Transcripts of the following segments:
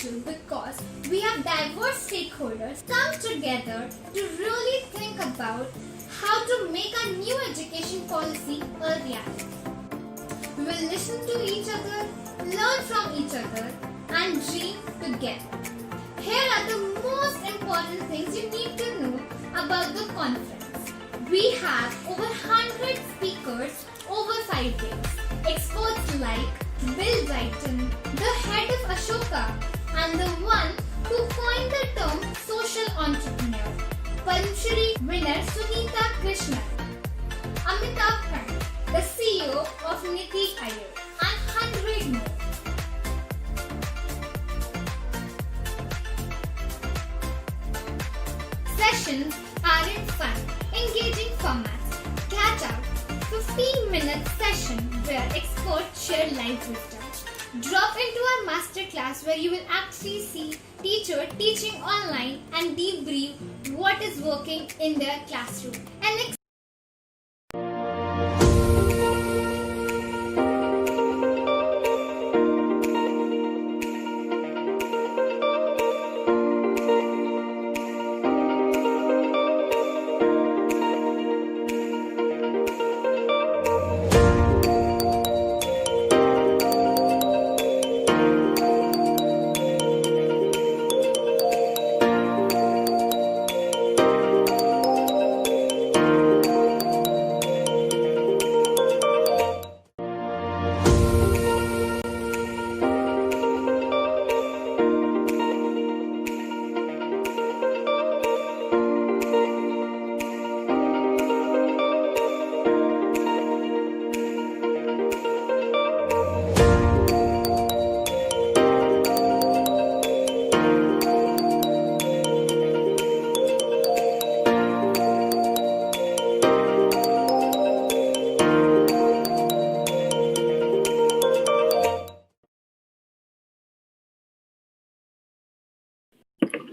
special because we have diverse stakeholders come together to really think about how to make our new education policy a reality. We will listen to each other, learn from each other, and dream together. Here are the most important things you need to know about the conference. We have over 100 speakers over 5 days. Experts like Drayton, the head of Ashoka, and the one who coined the term social entrepreneur, Padma Shri winner Sunita Krishnan, Amitabh Kant, the CEO of Nedgine, and 100 more. Sessions are in fun, engaging formats. Catch up 15-minute session where experts share life wisdom. Drop into our masterclass where you will actually see teacher teaching online and debrief what is working in their classroom. And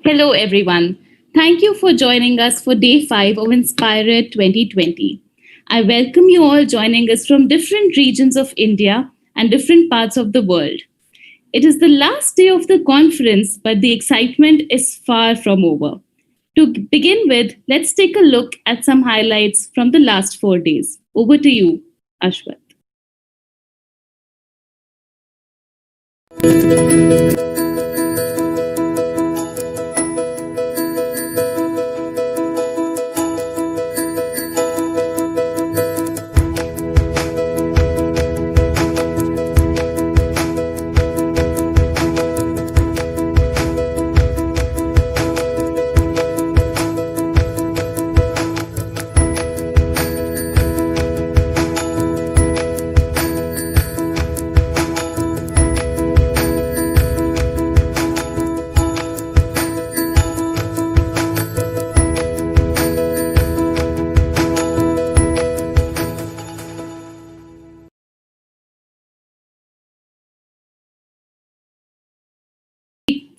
Hello everyone. Thank you for joining us for day 5 of inspirED 2020. I welcome you all joining us from different regions of India and different parts of the world. It is the last day of the conference, but the excitement is far from over. To begin with, let's take a look at some highlights from the last 4 days. Over to you, Ashwath.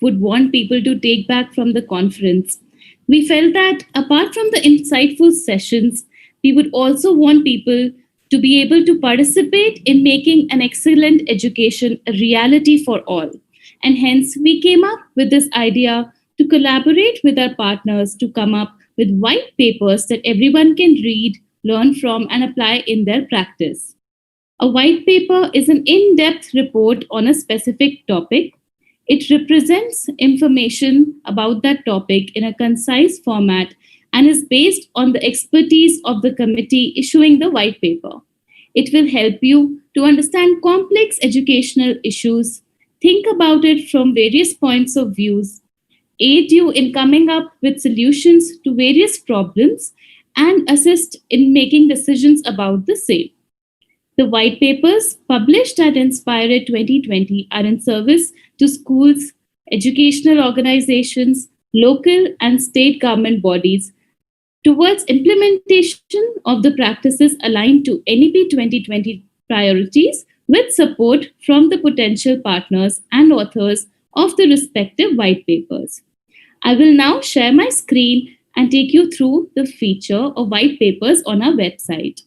Would want people to take back from the conference. We felt that apart from the insightful sessions, we would also want people to be able to participate in making an excellent education a reality for all. And hence, we came up with this idea to collaborate with our partners to come up with white papers that everyone can read, learn from, and apply in their practice. A white paper is an in-depth report on a specific topic. It represents information about that topic in a concise format and is based on the expertise of the committee issuing the white paper. It will help you to understand complex educational issues, think about it from various points of views, aid you in coming up with solutions to various problems, and assist in making decisions about the same. The white papers published at inspirED 2020 are in service to schools, educational organizations, local and state government bodies towards implementation of the practices aligned to NEP 2020 priorities with support from the potential partners and authors of the respective white papers. I will now share my screen and take you through the feature of white papers on our website.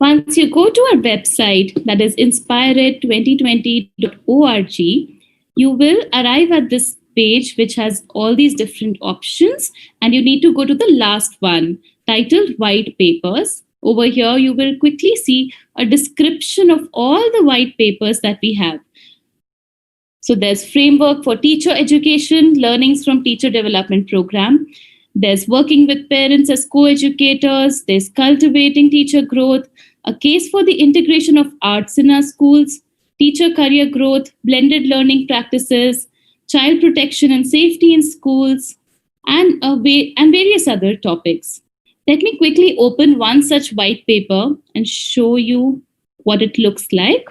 Once you go to our website, that is inspirED2020.org, you will arrive at this page which has all these different options, and you need to go to the last one titled White Papers. Over here, you will quickly see a description of all the white papers that we have. So there's framework for teacher education, learnings from teacher development program. There's working with parents as co-educators. There's cultivating teacher growth, a case for the integration of arts in our schools, teacher career growth, blended learning practices, child protection and safety in schools, and various other topics. Let me quickly open one such white paper and show you what it looks like.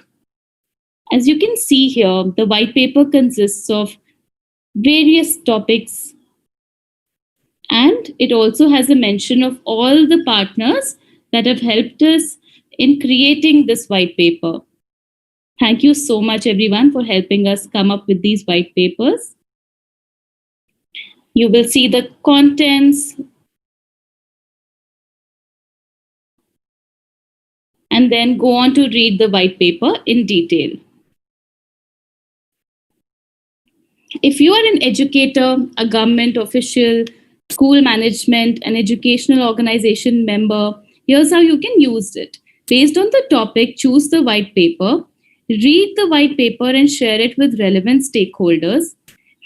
As you can see here, the white paper consists of various topics, and it also has a mention of all the partners that have helped us in creating this white paper. Thank you so much, everyone, for helping us come up with these white papers. You will see the contents and then go on to read the white paper in detail. If you are an educator, a government official, school management, an educational organization member, here's how you can use it. Based on the topic, choose the white paper, read the white paper and share it with relevant stakeholders.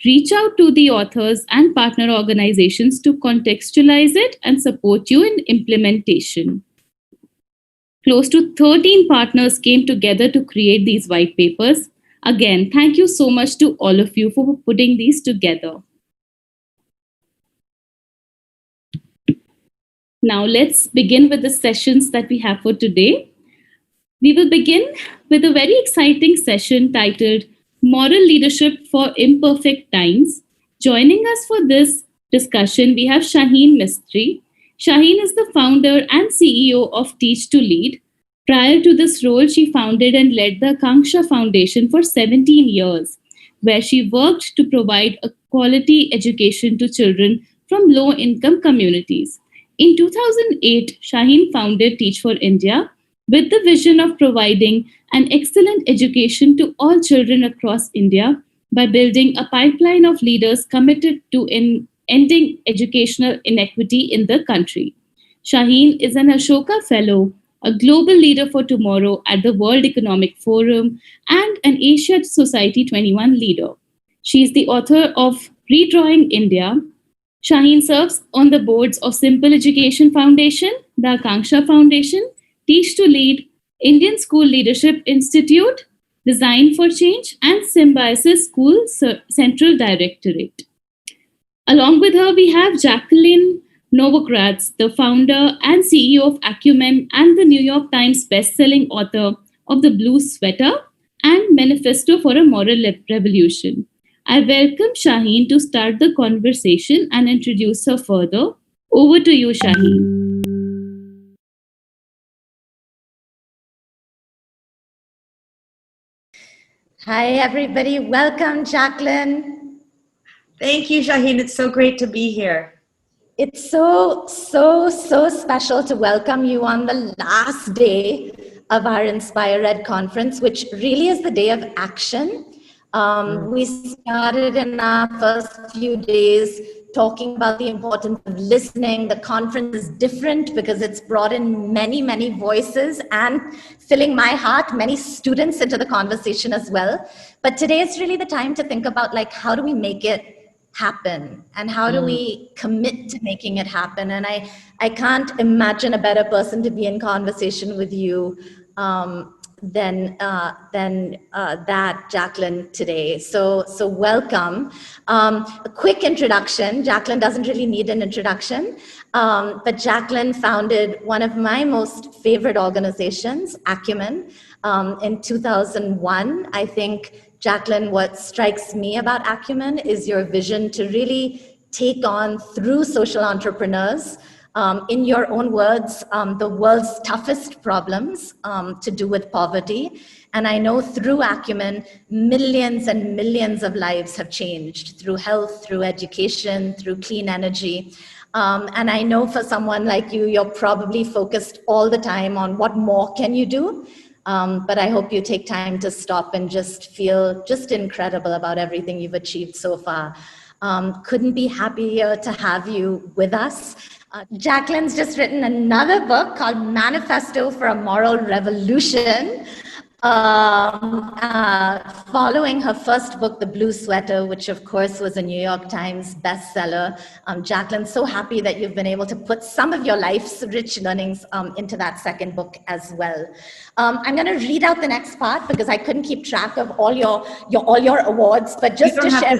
Reach out to the authors and partner organizations to contextualize it and support you in implementation. Close to 13 partners came together to create these white papers. Again, thank you so much to all of you for putting these together. Now let's begin with the sessions that we have for today. We will begin with a very exciting session titled Moral Leadership for Imperfect Times. Joining us for this discussion, we have Shaheen Mistri. Shaheen is the founder and CEO of Teach to Lead. Prior to this role, she founded and led the Akanksha Foundation for 17 years, where she worked to provide a quality education to children from low-income communities. In 2008, Shaheen founded Teach for India with the vision of providing an excellent education to all children across India by building a pipeline of leaders committed to ending educational inequity in the country. Shaheen is an Ashoka Fellow, a global leader for tomorrow at the World Economic Forum, and an Asia Society 21 leader. She is the author of Redrawing India. Shaheen serves on the boards of Simple Education Foundation, the Akanksha Foundation, Teach to Lead, Indian School Leadership Institute, Design for Change, and Symbiosis School Central Directorate. Along with her, we have Jacqueline Novogratz, the founder and CEO of Acumen and the New York Times bestselling author of The Blue Sweater and Manifesto for a Moral Revolution. I welcome Shaheen to start the conversation and introduce her further. Over to you, Shaheen. Hi, everybody. Welcome, Jacqueline. Thank you, Shaheen. It's so great to be here. It's so special to welcome you on the last day of our inspirED conference, which really is the day of action. We started in our first few days talking about the importance of listening. The conference is different because it's brought in many voices and filling my heart, many students into the conversation as well. But today is really the time to think about, like, how do we make it happen and how do we commit to making it happen? And I can't imagine a better person to be in conversation with you than that, Jacqueline, today. So welcome. A quick introduction. Jacqueline doesn't really need an introduction, but Jacqueline founded one of my most favorite organizations, Acumen, in 2001. I think, Jacqueline, what strikes me about Acumen is your vision to really take on, through social entrepreneurs, in your own words, the world's toughest problems to do with poverty. And I know through Acumen, millions and millions of lives have changed through health, through education, through clean energy. And I know for someone like you, you're probably focused all the time on what more can you do. But I hope you take time to stop and just feel just incredible about everything you've achieved so far. Couldn't be happier to have you with us. Jacqueline's just written another book called Manifesto for a Moral Revolution. Following her first book, The Blue Sweater, which of course was a New York Times bestseller. Jacqueline, so happy that you've been able to put some of your life's rich learnings into that second book as well. I'm going to read out the next part because I couldn't keep track of all your awards, but just to share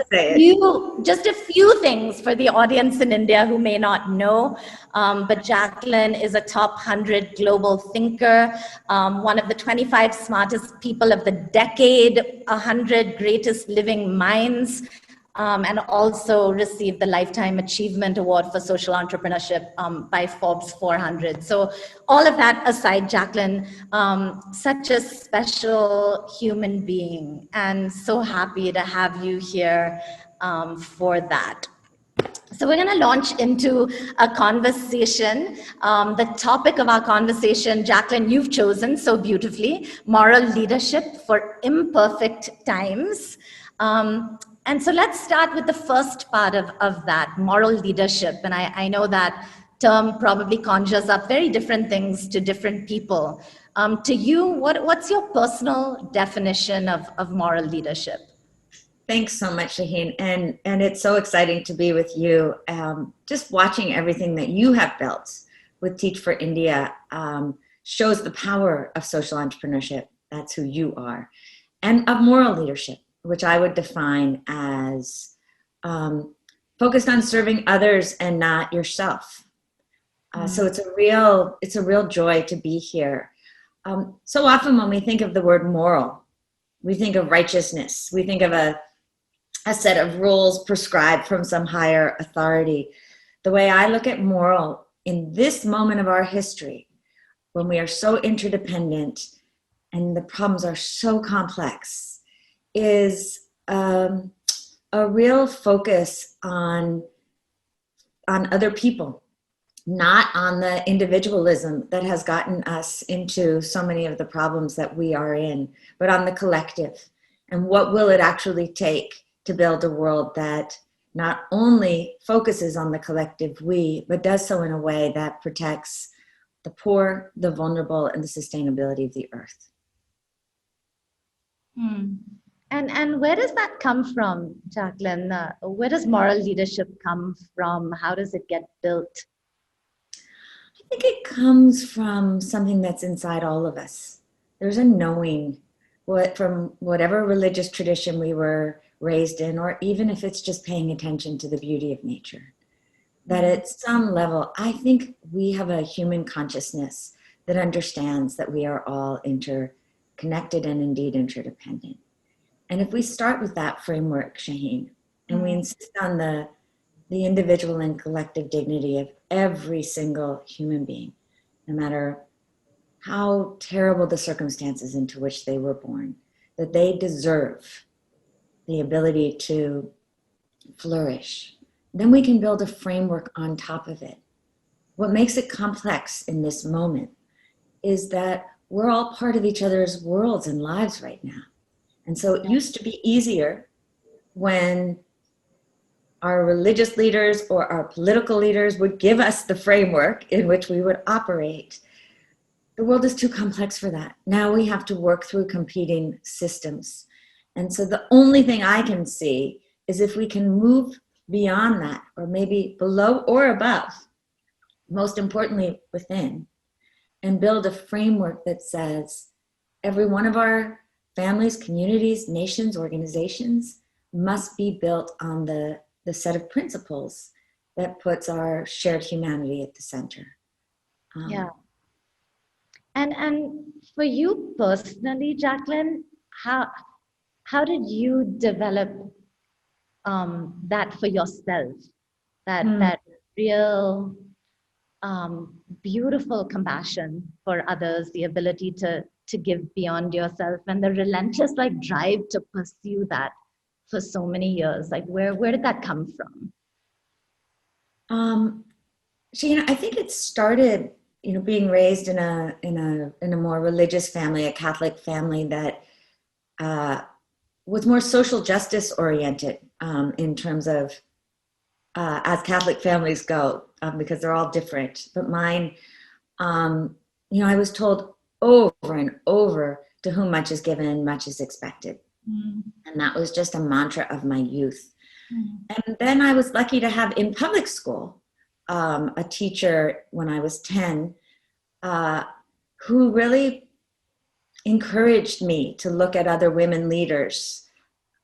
just a few things for the audience in India who may not know. But Jacqueline is a top 100 global thinker, one of the 25 smartest people of the decade, 100 greatest living minds, and also received the Lifetime Achievement Award for Social Entrepreneurship by Forbes 400. So all of that aside, Jacqueline, such a special human being, and so happy to have you here for that. So we're going to launch into a conversation. The topic of our conversation, Jacqueline, you've chosen so beautifully, moral leadership for imperfect times. And so let's start with the first part of that, moral leadership. And I know that term probably conjures up very different things to different people. To you, what's your personal definition of moral leadership? Thanks so much, Shaheen. And it's so exciting to be with you. Just watching everything that you have built with Teach for India shows the power of social entrepreneurship. That's who you are. And of moral leadership, which I would define as focused on serving others and not yourself. So it's a real joy to be here. So often when we think of the word moral, we think of righteousness. We think of a set of rules prescribed from some higher authority. The way I look at moral in this moment of our history, when we are so interdependent and the problems are so complex, is a real focus on other people, not on the individualism that has gotten us into so many of the problems that we are in, but on the collective. And what will it actually take to build a world that not only focuses on the collective we, but does so in a way that protects the poor, the vulnerable, and the sustainability of the earth. And where does that come from, Jacqueline? Where does moral leadership come from? How does it get built? I think it comes from something that's inside all of us. There's a knowing from whatever religious tradition we were raised in, or even if it's just paying attention to the beauty of nature, that at some level, I think we have a human consciousness that understands that we are all interconnected and indeed interdependent. And if we start with that framework, Shaheen, and we insist on the individual and collective dignity of every single human being, no matter how terrible the circumstances into which they were born, that they deserve the ability to flourish, then we can build a framework on top of it. What makes it complex in this moment is that we're all part of each other's worlds and lives right now. And so it used to be easier when our religious leaders or our political leaders would give us the framework in which we would operate. The world is too complex for that. Now we have to work through competing systems. And so the only thing I can see is if we can move beyond that, or maybe below or above, most importantly within, and build a framework that says every one of our families, communities, nations, organizations must be built on the set of principles that puts our shared humanity at the center. And for you personally, Jacqueline, how did you develop that for yourself? That real beautiful compassion for others, the ability to give beyond yourself, and the relentless drive to pursue that for so many years. Where did that come from? Shaheen, I think it started, being raised in a more religious family, a Catholic family that was more social justice oriented in terms of as Catholic families go, because they're all different. But mine, I was told over and over, to whom much is given, much is expected. And that was just a mantra of my youth. And then I was lucky to have in public school a teacher when I was 10 who really encouraged me to look at other women leaders.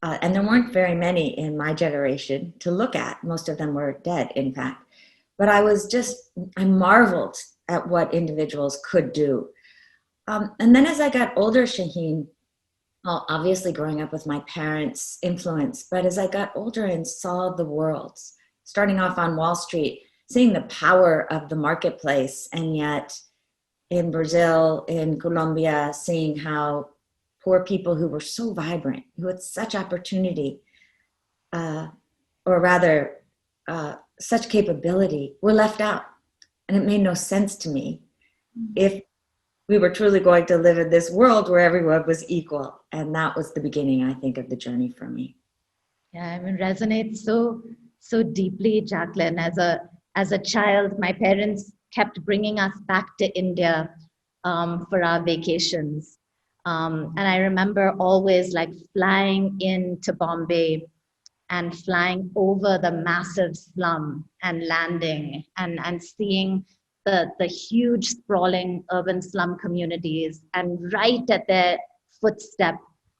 And there weren't very many in my generation to look at. Most of them were dead, in fact. But I marveled at what individuals could do. And then as I got older, Shaheen, well, obviously growing up with my parents' influence, but as I got older and saw the world, starting off on Wall Street, seeing the power of the marketplace, and yet in Brazil, in Colombia, seeing how poor people who were so vibrant, who had such opportunity, or rather, such capability, were left out. And it made no sense to me if we were truly going to live in this world where everyone was equal. And that was the beginning, I think, of the journey for me. Yeah, I mean, resonates so deeply, Jacqueline. As a child, my parents kept bringing us back to India for our vacations. And I remember always like flying into Bombay and flying over the massive slum and landing and seeing the huge sprawling urban slum communities, and right at their footstep,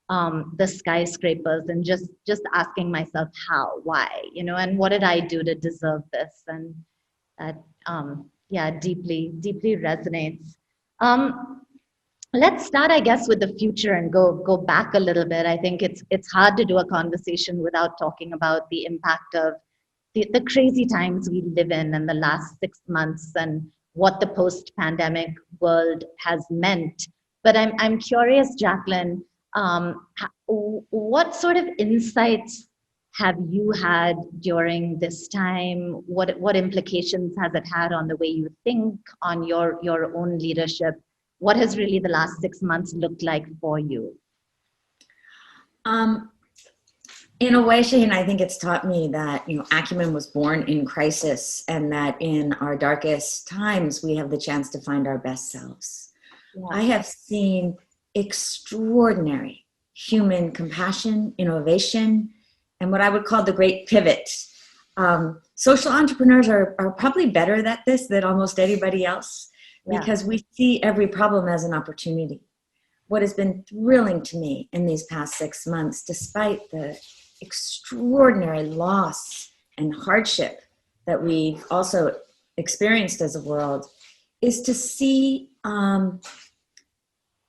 the skyscrapers, and just asking myself how, why, and what did I do to deserve this? And that, deeply resonates. Let's start, I guess, with the future and go back a little bit. I think it's hard to do a conversation without talking about the impact of the crazy times we live in the last 6 months and what the post-pandemic world has meant. But I'm curious, Jacqueline, what sort of insights have you had during this time? What implications has it had on the way you think, on your own leadership? What has really the last 6 months looked like for you? In a way, Shaheen, I think it's taught me that, acumen was born in crisis, and that in our darkest times, we have the chance to find our best selves. Yeah. I have seen extraordinary human compassion, innovation, and what I would call the great pivot. Social entrepreneurs are probably better at this than almost anybody else, because we see every problem as an opportunity. What has been thrilling to me in these past 6 months, despite the extraordinary loss and hardship that we've also experienced as a world, is to see some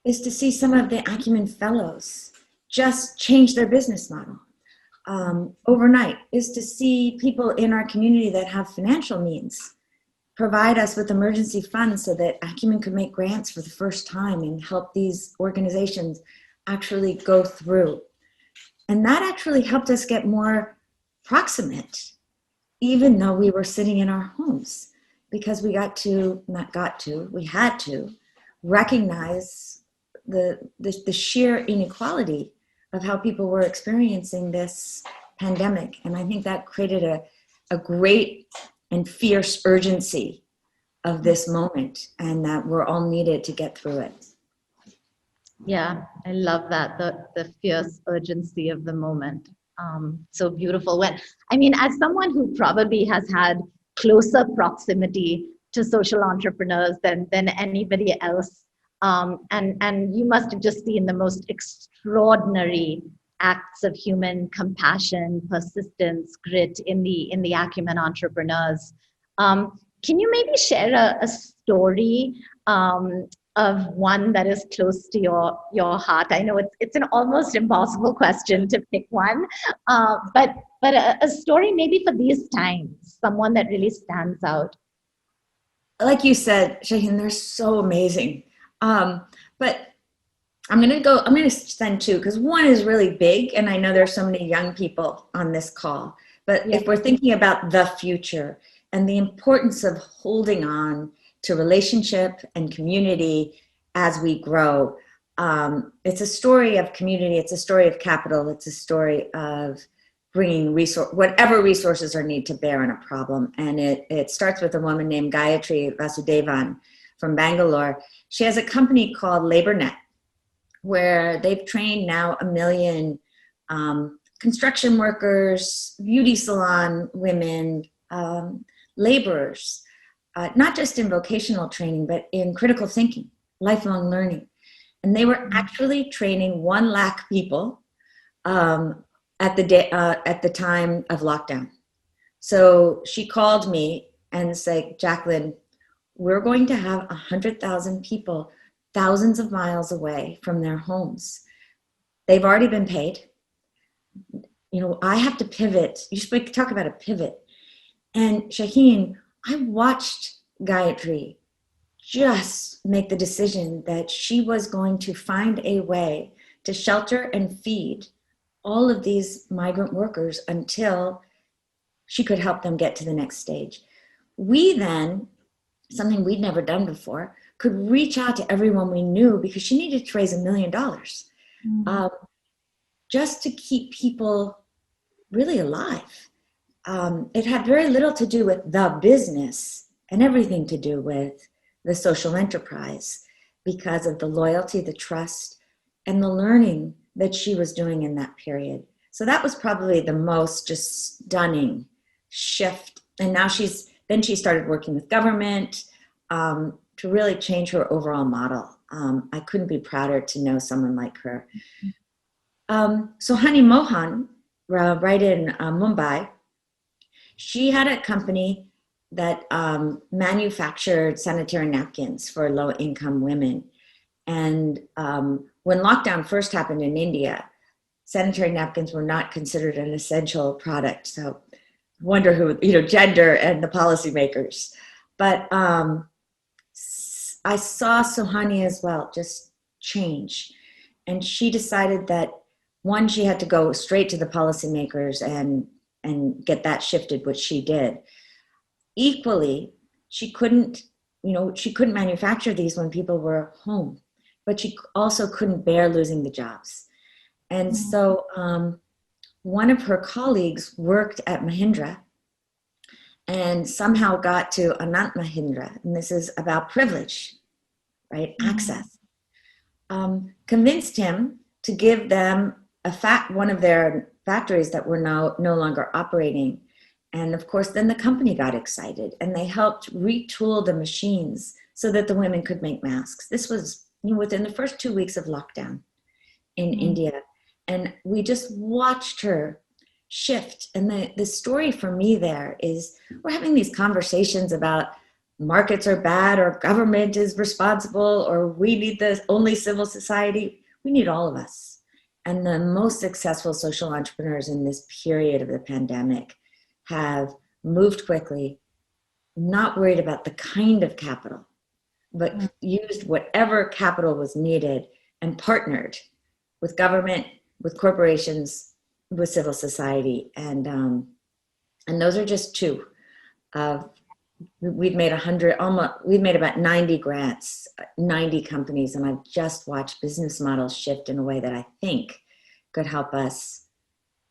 of the Acumen Fellows just change their business model overnight, is to see people in our community that have financial means provide us with emergency funds so that Acumen could make grants for the first time and help these organizations actually go through. And that actually helped us get more proximate, even though we were sitting in our homes, because we had to recognize the sheer inequality of how people were experiencing this pandemic. And I think that created a great and fierce urgency of this moment, and that we're all needed to get through it. Yeah, I love that, the fierce urgency of the moment. So beautiful. As someone who probably has had closer proximity to social entrepreneurs than anybody else, and you must have just seen the most extraordinary acts of human compassion, persistence, grit in the Acumen entrepreneurs. Can you maybe share a story of one that is close to your heart? I know it's an almost impossible question to pick one, but a story maybe for these times, someone that really stands out. Like you said, Shaheen, they're so amazing. But I'm going to send two, because one is really big, and I know there's so many young people on this call. But if we're thinking about the future, and the importance of holding on to relationship and community as we grow. It's a story of community. It's a story of capital. It's a story of bringing whatever resources are needed to bear on a problem. And it starts with a woman named Gayatri Vasudevan from Bangalore. She has a company called LaborNet, where they've trained now 1 million construction workers, beauty salon women, laborers, not just in vocational training, but in critical thinking, lifelong learning. And they were actually training 1 lakh people at the time of lockdown. So she called me and said, Jacqueline, we're going to have 100,000 people thousands of miles away from their homes. They've already been paid. You know, I have to pivot. You should talk about a pivot. And Shaheen, I watched Gayatri just make the decision that she was going to find a way to shelter and feed all of these migrant workers until she could help them get to the next stage. We then, something we'd never done before, could reach out to everyone we knew because she needed to raise $1 million just to keep people really alive. It had very little to do with the business and everything to do with the social enterprise because of the loyalty, the trust, and the learning that she was doing in that period. So that was probably the most just stunning shift. And now she started working with government to really change her overall model. I couldn't be prouder to know someone like her. So Hani Mohan, right in Mumbai, she had a company that manufactured sanitary napkins for low-income women. And when lockdown first happened in India, sanitary napkins were not considered an essential product. So wonder who, gender and the policymakers. But I saw Sohani as well just change. And she decided that, one, she had to go straight to the policymakers and get that shifted, which she did. Equally, she couldn't manufacture these when people were home, but she also couldn't bear losing the jobs. And so one of her colleagues worked at Mahindra and somehow got to Anant Mahindra, and this is about privilege, right? Access. Convinced him to give them one of their factories that were no longer operating. And of course, then the company got excited and they helped retool the machines so that the women could make masks. This was within the first 2 weeks of lockdown in India. And we just watched her shift. And the story for me there is we're having these conversations about markets are bad or government is responsible or we need only civil society. We need all of us. And the most successful social entrepreneurs in this period of the pandemic have moved quickly, not worried about the kind of capital, but used whatever capital was needed and partnered with government, with corporations, with civil society. And those are just two. We've made about 90 grants, 90 companies, and I've just watched business models shift in a way that I think could help us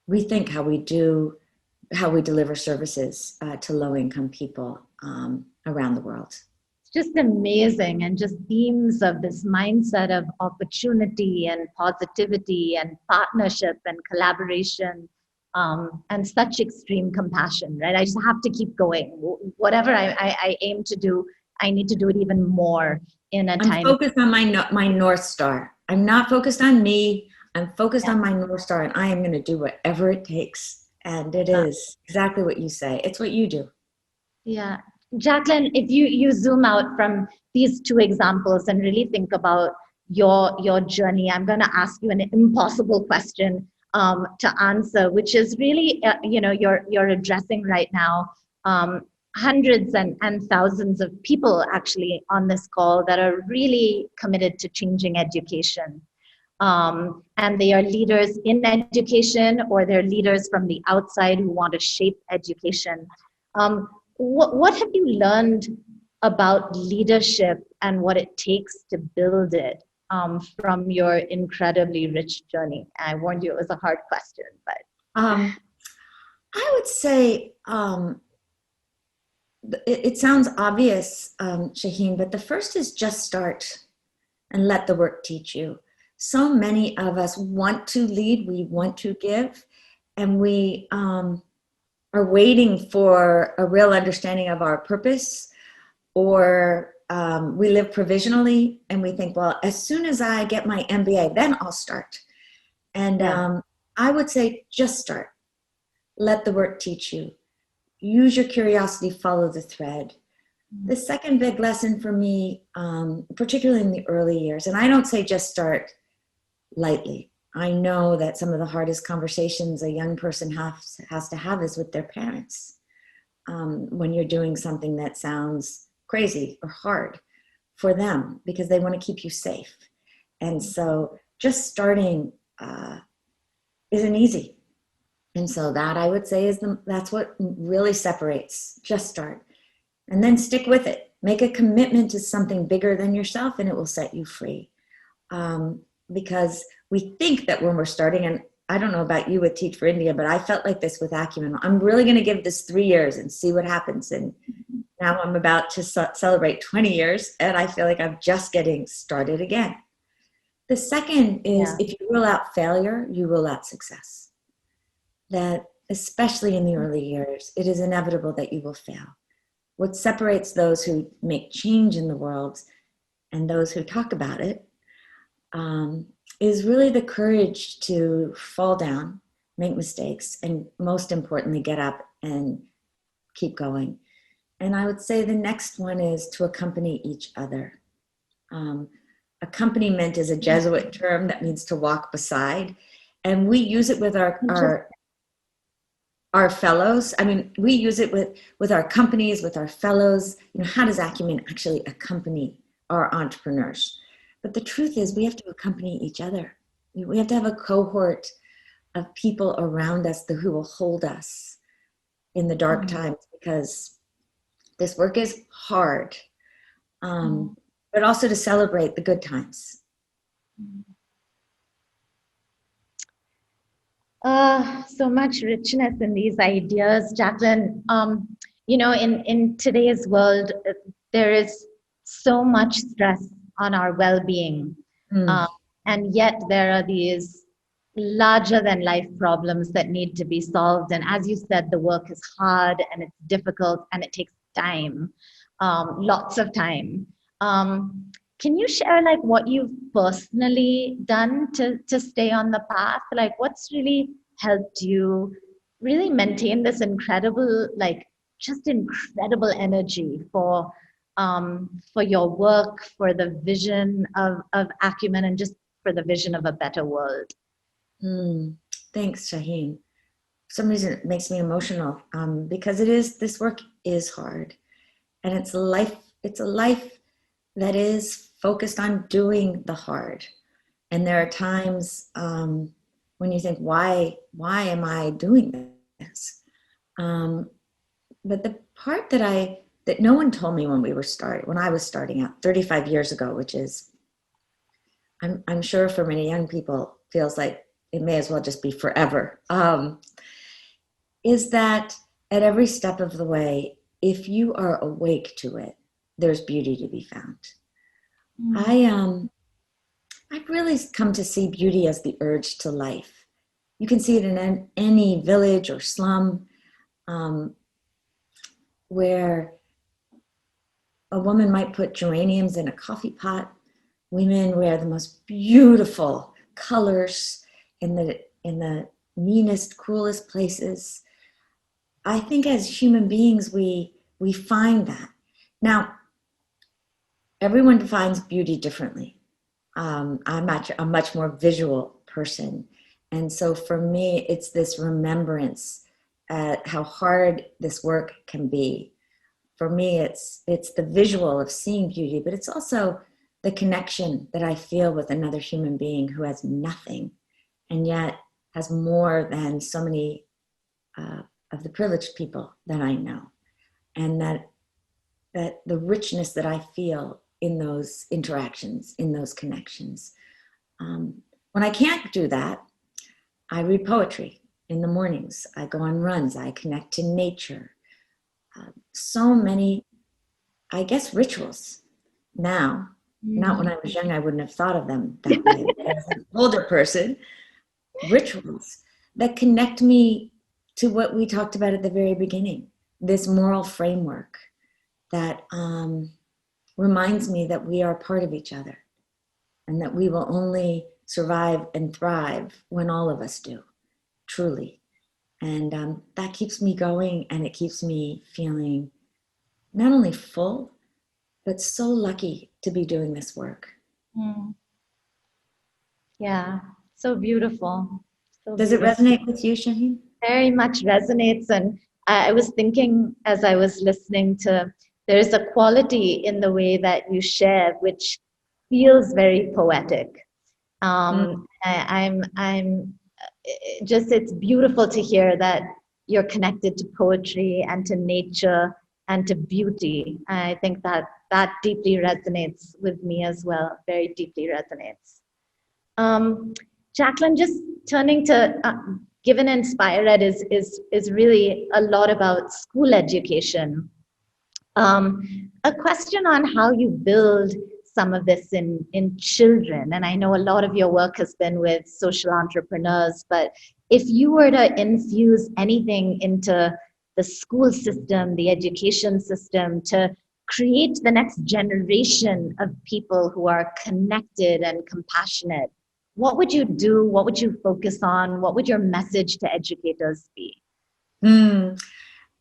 rethink how we deliver services to low-income people around the world. It's just amazing, and just themes of this mindset of opportunity and positivity and partnership and collaboration. And such extreme compassion, right? I just have to keep going. Whatever I aim to do, I need to do it even more in a time. I'm focused on my North Star. I'm not focused on me. I'm focused on my North Star, and I am going to do whatever it takes. And it is exactly what you say. It's what you do. Yeah. Jacqueline, if you zoom out from these two examples and really think about your journey, I'm going to ask you an impossible question to answer, which is really, you're addressing right now hundreds and thousands of people actually on this call that are really committed to changing education. And they are leaders in education or they're leaders from the outside who want to shape education. what have you learned about leadership and what it takes to build it from your incredibly rich journey? I warned you it was a hard question, but I would say it sounds obvious, Shaheen, but the first is just start and let the work teach you. So many of us want to lead, we want to give, and we are waiting for a real understanding of our purpose, or we live provisionally and we think, well, as soon as I get my MBA, then I'll start. And I would say just start. Let the work teach you. Use your curiosity, follow the thread. The second big lesson for me, particularly in the early years, and I don't say just start lightly. I know that some of the hardest conversations a young person has to have is with their parents when you're doing something that sounds crazy or hard for them because they want to keep you safe. And so just starting isn't easy. And so that I would say that's what really separates. Just start. And then stick with it. Make a commitment to something bigger than yourself and it will set you free. Because we think that when we're starting, and I don't know about you with Teach for India, but I felt like this with Acumen. I'm really going to give this 3 years and see what happens. And now I'm about to celebrate 20 years and I feel like I'm just getting started again. The second is if you rule out failure, you rule out success. That especially in the early years, it is inevitable that you will fail. What separates those who make change in the world and those who talk about it is really the courage to fall down, make mistakes, and most importantly, get up and keep going. And I would say the next one is to accompany each other. Accompaniment is a Jesuit term that means to walk beside. And we use it with our fellows. I mean, we use it with our companies, with our fellows. You know, how does Acumen actually accompany our entrepreneurs? But the truth is we have to accompany each other. We have to have a cohort of people around us who will hold us in the dark times, because this work is hard, but also to celebrate the good times. So much richness in these ideas, Jacqueline. You know, in today's world, there is so much stress on our well-being. And yet there are these larger than life problems that need to be solved. And as you said, the work is hard and it's difficult and it takes time, lots of time. Can you share like what you've personally done to stay on the path? Like what's really helped you really maintain this incredible, like just incredible energy for your work, for the vision of Acumen, and just for the vision of a better world? Thanks, Shaheen. For some reason it makes me emotional because this work is hard, and it's a life that is focused on doing the hard. And there are times when you think, why am I doing this? But the part that no one told me when I was starting out 35 years ago, which is, I'm sure for many young people feels like it may as well just be forever, is that at every step of the way, if you are awake to it, there's beauty to be found. I've really come to see beauty as the urge to life. You can see it in any village or slum where a woman might put geraniums in a coffee pot. Women wear the most beautiful colors in the meanest, cruelest places. I think as human beings, we find that. Now, everyone defines beauty differently. I'm a much more visual person. And so for me, it's this remembrance at how hard this work can be. For me, it's the visual of seeing beauty, but it's also the connection that I feel with another human being who has nothing and yet has more than so many of the privileged people that I know. and that the richness that I feel in those interactions, in those connections. When I can't do that, I read poetry in the mornings. I go on runs. I connect to nature. So many, I guess, rituals now. Not when I was young, I wouldn't have thought of them that way. As an older person, rituals that connect me to what we talked about at the very beginning, this moral framework that reminds me that we are part of each other and that we will only survive and thrive when all of us do, truly. And that keeps me going, and it keeps me feeling not only full, but so lucky to be doing this work. Yeah, so beautiful. Does it resonate with you, Shaheen? Very much resonates. And I was thinking as I was listening to, there's a quality in the way that you share, which feels very poetic. I'm just, it's beautiful to hear that you're connected to poetry and to nature and to beauty. I think that deeply resonates with me as well, very deeply resonates. Jacqueline, just turning to, given inspirED is really a lot about school education. A question on how you build some of this in children. And I know a lot of your work has been with social entrepreneurs, but if you were to infuse anything into the school system, the education system, to create the next generation of people who are connected and compassionate, what would you do? What would you focus on? What would your message to educators be?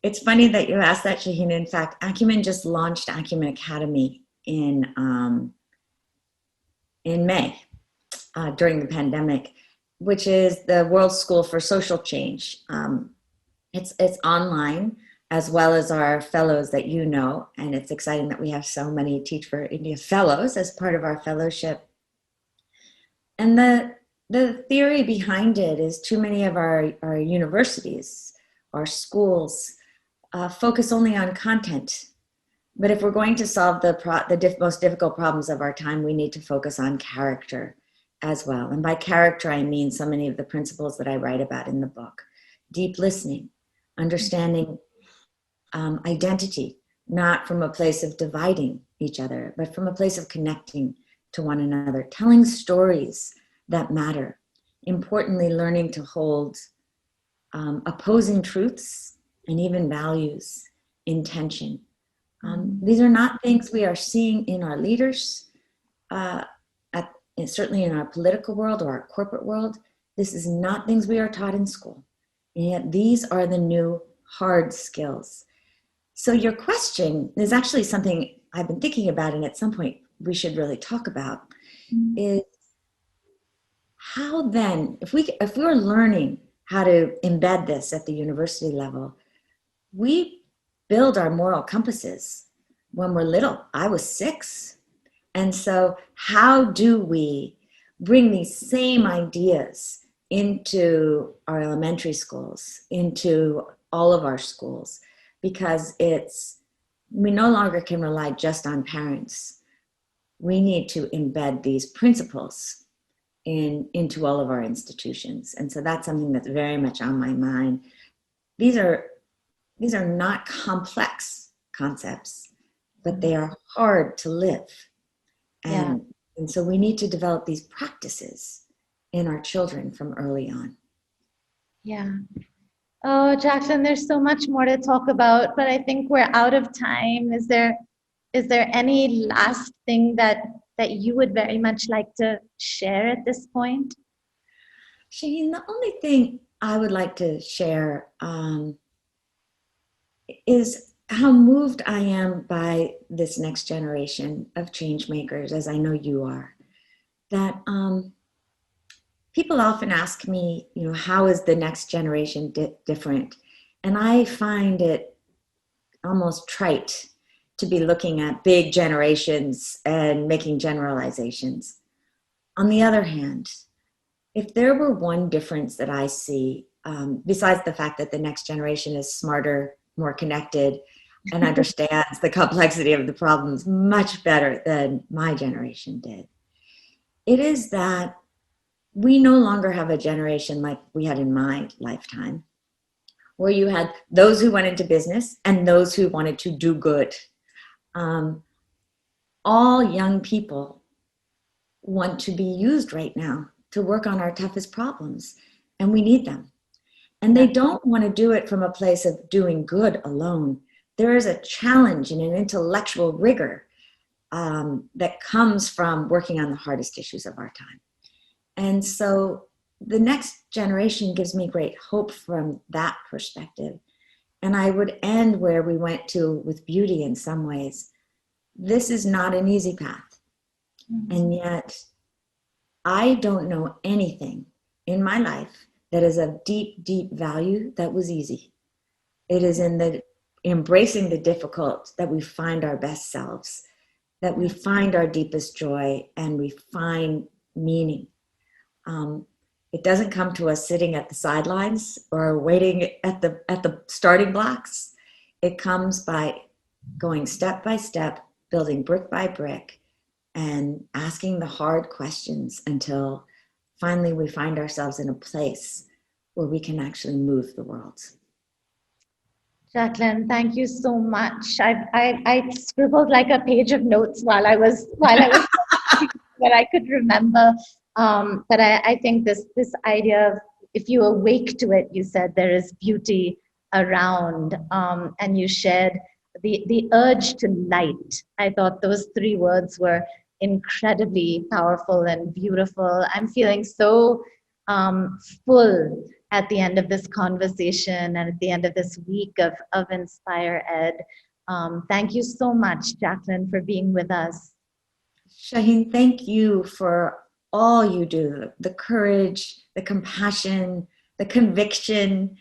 It's funny that you asked that, Shaheen. In fact, Acumen just launched Acumen Academy in May during the pandemic, which is the World School for Social Change. It's online, as well as our fellows that you know, and it's exciting that we have so many Teach for India fellows as part of our fellowship. And the theory behind it is too many of our universities, our schools, focus only on content. But if we're going to solve the most difficult problems of our time, we need to focus on character as well. And by character, I mean so many of the principles that I write about in the book. Deep listening, understanding identity, not from a place of dividing each other, but from a place of connecting to one another, telling stories that matter. Importantly, learning to hold opposing truths and even values in tension. These are not things we are seeing in our leaders, certainly in our political world or our corporate world. This is not things we are taught in school. And yet these are the new hard skills. So your question is actually something I've been thinking about, and at some point we should really talk about, is how then, if we're learning how to embed this at the university level, we build our moral compasses when we're little. I was 6. And so how do we bring these same ideas into our elementary schools, into all of our schools? Because we no longer can rely just on parents. We need to embed these principles into all of our institutions. And so that's something that's very much on my mind. These are not complex concepts, but they are hard to live. And so we need to develop these practices in our children from early on. Yeah. Oh, Jacqueline, there's so much more to talk about, but I think we're out of time. Is there any last thing that you would very much like to share at this point? Shaheen, the only thing I would like to share is how moved I am by this next generation of change makers, as I know you are. That people often ask me, how is the next generation different? And I find it almost trite to be looking at big generations and making generalizations. On the other hand, if there were one difference that I see, besides the fact that the next generation is smarter, more connected, and understands the complexity of the problems much better than my generation did. It is that we no longer have a generation like we had in my lifetime, where you had those who went into business and those who wanted to do good. All young people want to be used right now to work on our toughest problems, and we need them. And they don't want to do it from a place of doing good alone. There is a challenge and an intellectual rigor that comes from working on the hardest issues of our time. And so the next generation gives me great hope from that perspective. And I would end where we went to with beauty in some ways. This is not an easy path. Mm-hmm. And yet, I don't know anything in my life that is of deep, deep value that was easy. It is in the embracing the difficult that we find our best selves, that we find our deepest joy, and we find meaning. It doesn't come to us sitting at the sidelines or waiting at the starting blocks. It comes by going step by step, building brick by brick, and asking the hard questions until finally we find ourselves in a place where we can actually move the world. Jacqueline, thank you so much. I scribbled like a page of notes while I was that I could remember. But I think this idea of, if you awake to it, you said there is beauty around, and you shared the urge to light. I thought those three words were incredibly powerful and beautiful. I'm feeling so full at the end of this conversation and at the end of this week of inspirED. Thank you so much, Jacqueline, for being with us. Shaheen, thank you for all you do, the courage, the compassion, the conviction,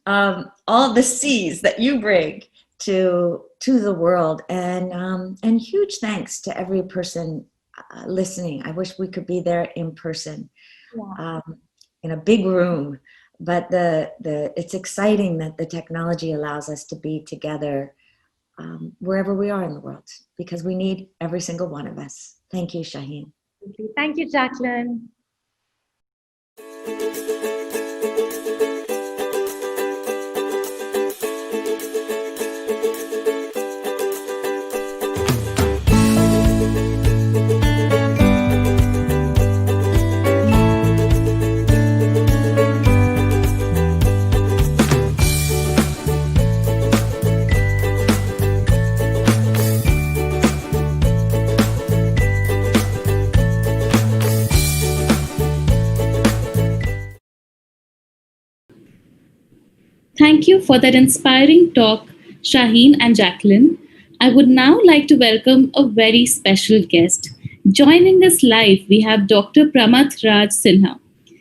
all the C's that you bring to the world, and huge thanks to every person listening. I wish we could be there in person, in a big room, but it's exciting that the technology allows us to be together wherever we are in the world, because we need every single one of us. Thank you, Shaheen. Thank you, Jacqueline. Thank you for that inspiring talk, Shaheen and Jacqueline. I would now like to welcome a very special guest. Joining us live, we have Dr. Pramath Sinha.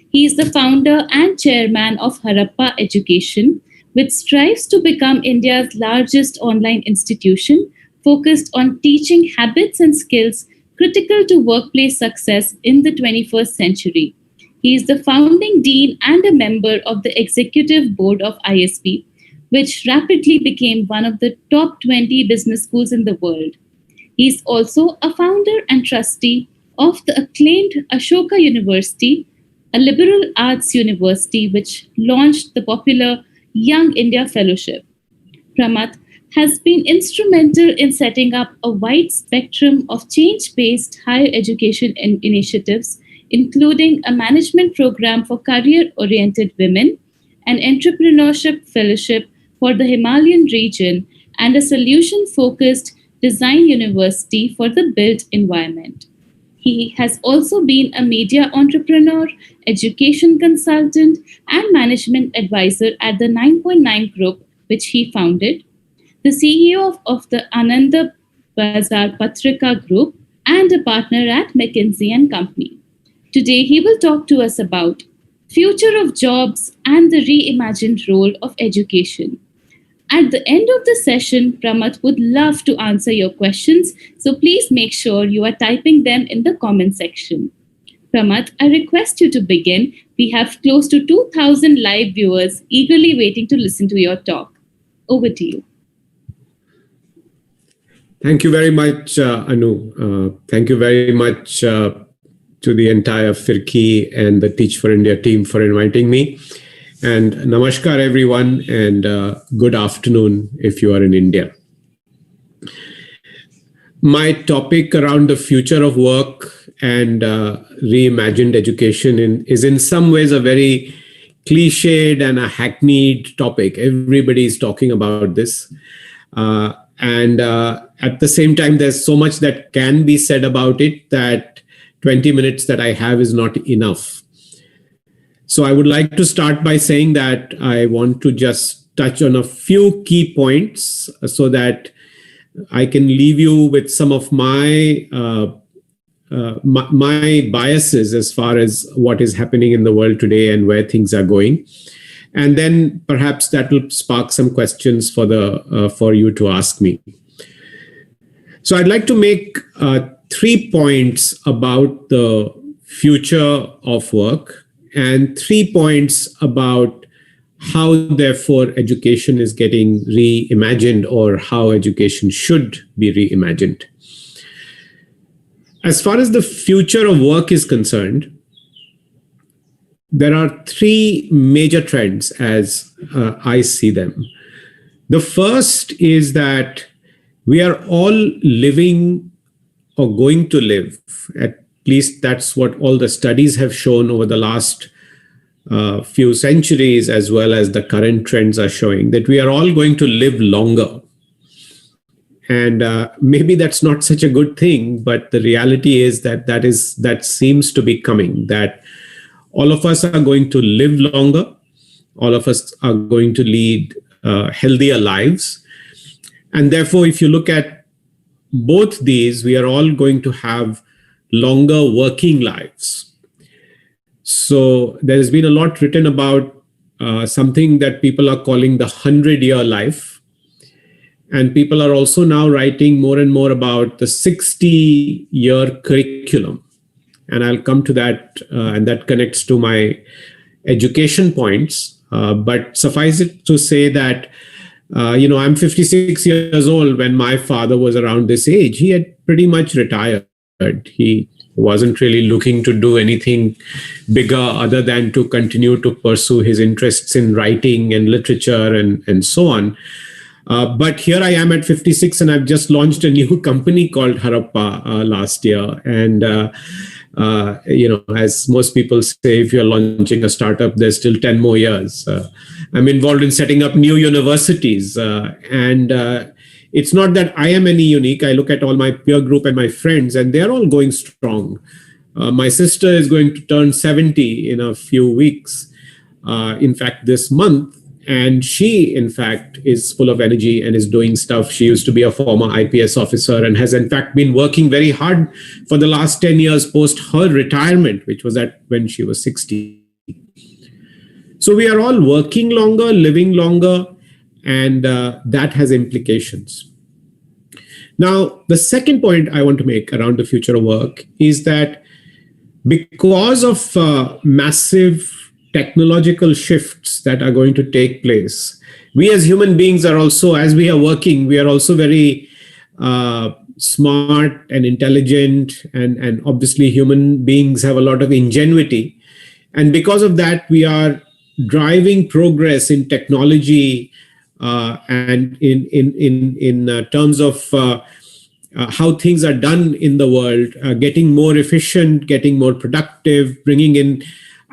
He is the founder and chairman of Harappa Education, which strives to become India's largest online institution focused on teaching habits and skills critical to workplace success in the 21st century. He is the founding dean and a member of the executive board of ISB, which rapidly became one of the top 20 business schools in the world. He is also a founder and trustee of the acclaimed Ashoka University, a liberal arts university which launched the popular Young India Fellowship. Pramath has been instrumental in setting up a wide spectrum of change-based higher education initiatives, including a management program for career-oriented women, an entrepreneurship fellowship for the Himalayan region, and a solution-focused design university for the built environment. He has also been a media entrepreneur, education consultant, and management advisor at the 9.9 Group, which he founded, the CEO of the Ananda Bazar Patrika Group, and a partner at McKinsey & Company. Today, he will talk to us about future of jobs and the reimagined role of education. At the end of the session, Pramath would love to answer your questions, so please make sure you are typing them in the comment section. Pramath, I request you to begin. We have close to 2,000 live viewers eagerly waiting to listen to your talk. Over to you. Thank you very much, Anu. Thank you very much to the entire Firki and the Teach for India team for inviting me. And namaskar, everyone, and good afternoon if you are in India. My topic around the future of work and reimagined education is in some ways a very cliched and a hackneyed topic. Everybody is talking about this. And at the same time, there's so much that can be said about it that 20 minutes that I have is not enough. So I would like to start by saying that I want to just touch on a few key points so that I can leave you with some of my my biases as far as what is happening in the world today and where things are going. And then perhaps that will spark some questions for you to ask me. So I'd like to make 3 points about the future of work and 3 points about how, therefore, education is getting reimagined or how education should be reimagined. As far as the future of work is concerned, there are 3 major trends as I see them. The first is that we are all living or going to live, at least that's what all the studies have shown over the last few centuries, as well as the current trends are showing, that we are all going to live longer. And maybe that's not such a good thing, but the reality is that seems to be coming, that all of us are going to live longer. All of us are going to lead healthier lives. And therefore, if you look at both these, we are all going to have longer working lives. So there has been a lot written about something that people are calling the 100-year life. And people are also now writing more and more about the 60-year curriculum. And I'll come to that, and that connects to my education points. But suffice it to say that, I'm 56 years old. When my father was around this age, he had pretty much retired. He wasn't really looking to do anything bigger other than to continue to pursue his interests in writing and literature and so on. But here I am at 56, and I've just launched a new company called Harappa last year. And as most people say, if you're launching a startup, there's still 10 more years. I'm involved in setting up new universities. And it's not that I am any unique. I look at all my peer group and my friends, and they're all going strong. My sister is going to turn 70 in a few weeks. In fact, this month. And she, in fact, is full of energy and is doing stuff. She used to be a former IPS officer and has, in fact, been working very hard for the last 10 years post her retirement, which was when she was 60. So we are all working longer, living longer, and that has implications. Now, the second point I want to make around the future of work is that because of massive technological shifts that are going to take place, we as human beings are also, as we are working, we are also very smart and intelligent, and obviously human beings have a lot of ingenuity. And because of that, we are driving progress in technology and in terms of how things are done in the world, getting more efficient, getting more productive, bringing in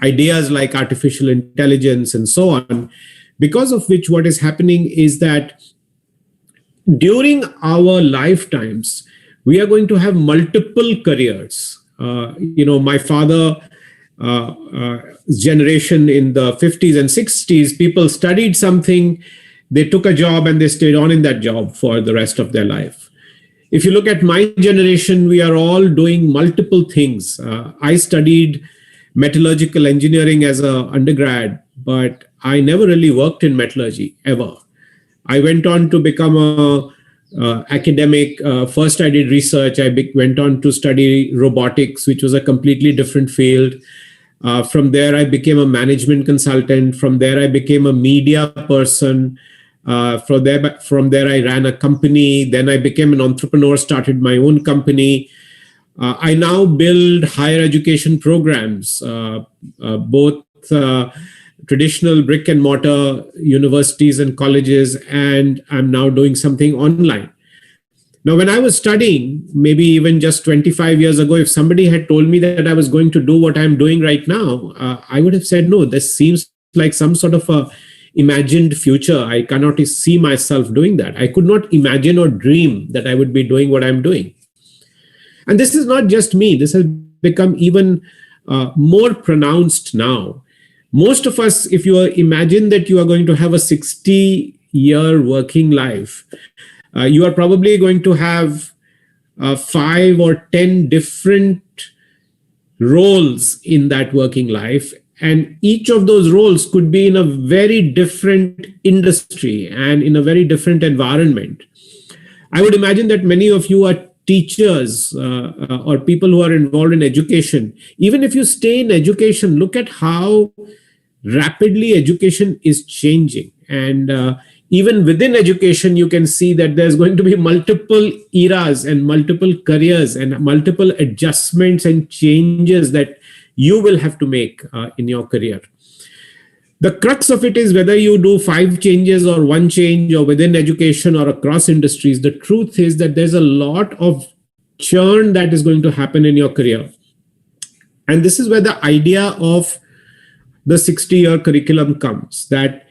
ideas like artificial intelligence and so on, because of which what is happening is that during our lifetimes, we are going to have multiple careers. My father's generation in the 50s and 60s, people studied something, they took a job and they stayed on in that job for the rest of their life. If you look at my generation, we are all doing multiple things. I studied metallurgical engineering as an undergrad, but I never really worked in metallurgy ever. I went on to become a academic. First, I did research. I went on to study robotics, which was a completely different field. From there, I became a management consultant. From there, I became a media person. From there, I ran a company. Then I became an entrepreneur, started my own company. I now build higher education programs, both traditional brick and mortar universities and colleges, and I'm now doing something online. Now, when I was studying, maybe even just 25 years ago, if somebody had told me that I was going to do what I'm doing right now, I would have said, no, this seems like some sort of a imagined future. I cannot see myself doing that. I could not imagine or dream that I would be doing what I'm doing. And this is not just me. This has become even more pronounced now. Most of us, if you imagine that you are going to have a 60-year working life, you are probably going to have 5 or 10 different roles in that working life. And each of those roles could be in a very different industry and in a very different environment. I would imagine that many of you are teachers or people who are involved in education. Even if you stay in education, look at how rapidly education is changing. And even within education, you can see that there's going to be multiple eras and multiple careers and multiple adjustments and changes that you will have to make in your career. The crux of it is whether you do 5 changes or 1 change or within education or across industries. The truth is that there's a lot of churn that is going to happen in your career. And this is where the idea of the 60-year curriculum comes, that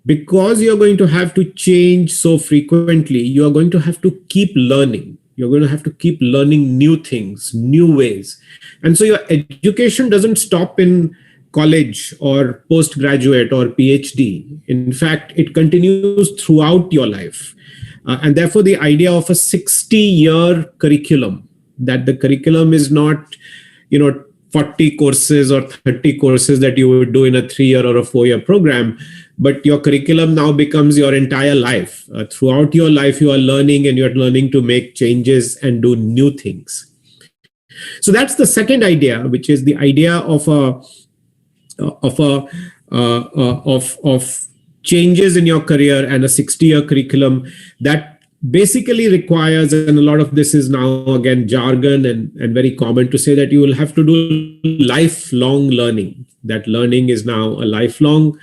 because you're going to have to change so frequently, you are going to have to keep learning. You're going to have to keep learning new things, new ways. And so your education doesn't stop in college or postgraduate or PhD. In fact, it continues throughout your life. And therefore, the idea of a 60-year curriculum, that the curriculum is not, 40 courses or 30 courses that you would do in a 3-year or a 4-year program, but your curriculum now becomes your entire life. Throughout your life, you are learning and you're learning to make changes and do new things. So that's the second idea, which is the idea of changes in your career and a 60-year curriculum that basically requires, and a lot of this is now again jargon and very common to say, that you will have to do lifelong learning. That learning is now a lifelong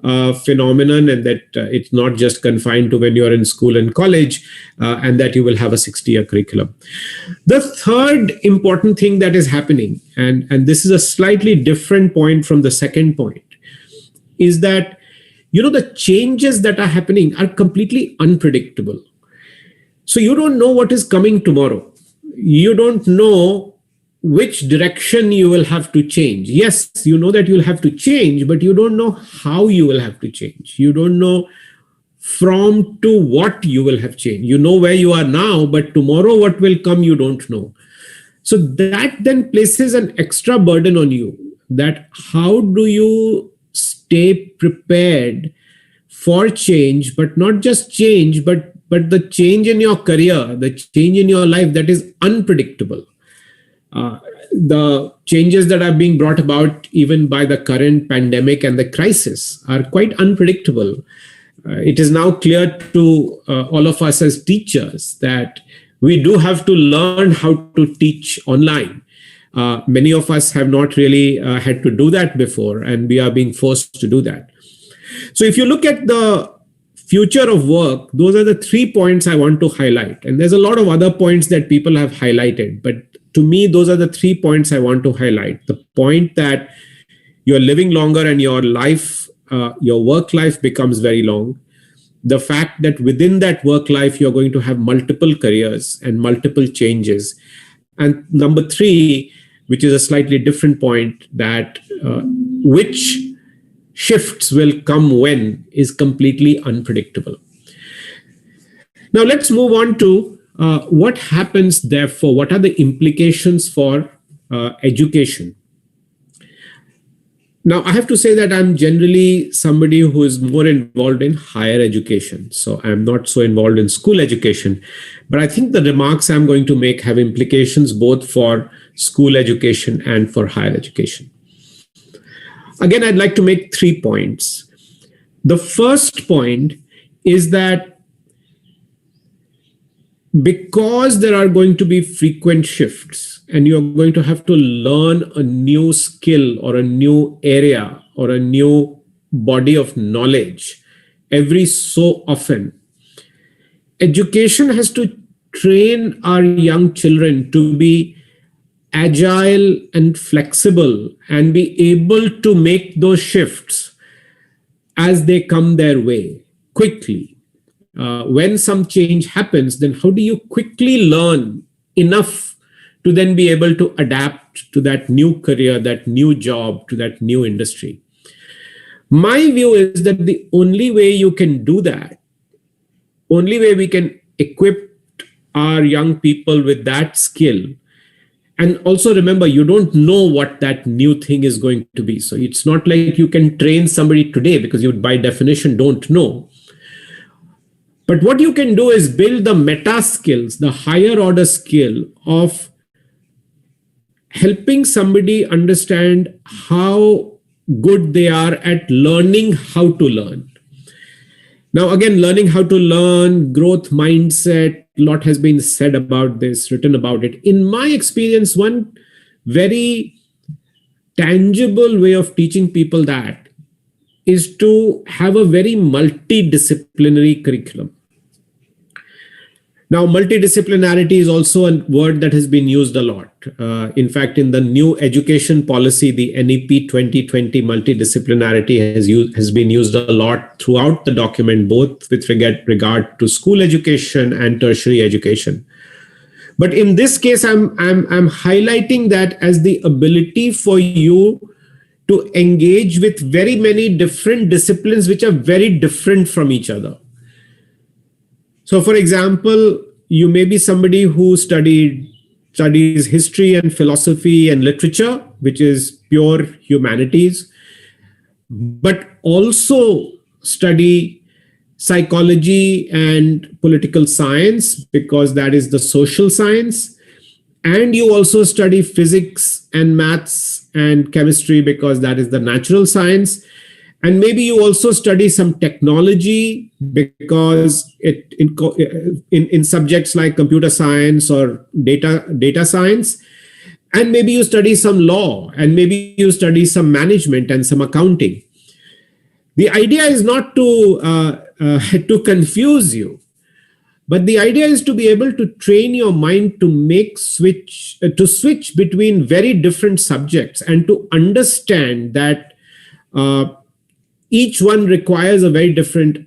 phenomenon, and that it's not just confined to when you're in school and college, and that you will have a 60-year curriculum. The third important thing that is happening, and this is a slightly different point from the second point, is that the changes that are happening are completely unpredictable. So you don't know what is coming tomorrow. You don't know which direction you will have to change. Yes, you know that you'll have to change, but you don't know how you will have to change. You don't know from to what you will have changed. You know where you are now, but tomorrow what will come, you don't know. So that then places an extra burden on you, that how do you stay prepared for change, but not just change, but the change in your career, the change in your life that is unpredictable. The changes that are being brought about even by the current pandemic and the crisis are quite unpredictable. It is now clear to all of us as teachers that we do have to learn how to teach online. Many of us have not really had to do that before, and we are being forced to do that. So if you look at the future of work, those are the 3 points I want to highlight. And there's a lot of other points that people have highlighted, but to me, those are the 3 points I want to highlight. The point that you're living longer and your life, your work life becomes very long. The fact that within that work life, you're going to have multiple careers and multiple changes. And number 3, which is a slightly different point, that which shifts will come when is completely unpredictable. Now let's move on to what happens therefore, what are the implications for education? Now I have to say that I'm generally somebody who is more involved in higher education. So I'm not so involved in school education, but I think the remarks I'm going to make have implications both for school education and for higher education. Again, I'd like to make 3 points. The first point is that because there are going to be frequent shifts and you're going to have to learn a new skill or a new area or a new body of knowledge every so often, education has to train our young children to be agile and flexible and be able to make those shifts as they come their way quickly. When some change happens, then how do you quickly learn enough to then be able to adapt to that new career, that new job, to that new industry? My view is that the only way you can do that, only way we can equip our young people with that skill. And also remember, you don't know what that new thing is going to be. So it's not like you can train somebody today because you by definition don't know. But what you can do is build the meta skills, the higher order skill of helping somebody understand how good they are at learning how to learn. Now, again, learning how to learn, growth mindset, a lot has been said about this, written about it. In my experience, one very tangible way of teaching people that is to have a very multidisciplinary curriculum. Now, multidisciplinarity is also a word that has been used a lot. In fact, in the new education policy, the NEP 2020, multidisciplinarity has been used a lot throughout the document, both with regard to school education and tertiary education. But in this case, I'm highlighting that as the ability for you to engage with very many different disciplines which are very different from each other. So, for example, you may be somebody who studies history and philosophy and literature, which is pure humanities, but also study psychology and political science because that is the social science. And you also study physics and maths and chemistry because that is the natural science. And maybe you also study some technology because in subjects like computer science or data science. And maybe you study some law, and maybe you study some management and some accounting. The idea is not to confuse you, but the idea is to be able to train your mind to switch between very different subjects and to understand that each one requires a very different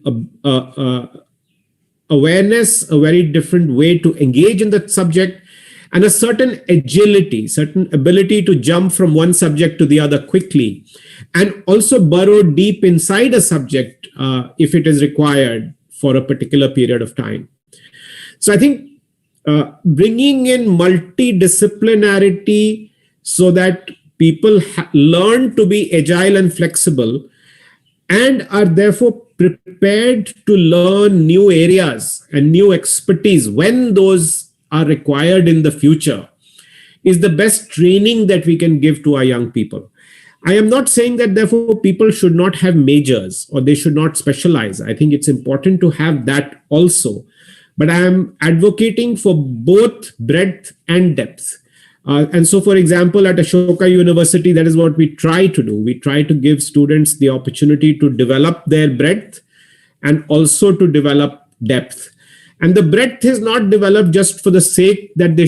awareness, a very different way to engage in the subject, and a certain agility, certain ability to jump from one subject to the other quickly, and also burrow deep inside a subject if it is required for a particular period of time. So I think bringing in multidisciplinarity so that people learn to be agile and flexible and are therefore prepared to learn new areas and new expertise when those are required in the future is the best training that we can give to our young people. I am not saying that therefore people should not have majors or they should not specialize. I think it's important to have that also. But I am advocating for both breadth and depth. And so, for example, at Ashoka University, that is what we try to do. We try to give students the opportunity to develop their breadth and also to develop depth. And the breadth is not developed just for the sake that they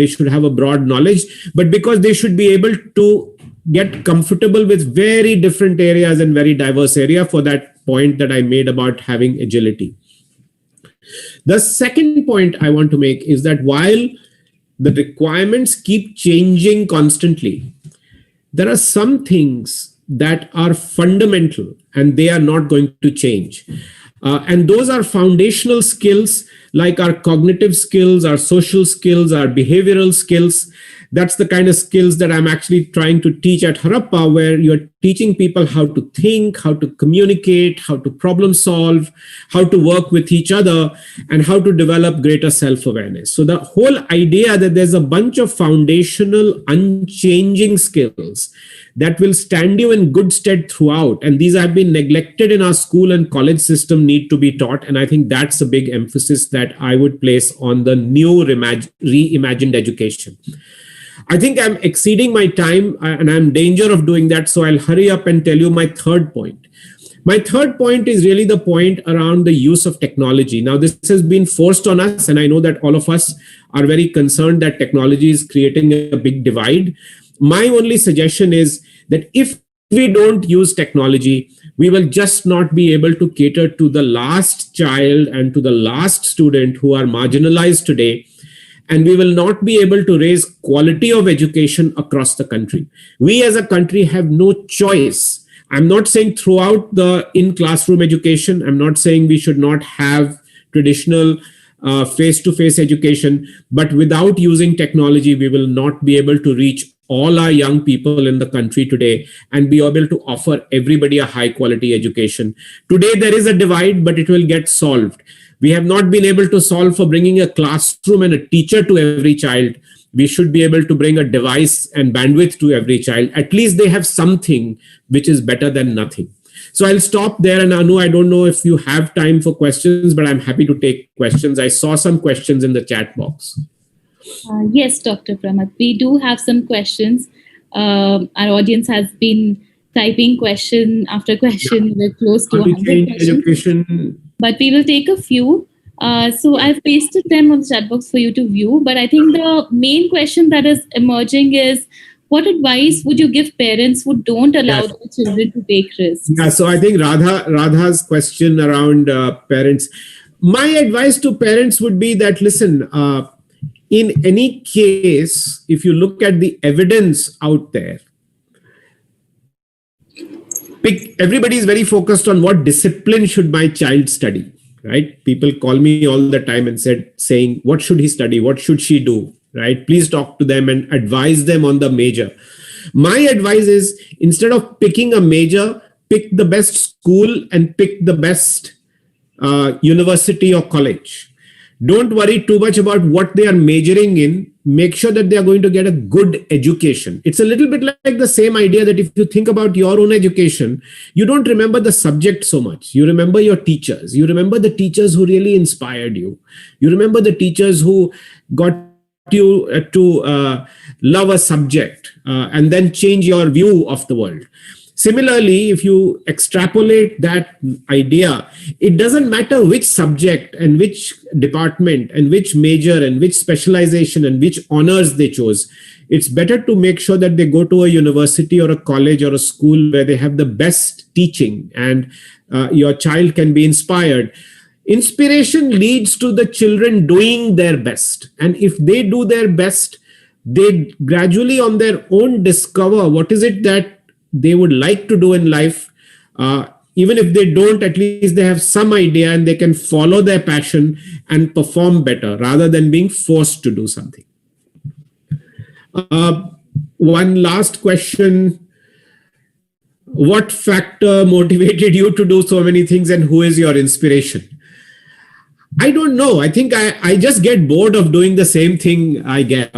should have a broad knowledge, but because they should be able to get comfortable with very different areas and very diverse area, for that point that I made about having agility. The second point I want to make is that while the requirements keep changing constantly, there are some things that are fundamental and they are not going to change. And those are foundational skills like our cognitive skills, our social skills, our behavioral skills. That's the kind of skills that I'm actually trying to teach at Harappa, where you're teaching people how to think, how to communicate, how to problem solve, how to work with each other, and how to develop greater self-awareness. So the whole idea that there's a bunch of foundational, unchanging skills that will stand you in good stead throughout. And these have been neglected in our school and college system, need to be taught. And I think that's a big emphasis that I would place on the new reimagined education. I think I'm exceeding my time and I'm in danger of doing that. So I'll hurry up and tell you my third point. My third point is really the point around the use of technology. Now, this has been forced on us, and I know that all of us are very concerned that technology is creating a big divide. My only suggestion is that if we don't use technology, we will just not be able to cater to the last child and to the last student who are marginalized today. And we will not be able to raise quality of education across the country. We as a country have no choice. I'm not saying throughout the in-classroom education, I'm not saying we should not have traditional face-to-face education, but without using technology, we will not be able to reach all our young people in the country today and be able to offer everybody a high-quality education. Today, there is a divide, but it will get solved. We have not been able to solve for bringing a classroom and a teacher to every child. We should be able to bring a device and bandwidth to every child. At least they have something which is better than nothing. So I'll stop there. And Anu, I don't know if you have time for questions, but I'm happy to take questions. I saw some questions in the chat box. Yes, Dr. Pramath, we do have some questions. Our audience has been typing question after question. We're close to 100 questions. Education. But we will take a few. So I've pasted them on the chat box for you to view. But I think the main question that is emerging is, what advice would you give parents who don't allow their children to take risks? Yeah, so I think Radha's question around parents. My advice to parents would be that, listen, in any case, if you look at the evidence out there, everybody is very focused on what discipline should my child study, right? People call me all the time and saying, what should he study? What should she do? Right? Please talk to them and advise them on the major. My advice is, instead of picking a major, pick the best school and pick the best university or college. Don't worry too much about what they are majoring in. Make sure that they are going to get a good education. It's a little bit like the same idea that if you think about your own education, you don't remember the subject so much. You remember your teachers. You remember the teachers who really inspired you. You remember the teachers who got you to love a subject and then change your view of the world. Similarly, if you extrapolate that idea, it doesn't matter which subject and which department and which major and which specialization and which honors they chose. It's better to make sure that they go to a university or a college or a school where they have the best teaching and your child can be inspired. Inspiration leads to the children doing their best. And if they do their best, they gradually on their own discover what is it that they would like to do in life. Even if they don't, at least they have some idea and they can follow their passion and perform better rather than being forced to do something. One last question. What factor motivated you to do so many things and who is your inspiration? I don't know. I think I just get bored of doing the same thing I get.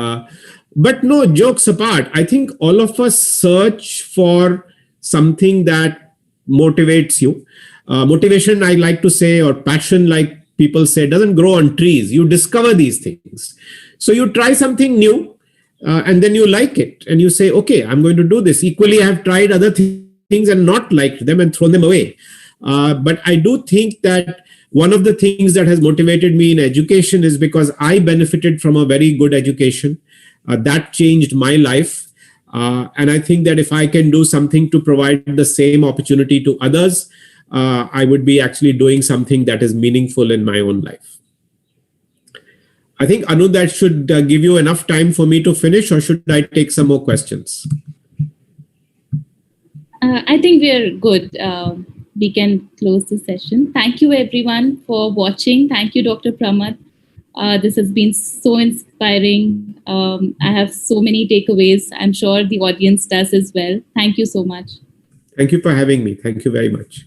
But no, jokes apart, I think all of us search for something that motivates you. Motivation, I like to say, or passion, like people say, doesn't grow on trees. You discover these things. So you try something new and then you like it. And you say, okay, I'm going to do this. Equally, I have tried other things and not liked them and thrown them away. But I do think that one of the things that has motivated me in education is because I benefited from a very good education. That changed my life. And I think that if I can do something to provide the same opportunity to others, I would be actually doing something that is meaningful in my own life. I think, Anu, that should give you enough time for me to finish, or should I take some more questions? I think we're good. We can close the session. Thank you, everyone, for watching. Thank you, Dr. Pramath. This has been so inspiring. I have so many takeaways. I'm sure the audience does as well. Thank you so much. Thank you for having me. Thank you very much.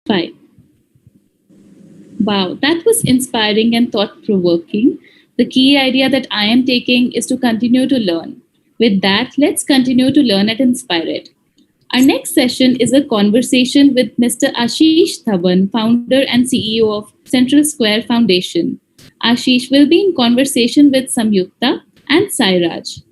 5. Wow, that was inspiring and thought-provoking. The key idea that I am taking is to continue to learn. With that, let's continue to learn at inspirED. Our next session is a conversation with Mr. Ashish Dhawan, founder and CEO of Central Square Foundation. Ashish will be in conversation with Samyukta and Sairaj.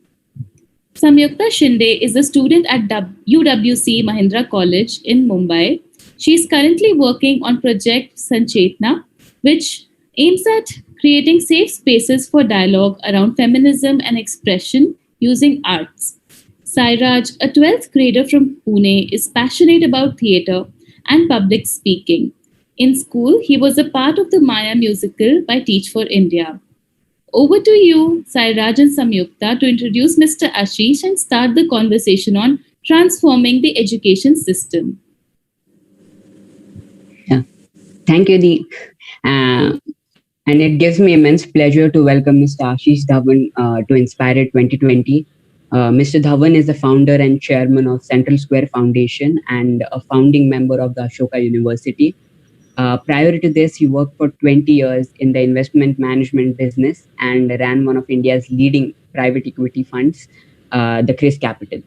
Samyukta Shinde is a student at UWC Mahindra College in Mumbai. She is currently working on Project Sanchetna, which aims at creating safe spaces for dialogue around feminism and expression using arts. Sairaj, a 12th grader from Pune, is passionate about theatre and public speaking. In school, he was a part of the Maya musical by Teach for India. Over to you, Sairaj and Samyukta, to introduce Mr. Ashish and start the conversation on transforming the education system. Yeah. Thank you, Dee. And it gives me immense pleasure to welcome Mr. Ashish Dhawan to inspirED 2020. Mr. Dhawan is the founder and chairman of Central Square Foundation and a founding member of the Ashoka University. Prior to this, he worked for 20 years in the investment management business and ran one of India's leading private equity funds, the Chris Capital.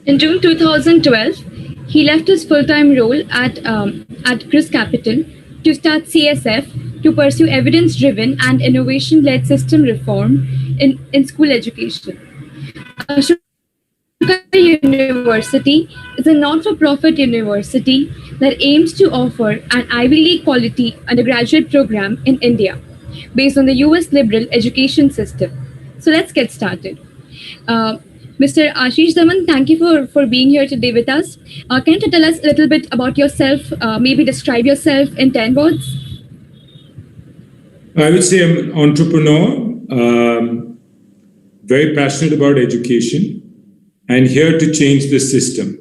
In June 2012, he left his full-time role at Chris Capital to start CSF to pursue evidence-driven and innovation-led system reform in school education. Ashoka University is a not-for-profit university that aims to offer an Ivy League quality undergraduate program in India based on the US liberal education system. So let's get started. Mr. Ashish Dhawan, thank you for being here today with us. Can you tell us a little bit about yourself, maybe describe yourself in 10 words? I would say I'm an entrepreneur, very passionate about education, and here to change the system.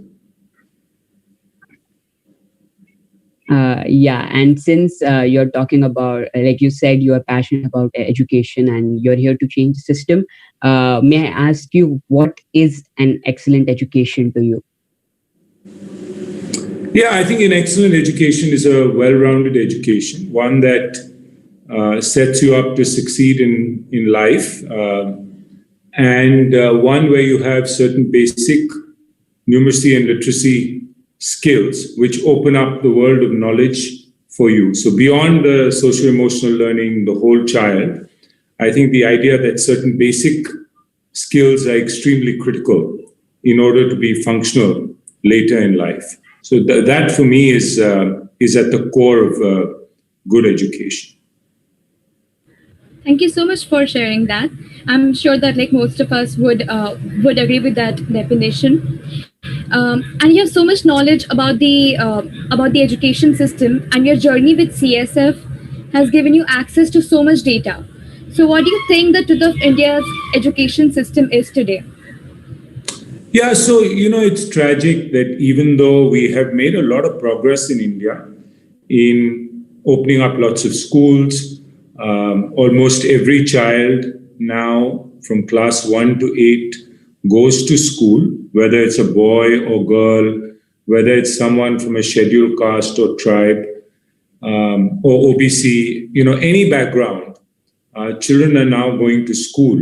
And since you're talking about, like you said, you are passionate about education and you're here to change the system, may I ask you, what is an excellent education to you? Yeah, I think an excellent education is a well-rounded education, one that sets you up to succeed in life, and one where you have certain basic numeracy and literacy skills which open up the world of knowledge for you. So beyond the socio-emotional learning, the whole child, I think the idea that certain basic skills are extremely critical in order to be functional later in life. So that for me is at the core of good education. Thank you so much for sharing that. I'm sure that like most of us would agree with that definition. And you have so much knowledge about the education system, and your journey with CSF has given you access to so much data. So what do you think the truth of India's education system is today? Yeah, so, it's tragic that even though we have made a lot of progress in India in opening up lots of schools, almost every child now from class 1 to 8 goes to school, whether it's a boy or girl, whether it's someone from a scheduled caste or tribe, or OBC, any background, children are now going to school.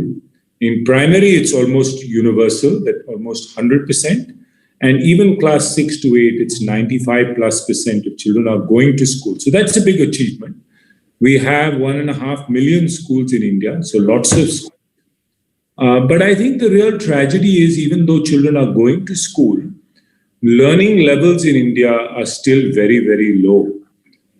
In primary, it's almost universal, that almost 100%. And even class 6 to 8, it's 95+% of children are going to school. So that's a big achievement. We have 1.5 million schools in India, so lots of schools. But I think the real tragedy is even though children are going to school, learning levels in India are still very, very low.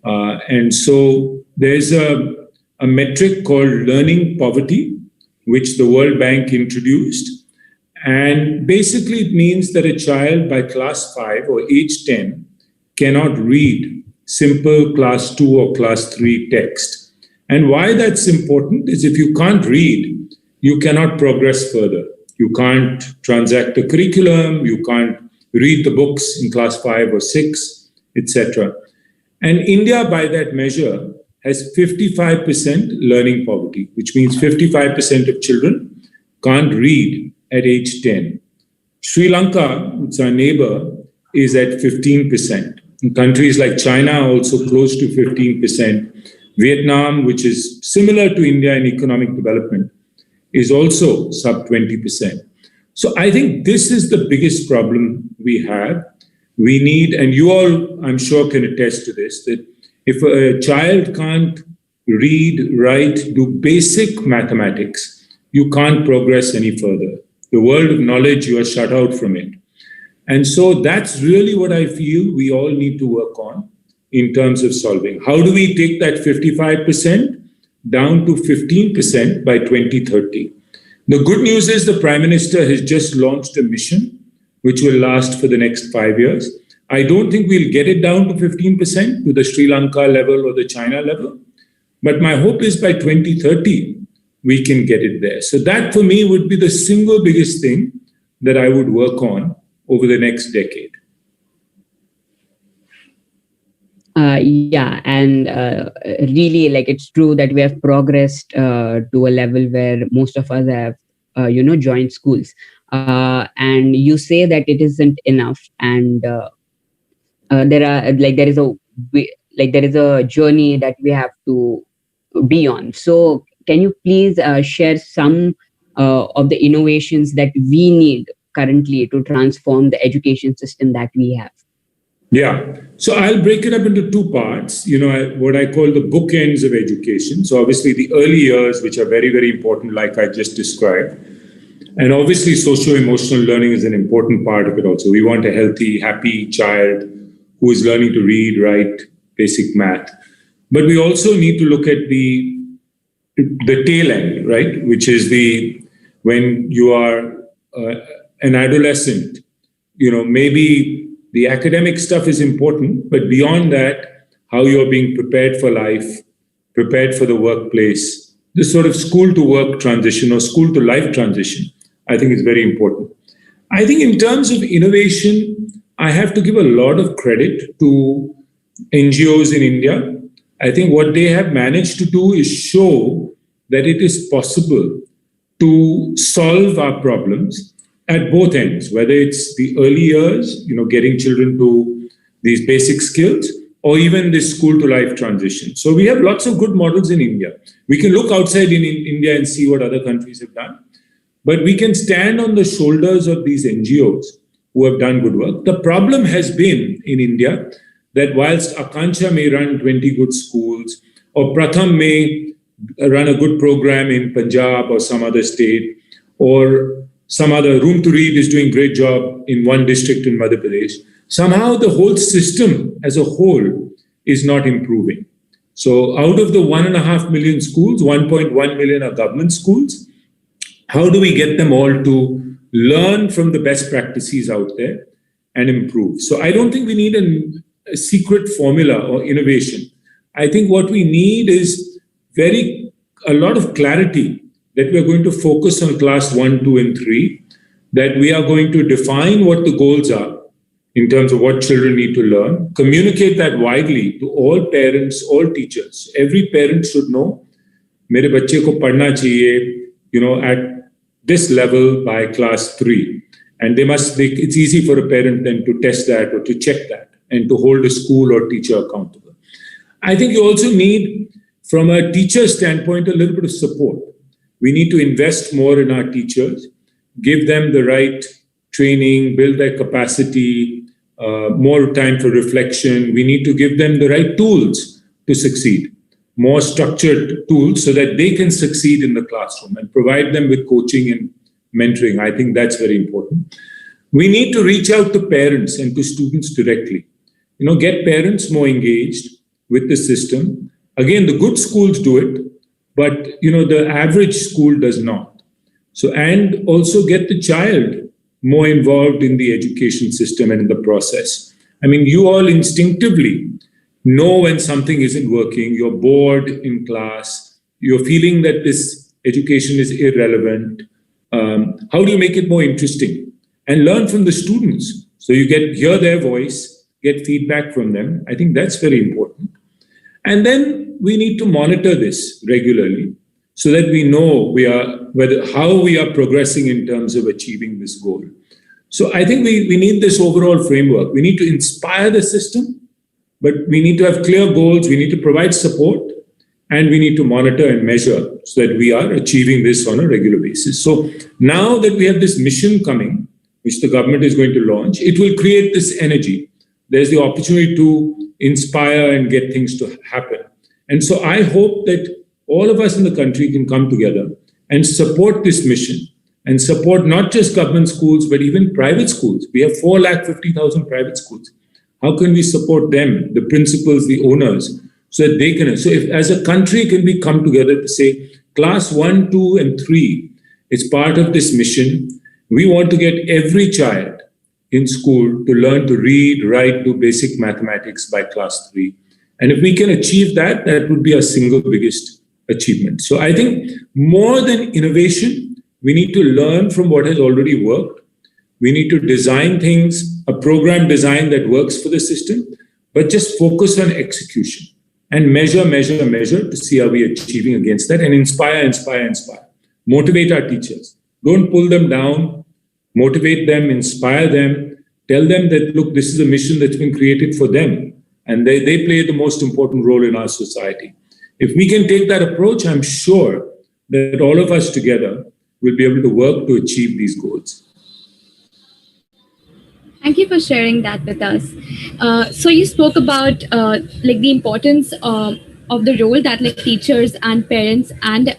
And so there's a metric called learning poverty, which the World Bank introduced. And basically it means that a child by class 5 or age 10 cannot read simple class 2 or class 3 text. And why that's important is if you can't read, you cannot progress further. You can't transact the curriculum, you can't read the books in class 5 or 6, etc. And India, by that measure, has 55% learning poverty, which means 55% of children can't read at age 10. Sri Lanka, which is our neighbor, is at 15%. In countries like China, also close to 15%. Vietnam, which is similar to India in economic development, is also sub 20%. So I think this is the biggest problem we have. We need, and you all, I'm sure, can attest to this, that if a child can't read, write, do basic mathematics, you can't progress any further. The world of knowledge, you are shut out from it. And so that's really what I feel we all need to work on in terms of solving. How do we take that 55% down to 15% by 2030? The good news is the Prime Minister has just launched a mission which will last for the next 5 years. I don't think we'll get it down to 15% to the Sri Lanka level or the China level. But my hope is by 2030, we can get it there. So that for me would be the single biggest thing that I would work on over the next decade. Yeah, and really, like, it's true that we have progressed to a level where most of us have, joined schools. And you say that it isn't enough, and there is a journey that we have to be on. So, can you please share some of the innovations that we need currently to transform the education system that we have? Yeah. So I'll break it up into two parts, what I call the bookends of education. So obviously the early years, which are very, very important, like I just described. And obviously socio-emotional learning is an important part of it also. We want a healthy, happy child who is learning to read, write, basic math. But we also need to look at the tail end, right? Which is when you are an adolescent, maybe the academic stuff is important, but beyond that, how you're being prepared for life, prepared for the workplace, this sort of school to work transition or school to life transition, I think is very important. I think in terms of innovation, I have to give a lot of credit to NGOs in India. I think what they have managed to do is show that it is possible to solve our problems at both ends, whether it's the early years, getting children to these basic skills, or even this school to life transition. So we have lots of good models in India. We can look outside in India and see what other countries have done, but we can stand on the shoulders of these NGOs who have done good work. The problem has been in India that whilst Akanksha may run 20 good schools, or Pratham may run a good program in Punjab or some other state, or some other Room to Read is doing a great job in one district in Madhya Pradesh, somehow the whole system as a whole is not improving. So out of the 1.5 million schools, 1.1 million are government schools. How do we get them all to learn from the best practices out there and improve? So I don't think we need a secret formula or innovation. I think what we need is a lot of clarity that we're going to focus on class 1, 2, and 3, that we are going to define what the goals are in terms of what children need to learn, communicate that widely to all parents, all teachers. Every parent should know, mere bacche ko padhna chahiye, at this level by class 3. And it's easy for a parent then to test that or to check that and to hold a school or teacher accountable. I think you also need, from a teacher standpoint, a little bit of support. We need to invest more in our teachers, give them the right training, build their capacity, more time for reflection. We need to give them the right tools to succeed, more structured tools so that they can succeed in the classroom, and provide them with coaching and mentoring. I think that's very important. We need to reach out to parents and to students directly. Get parents more engaged with the system. Again, the good schools do it, but the average school does not. So, and also get the child more involved in the education system and in the process. I mean, you all instinctively know when something isn't working, you're bored in class, you're feeling that this education is irrelevant. How do you make it more interesting? And learn from the students. So you hear their voice, get feedback from them. I think that's very important. And then we need to monitor this regularly so that we know how we are progressing in terms of achieving this goal. So I think we need this overall framework. We need to inspire the system, but we need to have clear goals. We need to provide support, and we need to monitor and measure so that we are achieving this on a regular basis. So now that we have this mission coming, which the government is going to launch, it will create this energy. There's the opportunity to inspire and get things to happen. And so I hope that all of us in the country can come together and support this mission, and support not just government schools, but even private schools. We have 450,000 private schools. How can we support them, the principals, the owners, so that they can, so if as a country can we come together to say, class 1, 2, and 3 is part of this mission. We want to get every child in school to learn to read, write, do basic mathematics by class 3. And if we can achieve that, that would be our single biggest achievement. So I think more than innovation, we need to learn from what has already worked. We need to design things, a program design that works for the system, but just focus on execution and measure to see how we are achieving against that, and inspire. Motivate our teachers. Don't pull them down. Motivate them, inspire them, tell them that, look, this is a mission that's been created for them, and they play the most important role in our society. If we can take that approach, I'm sure that all of us together will be able to work to achieve these goals. Thank you for sharing that with us. So you spoke about the importance of the role that teachers and parents and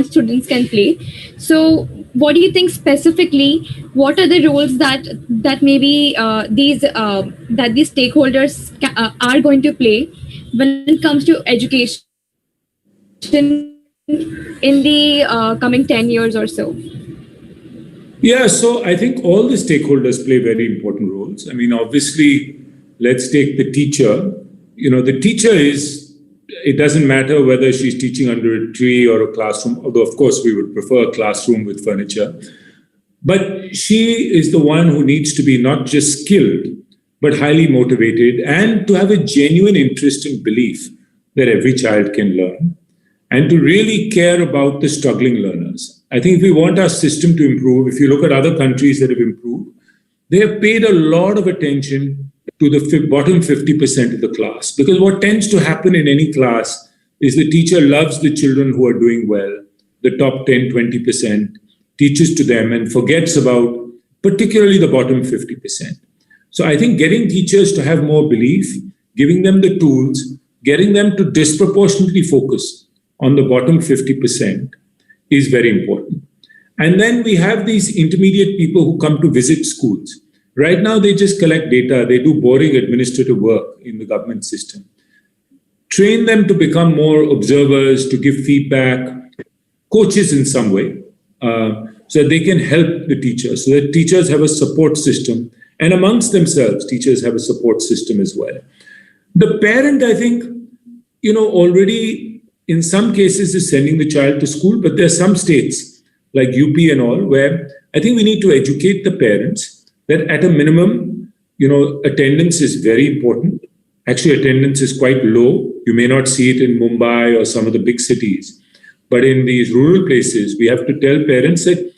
students can play. So what do you think specifically? What are the roles that maybe these stakeholders are going to play when it comes to education in the coming 10 years or so? Yeah, so I think all the stakeholders play very important roles. I mean, obviously, let's take the teacher. The teacher it doesn't matter whether she's teaching under a tree or a classroom, although, of course, we would prefer a classroom with furniture. But she is the one who needs to be not just skilled, but highly motivated, and to have a genuine interest and belief that every child can learn, and to really care about the struggling learners. I think if we want our system to improve, if you look at other countries that have improved, they have paid a lot of attention to the bottom 50% of the class. Because what tends to happen in any class is the teacher loves the children who are doing well, the top 10, 20%, teaches to them and forgets about particularly the bottom 50%. So I think getting teachers to have more belief, giving them the tools, getting them to disproportionately focus on the bottom 50% is very important. And then we have these intermediate people who come to visit schools. Right now, they just collect data. They do boring administrative work in the government system. Train them to become more observers, to give feedback, coaches in some way, so that they can help the teachers, so that teachers have a support system. And amongst themselves, teachers have a support system as well. The parent, I think, already in some cases is sending the child to school, but there are some states like UP and all where I think we need to educate the parents that at a minimum, attendance is very important. Actually, attendance is quite low. You may not see it in Mumbai or some of the big cities. But in these rural places, we have to tell parents that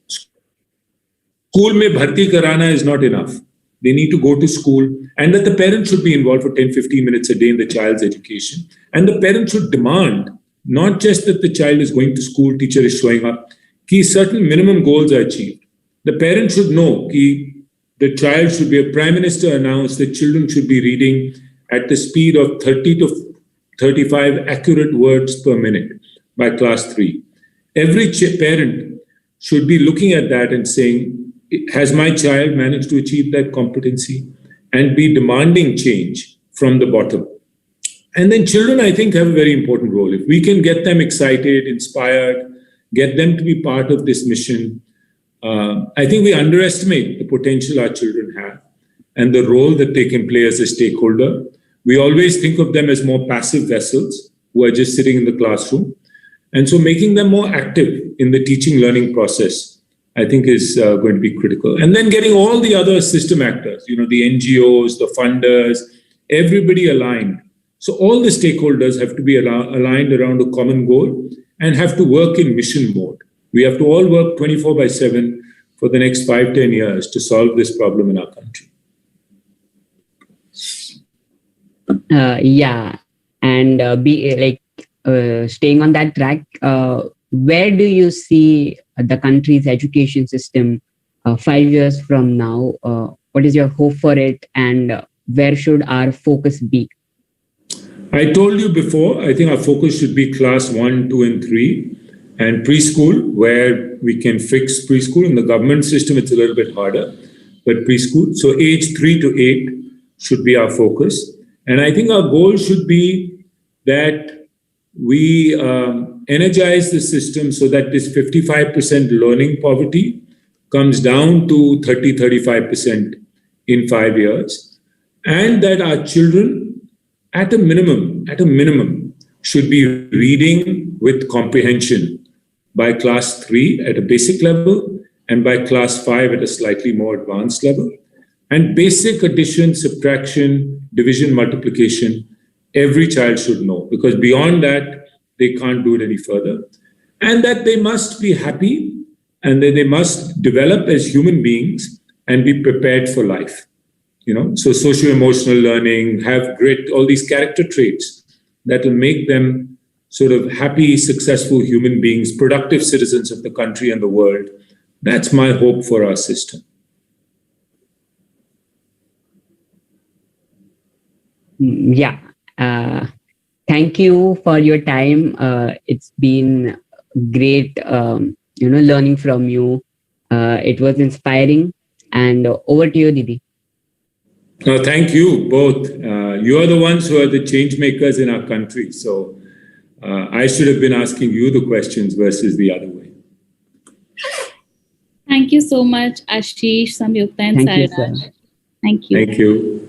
school mein bharti karana is not enough. They need to go to school, and that the parents should be involved for 10, 15 minutes a day in the child's education. And the parents should demand not just that the child is going to school, teacher is showing up, that certain minimum goals are achieved. The parents should know that the child should be, a prime minister announced that children should be reading at the speed of 30 to 35 accurate words per minute by class 3. Every parent should be looking at that and saying, has my child managed to achieve that competency? And be demanding change from the bottom. And then children, I think, have a very important role. If we can get them excited, inspired, get them to be part of this mission, I think we underestimate the potential our children have and the role that they can play as a stakeholder. We always think of them as more passive vessels who are just sitting in the classroom. And so making them more active in the teaching learning process, I think, is going to be critical. And then getting all the other system actors, the NGOs, the funders, everybody aligned. So all the stakeholders have to be aligned around a common goal and have to work in mission mode. We have to all work 24/7 for the next 5-10 years to solve this problem in our country. And staying on that track, where do you see the country's education system 5 years from now? What is your hope for it, and where should our focus be? I told you before, I think our focus should be class 1, 2, and 3, and preschool, where we can fix preschool. In the government system, it's a little bit harder, but preschool. So age 3 to 8 should be our focus. And I think our goal should be that we energize the system so that this 55% learning poverty comes down to 30-35% in 5 years, and that our children, at a minimum, should be reading with comprehension by class 3 at a basic level and by class 5 at a slightly more advanced level. And basic addition, subtraction, division, multiplication, every child should know, because beyond that, they can't do it any further. And that they must be happy, and that they must develop as human beings and be prepared for life. So socio-emotional learning, have grit, all these character traits that will make them sort of happy, successful human beings, productive citizens of the country and the world. That's my hope for our system. Yeah. Thank you for your time. It's been great, learning from you. It was inspiring. And over to you, Didi. No, thank you both. You are the ones who are the change makers in our country. So I should have been asking you the questions versus the other way. Thank you so much, Ashish, Samyukta, and Thank you, Sairaj. sir. Thank you. Thank you.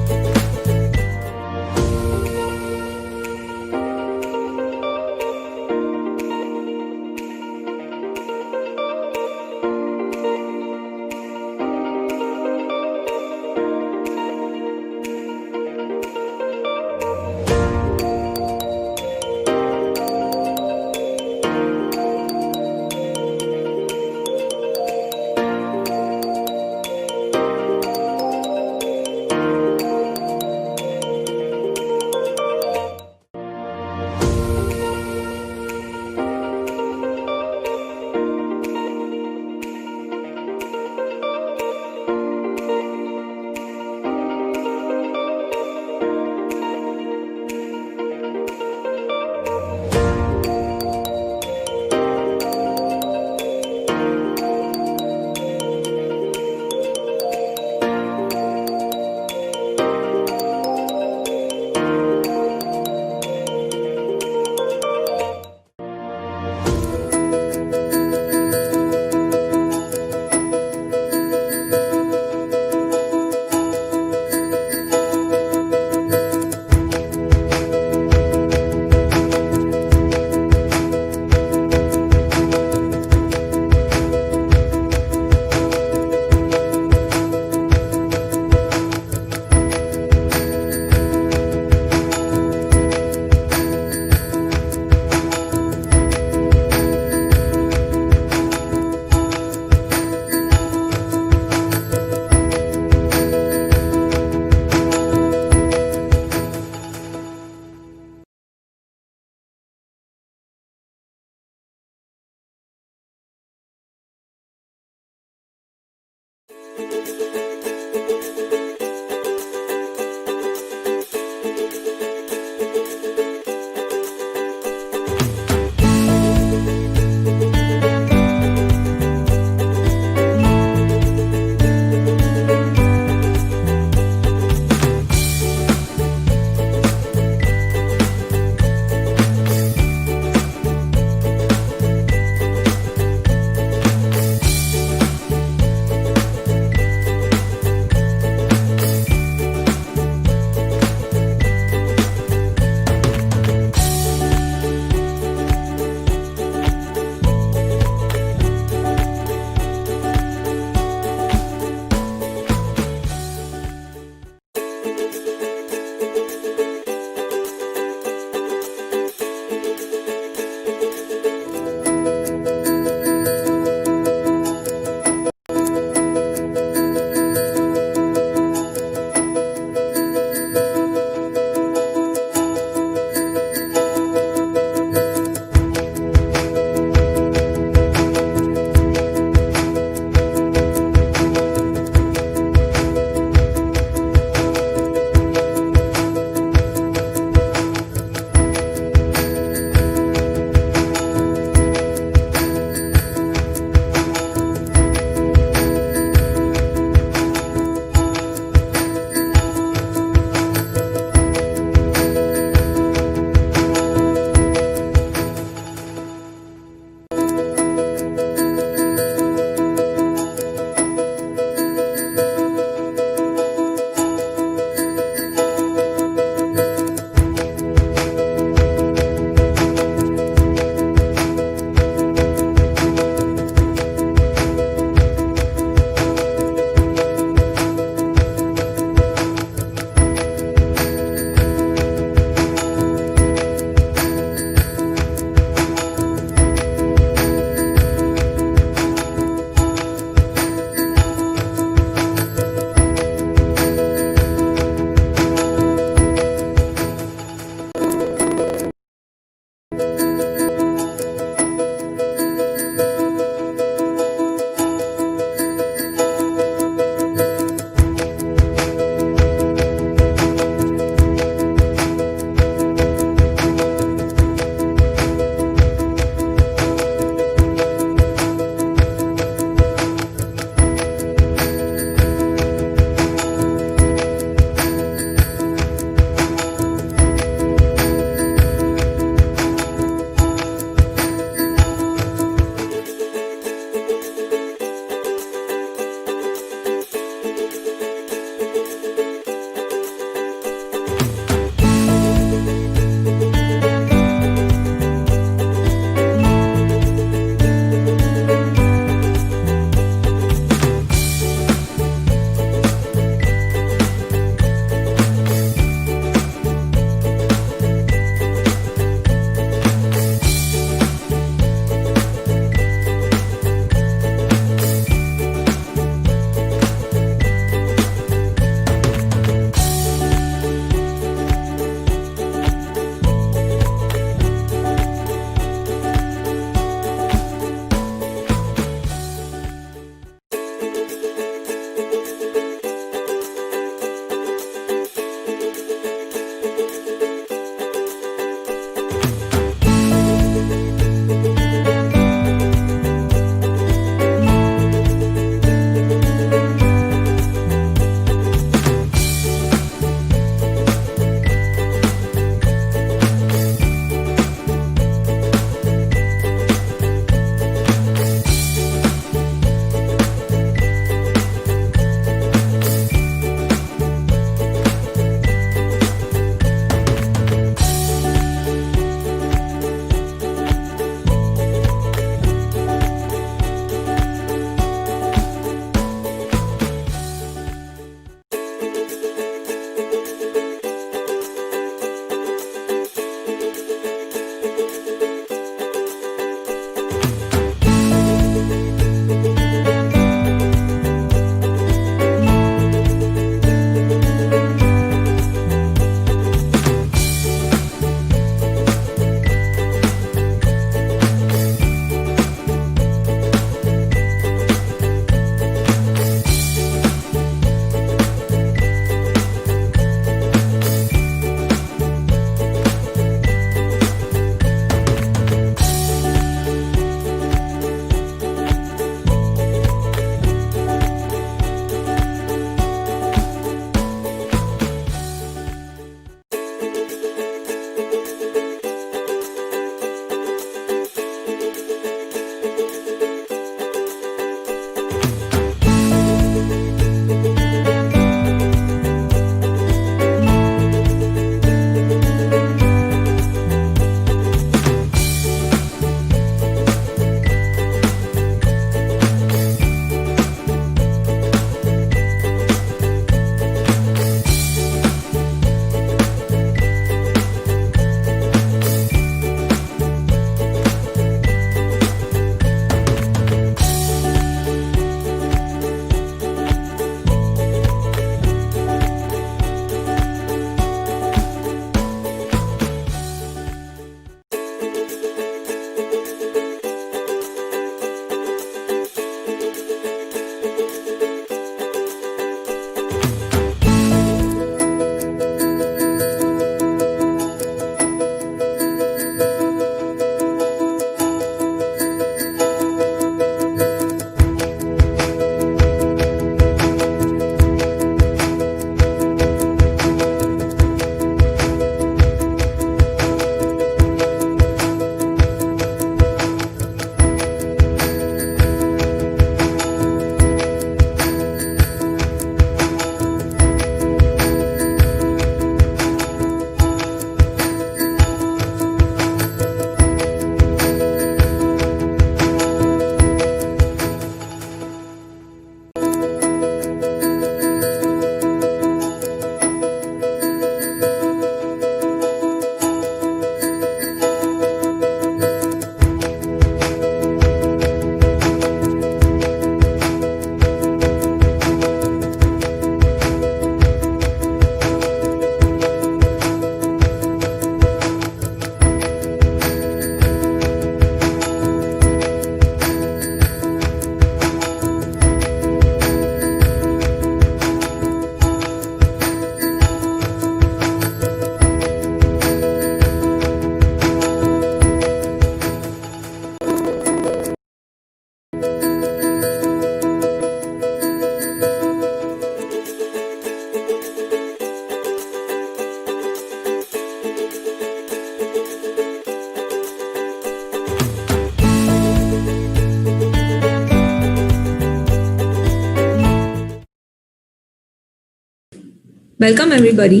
Welcome, everybody.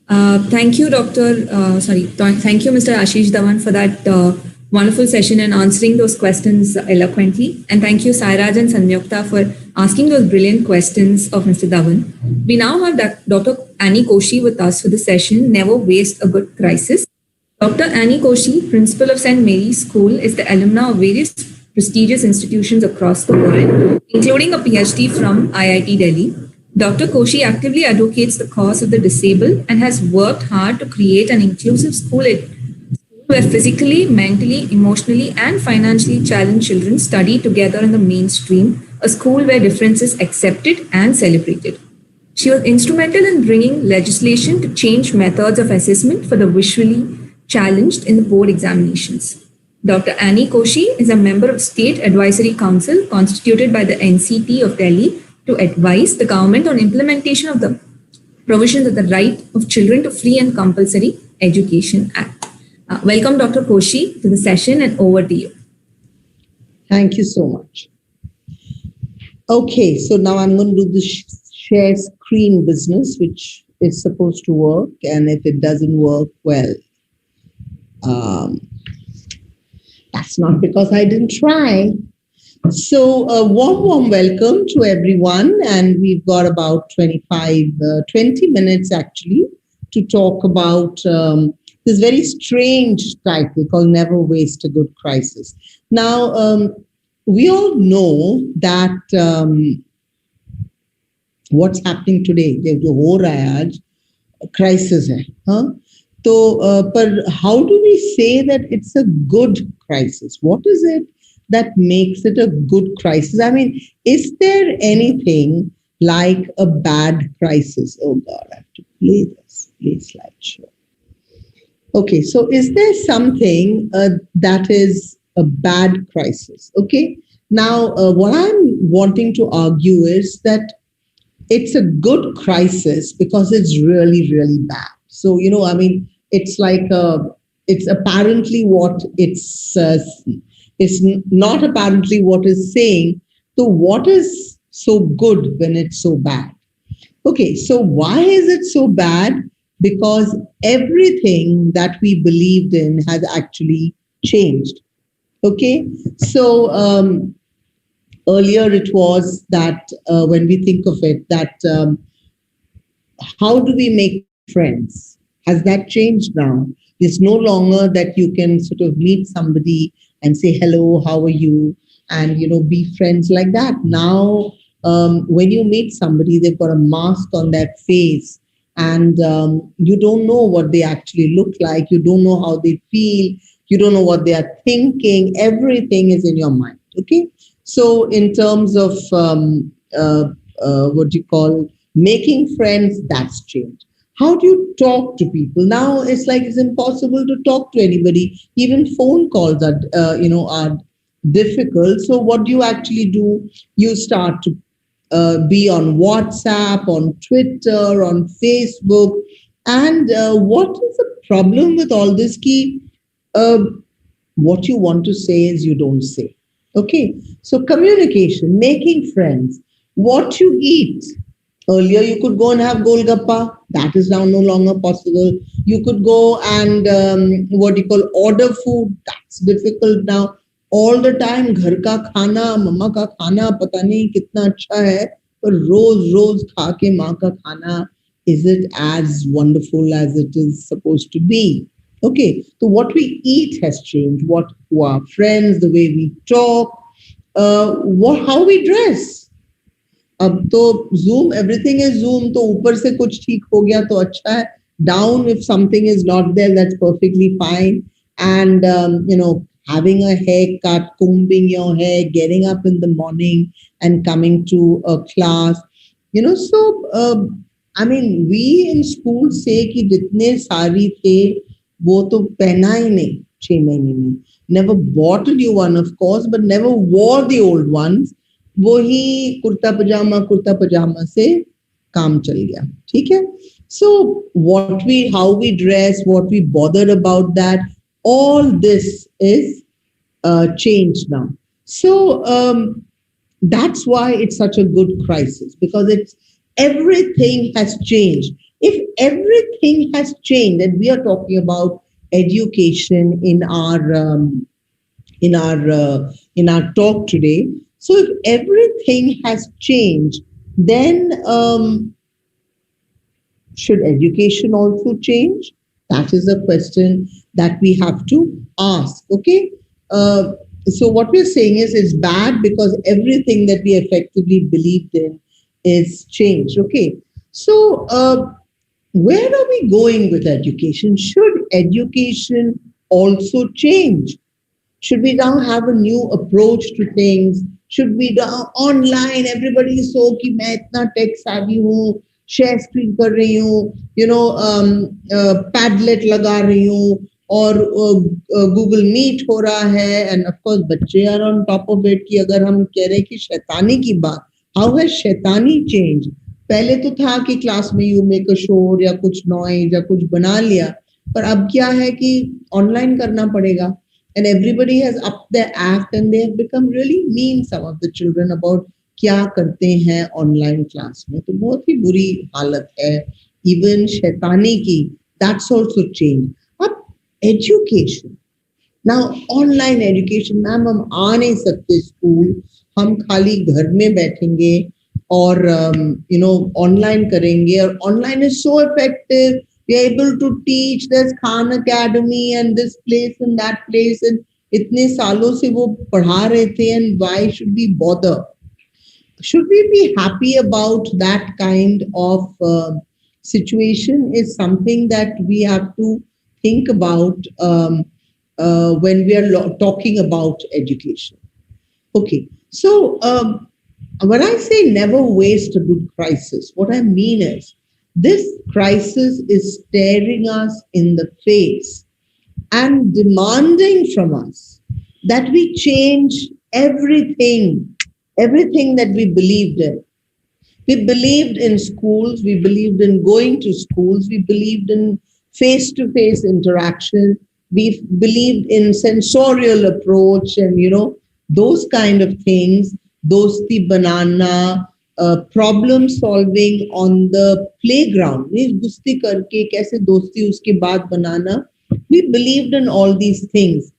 Thank you, Thank you, Mr. Ashish Dhawan, for that wonderful session and answering those questions eloquently. And thank you, Sairaj and Sanyukta, for asking those brilliant questions of Mr. Dhawan. We now have Dr. Annie Koshi with us for the session, Never Waste a Good Crisis. Dr. Annie Koshi, principal of St. Mary's School, is the alumna of various prestigious institutions across the world, including a PhD from IIT Delhi. Dr. Koshi actively advocates the cause of the disabled and has worked hard to create an inclusive school where physically, mentally, emotionally, and financially challenged children study together in the mainstream, a school where difference is accepted and celebrated. She was instrumental in bringing legislation to change methods of assessment for the visually challenged in the board examinations. Dr. Annie Koshi is a member of State Advisory Council constituted by the NCT of Delhi to advise the government on implementation of the provisions of the Right of Children to Free and Compulsory Education Act. Welcome, Dr. Koshi, to the session, and over to you. Thank you so much. Okay, so now I'm going to do the share screen business, which is supposed to work, and if it doesn't work, well, that's not because I didn't try. So a warm welcome to everyone, and we've got about 20 minutes actually to talk about this very strange title called Never Waste a Good Crisis. Now, we all know that what's happening today, जो हो रहा है आज, crisis है, हाँ? तो पर how do we say that it's a good crisis? What is it that makes it a good crisis? I mean, is there anything like a bad crisis? Oh God, I have to play slideshow. Okay, so is there something that is a bad crisis? Okay, now what I'm wanting to argue is that it's a good crisis because it's really, really bad. So, you know, I mean, it's like, it's apparently what it's not apparently what it's saying. So what is so good when it's so bad? Okay, so why is it so bad? Because everything that we believed in has actually changed. Okay, so earlier it was that when we think of it, that how do we make friends? Has that changed now? It's no longer that you can sort of meet somebody and say, hello, how are you? And, you know, be friends like that. Now, when you meet somebody, they've got a mask on their face, and you don't know what they actually look like. You don't know how they feel. You don't know what they are thinking. Everything is in your mind. Okay. So in terms of what you call making friends, that's changed. How do you talk to people? Now it's like it's impossible to talk to anybody. Even phone calls are, are difficult. So what do you actually do? You start to be on WhatsApp, on Twitter, on Facebook. And what is the problem with all this? What you want to say is you don't say. Okay. So communication, making friends, what you eat. Earlier, you could go and have golgappa. That is now no longer possible. You could go and order food. That's difficult now. All the time, घर का खाना, मम्मा का खाना, पता नहीं कितना अच्छा है, पर रोज खा के माँ का खाना, is it as wonderful as it is supposed to be? Okay, so what we eat has changed. Who are friends, the way we talk, how we dress. अब तो Zoom, everything is Zoom, तो ऊपर से कुछ ठीक हो गया तो अच्छा है. Down, if something is not there, that's perfectly fine. And, having a haircut, combing your hair, getting up in the morning and coming to a class. So, we in school say कि जितने साड़ी थे, वो तो पहना ही नहीं 6 महीने में. Never bought a new one, of course, but never wore the old ones. वही कुर्ता पजामा से काम चल गया. ठीक है? So how we dress, what we bother about that, all this is changed now. So that's why it's such a good crisis, because everything has changed. If everything has changed, and we are talking about education in our talk today. So if everything has changed, then should education also change? That is a question that we have to ask. Okay. So what we're saying is it's bad because everything that we effectively believed in is changed. Okay. So where are we going with education? Should education also change? Should we now have a new approach to things? Should we now online? Everybody is so कि मैं इतना tech savvy हूँ, share screen कर रही हूँ, Padlet लगा रही हूँ, और Google Meet हो रहा है, and of course बच्चे are on top of it. कि अगर हम कह रहे हैं कि शैतानी की बात, how has शैतानी changed? पहले तो था कि क्लास में you make a show या कुछ noise या कुछ बना लिया, पर अब क्या है कि online करना पड़ेगा. And everybody has upped their act and they have become really mean, some of the children, about क्या करते हैं online class में. तो बहुत ही बुरी हालत है. Even शैतानी की, that's also changed. अब education. Now online education, ma'am हम आ नहीं सकते स्कूल, हम खाली घर में बैठेंगे और online करेंगे, और online is so effective. We are able to teach. There's Khan Academy and this place and that place, and इतने सालों से वो पढ़ा रहे थे, and why should we bother? Should we be happy about that kind of situation is something that we have to think about when we are talking about education. Okay, so when I say never waste a good crisis, what I mean is, this crisis is staring us in the face and demanding from us that we change everything that we believed in. We believed in schools, we believed in going to schools, we believed in face-to-face interaction, we believed in sensorial approach and, those kind of things, dosti banana, problem solving on the playground. Gusti karke kaise dosti uske baad banana. We believed in all these things.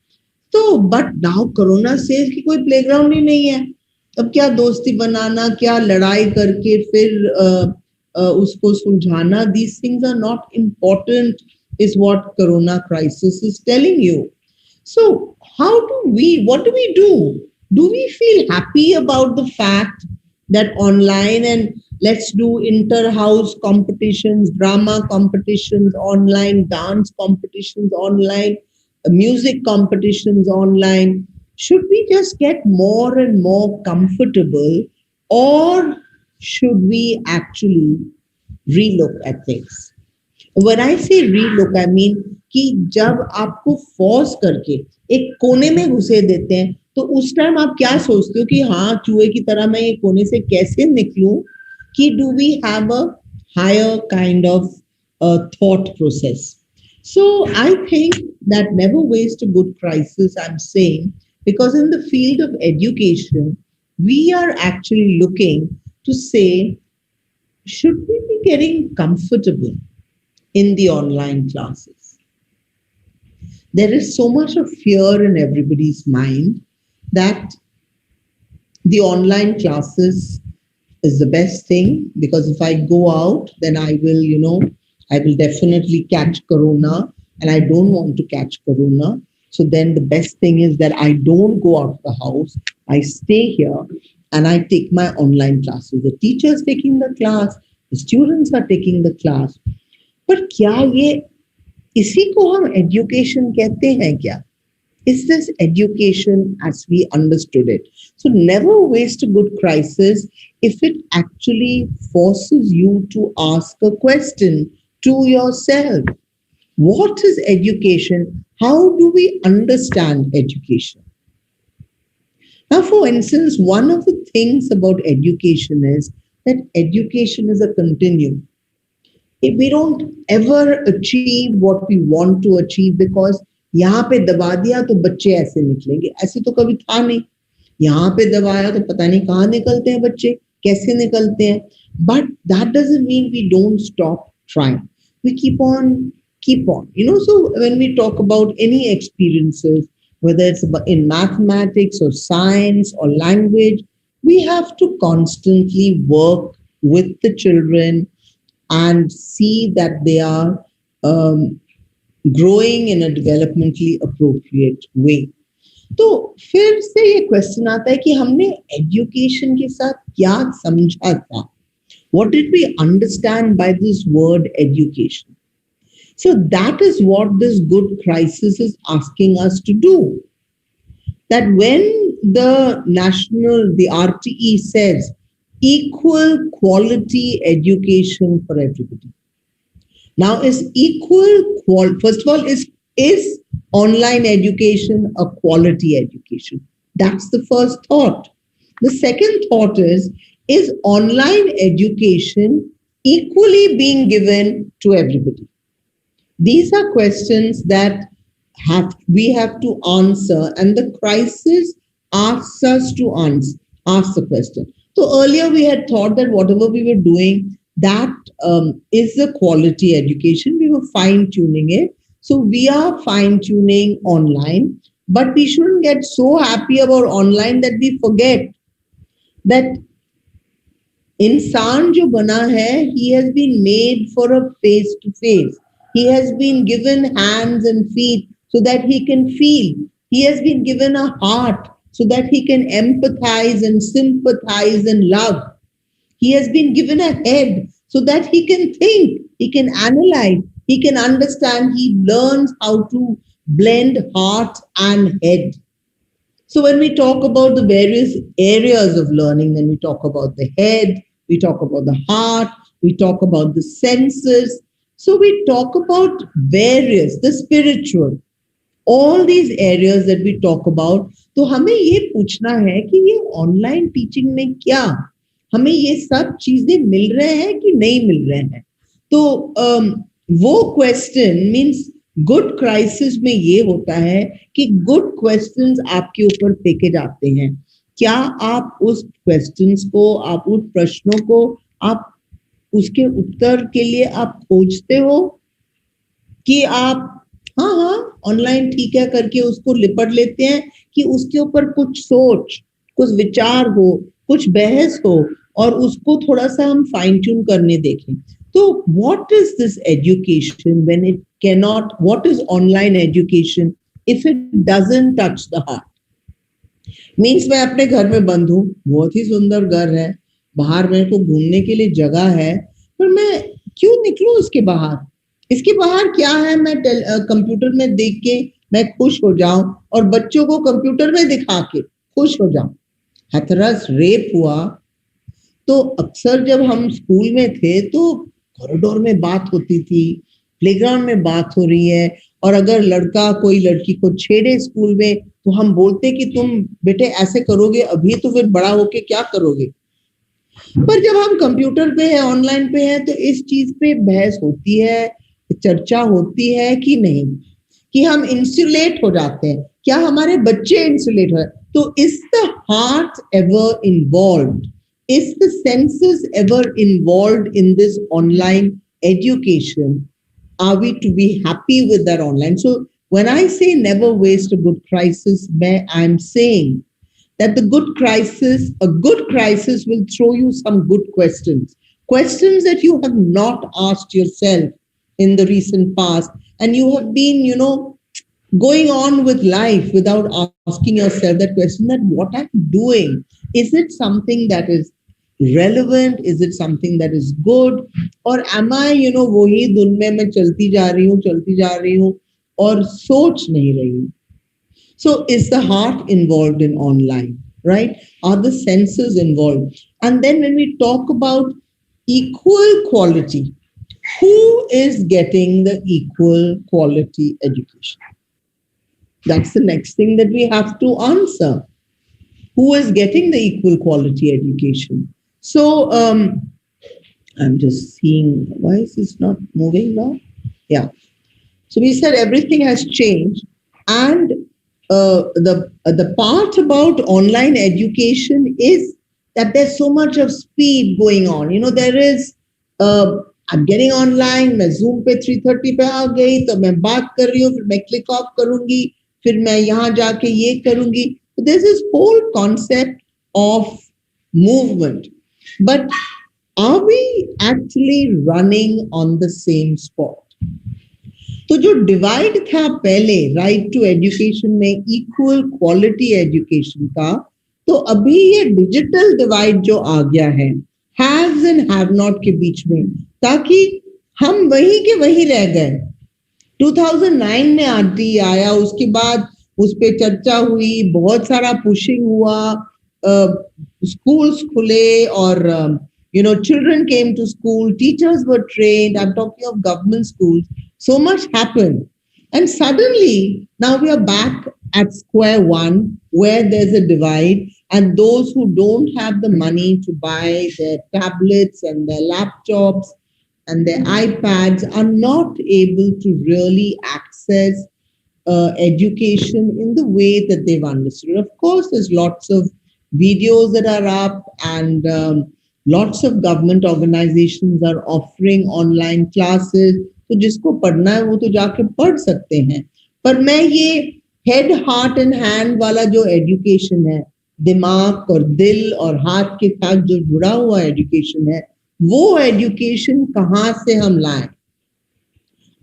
So, but now Corona says कि कोई playground ही नहीं है. अब क्या दोस्ती बनाना, क्या लड़ाई करके फिर उसको सुलझाना? These things are not important, is what Corona crisis is telling you. So, what do we do? Do we feel happy about the fact that online, and let's do inter-house competitions, drama competitions online, dance competitions online, music competitions online? Should we just get more and more comfortable, or should we actually relook at things? When I say relook, I mean कि जब आपको force करके एक कोने में घुसे देते हैं, तो उस टाइम आप क्या सोचते हो कि हाँ, चूहे की तरह मैं ये कोने से कैसे निकलूं? कि do we have a higher kind of thought process? So I think that never waste a good crisis, I'm saying, because in the field of education, we are actually looking to say, should we be getting comfortable in the online classes? There is so much of fear in everybody's mind that the online classes is the best thing, because if I go out, then I will, I will definitely catch Corona, and I don't want to catch Corona. So then the best thing is that I don't go out of the house. I stay here and I take my online classes. The teacher is taking the class, the students are taking the class. But क्या ये इसी को हम education कहते हैं क्या? Is this education as we understood it? So never waste a good crisis if it actually forces you to ask a question to yourself. What is education? How do we understand education? Now, for instance, one of the things about education is that education is a continuum. If we don't ever achieve what we want to achieve, because यहाँ पे दबा दिया तो बच्चे ऐसे निकलेंगे, ऐसे तो कभी था नहीं. यहाँ पे दबाया तो पता नहीं कहाँ निकलते हैं बच्चे, कैसे निकलते हैं. But that doesn't mean we don't stop trying. we keep on. So when we talk about any experiences, whether it's in mathematics or science or language, we have to constantly work with the children and see that they are growing in a developmentally appropriate way. तो फिर से ये question आता है कि हमने education के साथ क्या समझा था? What did we understand by this word education? So that is what this good crisis is asking us to do. That when the RTE says equal quality education for everybody. Now is first of all, is online education a quality education? That's the first thought. The second thought is online education equally being given to everybody? These are questions that we have to answer, and the crisis asks us to ask the question. So earlier we had thought that whatever we were doing, that is the quality education. We were fine-tuning it. So we are fine-tuning online, but we shouldn't get so happy about online that we forget that insan jo bana hai, he has been made for a face-to-face. He has been given hands and feet so that he can feel. He has been given a heart so that he can empathize and sympathize and love. He has been given a head so that he can think, he can analyze, he can understand, he learns how to blend heart and head. So when we talk about the various areas of learning, then we talk about the head, we talk about the heart, we talk about the senses. So we talk about the spiritual, all these areas that we talk about. तो हमें ये पूछना है कि ये online teaching में क्या हमें ये सब चीजें मिल रहे हैं कि नहीं मिल रहे हैं? तो वो क्वेश्चन मीन्स गुड क्राइसिस में ये होता है कि गुड क्वेश्चंस आपके ऊपर फेंके जाते हैं. क्या आप उस क्वेश्चंस को, आप उस प्रश्नों को, आप उसके उत्तर के लिए आप खोजते हो कि आप हाँ ऑनलाइन ठीक है करके उसको लिपट लेते हैं कि उसके ऊपर कुछ सोच, कुछ विचार हो, कुछ बहस हो और उसको थोड़ा सा हम फाइन ट्यून करने देखें? तो what is this education when it cannot, what is online education if it doesn't touch the heart? Means मैं अपने घर में बंद हूँ, बहुत ही सुंदर घर है, बाहर मेरे को घूमने के लिए जगह है, पर मैं क्यों निकलूं इसके बाहर? इसके बाहर क्या है? मैं कंप्यूटर में देख के मैं खुश हो जाऊं और बच्चों को कंप्यूटर में दिखा के खुश हो जाऊं. हाथरस रेप हुआ तो अक्सर जब हम स्कूल में थे तो कॉरिडोर में बात होती थी, प्लेग्राउंड में बात हो रही है, और अगर लड़का कोई लड़की को छेड़े स्कूल में तो हम बोलते कि तुम बेटे ऐसे करोगे अभी तो फिर बड़ा होके क्या करोगे? पर जब हम कंप्यूटर पे है, ऑनलाइन पे है, तो इस चीज पे बहस होती है, चर्चा होती है कि नहीं, कि हम इंसुलेट हो जाते हैं, क्या हमारे बच्चे इंसुलेट हो? तो is the heart ever involved? Is the senses ever involved in this online education? Are we to be happy with that online? So when I say never waste a good crisis, I'm saying that a good crisis will throw you some good questions that you have not asked yourself in the recent past, and you have been, going on with life without asking yourself that question, that what I'm doing, is it something that is relevant? Is it something that is good? Or am I, वही धुन में मैं चलती जा रही हूँ और सोच नहीं रही हूँ? So is the heart involved in online, right? Are the senses involved? And then when we talk about equal quality, who is getting the equal quality education? That's the next thing that we have to answer. Who is getting the equal quality education? So I'm just seeing, why is this not moving now? Yeah. So we said everything has changed, and the part about online education is that there's so much of speed going on. There is, I'm getting online, मैं Zoom पे 3:30 पे आ गई तो मैं बात कर रही हूँ, फिर मैं click off करूंगी, फिर मैं यहाँ जाके ये करूंगी. So there's this whole concept of movement. But are we actually running on the same spot? तो जो डिवाइड था पहले राइट टू एजुकेशन में, इक्वल क्वालिटी एजुकेशन का, तो अभी ये डिजिटल डिवाइड जो आ गया है हैव्स एंड हैव नॉट के बीच में, ताकि हम वही के वही रह गए. 2009 में आरटी आया, उसके बाद उस पे चर्चा हुई, बहुत सारा पुशिंग हुआ, स्कूल्स खुले और children came to school, teachers were trained. I'm talking of government schools. So much happened. And suddenly, now we are back at square one, where there's a divide, and those who don't have the money to buy their tablets and their laptops and their iPads are not able to really access education in the way that they've understood. Of course, there's lots of videos that are up, and lots of government organizations are offering online classes. तो जिसको पढ़ना है वो तो जाके पढ़ सकते हैं. पर मैं ये हेड हार्ट एंड हैंड वाला जो एजुकेशन है, दिमाग और दिल और हाथ के साथ जो जुड़ा हुआ एजुकेशन है, वो एजुकेशन कहाँ से हम लाएं,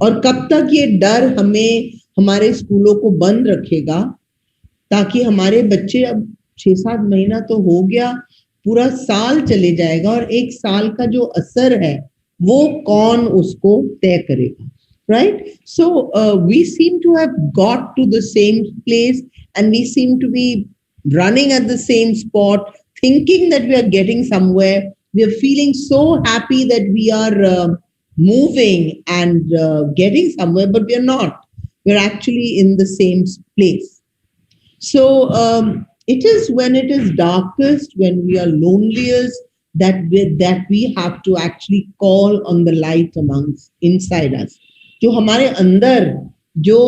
और कब तक ये डर हमें हमारे स्कूलों को बंद रखेगा, ताकि हमारे बच्चे, अब 6-7 महीना तो हो गया, पूरा साल चले जाएगा, और एक साल का जो असर है वो कौन उसको तय करेगा, right? So we seem to have got to the same place, and we seem to be running at the same spot, thinking that we are getting somewhere. We are feeling so happy that we are moving and getting somewhere, but we are not. We're actually in the same place. So it is when it is darkest, when we are loneliest, that we have to actually call on the light amongst inside us. जो हमारे अंदर जो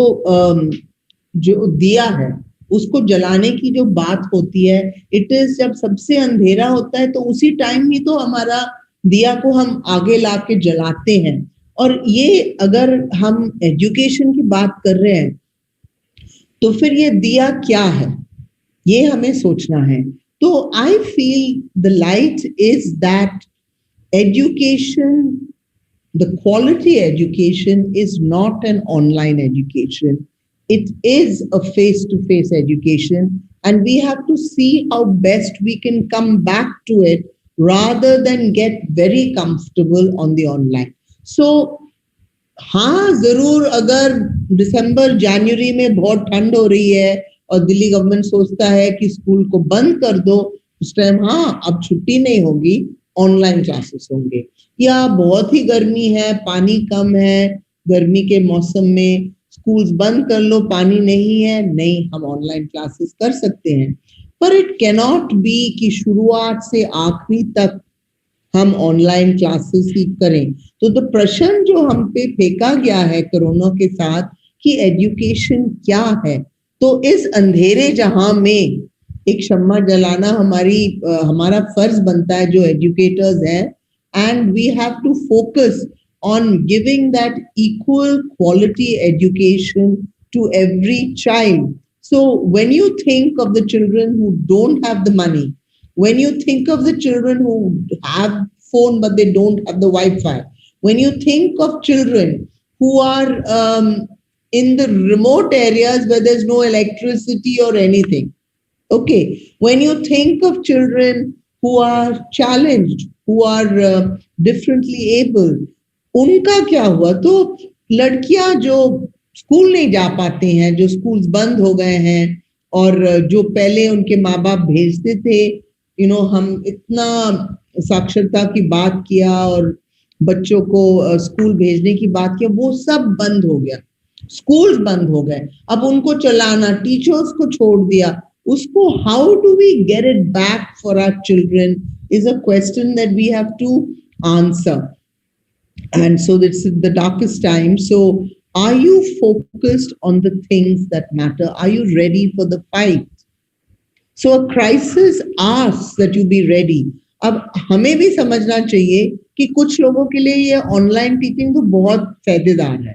दिया है उसको जलाने की जो बात होती है, इट इज जब सबसे अंधेरा होता है तो उसी टाइम ही तो हमारा दिया को हम आगे लाके जलाते हैं. और ये अगर हम एजुकेशन की बात कर रहे हैं तो फिर ये दिया क्या है, ये हमें सोचना है. तो I feel the light is that education, the quality education is not an online education. It is a face-to-face education, and we have to see how best we can come back to it rather than get very comfortable on the online. So, हाँ जरूर अगर दिसंबर जनवरी में बहुत ठंड हो रही है और दिल्ली गवर्नमेंट सोचता है कि स्कूल को बंद कर दो, उस टाइम हाँ अब छुट्टी नहीं होगी, ऑनलाइन क्लासेस होंगे. या बहुत ही गर्मी है, पानी कम है, गर्मी के मौसम में स्कूल्स बंद कर लो, पानी नहीं है, नहीं हम ऑनलाइन क्लासेस कर सकते हैं. पर इट कैनॉट बी कि शुरुआत से आखिरी तक हम ऑनलाइन क्लासेस ही करें. तो द प्रश्न जो हम पे फेंका गया है कोरोना के साथ कि एजुकेशन क्या है, तो इस अंधेरे जहां में एक शम्मा जलाना हमारा फर्ज बनता है जो एजुकेटर्स हैं, and we have to focus on giving that equal quality education to every child. So when you think of the children who don't have the money, when you think of the children who have phone but they don't have the Wi-Fi, when you think of children who are in the remote areas where there's no electricity or anything, okay, when you think of children who are challenged, who are differently able, उनका क्या हुआ? तो लड़कियां जो school नहीं जा पाती हैं, जो स्कूल्स बंद हो गए हैं, और जो पहले उनके माँ बाप भेजते थे, हम इतना साक्षरता की बात किया और बच्चों को स्कूल भेजने की बात किया, वो सब बंद हो गया, स्कूल्स बंद हो गए. अब उनको चलाना, टीचर्स को छोड़ दिया, उसको how do we get it back for our children is a question that we have to answer. And so this is the darkest time. So are you focused on the things that matter? Are you ready for the fight? So a crisis asks that you be ready. अब हमें भी समझना चाहिए कि कुछ लोगों के लिए ये ऑनलाइन टीचिंग तो बहुत फायदेदार है,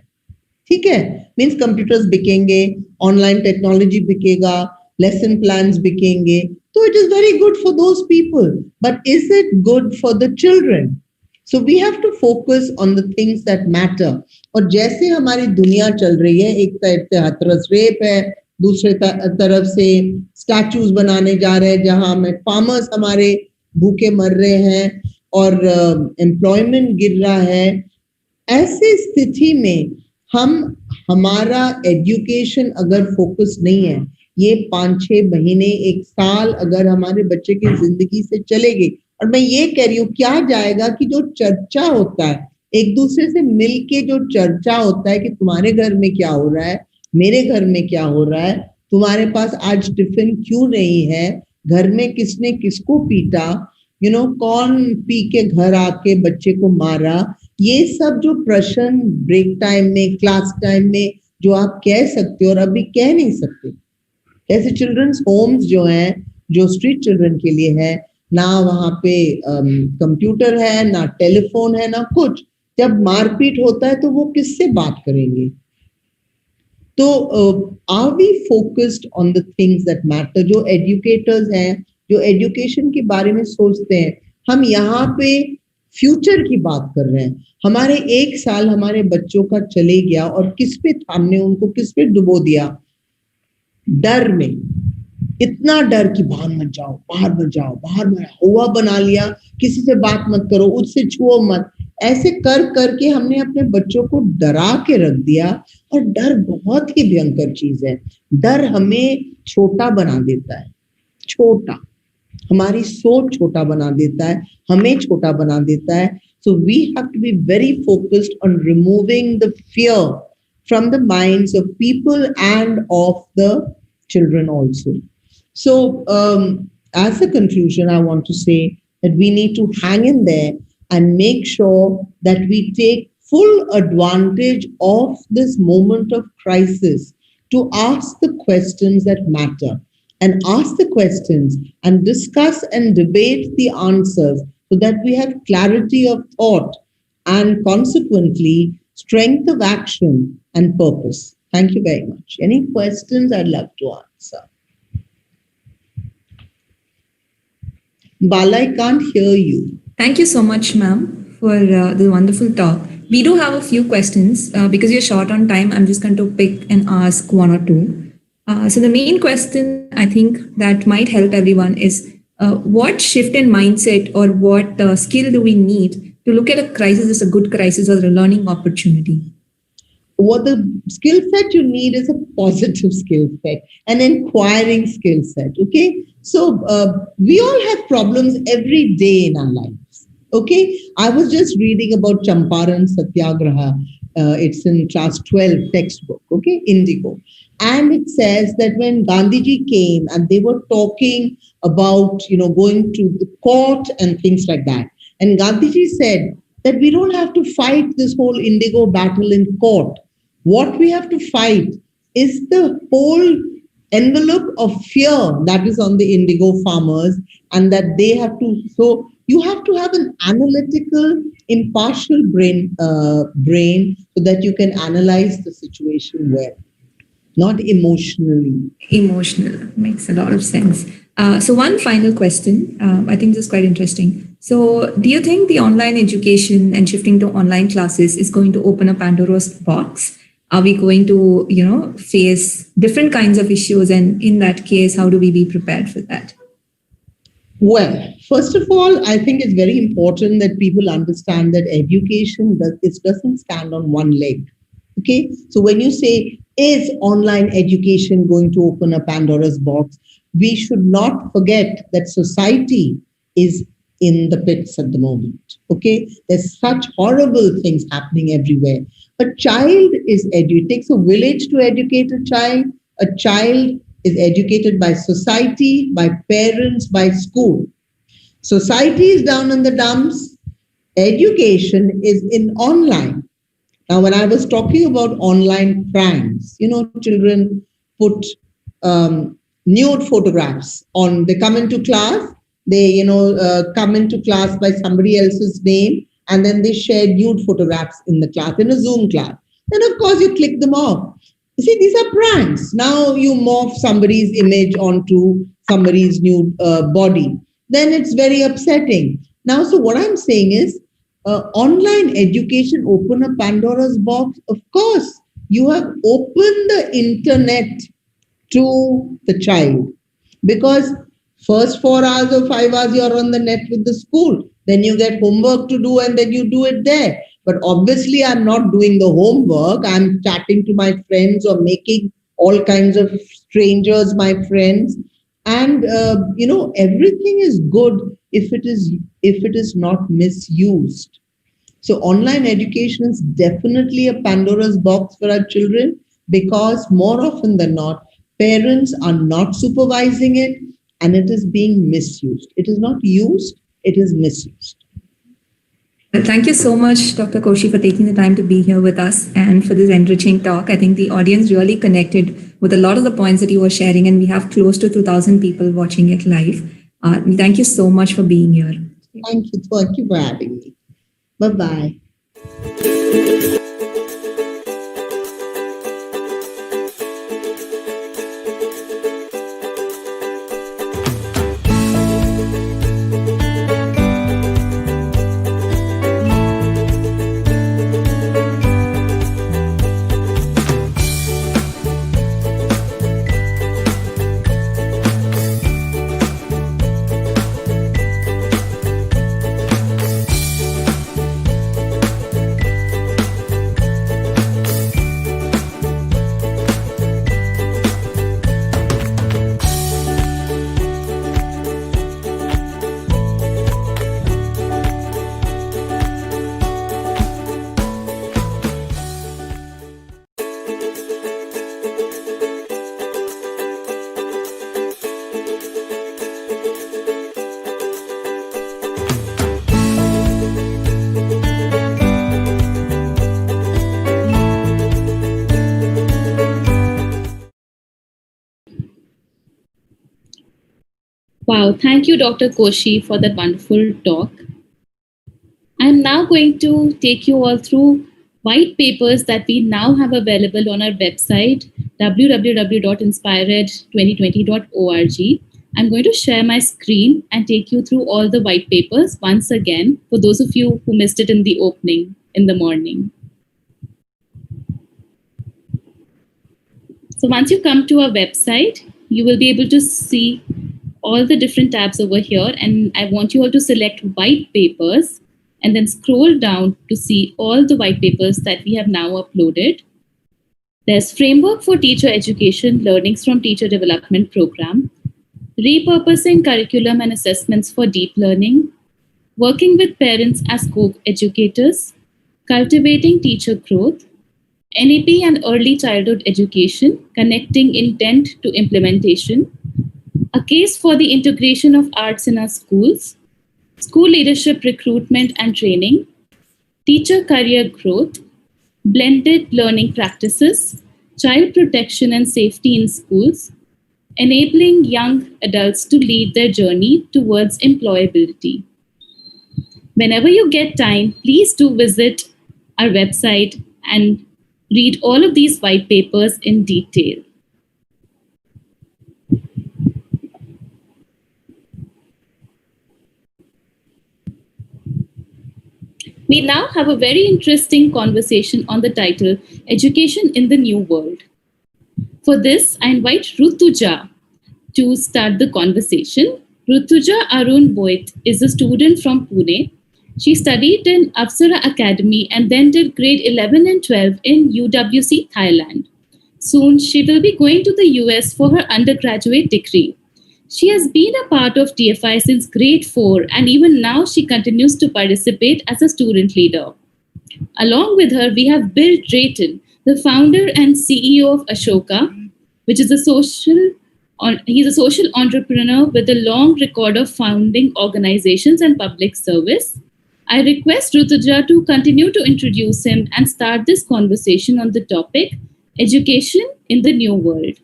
ठीक है, मीन्स कंप्यूटर्स बिकेंगे, ऑनलाइन टेक्नोलॉजी बिकेगा, लेसन प्लान्स बिकेंगे, तो it is very good for those people, but is it good for the children? So we have to focus on the things that matter. और जैसे हमारी दुनिया चल रही है, एक साइड से हाथरस रेप है, दूसरे तरफ से स्टैचूज बनाने जा रहे हैं जहां में फार्मर्स हमारे भूखे मर रहे हैं और एम्प्लॉयमेंट गिर रहा है, ऐसी स्थिति में हमारा एजुकेशन अगर फोकस नहीं है, ये 5-6 महीने 1 साल अगर हमारे बच्चे की जिंदगी से चले गए, और मैं ये कह रही हूँ क्या जाएगा कि जो चर्चा होता है, एक दूसरे से मिलके जो चर्चा होता है कि तुम्हारे घर में क्या हो रहा है, मेरे घर में क्या हो रहा है, तुम्हारे पास आज टिफिन क्यों नहीं है, घर में किसने किसको पीटा, कौन पी के घर आके बच्चे को मारा, ये सब जो प्रश्न ब्रेक टाइम में, क्लास टाइम में जो आप कह सकते हो और अभी कह नहीं सकते. ऐसे चिल्ड्रंस होम्स जो हैं, जो स्ट्रीट चिल्ड्रन के लिए है, ना वहां पे कंप्यूटर है, ना टेलीफोन है, ना कुछ. जब मारपीट होता है तो वो किससे बात करेंगे? तो are we focused on the things that matter? जो एजुकेटर्स हैं, जो एजुकेशन के बारे में सोचते हैं, हम यहाँ पे फ्यूचर की बात कर रहे हैं. हमारे 1 साल हमारे बच्चों का चले गया और किस पे हमने उनको किस पे डुबो दिया? डर में. इतना डर कि बाहर मत जाओ, बाहर मत जाओ, बाहर मत, हुआ बना लिया, किसी से बात मत करो, उससे छुओ मत. ऐसे कर करके हमने अपने बच्चों को डरा के रख दिया. और डर बहुत ही भयंकर चीज है. डर हमें छोटा बना देता है, छोटा, हमारी सोच छोटा बना देता है, हमें छोटा बना देता है. So we have to be very focused on removing the fear from the minds of people and of the children also. So as a conclusion, I want to say that we need to hang in there and make sure that we take full advantage of this moment of crisis to ask the questions that matter, and ask the questions and discuss and debate the answers so that we have clarity of thought and consequently strength of action and purpose. Thank you very much. Any questions I'd love to answer? Bala, I can't hear you. Thank you so much, ma'am, for the wonderful talk. We do have a few questions. Because you're short on time, I'm just going to pick and ask one or two. So the main question I think that might help everyone is what shift in mindset or what skill do we need to look at a crisis as a good crisis or a learning opportunity? What the skill set you need is a positive skill set, an inquiring skill set. Okay. So we all have problems every day in our lives. Okay. I was just reading about Champaran Satyagraha. It's in class 12 textbook. Okay. Indigo. And it says that when Gandhiji came and they were talking about, going to the court and things like that. And Gandhiji said that we don't have to fight this whole indigo battle in court. What we have to fight is the whole envelope of fear that is on the indigo farmers, and that they have to, so you have to have an analytical, impartial brain so that you can analyze the situation well. Not emotionally. Emotional makes a lot of sense. So one final question, I think this is quite interesting. So do you think the online education and shifting to online classes is going to open a Pandora's box? Are we going to, face different kinds of issues? And in that case, how do we be prepared for that? Well, first of all, I think it's very important that people understand that education doesn't stand on one leg. Okay. So when you say, is online education going to open a Pandora's box? We should not forget that society is in the pits at the moment. Okay. There's such horrible things happening everywhere. A child is educated. It takes a village to educate a child. A child is educated by society, by parents, by school. Society is down in the dumps. Education is in online. Now, when I was talking about online pranks, children put nude photographs on, they come into class, they, come into class by somebody else's name, and then they share nude photographs in the class, in a Zoom class. Then, of course, you click them off. You see, these are pranks. Now you morph somebody's image onto somebody's nude body. Then it's very upsetting. Now, so what I'm saying is, online education open a Pandora's box. Of course, you have opened the internet to the child, because first 4 hours or 5 hours you're on the net with the school, then you get homework to do and then you do it there. But obviously I'm not doing the homework, I'm chatting to my friends or making all kinds of strangers my friends. And everything is good if it is not misused. So online education is definitely a Pandora's box for our children, because more often than not, parents are not supervising it and it is being misused. It is not used, it is misused. Thank you so much, Dr. Koshi, for taking the time to be here with us and for this enriching talk. I think the audience really connected with a lot of the points that you were sharing, and we have close to 2,000 people watching it live. Thank you so much for being here. Thank you for having me. Bye-bye. Wow, thank you, Dr. Koshi, for that wonderful talk. I'm now going to take you all through white papers that we now have available on our website, www.inspirED2020.org. I'm going to share my screen and take you through all the white papers once again, for those of you who missed it in the opening in the morning. So once you come to our website, you will be able to see all the different tabs over here, and I want you all to select white papers and then scroll down to see all the white papers that we have now uploaded. There's Framework for Teacher Education, Learnings from Teacher Development Program, Repurposing Curriculum and Assessments for Deep Learning, Working with Parents as Co-Educators, Cultivating Teacher Growth, NEP and Early Childhood Education, Connecting Intent to Implementation, A Case for the Integration of Arts in Our Schools, School Leadership Recruitment and Training, Teacher Career Growth, Blended Learning Practices, Child Protection and Safety in Schools, Enabling Young Adults to Lead Their Journey Towards Employability. Whenever you get time, please do visit our website and read all of these white papers in detail. We now have a very interesting conversation on the title, Education in the New World. For this, I invite Rutuja to start the conversation. Rutuja Arun Boit is a student from Pune. She studied in Apsara Academy and then did grade 11 and 12 in UWC, Thailand. Soon, she will be going to the US for her undergraduate degree. She has been a part of TFI since grade 4, and even now she continues to participate as a student leader. Along with her, we have Bill Drayton, the founder and CEO of Ashoka, which is he's a social entrepreneur with a long record of founding organizations and public service. I request Rutuja to continue to introduce him and start this conversation on the topic, Education in the New World.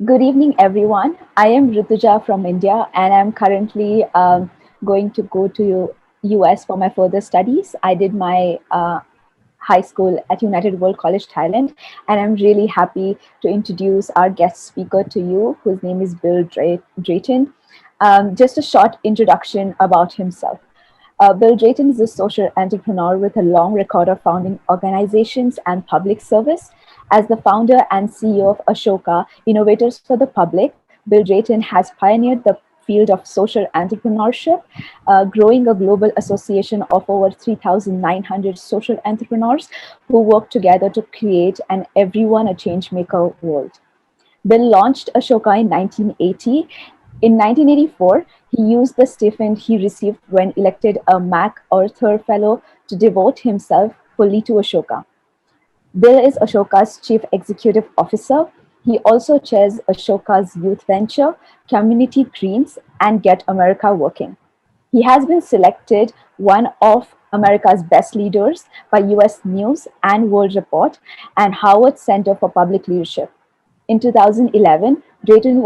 Good evening, everyone. I am Rituja from India, and I'm currently going to go to US for my further studies. I did my high school at United World College, Thailand, and I'm really happy to introduce our guest speaker to you, whose name is Bill Drayton. Just a short introduction about himself. Bill Drayton is a social entrepreneur with a long record of founding organizations and public service. As the founder and CEO of Ashoka, Innovators for the Public, Bill Drayton has pioneered the field of social entrepreneurship, growing a global association of over 3,900 social entrepreneurs who work together to create an everyone a changemaker world. Bill launched Ashoka in 1980. In 1984, he used the stipend he received when elected a MacArthur Fellow to devote himself fully to Ashoka. Bill is Ashoka's Chief Executive Officer. He also chairs Ashoka's youth venture, Community Greens, and Get America Working. He has been selected one of America's best leaders by US News and World Report and Howard Center for Public Leadership. In 2011, Drayton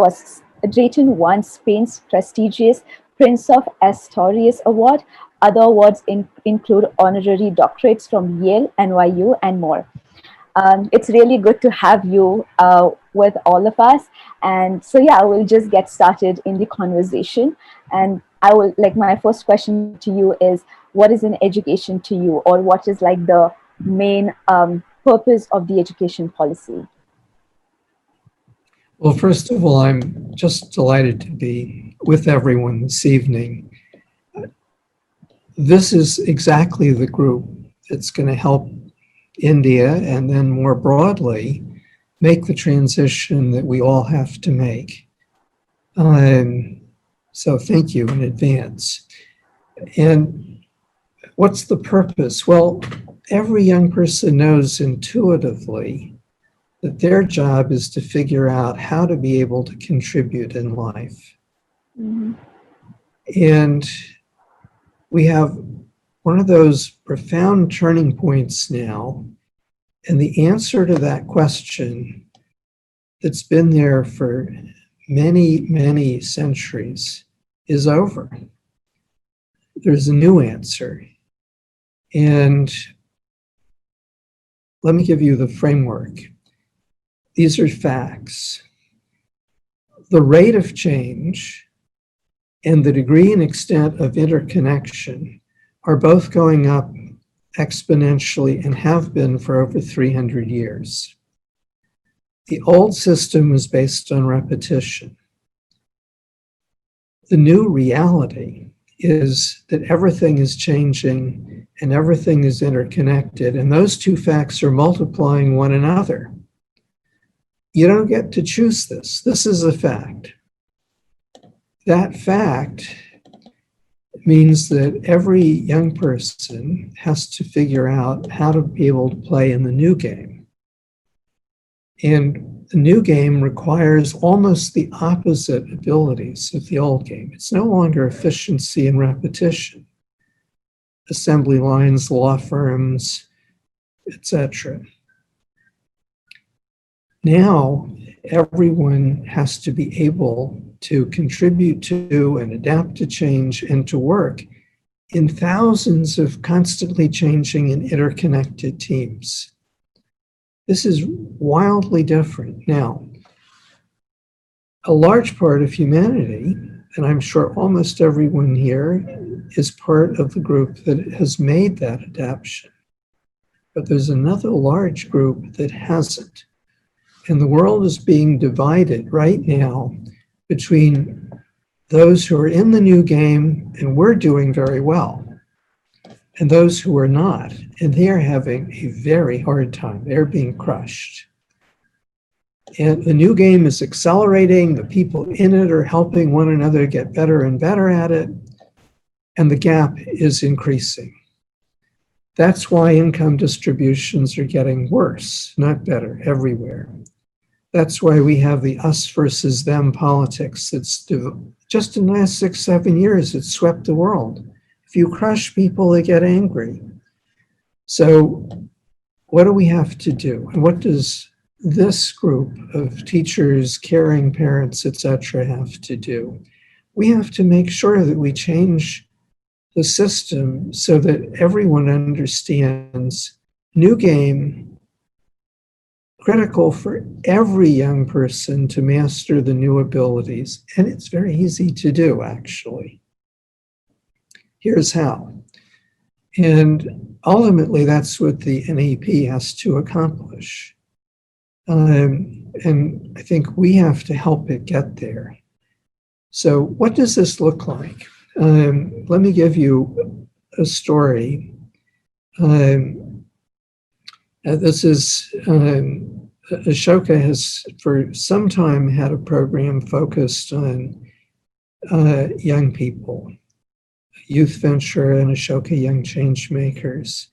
won Spain's prestigious Prince of Asturias Award. Other awards include honorary doctorates from Yale, NYU, and more. It's really good to have you with all of us. And so, yeah, we'll just get started in the conversation. And I will, like, my first question to you is, what is an education to you, or what is like the main purpose of the education policy? Well, first of all, I'm just delighted to be with everyone this evening. This is exactly the group that's going to help India, and then more broadly, make the transition that we all have to make. So thank you in advance. And what's the purpose? Well, every young person knows intuitively that their job is to figure out how to be able to contribute in life. Mm-hmm. And we have one of those profound turning points now, and the answer to that question that's been there for many, many centuries is over. There's a new answer. And let me give you the framework. These are facts. The rate of change and the degree and extent of interconnection are both going up exponentially and have been for over 300 years. The old system was based on repetition. The new reality is that everything is changing and everything is interconnected, and those two facts are multiplying one another. You don't get to choose this. This is a fact. That fact means that every young person has to figure out how to be able to play in the new game. And the new game requires almost the opposite abilities of the old game. It's no longer efficiency and repetition. Assembly lines, law firms, etc. Now, everyone has to be able to contribute to and adapt to change and to work in thousands of constantly changing and interconnected teams. This is wildly different. Now, a large part of humanity, and I'm sure almost everyone here, is part of the group that has made that adaptation. But there's another large group that hasn't. And the world is being divided right now between those who are in the new game, and we're doing very well, and those who are not, and they're having a very hard time. They're being crushed. And the new game is accelerating. The people in it are helping one another get better and better at it, and the gap is increasing. That's why income distributions are getting worse, not better, everywhere. That's why we have the us versus them politics that's just in the last 6-7 years, it's swept the world. If you crush people, they get angry. So what do we have to do? And what does this group of teachers, caring parents, etc., have to do. We have to make sure that we change the system so that everyone understands new game, critical for every young person to master the new abilities. And it's very easy to do, actually. Here's how. And ultimately, that's what the NEP has to accomplish. And I think we have to help it get there. So what does this look like? Let me give you a story. This is, Ashoka has for some time had a program focused on young people, Youth Venture and Ashoka Young Changemakers.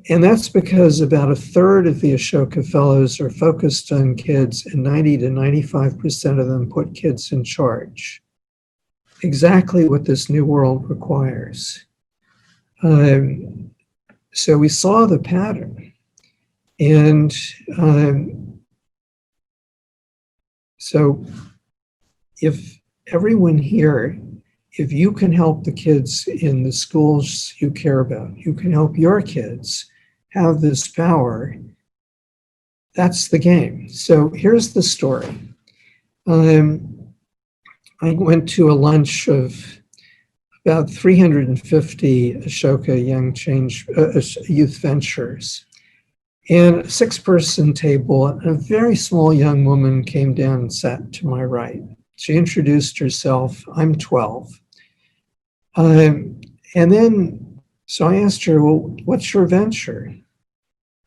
And that's because about a third of the Ashoka Fellows are focused on kids, and 90 to 95% of them put kids in charge. Exactly what this new world requires. So we saw the pattern. And so if everyone here, if you can help the kids in the schools you care about, you can help your kids have this power, that's the game. So here's the story. I went to a lunch of about 350 Ashoka Young Youth Ventures. And a 6-person table, a very small young woman came down and sat to my right. She introduced herself. I'm 12. And then, so I asked her, well, what's your venture?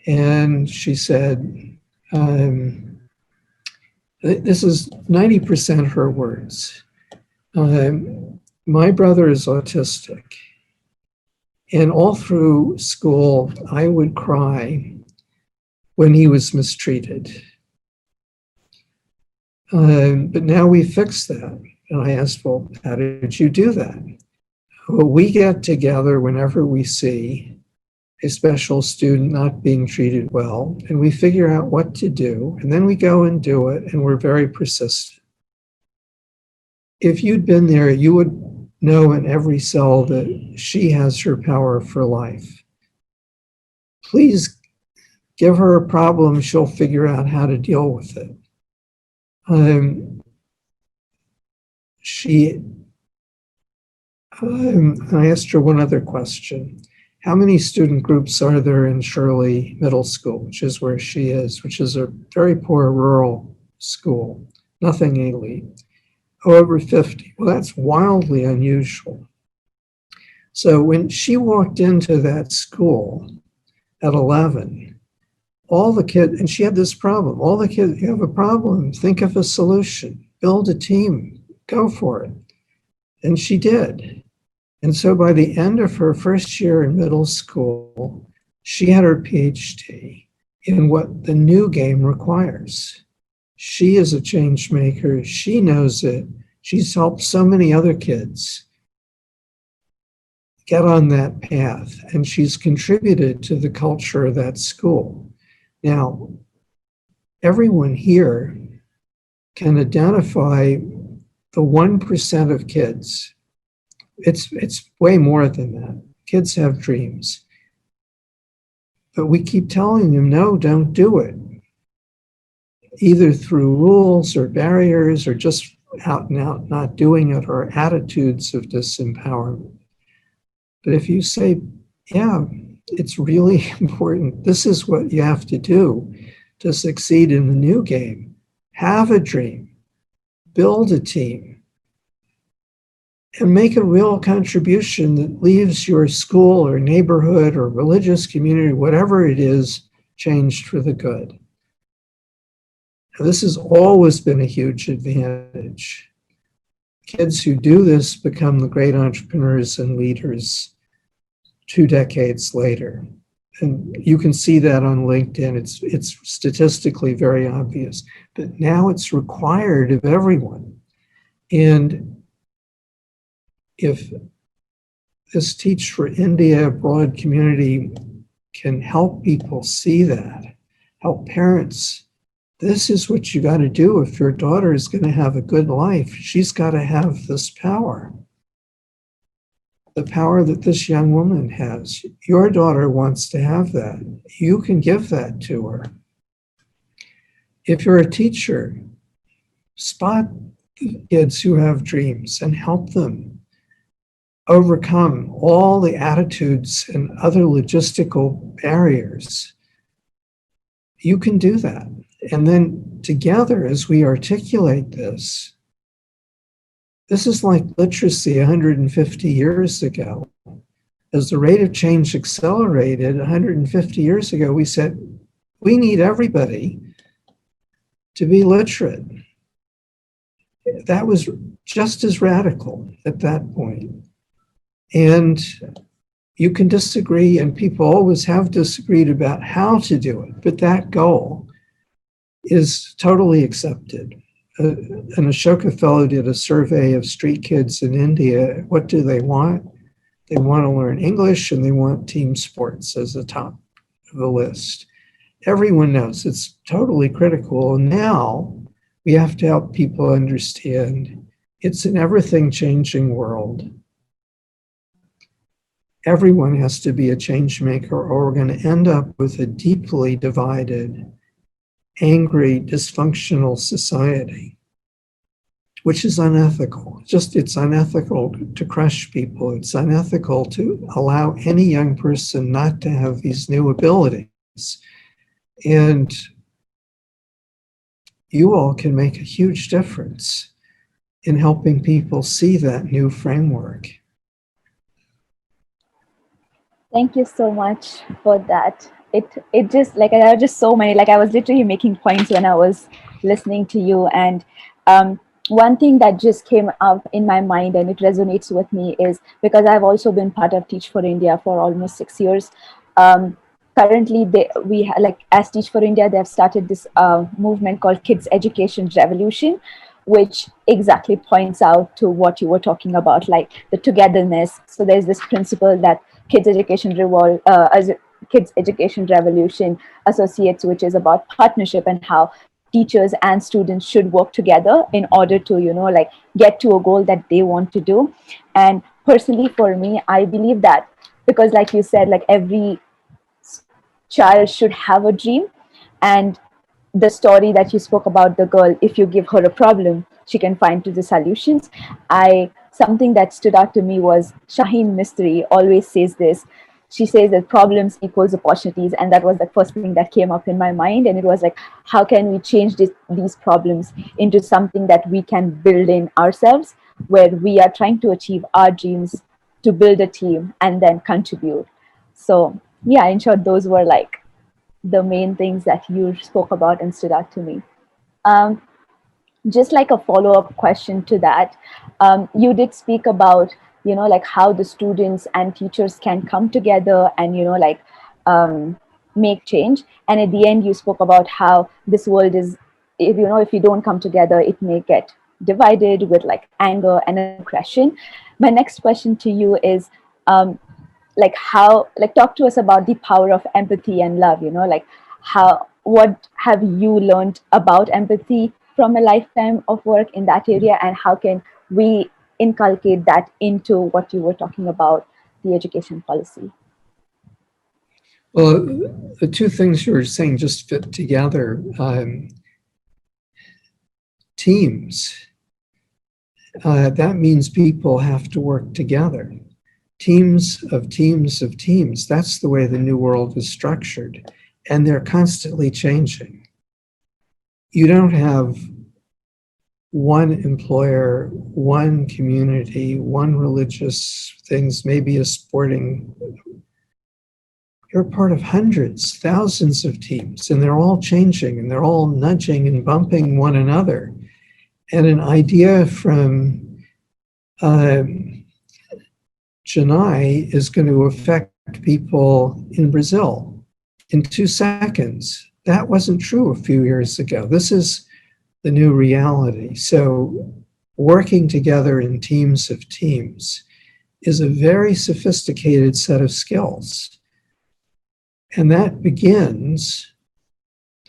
And she said, this is 90% her words. My brother is autistic. And all through school, I would cry when he was mistreated. But now we fixed that. And I asked, well, how did you do that? Well, we get together whenever we see a special student not being treated well, and we figure out what to do, and then we go and do it, and we're very persistent. If you'd been there, you would know in every cell that she has her power for life. Please give her a problem, she'll figure out how to deal with it. I asked her one other question. How many student groups are there in Shirley Middle School, which is where she is, which is a very poor rural school, nothing elite? Over 50. Well, that's wildly unusual. So when she walked into that school at 11, all the kids, and she had this problem, all the kids, you have a problem, think of a solution, build a team, go for it. And she did. And so by the end of her first year in middle school, she had her PhD in what the new game requires. She is a change maker. She knows it. She's helped so many other kids get on that path, and she's contributed to the culture of that school. Now, everyone here can identify the 1% of kids. It's way more than that. Kids have dreams. But we keep telling them, no, don't do it. Either through rules or barriers or just out and out not doing it, or attitudes of disempowerment. But if you say, yeah, it's really important, this is what you have to do to succeed in the new game. Have a dream, build a team, and make a real contribution that leaves your school or neighborhood or religious community, whatever it is, changed for the good. Now, this has always been a huge advantage. Kids who do this become the great entrepreneurs and leaders 2 decades later. And you can see that on LinkedIn. It's statistically very obvious. But now it's required of everyone. And if this Teach for India broad community can help people see that, help parents this is what you got to do if your daughter is going to have a good life. She's got to have this power. The power that this young woman has. Your daughter wants to have that. You can give that to her. If you're a teacher, spot kids who have dreams and help them overcome all the attitudes and other logistical barriers. You can do that. And then together, as we articulate this is like literacy 150 years ago. As the rate of change accelerated 150 years ago, we said, we need everybody to be literate. That was just as radical at that point. And you can disagree, and people always have disagreed about how to do it, but that goal is totally accepted. An Ashoka fellow did a survey of street kids in India. What do they want? They want to learn English and they want team sports as the top of the list. Everyone knows it's totally critical. And now we have to help people understand it's an everything changing world. Everyone has to be a change maker, or we're going to end up with a deeply divided, angry, dysfunctional society, which is unethical. It's unethical to crush people. It's unethical to allow any young person not to have these new abilities. And you all can make a huge difference in helping people see that new framework. Thank you so much for that. It just, like, there are just so many, like I was literally making points when I was listening to you. And one thing that just came up in my mind and it resonates with me is because I've also been part of Teach for India for almost 6 years. Currently, as Teach for India, they've started this movement called Kids Education Revolution, which exactly points out to what you were talking about, like the togetherness. So there's this principle that Kids Education Revolution associates, which is about partnership and how teachers and students should work together in order to, get to a goal that they want to do. And personally, for me, I believe that because, like you said, like every child should have a dream. And the story that you spoke about, the girl, if you give her a problem, she can find the solutions. Something that stood out to me was Shaheen Mistri always says this. She says that problems equals opportunities. And that was the first thing that came up in my mind. And it was like, how can we change these problems into something that we can build in ourselves, where we are trying to achieve our dreams, to build a team and then contribute. So yeah, in short, those were like the main things that you spoke about and stood out to me. Just like a follow-up question to that, you did speak about, like how the students and teachers can come together and, make change. And at the end, you spoke about how this world is, if you don't come together, it may get divided with like anger and aggression. My next question to you is, talk to us about the power of empathy and love, what have you learned about empathy from a lifetime of work in that area, and how can we inculcate that into what you were talking about, the education policy? Well, the two things you were saying just fit together. Teams, that means people have to work together. Teams of teams of teams, that's the way the new world is structured. And they're constantly changing. You don't have one employer, one community, one religious things, maybe a sporting. You're part of hundreds, thousands of teams, and they're all changing, and they're all nudging and bumping one another. And an idea from Chennai is going to affect people in Brazil in 2 seconds. That wasn't true a few years ago. This is the new reality. So working together in teams of teams is a very sophisticated set of skills. And that begins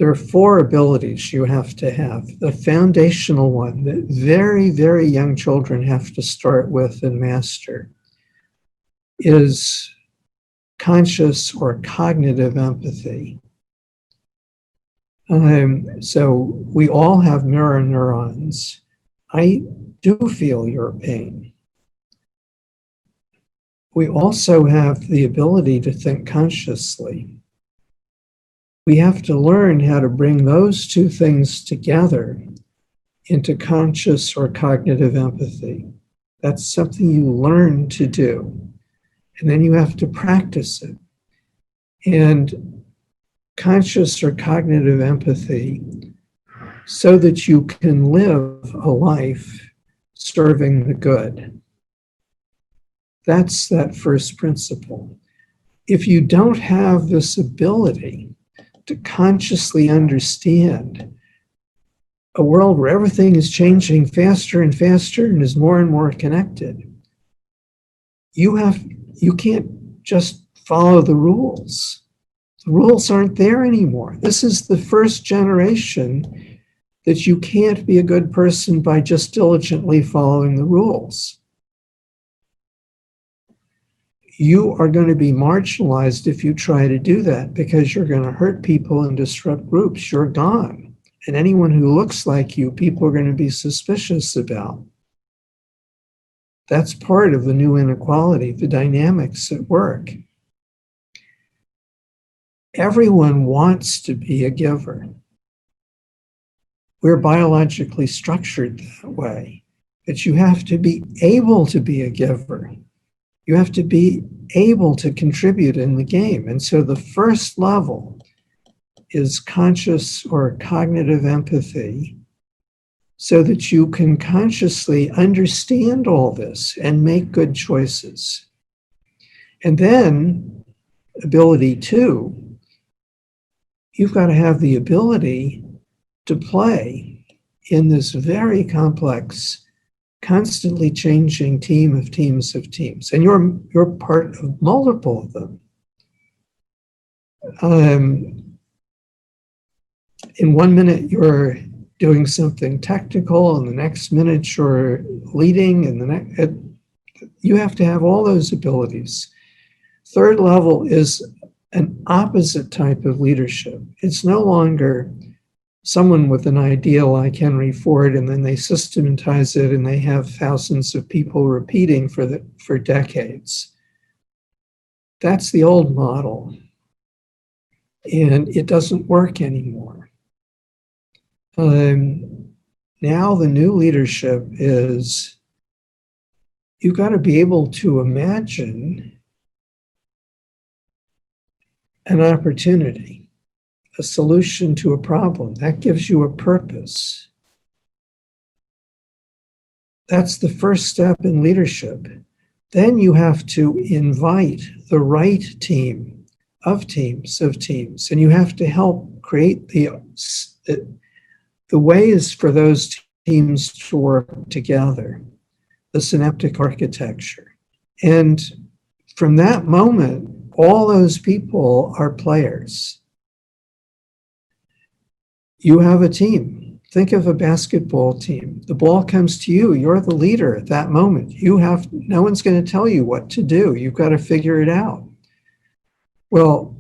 There are 4 abilities you have to have. The foundational one that very, very young children have to start with and master is conscious or cognitive empathy. So we all have mirror neurons. I do feel your pain. We also have the ability to think consciously. We have to learn how to bring those 2 things together into conscious or cognitive empathy. That's something you learn to do. And then you have to practice it. And conscious or cognitive empathy so that you can live a life serving the good. That's that first principle. If you don't have this ability to consciously understand a world where everything is changing faster and faster and is more and more connected, you can't just follow the rules. The rules aren't there anymore. This is the first generation that you can't be a good person by just diligently following the rules. You are going to be marginalized if you try to do that because you're going to hurt people and disrupt groups. You're gone. And anyone who looks like you, people are going to be suspicious about. That's part of the new inequality, the dynamics at work. Everyone wants to be a giver. We're biologically structured that way, but you have to be able to be a giver. You have to be able to contribute in the game. And so the first level is conscious or cognitive empathy so that you can consciously understand all this and make good choices. And then ability 2, you've got to have the ability to play in this very complex, constantly changing team of teams of teams. And you're part of multiple of them. In 1 minute, you're doing something technical, and the next minute you're leading, and the next, you have to have all those abilities. Third level is an opposite type of leadership. It's no longer someone with an idea like Henry Ford, and then they systematize it, and they have thousands of people repeating for decades. That's the old model, and it doesn't work anymore. Now the new leadership is you've got to be able to imagine an opportunity, a solution to a problem. That gives you a purpose. That's the first step in leadership. Then you have to invite the right team of teams, and you have to help create the ways for those teams to work together, the synaptic architecture. And from that moment, all those people are players. You have a team. Think of a basketball team. The ball comes to you. You're the leader at that moment. No one's going to tell you what to do. You've got to figure it out. Well,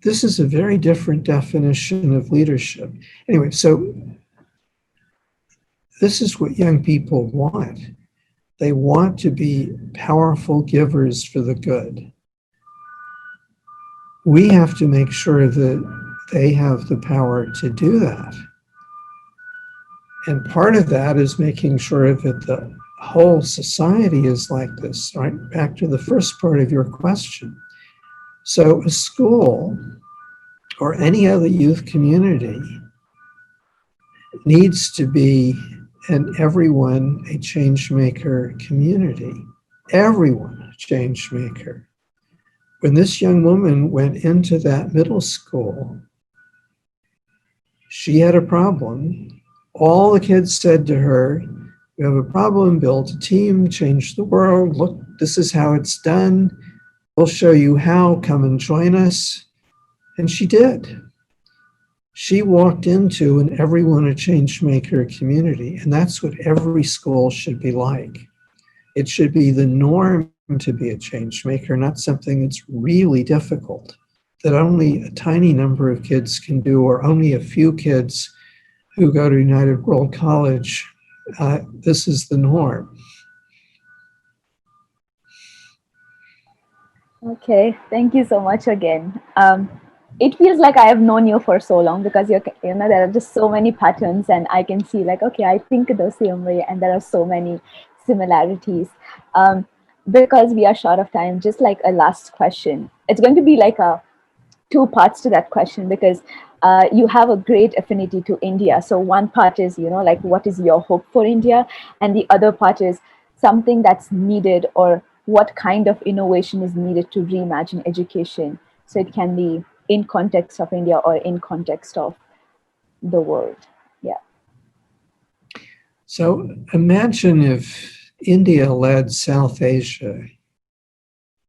this is a very different definition of leadership. Anyway, so this is what young people want. They want to be powerful givers for the good. We have to make sure that they have the power to do that. And part of that is making sure that the whole society is like this, right? Back to the first part of your question. So a school or any other youth community needs to be an everyone a change maker community. Everyone a change maker. When this young woman went into that middle school, she had a problem. All the kids said to her, "We have a problem, build a team, change the world. Look, this is how it's done. We'll show you how, come and join us." And she did. She walked into an everyone a change maker community, and that's what every school should be like. It should be the norm to be a change maker, not something that's really difficult, that only a tiny number of kids can do, or only a few kids who go to United World College. This is the norm. Okay, thank you so much again. It feels like I have known you for so long because there are just so many patterns, and I can see like, okay, I think the same way, and there are so many similarities. Because we are short of time, just like a last question. It's going to be like two parts to that question, because you have a great affinity to India. So one part is, like, what is your hope for India? And the other part is something that's needed, or what kind of innovation is needed to reimagine education. So it can be in context of India or in context of the world. Yeah. So imagine if India led South Asia,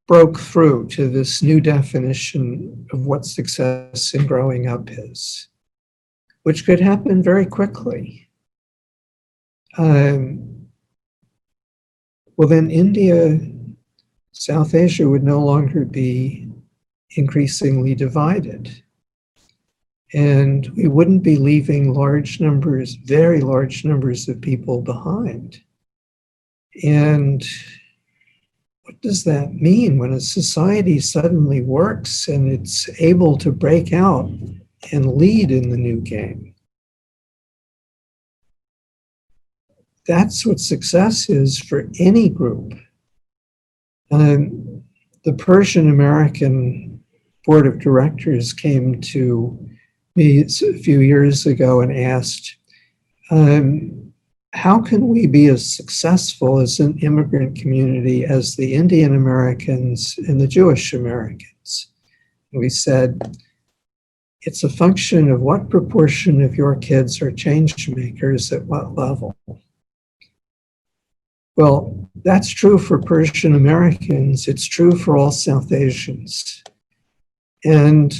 broke through to this new definition of what success in growing up is, which could happen very quickly. Well, then India, South Asia would no longer be increasingly divided. And we wouldn't be leaving large numbers, very large numbers of people behind. And what does that mean when a society suddenly works and it's able to break out and lead in the new game? That's what success is for any group. The Persian American Board of Directors came to me a few years ago and asked, how can we be as successful as an immigrant community as the Indian Americans and the Jewish Americans? And we said, it's a function of what proportion of your kids are change makers at what level. Well, that's true for Persian Americans. It's true for all South Asians. And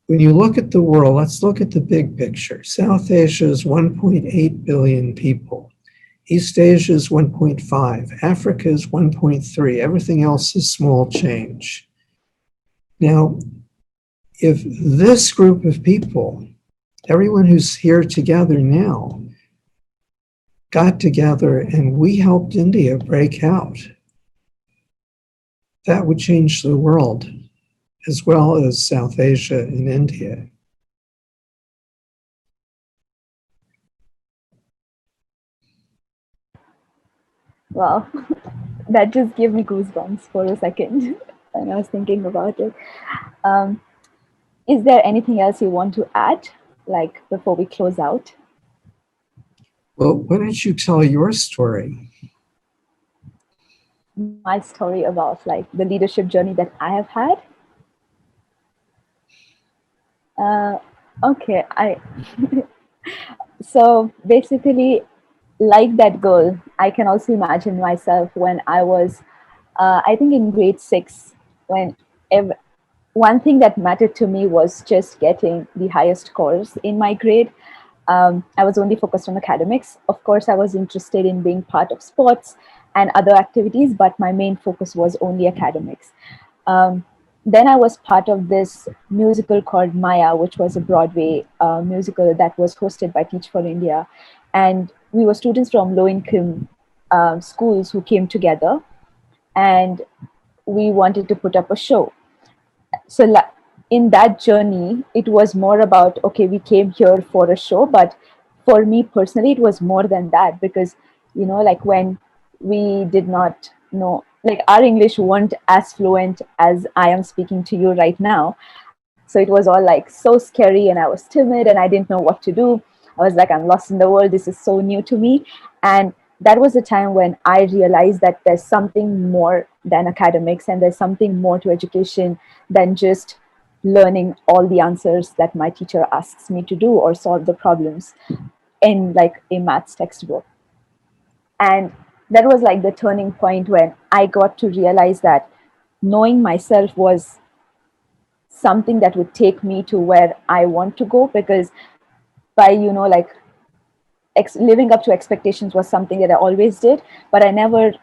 when you look at the world, let's look at the big picture. South Asia is 1.8 billion people. East Asia is 1.5. Africa is 1.3. Everything else is small change. Now, if this group of people, everyone who's here together now, got together and we helped India break out, that would change the world, as well as South Asia and India. Wow, that just gave me goosebumps for a second when I was thinking about it. Is there anything else you want to add, like before we close out? Well, why don't you tell your story? My story about like the leadership journey that I have had. Okay, so basically, like that girl, I can also imagine myself when I was, I think in grade 6, when one thing that mattered to me was just getting the highest scores in my grade. I was only focused on academics. Of course, I was interested in being part of sports and other activities, but my main focus was only academics. Then I was part of this musical called Maya, which was a Broadway musical that was hosted by Teach for India. And we were students from low-income schools who came together, and we wanted to put up a show. So in that journey, it was more about, okay, we came here for a show, but for me personally, it was more than that, because, like when we did not know, like our English weren't as fluent as I am speaking to you right now. So it was all like so scary, and I was timid and I didn't know what to do. I was like, I'm lost in the world. This is so new to me. And that was the time when I realized that there's something more than academics, and there's something more to education than just learning all the answers that my teacher asks me to do or solve the problems in like a maths textbook. And that was like the turning point when I got to realize that knowing myself was something that would take me to where I want to go, because by, like living up to expectations was something that I always did, but I never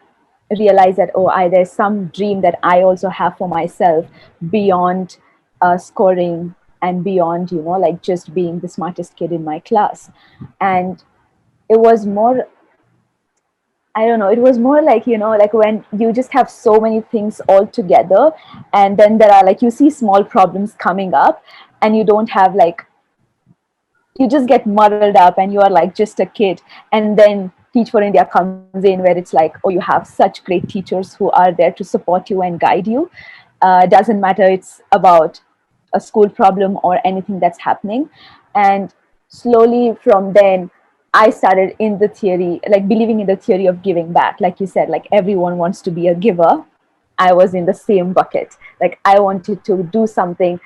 realized that, there's some dream that I also have for myself beyond scoring and beyond, like just being the smartest kid in my class. And it was more, I don't know, it was more like, like when you just have so many things all together, and then there are like, you see small problems coming up, and you don't have like, you just get muddled up and you are like just a kid. And then Teach for India comes in, where it's like, you have such great teachers who are there to support you and guide you. Doesn't matter it's about a school problem or anything that's happening. And slowly from then, I started in the theory, like believing in the theory of giving back. Like you said, like everyone wants to be a giver. I was in the same bucket. Like I wanted to do something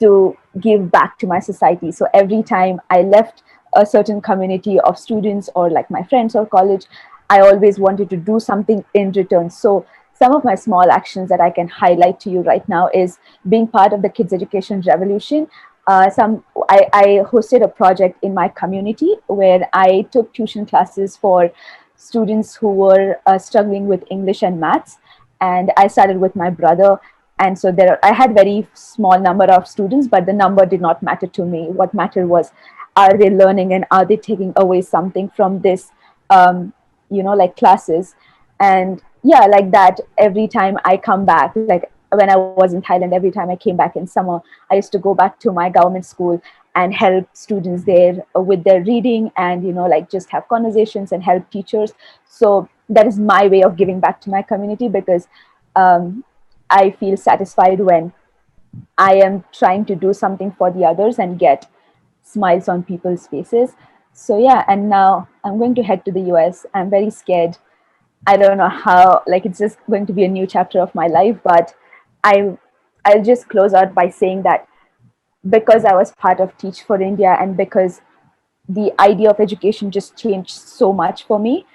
to give back to my society. So every time I left a certain community of students or like my friends or college, I always wanted to do something in return. So some of my small actions that I can highlight to you right now is being part of the Kids Education Revolution. I hosted a project in my community where I took tuition classes for students who were struggling with English and maths. And I started with my brother. And so I had very small number of students, but the number did not matter to me. What mattered was, are they learning and are they taking away something from this, like classes? And yeah, like that, every time I come back, like when I was in Thailand, every time I came back in summer, I used to go back to my government school and help students there with their reading and, like just have conversations and help teachers. So that is my way of giving back to my community, because I feel satisfied when I am trying to do something for the others and get smiles on people's faces. So yeah, and now I'm going to head to the US. I'm very scared. I don't know how, like it's just going to be a new chapter of my life, but I'll just close out by saying that because I was part of Teach for India and because the idea of education just changed so much for me,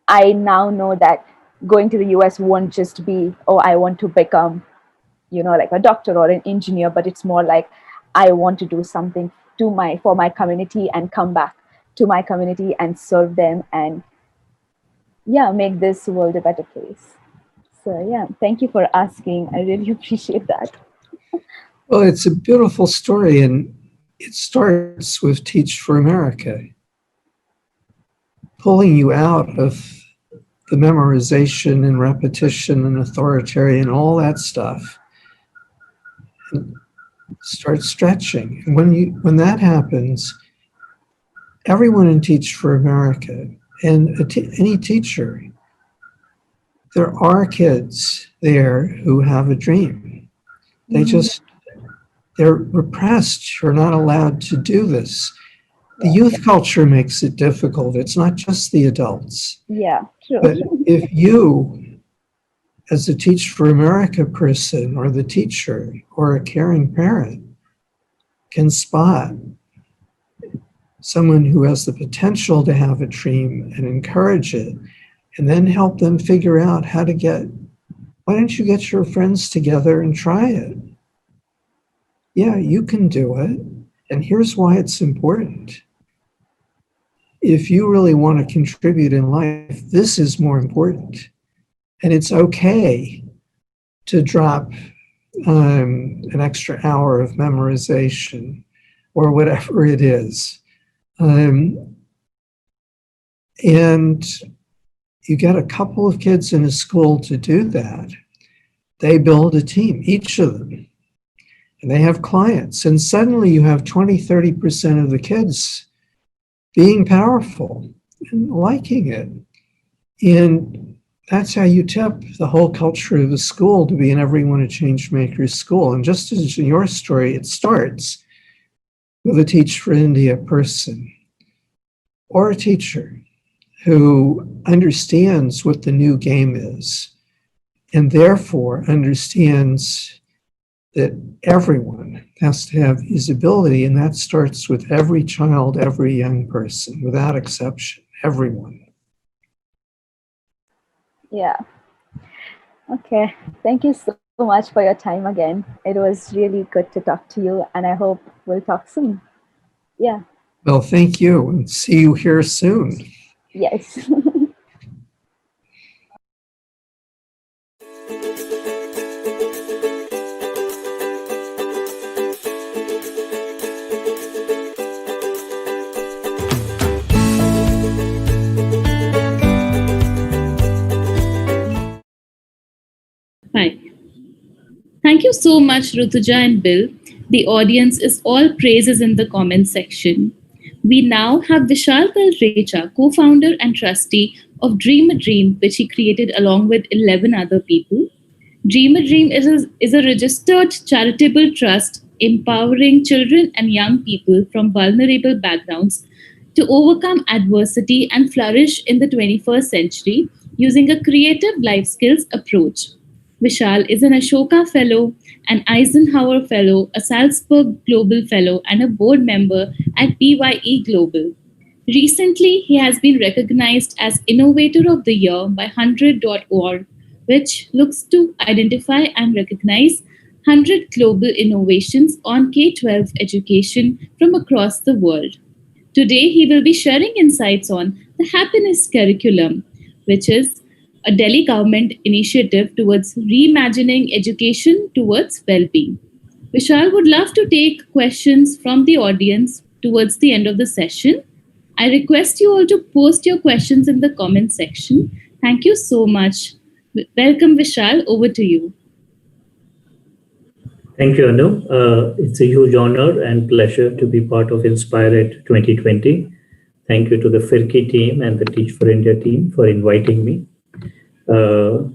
I now know that going to the US won't just be, I want to become, like a doctor or an engineer, but it's more like I want to do something for my community and come back to my community and serve them and make this world a better place. So yeah, thank you for asking. I really appreciate that. Well, it's a beautiful story, and it starts with Teach for America, pulling you out of the memorization and repetition and authoritarian, all that stuff. And start stretching. And when that happens, everyone in Teach for America and any teacher, there are kids there who have a dream. They're repressed. You're not allowed to do this. The youth culture makes it difficult. It's not just the adults. Yeah, true. But if you, as a Teach for America person or the teacher or a caring parent, can spot someone who has the potential to have a dream and encourage it, and then help them figure out how to why don't you get your friends together and try it? Yeah, you can do it. And here's why it's important. If you really want to contribute in life, this is more important. And it's okay to drop an extra hour of memorization or whatever it is. And you get a couple of kids in a school to do that. They build a team, each of them. And they have clients. And suddenly you have 20, 30% of the kids being powerful and liking it. And that's how you tip the whole culture of the school to be an everyone a change maker school. And just as in your story, it starts with a Teach for India person or a teacher who understands what the new game is and therefore understands that everyone has to have visibility, and that starts with every child, every young person, without exception, everyone. Yeah. Okay. Thank you so so much for your time again. It was really good to talk to you, and I hope we'll talk soon. Yeah. Well, thank you, and see you here soon. Yes. Hi. Thank you so much, Rutuja and Bill. The audience is all praises in the comment section. We now have Vishal Talreja, co-founder and trustee of Dream a Dream, which he created along with 11 other people. Dream a Dream is a registered charitable trust empowering children and young people from vulnerable backgrounds to overcome adversity and flourish in the 21st century using a creative life skills approach. Vishal is an Ashoka Fellow, an Eisenhower Fellow, a Salzburg Global Fellow, and a board member at BYE Global. Recently, he has been recognized as Innovator of the Year by 100.org, which looks to identify and recognize 100 global innovations on K-12 education from across the world. Today, he will be sharing insights on the Happiness Curriculum, which is a Delhi government initiative towards reimagining education towards well-being. Vishal would love to take questions from the audience towards the end of the session. I request you all to post your questions in the comment section. Thank you so much. Welcome, Vishal. Over to you. Thank you, Anu. It's a huge honor and pleasure to be part of inspirED 2020. Thank you to the FIRKI team and the Teach for India team for inviting me.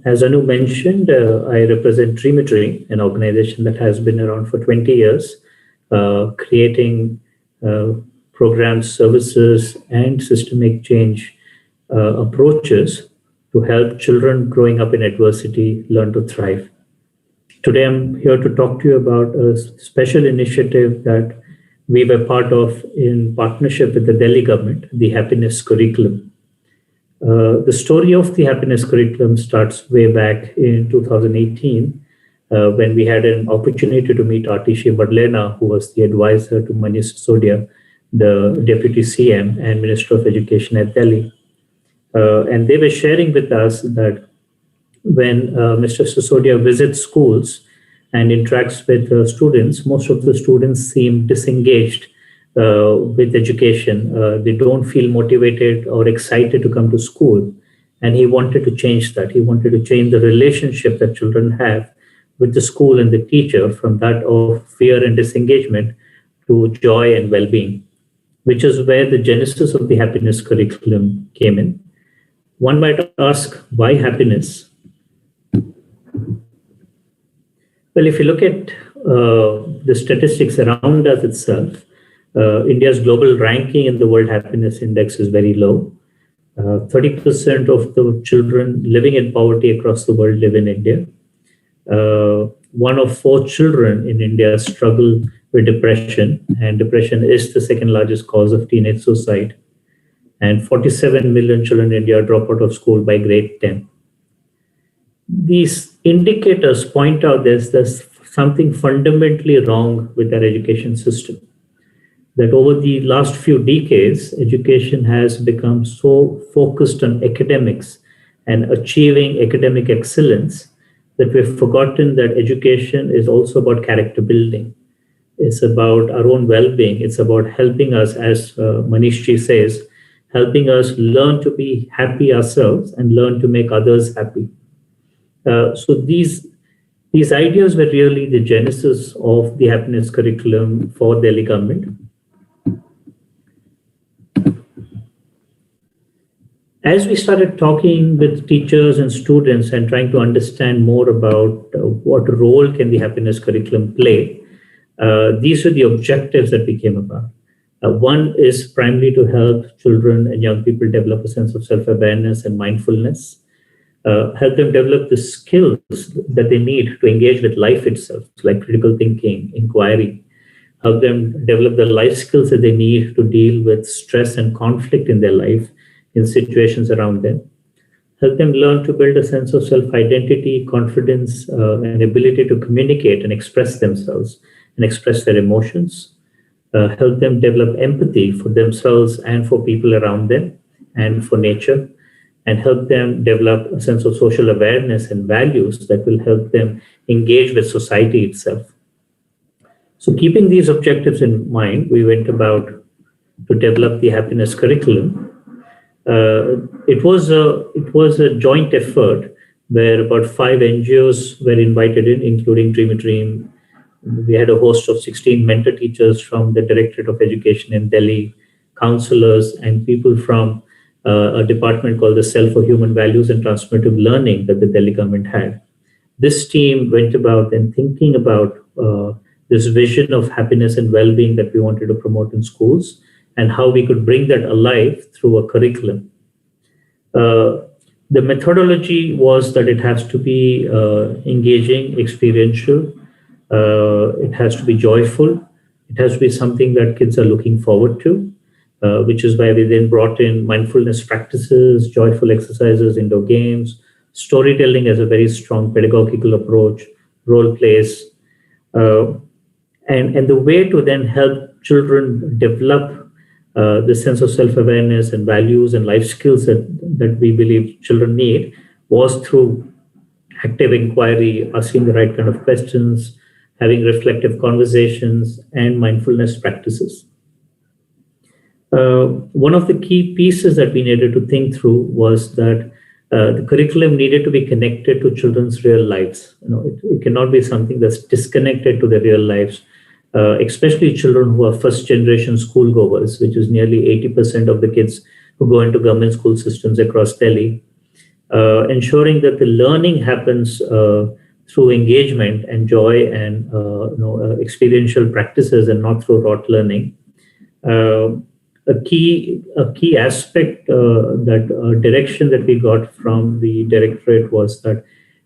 As Anu mentioned, I represent Dream a Dream, an organization that has been around for 20 years, creating programs, services, and systemic change approaches to help children growing up in adversity learn to thrive. Today, I'm here to talk to you about a special initiative that we were part of in partnership with the Delhi government, the Happiness Curriculum. The story of the Happiness Curriculum starts way back in 2018, when we had an opportunity to meet Atishi Badlena, who was the advisor to Manish Sisodia, the Deputy CM and Minister of Education at Delhi. And they were sharing with us that when Mr. Sisodia visits schools and interacts with students, most of the students seem disengaged with education. They don't feel motivated or excited to come to school. And he wanted to change that. He wanted to change the relationship that children have with the school and the teacher from that of fear and disengagement to joy and well-being, which is where the genesis of the happiness curriculum came in. One might ask, why happiness? Well, if you look at the statistics around us itself, India's global ranking in the World Happiness Index is very low. 30% of the children living in poverty across the world live in India. 1 of 4 children in India struggle with depression, and depression is the second largest cause of teenage suicide. And 47 million children in India drop out of school by grade 10. These indicators point out there's something fundamentally wrong with our education system. That over the last few decades, education has become so focused on academics and achieving academic excellence that we've forgotten that education is also about character building. It's about our own well-being. It's about helping us, as Manishji says, helping us learn to be happy ourselves and learn to make others happy. So these ideas were really the genesis of the happiness curriculum for Delhi government. As we started talking with teachers and students and trying to understand more about what role can the happiness curriculum play, these are the objectives that we came about. One is primarily to help children and young people develop a sense of self-awareness and mindfulness, help them develop the skills that they need to engage with life itself, like critical thinking, inquiry, help them develop the life skills that they need to deal with stress and conflict in their life, in situations around them. help them learn to build a sense of self-identity, confidence, and ability to communicate and express themselves and express their emotions. Help them develop empathy for themselves and for people around them and for nature, and help them develop a sense of social awareness and values that will help them engage with society itself. So keeping these objectives in mind, we went about to develop the happiness curriculum. It was a joint effort where about 5 NGOs were invited in, including Dream a Dream. We had a host of 16 mentor teachers from the Directorate of Education in Delhi, counselors, and people from a department called the Cell for Human Values and Transformative Learning that the Delhi government had. This team went about and thinking about this vision of happiness and well-being that we wanted to promote in schools and how we could bring that alive through a curriculum. The methodology was that it has to be engaging, experiential, it has to be joyful, it has to be something that kids are looking forward to, which is why we then brought in mindfulness practices, joyful exercises, indoor games, storytelling as a very strong pedagogical approach, role plays, and the way to then help children develop the sense of self-awareness and values and life skills that we believe children need was through active inquiry, asking the right kind of questions, having reflective conversations, and mindfulness practices. One of the key pieces that we needed to think through was that the curriculum needed to be connected to children's real lives. It cannot be something that's disconnected to their real lives, especially children who are first-generation schoolgoers, which is nearly 80% of the kids who go into government school systems across Delhi. Ensuring that the learning happens through engagement and joy and experiential practices and not through rote learning. A key aspect, that direction that we got from the directorate was that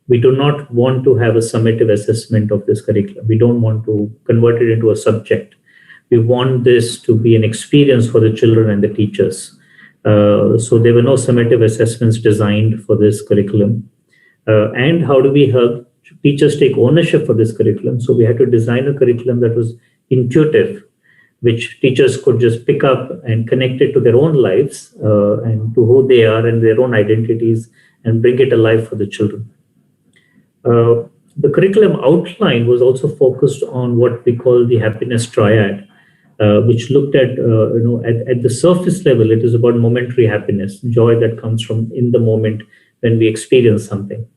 we do not want to have a summative assessment of this curriculum. We don't want to convert it into a subject. We want this to be an experience for the children and the teachers. So there were no summative assessments designed for this curriculum. And how do we help teachers take ownership for this curriculum? So we had to design a curriculum that was intuitive, which teachers could just pick up and connect it to their own lives and to who they are and their own identities and bring it alive for the children. The curriculum outline was also focused on what we call the happiness triad, which looked at, at the surface level, it is about momentary happiness, joy that comes from in the moment when we experience something.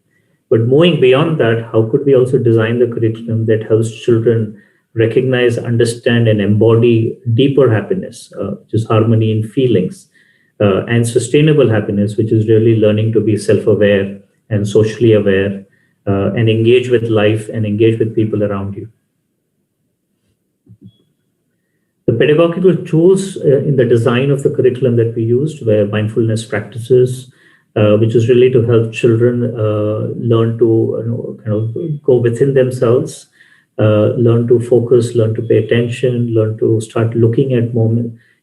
But moving beyond that, how could we also design the curriculum that helps children recognize, understand, and embody deeper happiness, which is harmony in feelings, and sustainable happiness, which is really learning to be self-aware and socially aware, and engage with life and engage with people around you. The pedagogical tools in the design of the curriculum that we used were mindfulness practices, which is really to help children learn to kind of go within themselves, learn to focus, learn to pay attention, learn to start looking at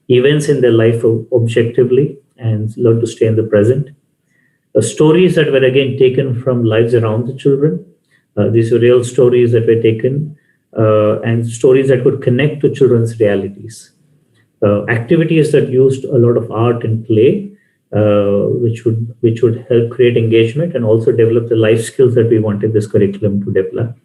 events in their life objectively, and learn to stay in the present. Stories that were again taken from lives around the children. These are real stories that were taken, and stories that would connect to children's realities. Activities that used a lot of art and play, which would help create engagement and also develop the life skills that we wanted this curriculum to develop.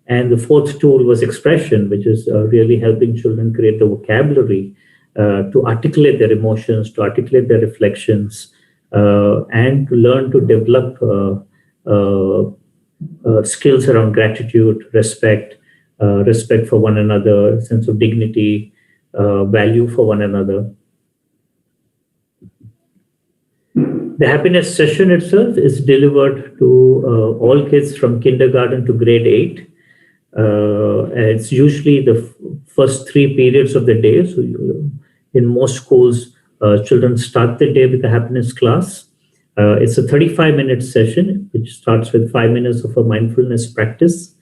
And the fourth tool was expression, which is really helping children create the vocabulary to articulate their emotions, to articulate their reflections, and to learn to develop skills around gratitude, respect for one another, sense of dignity, value for one another. The happiness session itself is delivered to all kids from kindergarten to grade 8. And it's usually the first 3 periods of the day. So in most schools, children start the day with a happiness class. It's a 35-minute session, which starts with 5 minutes of a mindfulness practice.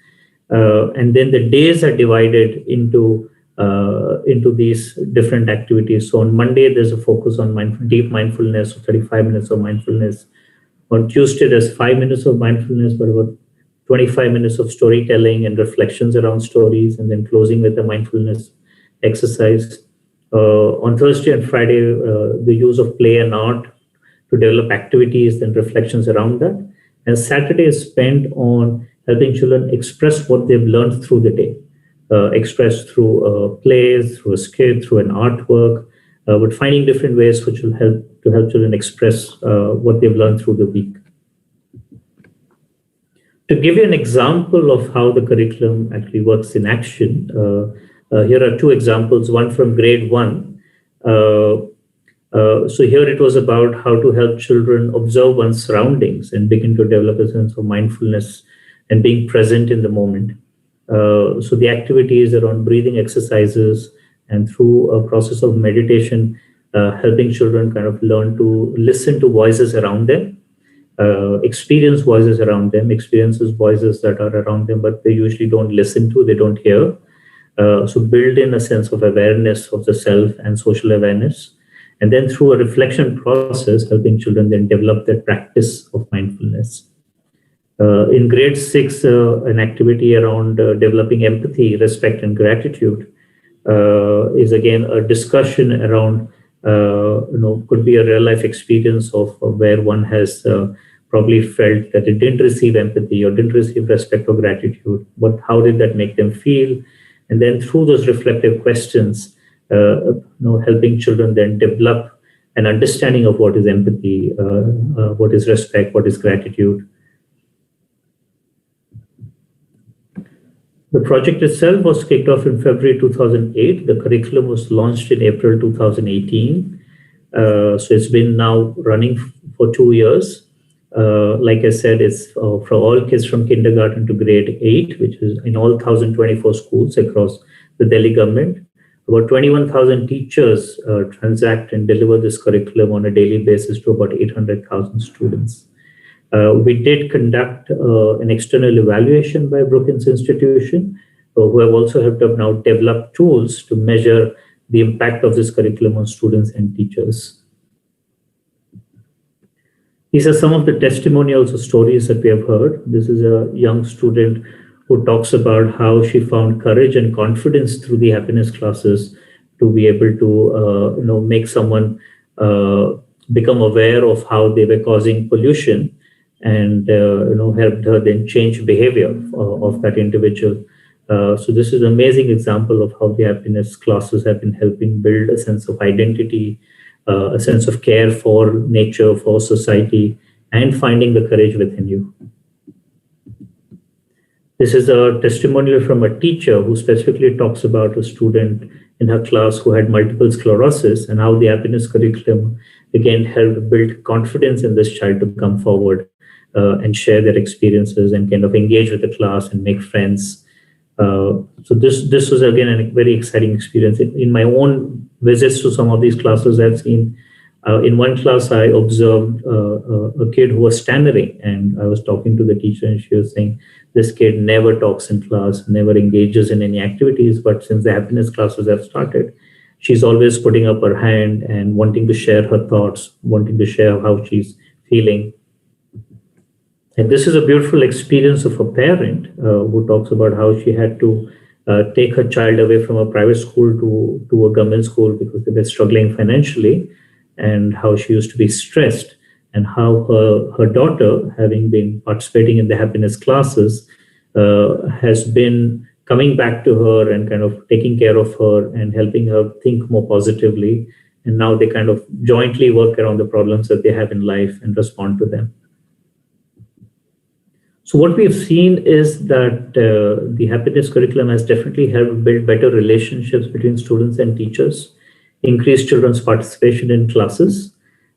And then the days are divided into into these different activities. So on Monday, there's a focus on deep mindfulness, 35 minutes of mindfulness. On Tuesday, there's 5 minutes of mindfulness, but about 25 minutes of storytelling and reflections around stories, and then closing with a mindfulness exercise. On Thursday and Friday, the use of play and art to develop activities and reflections around that. And Saturday is spent on helping children express what they've learned through the day, expressed through plays, through a skit, through an artwork, but finding different ways which will help children express what they've learned through the week. To give you an example of how the curriculum actually works in action, here are two examples, one from grade 1. So here it was about how to help children observe one's surroundings and begin to develop a sense of mindfulness and being present in the moment. So the activities around breathing exercises and through a process of meditation, helping children kind of learn to listen to voices around them, experience voices around them, experiences voices that are around them, but they usually don't listen to, they don't hear. So build in a sense of awareness of the self and social awareness. And then through a reflection process, helping children then develop that practice of mindfulness. In grade 6, an activity around developing empathy, respect, and gratitude is again a discussion around, could be a real life experience of where one has probably felt that it didn't receive empathy or didn't receive respect or gratitude, but how did that make them feel? And then through those reflective questions, helping children then develop an understanding of what is empathy, what is respect, what is gratitude. The project itself was kicked off in February 2008. The curriculum was launched in April 2018. So it's been now running for 2 years. Like I said, it's for all kids from kindergarten to grade 8, which is in all 1,024 schools across the Delhi government. About 21,000 teachers transact and deliver this curriculum on a daily basis to about 800,000 students. We did conduct an external evaluation by Brookings Institution, who have also helped us now develop tools to measure the impact of this curriculum on students and teachers. These are some of the testimonials or stories that we have heard. This is a young student who talks about how she found courage and confidence through the happiness classes to be able to make someone become aware of how they were causing pollution, and helped her then change behavior of that individual. So this is an amazing example of how the happiness classes have been helping build a sense of identity, a sense of care for nature, for society, and finding the courage within you. This is a testimonial from a teacher who specifically talks about a student in her class who had multiple sclerosis, and how the happiness curriculum again helped build confidence in this child to come forward and share their experiences and kind of engage with the class and make friends. So this was again a very exciting experience. In my own visits to some of these classes, I've seen in one class I observed a kid who was stammering, and I was talking to the teacher, and she was saying this kid never talks in class, never engages in any activities, but since the happiness classes have started, she's always putting up her hand and wanting to share her thoughts, wanting to share how she's feeling. And this is a beautiful experience of a parent who talks about how she had to take her child away from a private school to a government school because they were struggling financially, and how she used to be stressed, and how her daughter, having been participating in the happiness classes, has been coming back to her and kind of taking care of her and helping her think more positively. And now they kind of jointly work around the problems that they have in life and respond to them. So what we have seen is that the happiness curriculum has definitely helped build better relationships between students and teachers, increase children's participation in classes,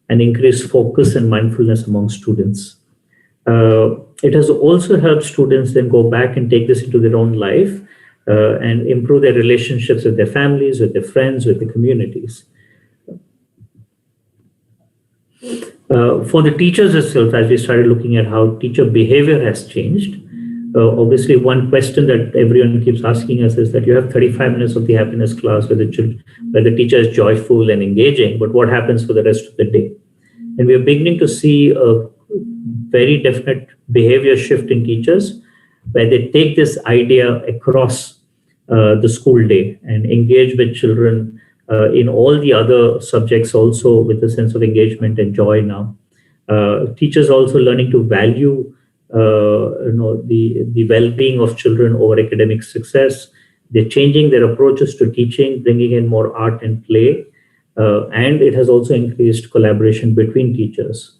and increase focus and mindfulness among students. It has also helped students then go back and take this into their own life and improve their relationships with their families, with their friends, with the communities. For the teachers itself, as we started looking at how teacher behavior has changed, Obviously, one question that everyone keeps asking us is that you have 35 minutes of the happiness class where the teacher is joyful and engaging, but what happens for the rest of the day? And we are beginning to see a very definite behavior shift in teachers where they take this idea across the school day and engage with children in all the other subjects also with a sense of engagement and joy now. Teachers also learning to value the well-being of children over academic success. They're changing their approaches to teaching, bringing in more art and play, and it has also increased collaboration between teachers.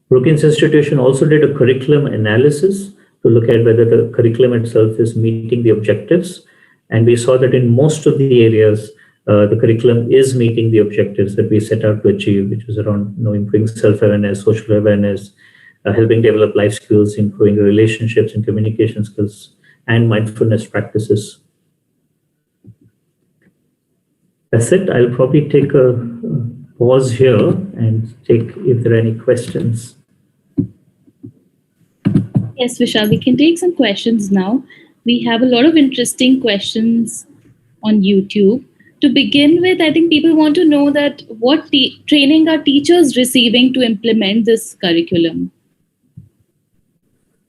Brookings Institution also did a curriculum analysis to look at whether the curriculum itself is meeting the objectives, and we saw that in most of the areas, the curriculum is meeting the objectives that we set out to achieve, which is around improving self-awareness, social awareness, helping develop life skills, improving relationships and communication skills, and mindfulness practices. That's it. I'll probably take a pause here and take if there are any questions. Yes, Vishal, we can take some questions now. We have a lot of interesting questions on YouTube. To begin with, I think people want to know that what training are teachers receiving to implement this curriculum?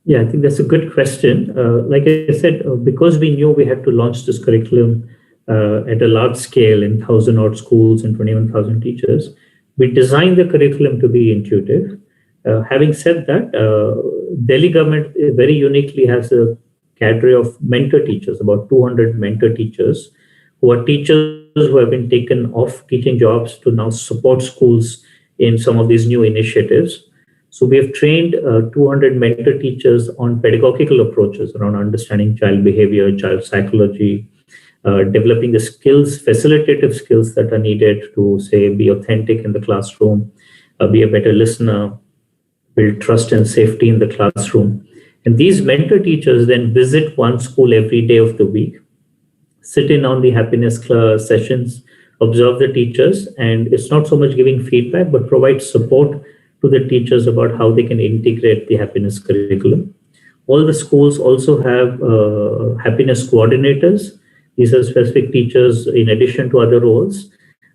Yeah, I think that's a good question. Like I said, because we knew we had to launch this curriculum at a large scale in 1,000-odd schools and 21,000 teachers, we designed the curriculum to be intuitive. Having said that, Delhi government very uniquely has a cadre of mentor teachers, about 200 mentor teachers, who are teachers who have been taken off teaching jobs to now support schools in some of these new initiatives. So we have trained 200 mentor teachers on pedagogical approaches around understanding child behavior, child psychology, developing the skills, facilitative skills that are needed to, say, be authentic in the classroom, be a better listener, build trust and safety in the classroom. And these mentor teachers then visit one school every day of the week, sit in on the happiness class sessions, observe the teachers, and it's not so much giving feedback, but provide support to the teachers about how they can integrate the happiness curriculum. All the schools also have happiness coordinators. These are specific teachers, in addition to other roles,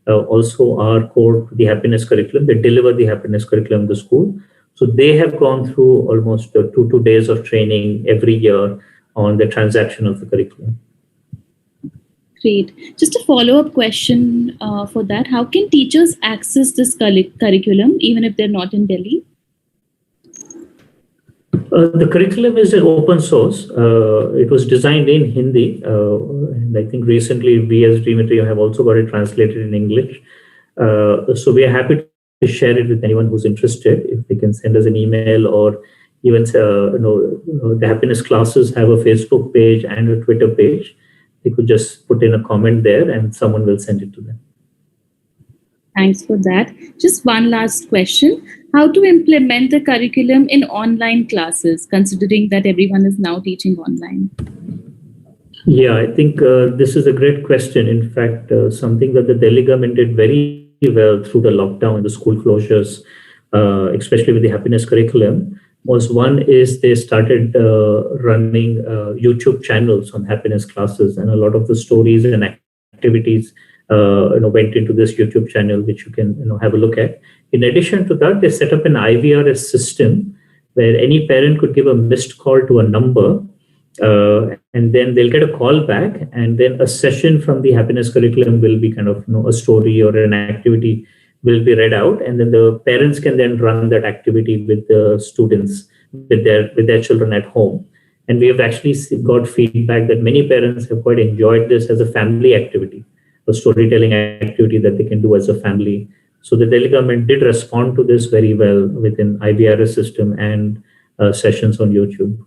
also are core to the happiness curriculum. They deliver the happiness curriculum in the school. So they have gone through almost 2 days of training every year on the transaction of the curriculum. Great. Just a follow-up question for that. How can teachers access this curriculum even if they're not in Delhi? The curriculum is an open source. It was designed in Hindi. And I think recently we as Dreametry have also got it translated in English. So we are happy to share it with anyone who's interested. If they can send us an email, or even the happiness classes have a Facebook page and a Twitter page. They could just put in a comment there and someone will send it to them. Thanks for that. Just one last question. How to implement the curriculum in online classes, considering that everyone is now teaching online? Yeah, I think this is a great question. In fact, something that the Delhi government did very well through the lockdown and the school closures, especially with the happiness curriculum, was one is they started running YouTube channels on happiness classes, and a lot of the stories and activities went into this YouTube channel, which you can have a look at. In addition to that, they set up an IVRS system where any parent could give a missed call to a number, and then they'll get a call back, and then a session from the happiness curriculum will be kind of a story or an activity will be read out, and then the parents can then run that activity with the students, with their children at home. And we have actually got feedback that many parents have quite enjoyed this as a family activity, a storytelling activity that they can do as a family. So the Delhi government did respond to this very well within IVRS system and sessions on YouTube.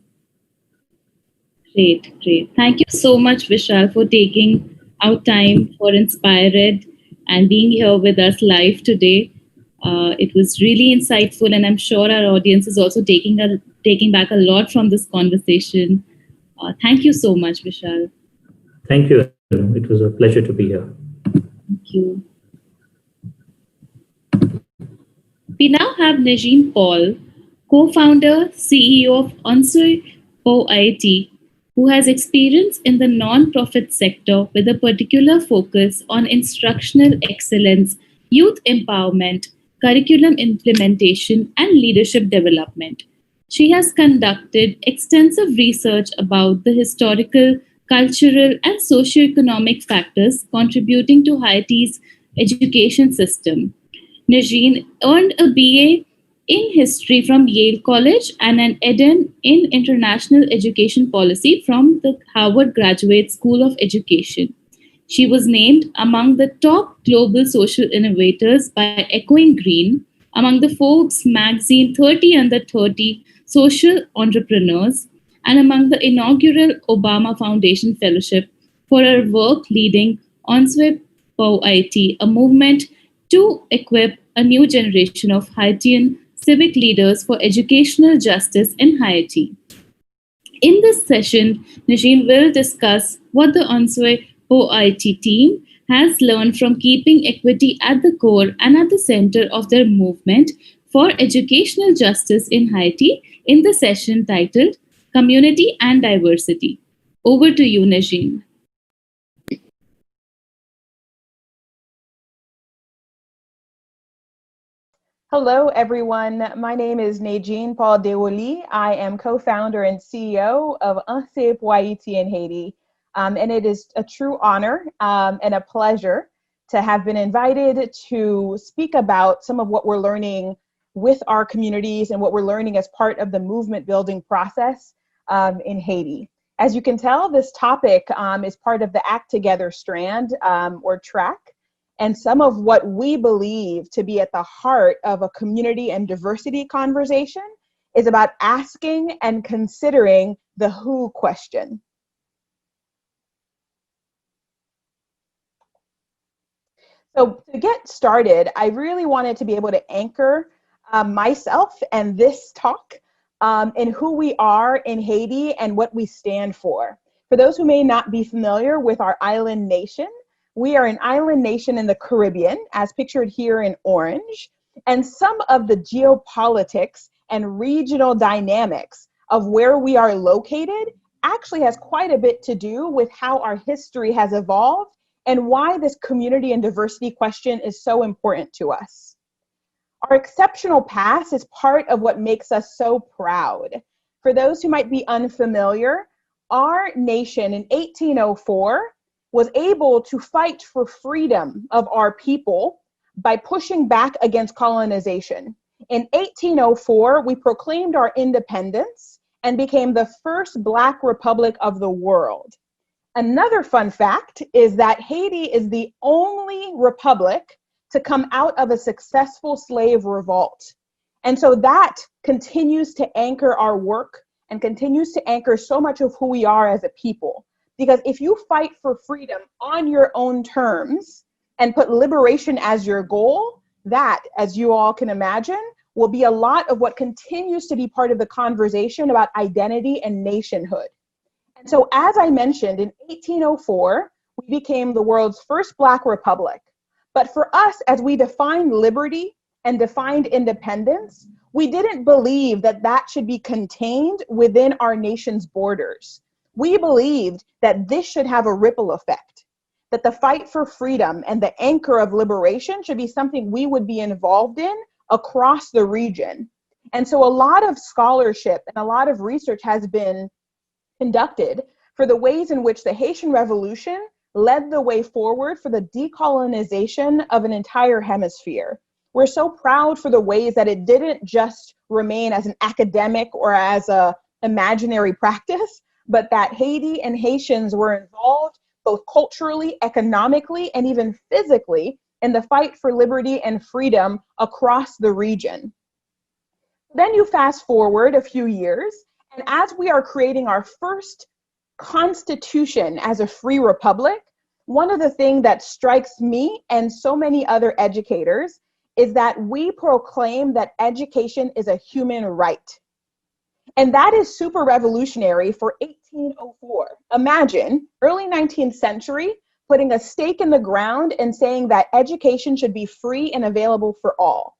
Great. Thank you so much, Vishal, for taking out time for inspirED and being here with us live today. It was really insightful, and I'm sure our audience is also taking back a lot from this conversation. Thank you so much, Vishal. Thank you. It was a pleasure to be here. Thank you. We now have Nedgine Paul, co-founder, CEO of inspirED, who has experience in the non-profit sector with a particular focus on instructional excellence, youth empowerment, curriculum implementation, and leadership development. She has conducted extensive research about the historical, cultural, and socio-economic factors contributing to Haiti's education system. Najeen earned a BA in history from Yale College and an EdN in international education policy from the Harvard Graduate School of Education. She was named among the top global social innovators by Echoing Green, among the Forbes magazine 30 under 30 social entrepreneurs, and among the inaugural Obama Foundation Fellowship for her work leading Onswe Po IT, a movement to equip a new generation of Haitian civic leaders for educational justice in Haiti. In this session, Najeen will discuss what the Onswe OIT team has learned from keeping equity at the core and at the center of their movement for educational justice in Haiti in the session titled Community and Diversity. Over to you, Najeen. Hello, everyone. My name is Nedgine Paul Deroly. I am co-founder and CEO of inspirED in Haiti. And it is a true honor and a pleasure to have been invited to speak about some of what we're learning with our communities and what we're learning as part of the movement building process in Haiti. As you can tell, this topic is part of the Act Together strand or track. And some of what we believe to be at the heart of a community and diversity conversation is about asking and considering the who question. So to get started, I really wanted to be able to anchor myself and this talk in who we are in Haiti and what we stand for. For those who may not be familiar with our island nation, we are an island nation in the Caribbean, as pictured here in orange, and some of the geopolitics and regional dynamics of where we are located actually has quite a bit to do with how our history has evolved and why this community and diversity question is so important to us. Our exceptional past is part of what makes us so proud. For those who might be unfamiliar, our nation in 1804 was able to fight for freedom of our people by pushing back against colonization. In 1804, we proclaimed our independence and became the first Black republic of the world. Another fun fact is that Haiti is the only republic to come out of a successful slave revolt. And so that continues to anchor our work and continues to anchor so much of who we are as a people. Because if you fight for freedom on your own terms and put liberation as your goal, that, as you all can imagine, will be a lot of what continues to be part of the conversation about identity and nationhood. And so, as I mentioned, in 1804, we became the world's first Black republic. But for us, as we defined liberty and defined independence, we didn't believe that that should be contained within our nation's borders. We believed that this should have a ripple effect, that the fight for freedom and the anchor of liberation should be something we would be involved in across the region. And so a lot of scholarship and a lot of research has been conducted for the ways in which the Haitian Revolution led the way forward for the decolonization of an entire hemisphere. We're so proud for the ways that it didn't just remain as an academic or as an imaginary practice, but that Haiti and Haitians were involved both culturally, economically, and even physically in the fight for liberty and freedom across the region. Then you fast forward a few years, and as we are creating our first constitution as a free republic, one of the things that strikes me and so many other educators is that we proclaim that education is a human right. And that is super revolutionary for 1804. Imagine early 19th century putting a stake in the ground and saying that education should be free and available for all.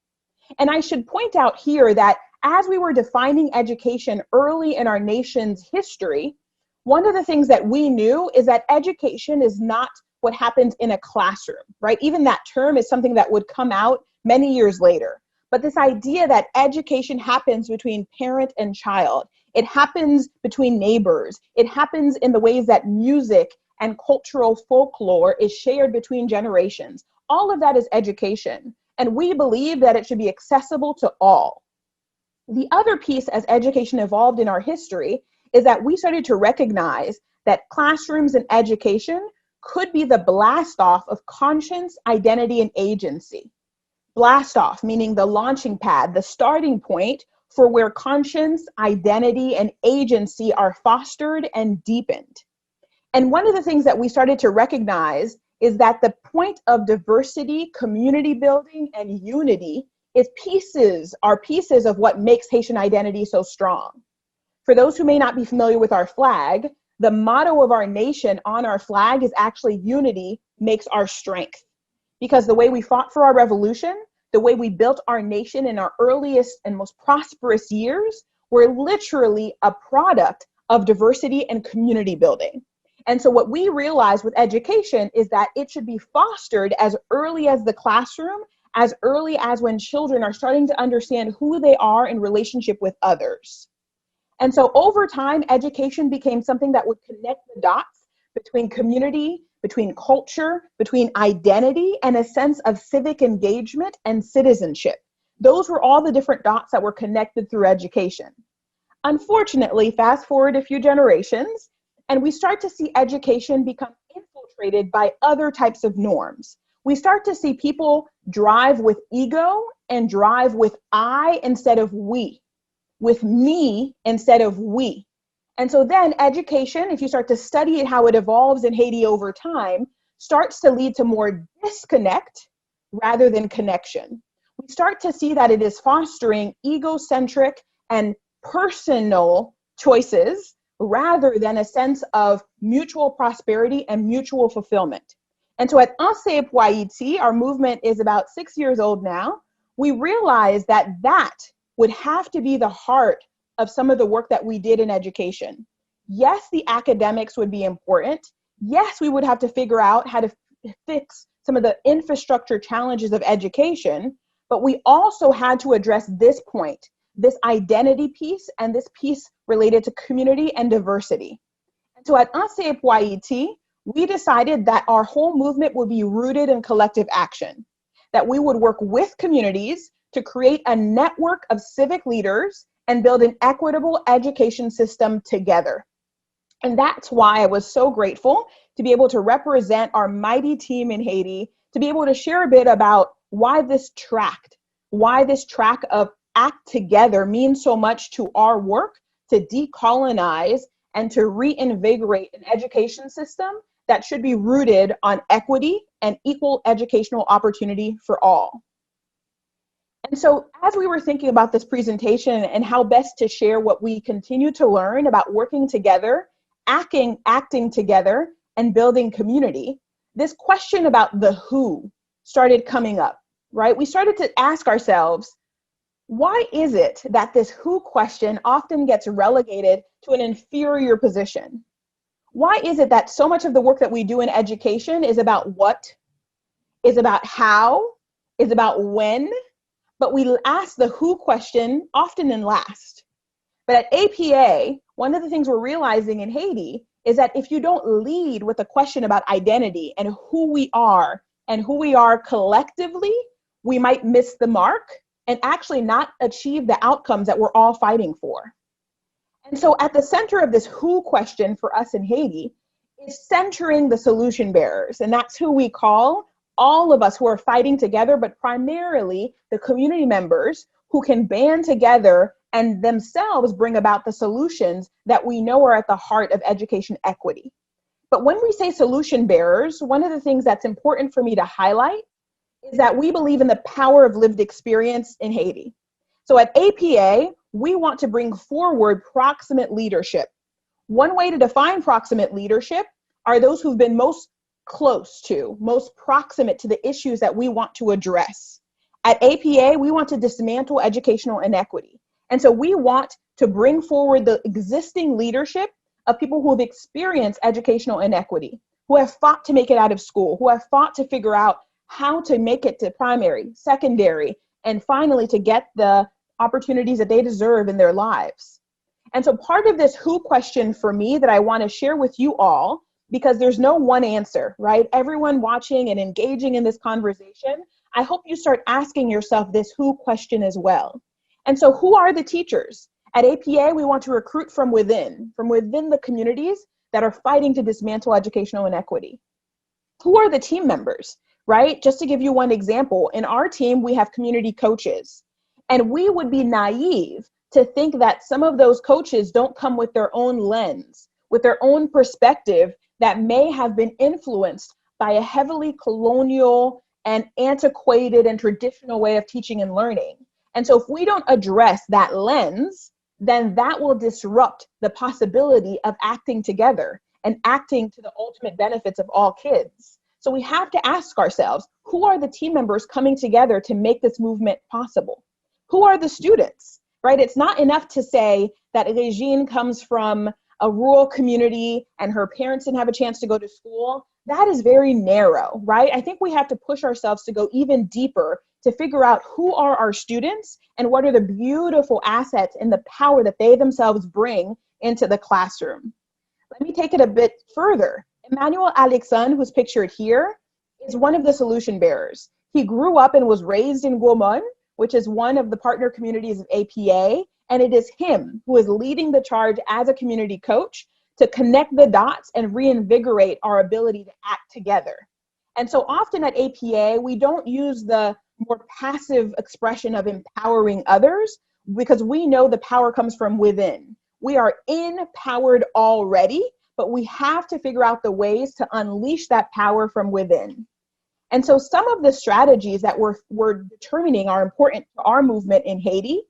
And I should point out here that as we were defining education early in our nation's history, one of the things that we knew is that education is not what happens in a classroom, right? Even that term is something that would come out many years later. But this idea that education happens between parent and child, it happens between neighbors, it happens in the ways that music and cultural folklore is shared between generations. All of that is education. And we believe that it should be accessible to all. The other piece as education evolved in our history is that we started to recognize that classrooms and education could be the blast off of conscience, identity, and agency. Blast off, meaning the launching pad, the starting point for where conscience, identity, and agency are fostered and deepened. And one of the things that we started to recognize is that the point of diversity, community building, and unity are pieces of what makes Haitian identity so strong. For those who may not be familiar with our flag, the motto of our nation on our flag is actually unity makes our strength. Because the way we fought for our revolution, the way we built our nation in our earliest and most prosperous years, were literally a product of diversity and community building. And so what we realized with education is that it should be fostered as early as the classroom, as early as when children are starting to understand who they are in relationship with others. And so over time, education became something that would connect the dots between community, between culture, between identity, and a sense of civic engagement and citizenship. Those were all the different dots that were connected through education. Unfortunately, fast forward a few generations, and we start to see education become infiltrated by other types of norms. We start to see people drive with ego and drive with I instead of we, with me instead of we. And so then education, if you start to study it, how it evolves in Haiti over time, starts to lead to more disconnect rather than connection. We start to see that it is fostering egocentric and personal choices rather than a sense of mutual prosperity and mutual fulfillment. And so at inspirED, our movement is about 6 years old now, we realized that that would have to be the heart of some of the work that we did in education. Yes, the academics would be important. Yes, we would have to figure out how to fix some of the infrastructure challenges of education, but we also had to address this point, this identity piece and this piece related to community and diversity. And so at inspirED, we decided that our whole movement would be rooted in collective action, that we would work with communities to create a network of civic leaders and build an equitable education system together. And that's why I was so grateful to be able to represent our mighty team in Haiti, to be able to share a bit about why this track of act together means so much to our work to decolonize and to reinvigorate an education system that should be rooted on equity and equal educational opportunity for all. And so as we were thinking about this presentation and how best to share what we continue to learn about working together, acting together, and building community, this question about the who started coming up, right? We started to ask ourselves, why is it that this who question often gets relegated to an inferior position? Why is it that so much of the work that we do in education is about what, is about how, is about when, but we ask the who question often in last. But at APA, one of the things we're realizing in Haiti is that if you don't lead with a question about identity and who we are collectively, we might miss the mark and actually not achieve the outcomes that we're all fighting for. And so at the center of this who question for us in Haiti is centering the solution bearers. And that's who we call all of us who are fighting together, but primarily the community members who can band together and themselves bring about the solutions that we know are at the heart of education equity. But when we say solution bearers, one of the things that's important for me to highlight is that we believe in the power of lived experience in Haiti. So at APA, we want to bring forward proximate leadership. One way to define proximate leadership are those who've been most close to, most proximate to the issues that we want to address. At APA, we want to dismantle educational inequity. And so we want to bring forward the existing leadership of people who have experienced educational inequity, who have fought to make it out of school, who have fought to figure out how to make it to primary, secondary, and finally to get the opportunities that they deserve in their lives. And so part of this who question for me that I want to share with you all, because there's no one answer, right? Everyone watching and engaging in this conversation, I hope you start asking yourself this who question as well. And so who are the teachers? At APA, we want to recruit from within the communities that are fighting to dismantle educational inequity. Who are the team members, right? Just to give you one example, in our team, we have community coaches. And we would be naive to think that some of those coaches don't come with their own lens, with their own perspective that may have been influenced by a heavily colonial and antiquated and traditional way of teaching and learning. And so if we don't address that lens, then that will disrupt the possibility of acting together and acting to the ultimate benefits of all kids. So we have to ask ourselves, who are the team members coming together to make this movement possible? Who are the students, right? It's not enough to say that Regine comes from a rural community and her parents didn't have a chance to go to school. That is very narrow, right? I think we have to push ourselves to go even deeper to figure out who are our students and what are the beautiful assets and the power that they themselves bring into the classroom. Let me take it a bit further. Emmanuel Alexandre, who's pictured here, is one of the solution bearers. He grew up and was raised in Gaumont, which is one of the partner communities of APA, and it is him who is leading the charge as a community coach to connect the dots and reinvigorate our ability to act together. And so often at APA, we don't use the more passive expression of empowering others because we know the power comes from within. We are empowered already, but we have to figure out the ways to unleash that power from within. And so some of the strategies that we're determining are important to our movement in Haiti,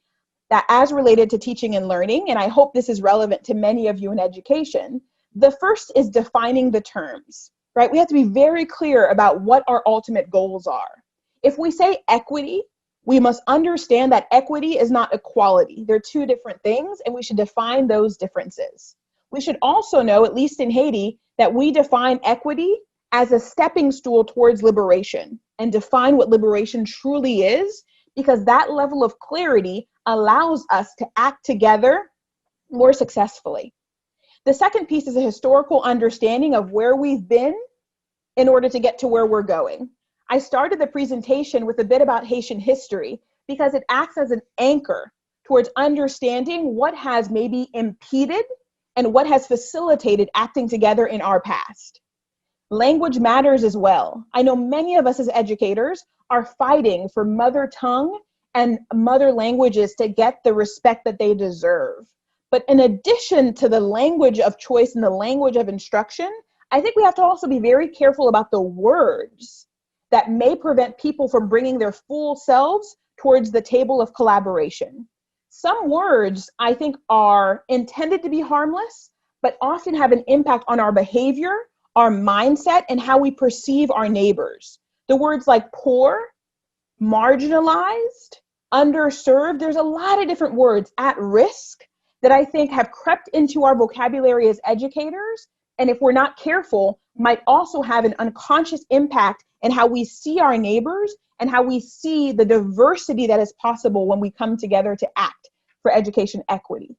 that as related to teaching and learning, and I hope this is relevant to many of you in education. The first is defining the terms, right? We have to be very clear about what our ultimate goals are. If we say equity, we must understand that equity is not equality. They're two different things, and we should define those differences. We should also know, at least in Haiti, that we define equity as a stepping stool towards liberation and define what liberation truly is, because that level of clarity allows us to act together more successfully. The second piece is a historical understanding of where we've been in order to get to where we're going. I started the presentation with a bit about Haitian history because it acts as an anchor towards understanding what has maybe impeded and what has facilitated acting together in our past. Language matters as well. I know many of us as educators are fighting for mother tongue and mother languages to get the respect that they deserve. But in addition to the language of choice and the language of instruction, I think we have to also be very careful about the words that may prevent people from bringing their full selves towards the table of collaboration. Some words, I think, are intended to be harmless, but often have an impact on our behavior, our mindset, and how we perceive our neighbors. The words like poor, marginalized, underserved, there's a lot of different words at risk that I think have crept into our vocabulary as educators, and if we're not careful, might also have an unconscious impact in how we see our neighbors and how we see the diversity that is possible when we come together to act for education equity.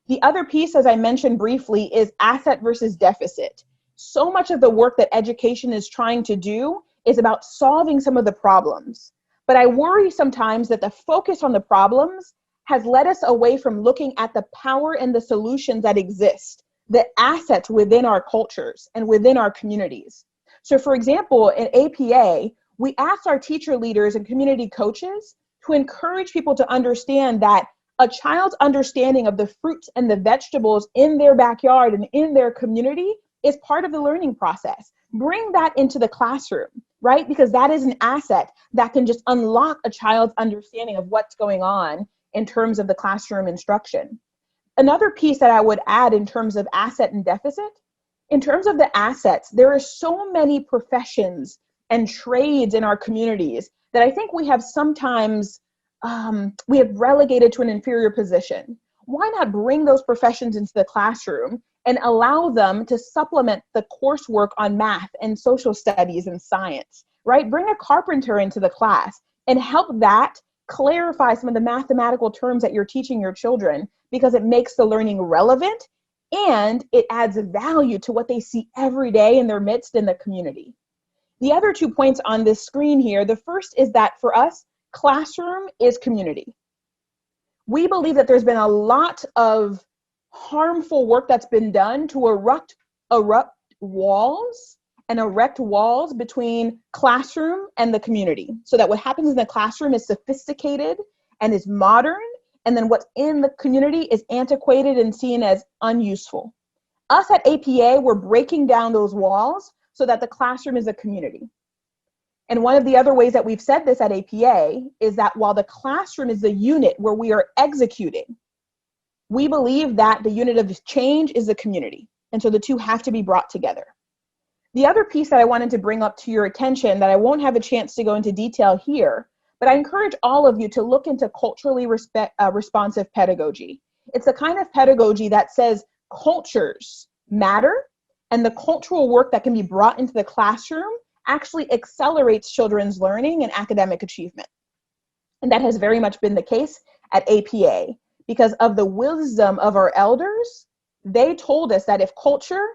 The other piece, as I mentioned briefly, is asset versus deficit. So much of the work that education is trying to do is about solving some of the problems. But I worry sometimes that the focus on the problems has led us away from looking at the power and the solutions that exist, the assets within our cultures and within our communities. So for example, in APA, we asked our teacher leaders and community coaches to encourage people to understand that a child's understanding of the fruits and the vegetables in their backyard and in their community is part of the learning process. Bring that into the classroom, right? Because that is an asset that can just unlock a child's understanding of what's going on in terms of the classroom instruction. Another piece that I would add in terms of asset and deficit, in terms of the assets, there are so many professions and trades in our communities that I think we have sometimes we have relegated to an inferior position. Why not bring those professions into the classroom and allow them to supplement the coursework on math and social studies and science, right? Bring a carpenter into the class and help that clarify some of the mathematical terms that you're teaching your children, because it makes the learning relevant and it adds value to what they see every day in their midst in the community. The other 2 points on this screen here, the first is that for us, classroom is community. We believe that there's been a lot of harmful work that's been done to erect walls between classroom and the community, so that what happens in the classroom is sophisticated and is modern, and then what's in the community is antiquated and seen as unuseful. Us at APA, we're breaking down those walls so that the classroom is a community. And one of the other ways that we've said this at APA is that while the classroom is the unit where we are executing, we believe that the unit of change is the community. And so the two have to be brought together. The other piece that I wanted to bring up to your attention that I won't have a chance to go into detail here, but I encourage all of you to look into culturally responsive pedagogy. It's a kind of pedagogy that says cultures matter, and the cultural work that can be brought into the classroom actually accelerates children's learning and academic achievement. And that has very much been the case at APA. Because of the wisdom of our elders, they told us that if culture,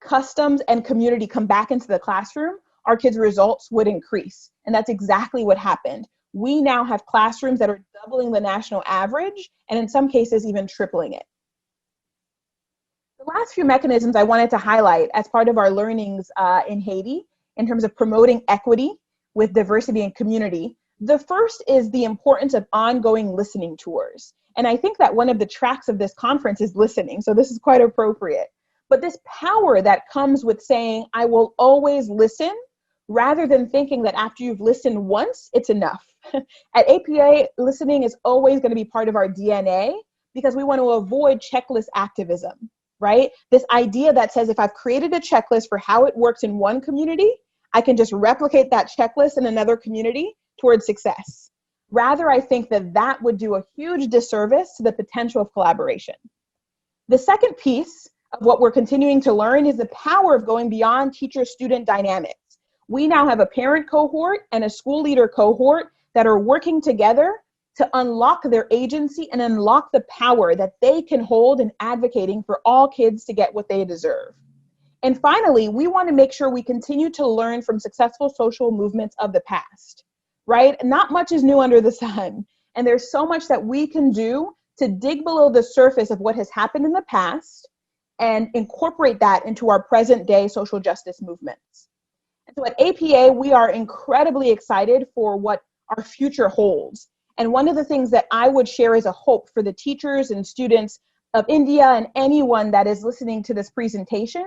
customs, and community come back into the classroom, our kids' results would increase. And that's exactly what happened. We now have classrooms that are doubling the national average, and in some cases even tripling it. The last few mechanisms I wanted to highlight as part of our learnings in Haiti in terms of promoting equity with diversity and community. The first is the importance of ongoing listening tours. And I think that one of the tracks of this conference is listening, so this is quite appropriate. But this power that comes with saying, I will always listen, rather than thinking that after you've listened once, it's enough. At APA, listening is always going to be part of our DNA because we want to avoid checklist activism, right? This idea that says if I've created a checklist for how it works in one community, I can just replicate that checklist in another community towards success. Rather, I think that that would do a huge disservice to the potential of collaboration. The second piece of what we're continuing to learn is the power of going beyond teacher-student dynamics. We now have a parent cohort and a school leader cohort that are working together to unlock their agency and unlock the power that they can hold in advocating for all kids to get what they deserve. And finally, we want to make sure we continue to learn from successful social movements of the past, right? Not much is new under the sun. And there's so much that we can do to dig below the surface of what has happened in the past and incorporate that into our present day social justice movements. And so at APA, we are incredibly excited for what our future holds. And one of the things that I would share as a hope for the teachers and students of India and anyone that is listening to this presentation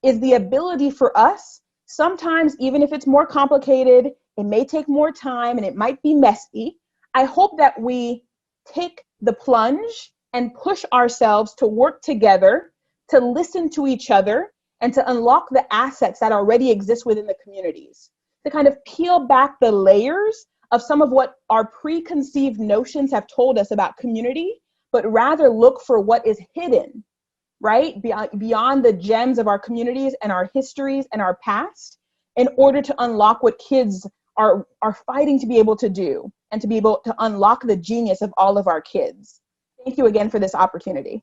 is the ability for us, sometimes even if it's more complicated, it may take more time and it might be messy. I hope that we take the plunge and push ourselves to work together, to listen to each other, and to unlock the assets that already exist within the communities, to kind of peel back the layers of some of what our preconceived notions have told us about community, but rather look for what is hidden, right? Beyond the gems of our communities and our histories and our past, in order to unlock what kids are fighting to be able to do and to be able to unlock the genius of all of our kids. Thank you again for this opportunity.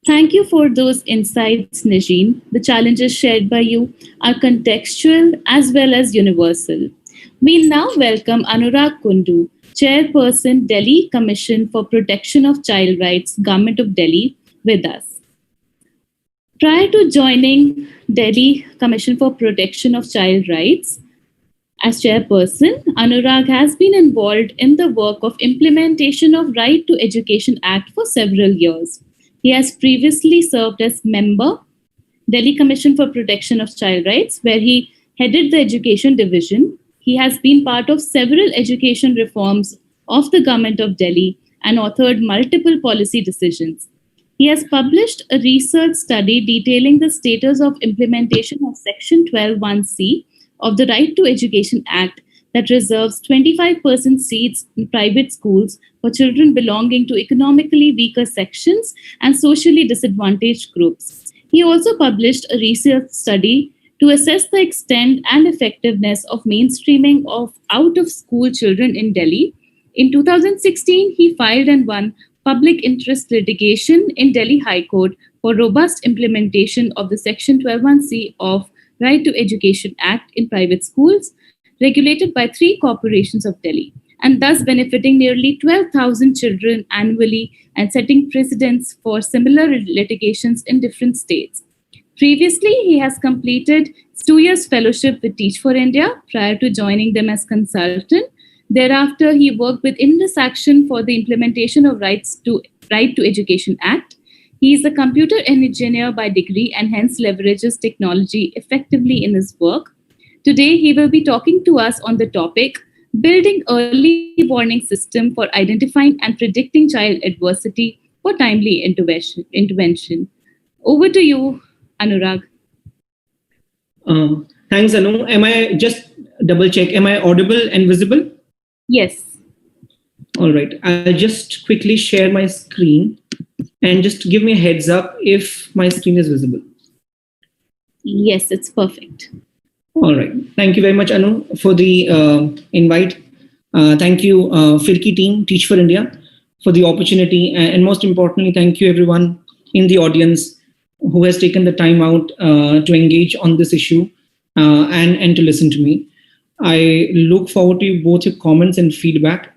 Thank you for those insights, Najeen. The challenges shared by you are contextual as well as universal. We now welcome Anurag Kundu, Chairperson, Delhi Commission for Protection of Child Rights, Government of Delhi, with us. Prior to joining Delhi Commission for Protection of Child Rights, as chairperson, Anurag has been involved in the work of implementation of Right to Education Act for several years. He has previously served as member, Delhi Commission for Protection of Child Rights, where he headed the education division. He has been part of several education reforms of the government of Delhi and authored multiple policy decisions. He has published a research study detailing the status of implementation of Section 12(1)(c) of the Right to Education Act that reserves 25% seats in private schools for children belonging to economically weaker sections and socially disadvantaged groups. He also published a research study to assess the extent and effectiveness of mainstreaming of out-of-school children in Delhi. In 2016, he filed and won public interest litigation in Delhi High Court for robust implementation of the Section 12(1)(c) of Right to Education Act in private schools, regulated by 3 corporations of Delhi, and thus benefiting nearly 12,000 children annually and setting precedents for similar litigations in different states. Previously, he has completed 2 years fellowship with Teach for India prior to joining them as consultant. Thereafter, he worked with Indus Action for the implementation of Right to Education Act. He is a computer engineer by degree and hence leverages technology effectively in his work. Today, he will be talking to us on the topic, Building Early Warning System for Identifying and Predicting Child Adversity for Timely Intervention. Over to you, Anurag. Thanks, Anu. Am I just double check? Am I audible and visible? Yes. All right. I'll just quickly share my screen and just give me a heads up if my screen is visible. Yes, it's perfect. All right. Thank you very much, Anu, for the invite. Thank you, Firki team, Teach for India, for the opportunity. And most importantly, thank you everyone in the audience who has taken the time out to engage on this issue and to listen to me. I look forward to both your comments and feedback,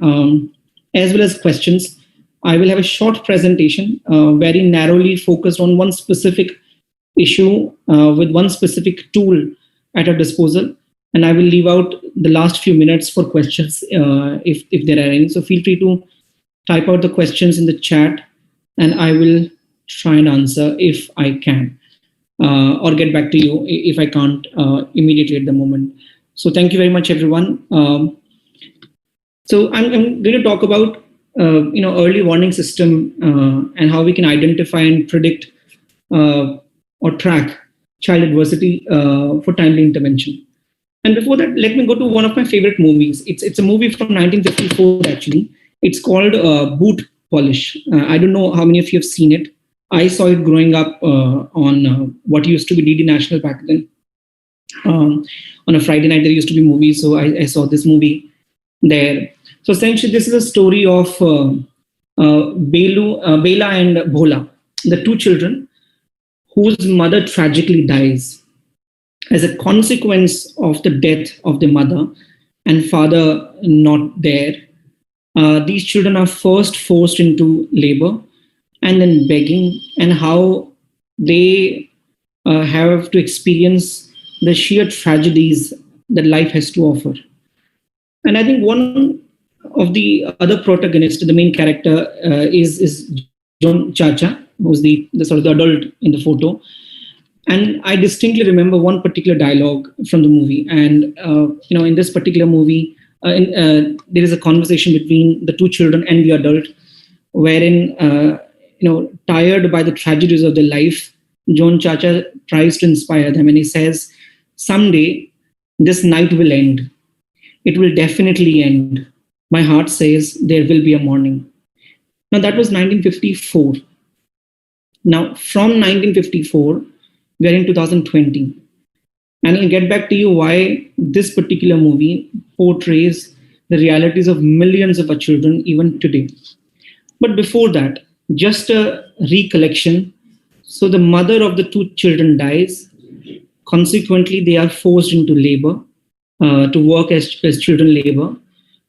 as well as questions. I will have a short presentation, very narrowly focused on one specific issue with one specific tool at our disposal. And I will leave out the last few minutes for questions if there are any. So feel free to type out the questions in the chat and I will try and answer if I can, or get back to you if I can't immediately at the moment. So thank you very much, everyone. So I'm going to talk about early warning system and how we can identify and predict or track child adversity for timely intervention. And before that, let me go to one of my favorite movies. It's a movie from 1954, actually. It's called Boot Polish. I don't know how many of you have seen it. I saw it growing up on what used to be DD National back then. On a Friday night, there used to be movies, so I saw this movie there. So essentially, this is a story of Bela and Bhola, the 2 children whose mother tragically dies. As a consequence of the death of their mother and father not there, these children are first forced into labor and then begging, and how they have to experience the sheer tragedies that life has to offer. And I think one of the other protagonists, the main character, is John Chacha, who's the sort of the adult in the photo. And I distinctly remember one particular dialogue from the movie. And in this particular movie, there is a conversation between the 2 children and the adult, wherein tired by the tragedies of their life, John Chacha tries to inspire them, and he says, "Someday this night will end. It will definitely end. My heart says there will be a morning." Now that was 1954. Now from 1954, we are in 2020. And I'll get back to you why this particular movie portrays the realities of millions of our children even today. But before that, just a recollection So the mother of the two children dies. Consequently, they are forced into labor, to work as children labor,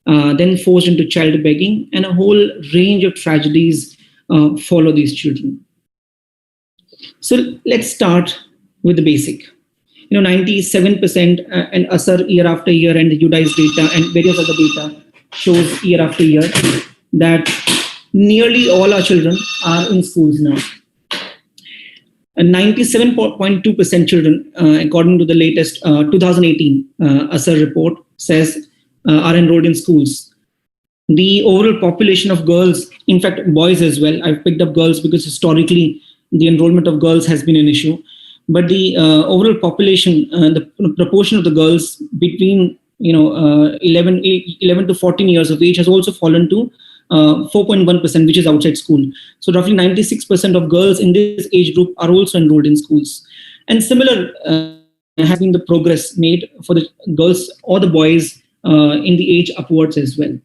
then forced into child begging, and a whole range of tragedies follow these children. So let's start with the basic. 97% and ASR year after year, and the UDICE data and various other data shows year after year that nearly all our children are in schools now. 97.2% children, according to the latest 2018 ASR report, says are enrolled in schools. The overall population of girls, in fact, boys as well, I've picked up girls because historically the enrollment of girls has been an issue. But the overall population, the proportion of the girls between 11 to 14 years of age has also fallen to 4.1%, which is outside school. So roughly 96% of girls in this age group are also enrolled in schools. And similar has been the progress made for the girls or the boys in the age upwards as well.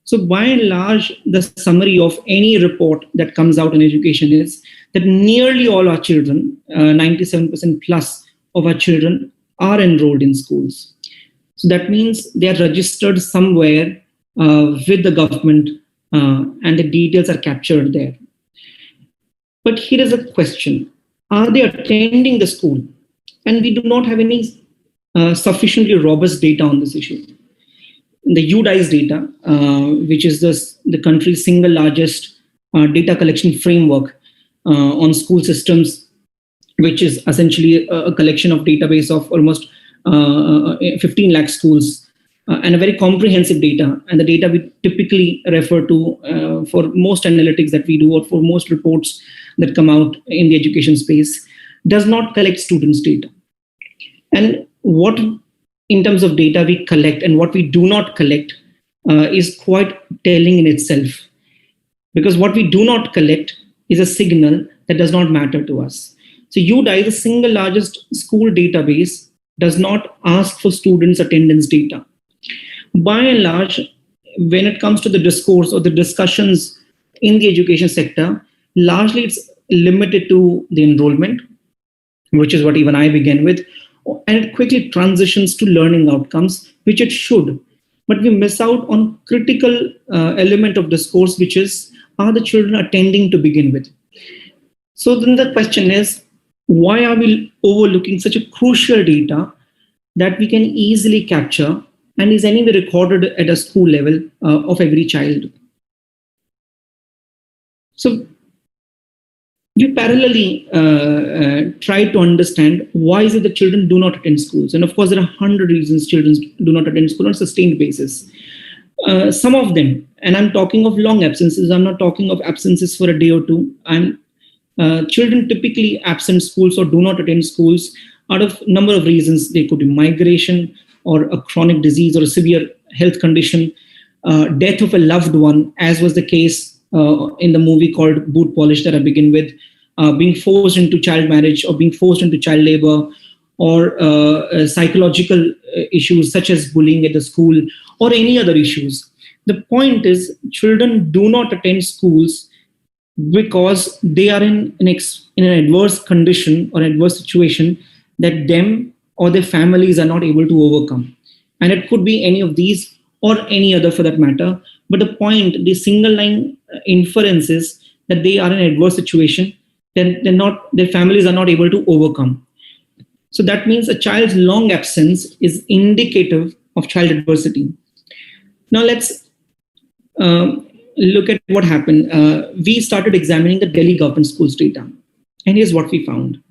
So by and large, the summary of any report that comes out in education is that nearly all our children, 97% plus of our children, are enrolled in schools. So that means they are registered somewhere with the government, and the details are captured there. But here is a question. Are they attending the school? And we do not have any sufficiently robust data on this issue. The UDICE data, which is the country's single largest data collection framework on school systems, which is essentially a collection of database of almost 15 lakh schools, and a very comprehensive data, and the data we typically refer to for most analytics that we do or for most reports that come out in the education space, does not collect students' data. And what in terms of data we collect and what we do not collect is quite telling in itself. Because what we do not collect is a signal that does not matter to us. So UDICE, the single largest school database, does not ask for students' attendance data. By and large, when it comes to the discourse or the discussions in the education sector, largely it's limited to the enrollment, which is what even I began with, and it quickly transitions to learning outcomes, which it should. But we miss out on critical element of discourse, which is, are the children attending to begin with? So then the question is, why are we overlooking such a crucial data that we can easily capture and is anyway recorded at a school level of every child? So we parallelly try to understand why is it that children do not attend schools. And of course, there are 100 reasons children do not attend school on a sustained basis. Some of them, and I'm talking of long absences, I'm not talking of absences for a day or two. Children typically absent schools or do not attend schools out of a number of reasons. They could be migration or a chronic disease or a severe health condition, death of a loved one, as was the case in the movie called Boot Polish that I begin with, being forced into child marriage or being forced into child labor, or psychological issues such as bullying at the school or any other issues. The point is, children do not attend schools because they are in an adverse condition or adverse situation that them or their families are not able to overcome. And it could be any of these or any other for that matter. But the point, the single line inference is that they are in an adverse situation, then their families are not able to overcome. So that means a child's long absence is indicative of child adversity. Now let's look at what happened. We started examining the Delhi government schools data. And here's what we found.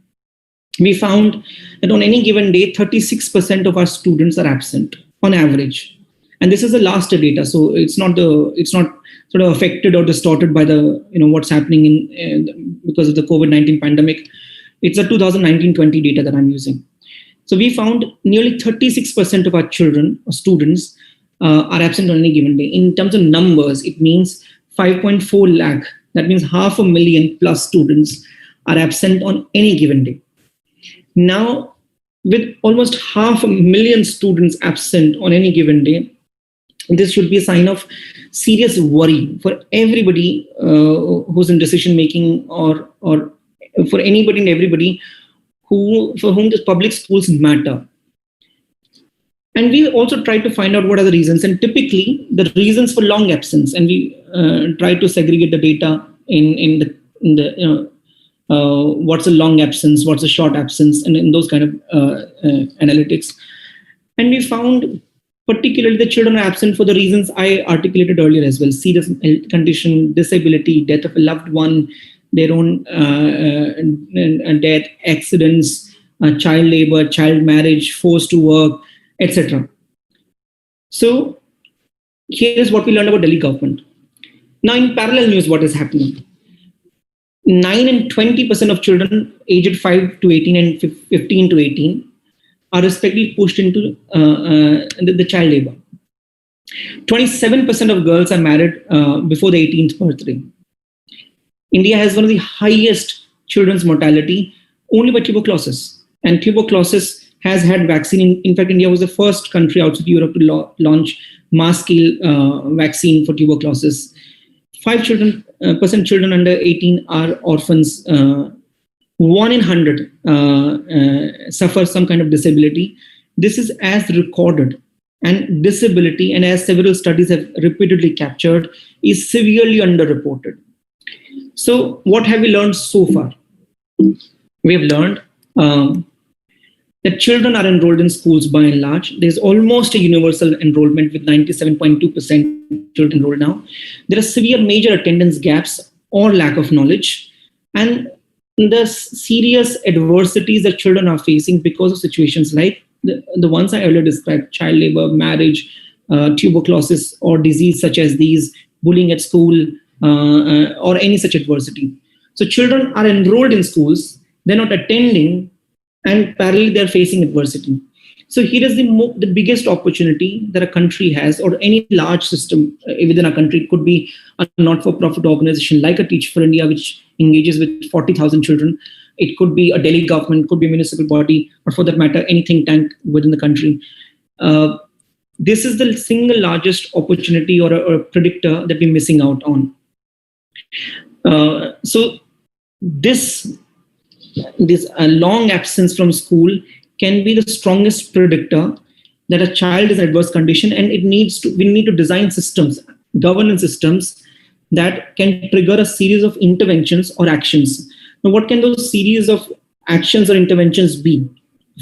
We found that on any given day, 36% of our students are absent on average. And this is the last year data, so it's not sort of affected or distorted by the what's happening because of the COVID-19 pandemic. It's the 2019-20 data that I'm using. So we found nearly 36% of our children or students are absent on any given day. In terms of numbers, it means 5.4 lakh. That means 500,000 plus students are absent on any given day. Now, with almost 500,000 students absent on any given day, this should be a sign of serious worry for everybody who's in decision making or for anybody and everybody for whom the public schools matter. And we also try to find out what are the reasons, and typically the reasons for long absence, and we try to segregate the data in the what's a long absence, what's a short absence, and in those kind of analytics. And we found particularly the children are absent for the reasons I articulated earlier as well: serious health condition, disability, death of a loved one, their own death, accidents, child labor, child marriage, forced to work, etc. So here is what we learned about Delhi government. Now in parallel news, what is happening? 9 and 20% of children aged 5 to 18 and 15 to 18 are respectively pushed into the child labor. 27% of girls are married before the 18th birthday. India has one of the highest children's mortality only by tuberculosis. And tuberculosis has had vaccine. In fact, India was the first country outside Europe to launch mass-scale vaccine for tuberculosis. 5% children under 18 are orphans. 1 in 100 suffer some kind of disability. This is as recorded, and disability, and as several studies have repeatedly captured, is severely underreported. So what have we learned so far? We have learned that children are enrolled in schools by and large. There's almost a universal enrollment with 97.2% children enrolled now. There are severe major attendance gaps or lack of knowledge, and the serious adversities that children are facing because of situations like the ones I earlier described: child labor, marriage, tuberculosis, or disease such as these, bullying at school, or any such adversity. So children are enrolled in schools, they're not attending, and parallelly they're facing adversity. So here is the biggest opportunity that a country has, or any large system within a country. It could be a not-for-profit organization like a Teach for India, which engages with 40,000 children. It could be a Delhi government, could be a municipal body, or for that matter, any think tank within the country. This is the single largest opportunity or a predictor that we're missing out on. So this long absence from school can be the strongest predictor that a child is in adverse condition, and we need to design systems, governance systems, that can trigger a series of interventions or actions. Now, what can those series of actions or interventions be?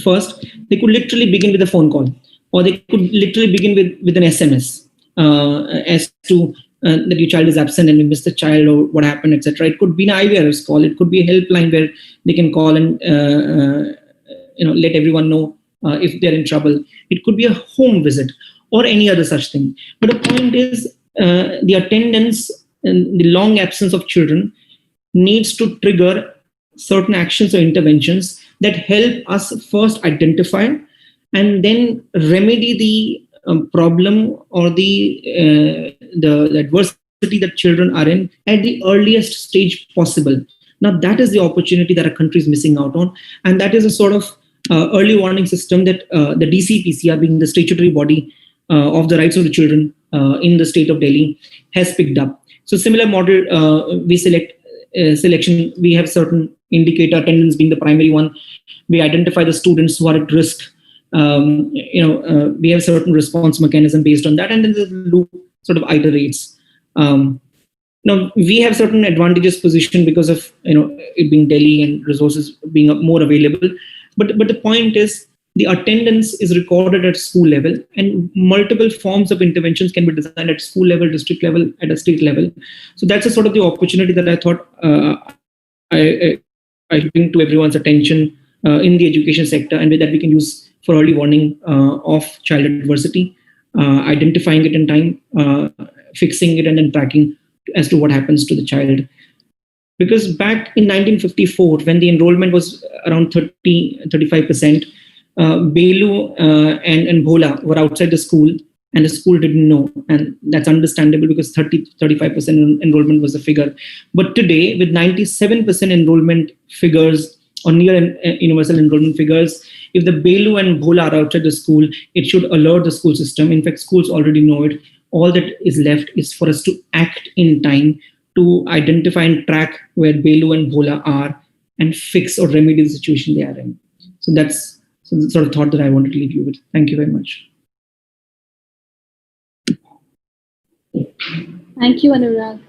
First, they could literally begin with a phone call, or they could literally begin with an SMS as to that your child is absent and we missed the child, or what happened, etc. It could be an IVRS call. It could be a helpline where they can call and let everyone know if they're in trouble. It could be a home visit or any other such thing. But the point is, the attendance and the long absence of children needs to trigger certain actions or interventions that help us first identify and then remedy the problem or the adversity that children are in at the earliest stage possible. Now, that is the opportunity that a country is missing out on, and that is a sort of early warning system that the DCPCR, being the statutory body of the rights of the children in the state of Delhi, has picked up. So similar model, we selection, we have certain indicator, attendance being the primary one. We identify the students who are at risk. We have certain response mechanism based on that, and then the loop sort of iterates. Now, we have certain advantages positioned because of it being Delhi and resources being more available. But the point is, the attendance is recorded at school level, and multiple forms of interventions can be designed at school level, district level, at a state level. So that's a sort of the opportunity that I thought I bring to everyone's attention in the education sector, and that we can use for early warning of child adversity, identifying it in time, fixing it, and then tracking as to what happens to the child. Because back in 1954, when the enrollment was around 35%, Belu and Bhola were outside the school, and the school didn't know. And that's understandable because 35% enrollment was the figure. But today, with 97% enrollment figures, or near universal enrollment figures, if the Belu and Bhola are outside the school, it should alert the school system. In fact, schools already know it. All that is left is for us to act in time to identify and track where Belu and Bhola are, and fix or remedy the situation they are in. So that's the sort of thought that I wanted to leave you with. Thank you very much. Thank you, Anurag.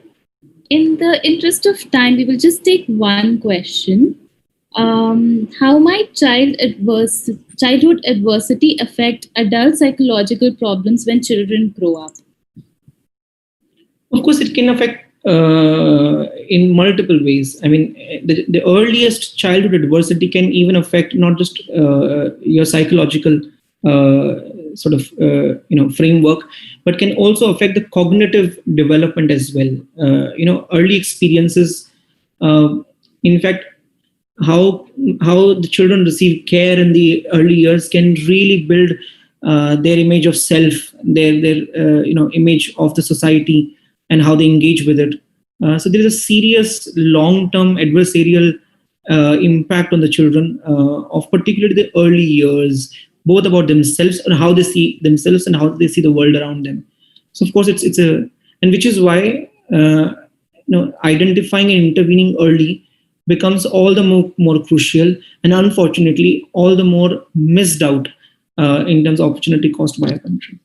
In the interest of time, we will just take one question. How might childhood adversity affect adult psychological problems when children grow up? Of course, it can affect in multiple ways. I mean, the earliest childhood adversity can even affect not just your psychological framework, but can also affect the cognitive development as well. Early experiences, in fact, how the children receive care in the early years can really build their image of self, their image of the society, and how they engage with it. So there is a serious long-term adversarial impact on the children of particularly the early years, both about themselves and how they see themselves and how they see the world around them. So of course and which is why identifying and intervening early becomes all the more crucial, and unfortunately all the more missed out in terms of opportunity cost by our country.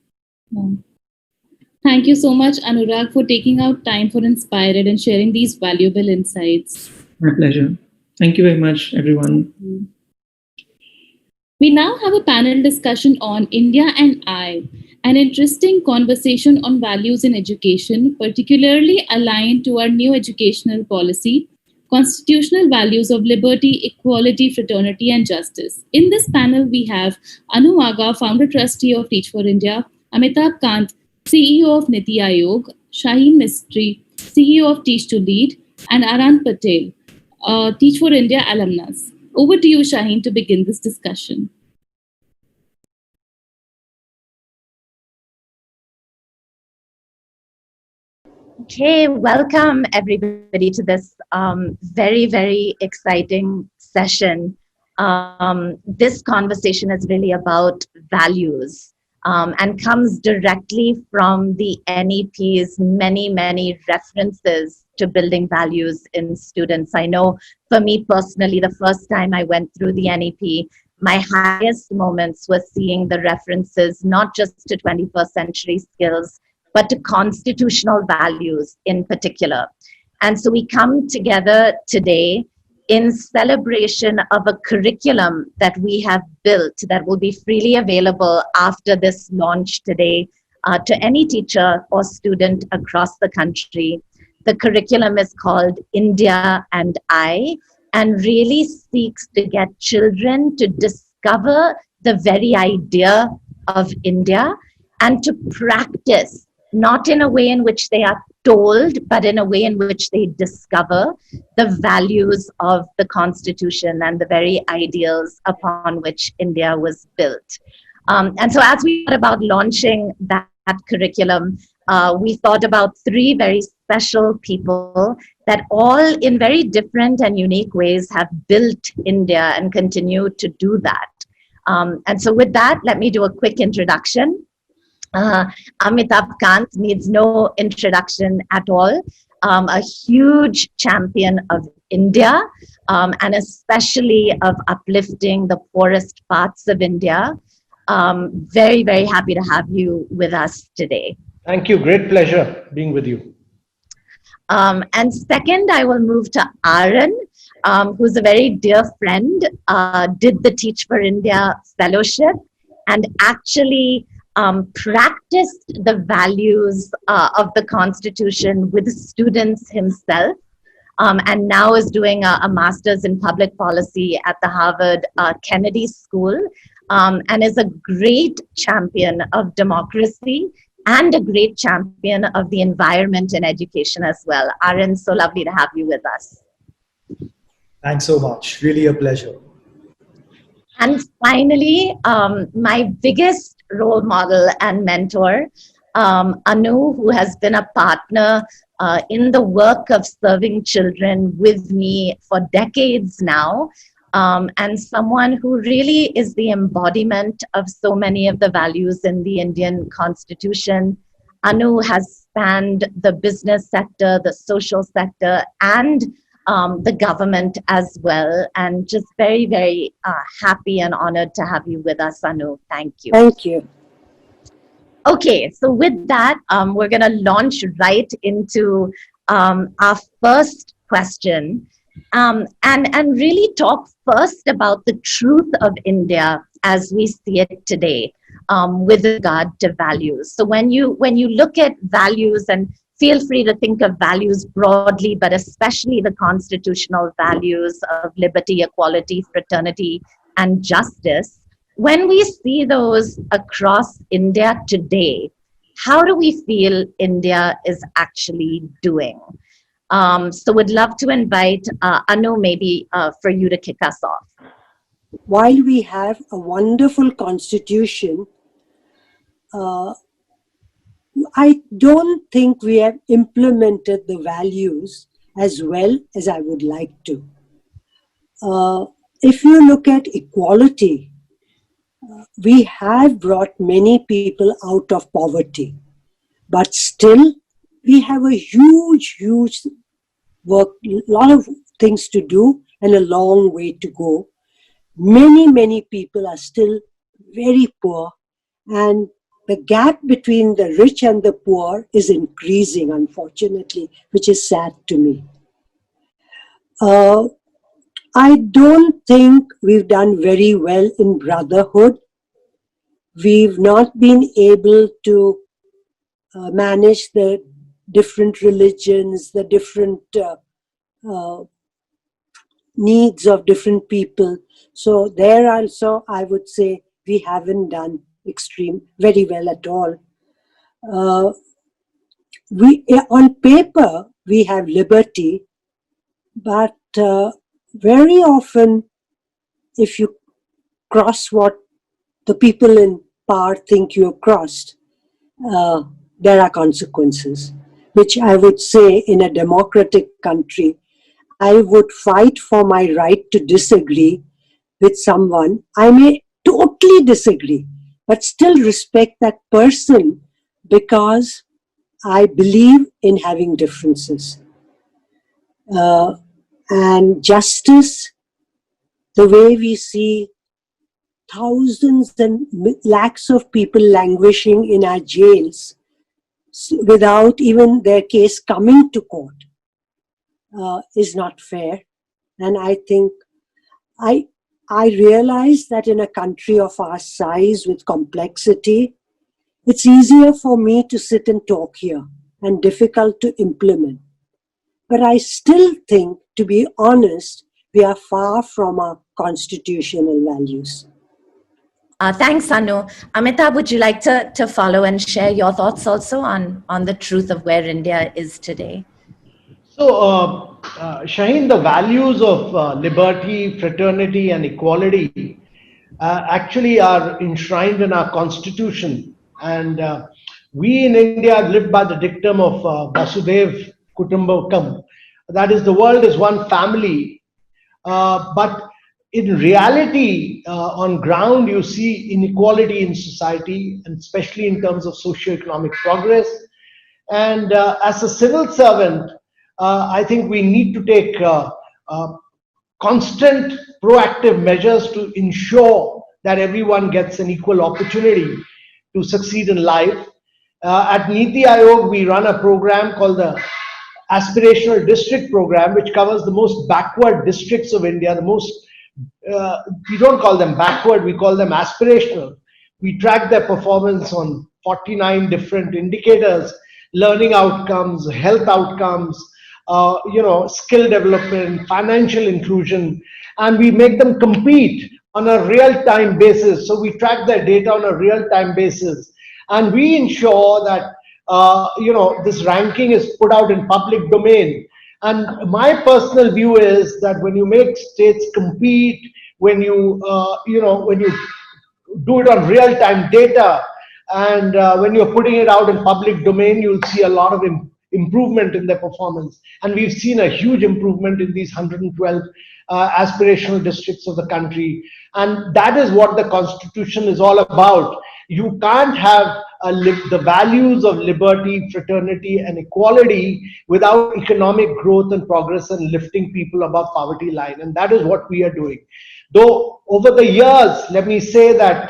Thank you so much, Anurag, for taking out time for inspirED and sharing these valuable insights. My pleasure. Thank you very much, everyone. We now have a panel discussion on India and I, an interesting conversation on values in education, particularly aligned to our new educational policy, constitutional values of liberty, equality, fraternity, and justice. In this panel, we have Anurag, founder trustee of Teach for India, Amitabh Kant, CEO of Niti Aayog, Shaheen Mistri, CEO of Teach to Lead, and Aaran Patel, Teach for India alumnus. Over to you, Shaheen, to begin this discussion. Okay, welcome everybody to this very, very exciting session. This conversation is really about values and comes directly from the NEP's many, many references to building values in students. I know for me personally, the first time I went through the NEP, my highest moments were seeing the references not just to 21st century skills, but to constitutional values in particular. And so we come together today in celebration of a curriculum that we have built that will be freely available after this launch today to any teacher or student across the country. The curriculum is called India and I, and really seeks to get children to discover the very idea of India and to practice, not in a way in which they are told, but in a way in which they discover the values of the Constitution and the very ideals upon which India was built. And so as we thought about launching that curriculum, we thought about three very special people that all in very different and unique ways have built India and continue to do that. And so with that, let me do a quick introduction. Amitabh Kant needs no introduction at all. A huge champion of India and especially of uplifting the poorest parts of India. Very, very happy to have you with us today. Thank you. Great pleasure being with you. And second, I will move to Aaran, who's a very dear friend, did the Teach for India Fellowship and actually practiced the values of the Constitution with students himself, and now is doing a master's in public policy at the Harvard Kennedy School, and is a great champion of democracy and a great champion of the environment in education as well. Aaran, so lovely to have you with us. Thanks so much. Really a pleasure. And finally, my biggest role model and mentor, Anu, who has been a partner in the work of serving children with me for decades now, and someone who really is the embodiment of so many of the values in the Indian Constitution. Anu has spanned the business sector, the social sector, and the government as well. And just very, very happy and honored to have you with us, Anu. Thank you. Thank you. Okay, so with that, we're going to launch right into our first question and really talk first about the truth of India as we see it today with regard to values. So when you look at values, and feel free to think of values broadly, but especially the constitutional values of liberty, equality, fraternity, and justice, when we see those across India today, how do we feel India is actually doing? So would love to invite Anu maybe for you to kick us off. While we have a wonderful constitution, I don't think we have implemented the values as well as I would like to. If you look at equality, we have brought many people out of poverty, but still we have a huge work, a lot of things to do and a long way to go. Many people are still very poor, and the gap between the rich and the poor is increasing, unfortunately, which is sad to me. I don't think we've done very well in brotherhood. We've not been able to manage the different religions, the different needs of different people. So there also, I would say, we haven't done very well at all. On paper, we have liberty, but very often, if you cross what the people in power think you have crossed, there are consequences, which I would say in a democratic country, I would fight for my right to disagree with someone. I may totally disagree, but still respect that person because I believe in having differences. And justice, the way we see thousands and lakhs of people languishing in our jails without even their case coming to court, is not fair. And I think I realize that in a country of our size with complexity, it's easier for me to sit and talk here and difficult to implement. But I still think, to be honest, we are far from our constitutional values. Thanks, Anu. Amitabh, would you like to follow and share your thoughts also on the truth of where India is today? So, Shaheen, the values of liberty, fraternity, and equality actually are enshrined in our constitution. And we in India live by the dictum of Vasudev Kutumbakam. That is, the world is one family. But in reality, on ground, you see inequality in society, and especially in terms of socio-economic progress. And as a civil servant, I think we need to take constant proactive measures to ensure that everyone gets an equal opportunity to succeed in life. At Niti Aayog, we run a program called the Aspirational District Program, which covers the most backward districts of India, the most, we don't call them backward, we call them aspirational. We track their performance on 49 different indicators, learning outcomes, health outcomes, skill development, financial inclusion, and we make them compete on a real-time basis. So we track their data on a real-time basis, and we ensure that this ranking is put out in public domain. And my personal view is that when you make states compete, when you do it on real-time data, and when you're putting it out in public domain, you'll see a lot of improvement in their performance. And we've seen a huge improvement in these 112 aspirational districts of the country. And that is what the Constitution is all about. You can't have the values of liberty, fraternity, and equality without economic growth and progress and lifting people above poverty line. And that is what we are doing. Though over the years, let me say that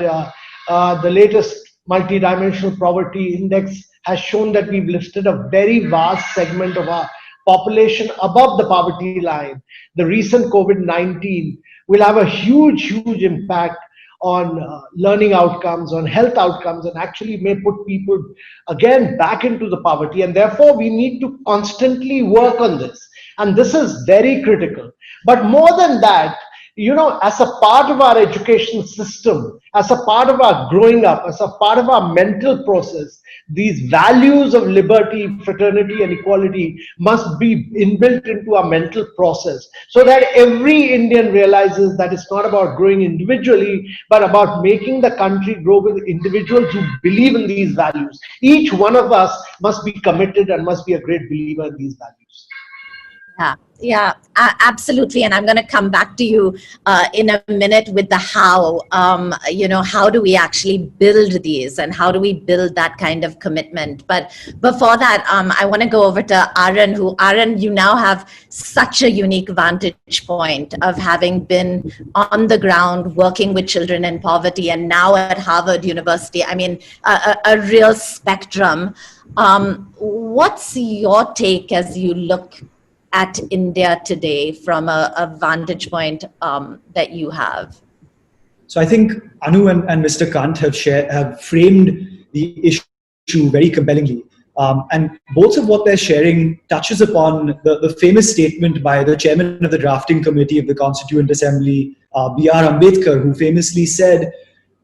the latest multidimensional poverty index has shown that we've lifted a very vast segment of our population above the poverty line. The recent COVID-19 will have a huge impact on learning outcomes, on health outcomes, and actually may put people again back into the poverty. And therefore, we need to constantly work on this. And this is very critical. But more than that, you know, as a part of our education system, as a part of our growing up, as a part of our mental process, these values of liberty, fraternity, and equality must be inbuilt into our mental process so that every Indian realizes that it's not about growing individually, but about making the country grow with individuals who believe in these values. Each one of us must be committed and must be a great believer in these values. Yeah, absolutely. And I'm going to come back to you in a minute with the how. You know, how do we actually build these and how do we build that kind of commitment? But before that, I want to go over to Aaran, Aaran, you now have such a unique vantage point of having been on the ground working with children in poverty and now at Harvard University. I mean, a real spectrum. What's your take as you look at India today from a vantage point that you have? So I think Anu and Mr. Kant have framed the issue very compellingly. And both of what they're sharing touches upon the famous statement by the chairman of the drafting committee of the Constituent Assembly, B.R. Ambedkar, who famously said,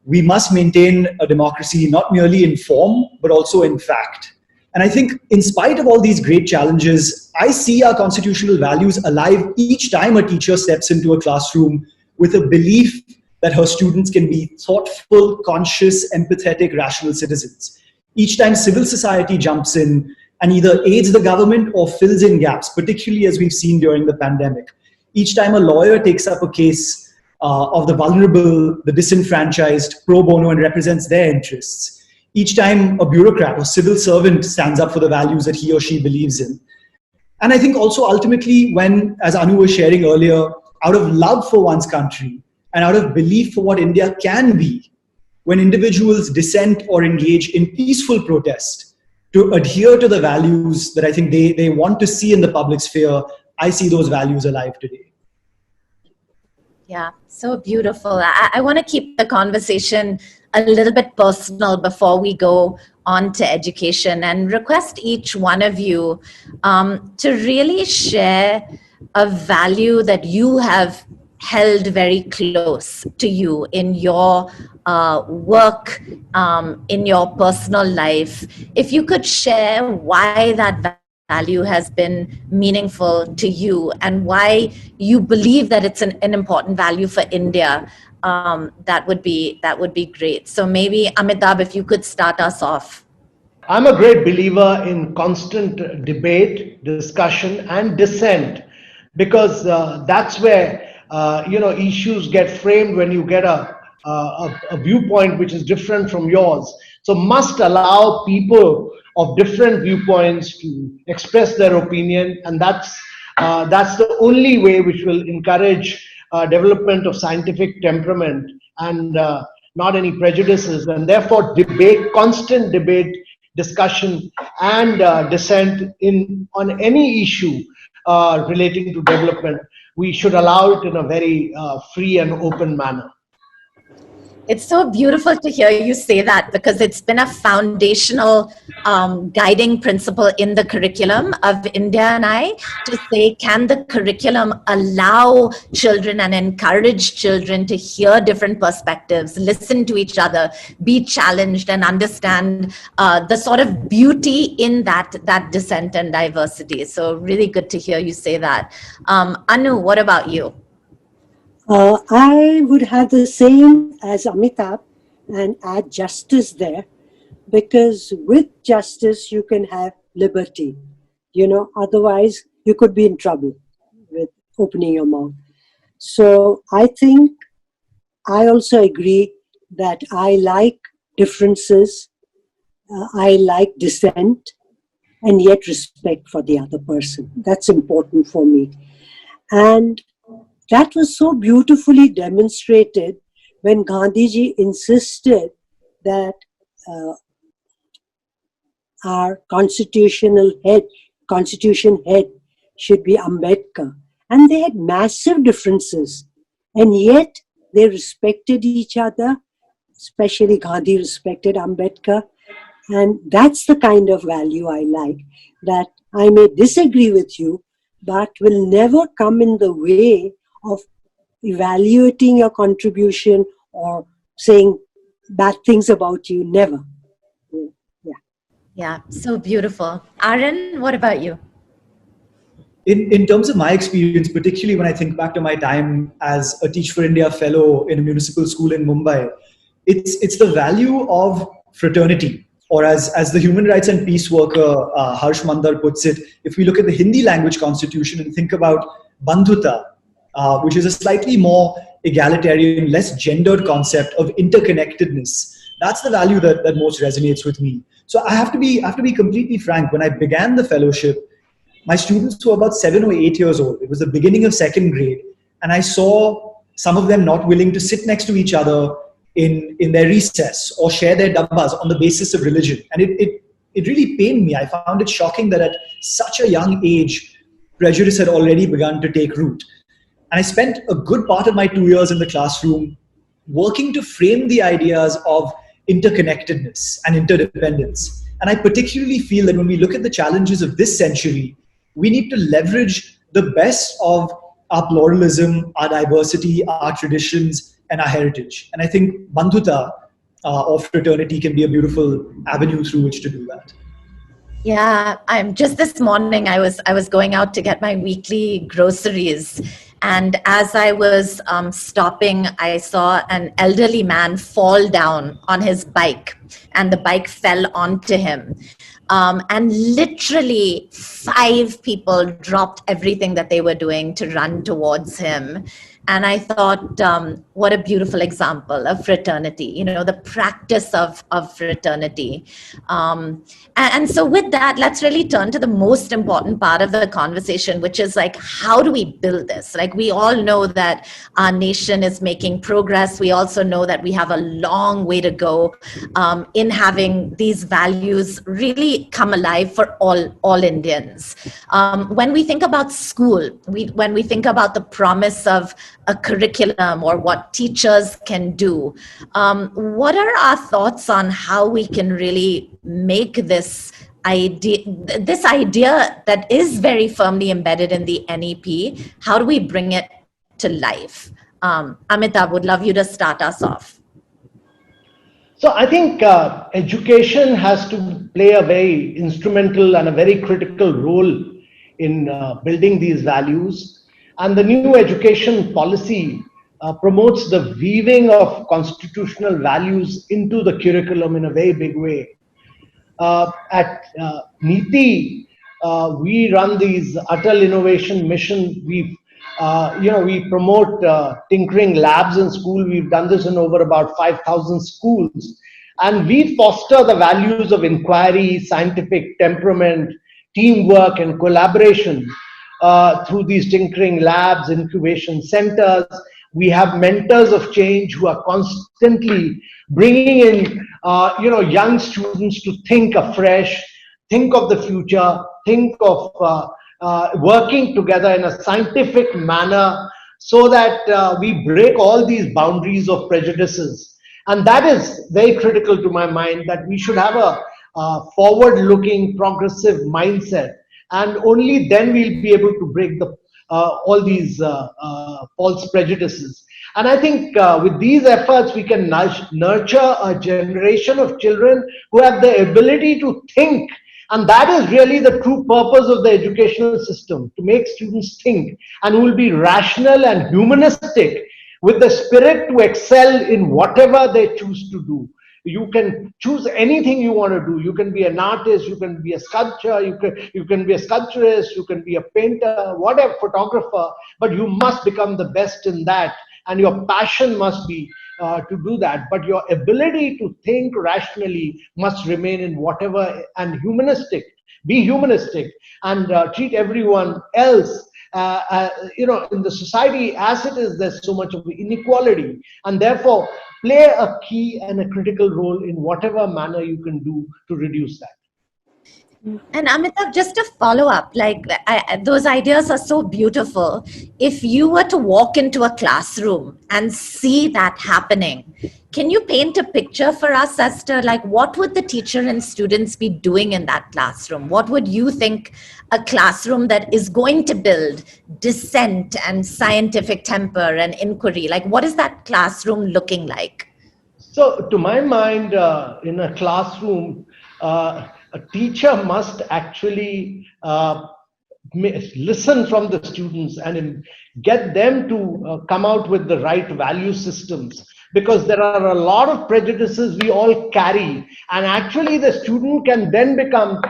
"We must maintain a democracy not merely in form, but also in fact." And I think in spite of all these great challenges, I see our constitutional values alive each time a teacher steps into a classroom with a belief that her students can be thoughtful, conscious, empathetic, rational citizens. Each time civil society jumps in and either aids the government or fills in gaps, particularly as we've seen during the pandemic. Each time a lawyer takes up a case of the vulnerable, the disenfranchised, pro bono, and represents their interests. Each time a bureaucrat or civil servant stands up for the values that he or she believes in. And I think also ultimately when, as Anu was sharing earlier, out of love for one's country and out of belief for what India can be, when individuals dissent or engage in peaceful protest to adhere to the values that I think they want to see in the public sphere, I see those values alive today. Yeah, so beautiful. I want to keep the conversation a little bit personal before we go on to education and request each one of you to really share a value that you have held very close to you in your work, in your personal life. If you could share why that value has been meaningful to you and why you believe that it's an important value for India, that would be great. So maybe Amitabh, if you could start us off. I'm a great believer in constant debate, discussion, and dissent, because that's where issues get framed when you get a viewpoint which is different from yours. So must allow people of different viewpoints to express their opinion, and that's the only way which will encourage development of scientific temperament and not any prejudices. And therefore debate, constant debate, discussion, and dissent on any issue relating to development, we should allow it in a very free and open manner. It's so beautiful to hear you say that, because it's been a foundational guiding principle in the curriculum of India and I, to say, can the curriculum allow children and encourage children to hear different perspectives, listen to each other, be challenged, and understand the sort of beauty in that dissent and diversity. So really good to hear you say that. Anu, what about you? I would have the same as Amitabh and add justice there, because with justice you can have liberty. Otherwise you could be in trouble with opening your mouth. So I think I also agree that I like differences, I like dissent, and yet respect for the other person. That's important for me. And that was so beautifully demonstrated when Gandhiji insisted that our constitution head should be Ambedkar. And they had massive differences. And yet they respected each other, especially Gandhi respected Ambedkar. And that's the kind of value I like, that I may disagree with you, but will never come in the way of evaluating your contribution or saying bad things about you. Never. Yeah, so beautiful. Aaran, what about you? In terms of my experience, particularly when I think back to my time as a Teach for India fellow in a municipal school in Mumbai, it's the value of fraternity, or as the human rights and peace worker Harsh Mandar puts it, if we look at the Hindi language constitution and think about bandhuta, which is a slightly more egalitarian, less gendered concept of interconnectedness, that's the value that most resonates with me. So I have to be completely frank. When I began the fellowship, my students were about 7 or 8 years old. It was the beginning of second grade, and I saw some of them not willing to sit next to each other in their recess or share their dabbas on the basis of religion. And it really pained me. I found it shocking that at such a young age, prejudice had already begun to take root. And I spent a good part of my 2 years in the classroom working to frame the ideas of interconnectedness and interdependence. And I particularly feel that when we look at the challenges of this century, we need to leverage the best of our pluralism, our diversity, our traditions, and our heritage. And I think bandhuta or fraternity can be a beautiful avenue through which to do that. Yeah, I'm just this morning I was going out to get my weekly groceries, and as I was stopping, I saw an elderly man fall down on his bike, and the bike fell onto him. And literally 5 people dropped everything that they were doing to run towards him. And I thought, what a beautiful example of fraternity, the practice of fraternity. And so with that, let's really turn to the most important part of the conversation, which is like, how do we build this? Like, we all know that our nation is making progress. We also know that we have a long way to go in having these values really come alive for all Indians. When we think about school, when we think about the promise of a curriculum or what teachers can do, what are our thoughts on how we can really make this idea that is very firmly embedded in the NEP, how do we bring it to life? Amitabh, would love you to start us off. So I think education has to play a very instrumental and a very critical role in building these values. And the new education policy promotes the weaving of constitutional values into the curriculum in a very big way. At NITI, we run these Atal Innovation Mission. We promote tinkering labs in school. We've done this in over about 5,000 schools. And we foster the values of inquiry, scientific temperament, teamwork, and collaboration through these tinkering labs, incubation centers. We have mentors of change who are constantly bringing in, young students to think afresh, think of the future, think of working together in a scientific manner so that we break all these boundaries of prejudices. And that is very critical to my mind, that we should have a forward-looking, progressive mindset. And only then we'll be able to break all these false prejudices. And I think with these efforts, we can nurture a generation of children who have the ability to think. And that is really the true purpose of the educational system, to make students think, and who will be rational and humanistic with the spirit to excel in whatever they choose to do. You can choose anything you want to do. You can be an artist, you can be a sculptor, you can be a sculpturist, you can be a painter, whatever, photographer, but you must become the best in that. And your passion must be to do that. But your ability to think rationally must remain in whatever, and be humanistic, and treat everyone else in the society as it is. There's so much of inequality, and therefore play a key and a critical role in whatever manner you can do to reduce that. And Amitabh, just to follow up, those ideas are so beautiful. If you were to walk into a classroom and see that happening, can you paint a picture for us as to what would the teacher and students be doing in that classroom? What would you think a classroom that is going to build dissent and scientific temper and inquiry, what is that classroom looking like? So to my mind, in a classroom, a teacher must actually listen from the students and get them to come out with the right value systems, because there are a lot of prejudices we all carry, and actually a young student can then become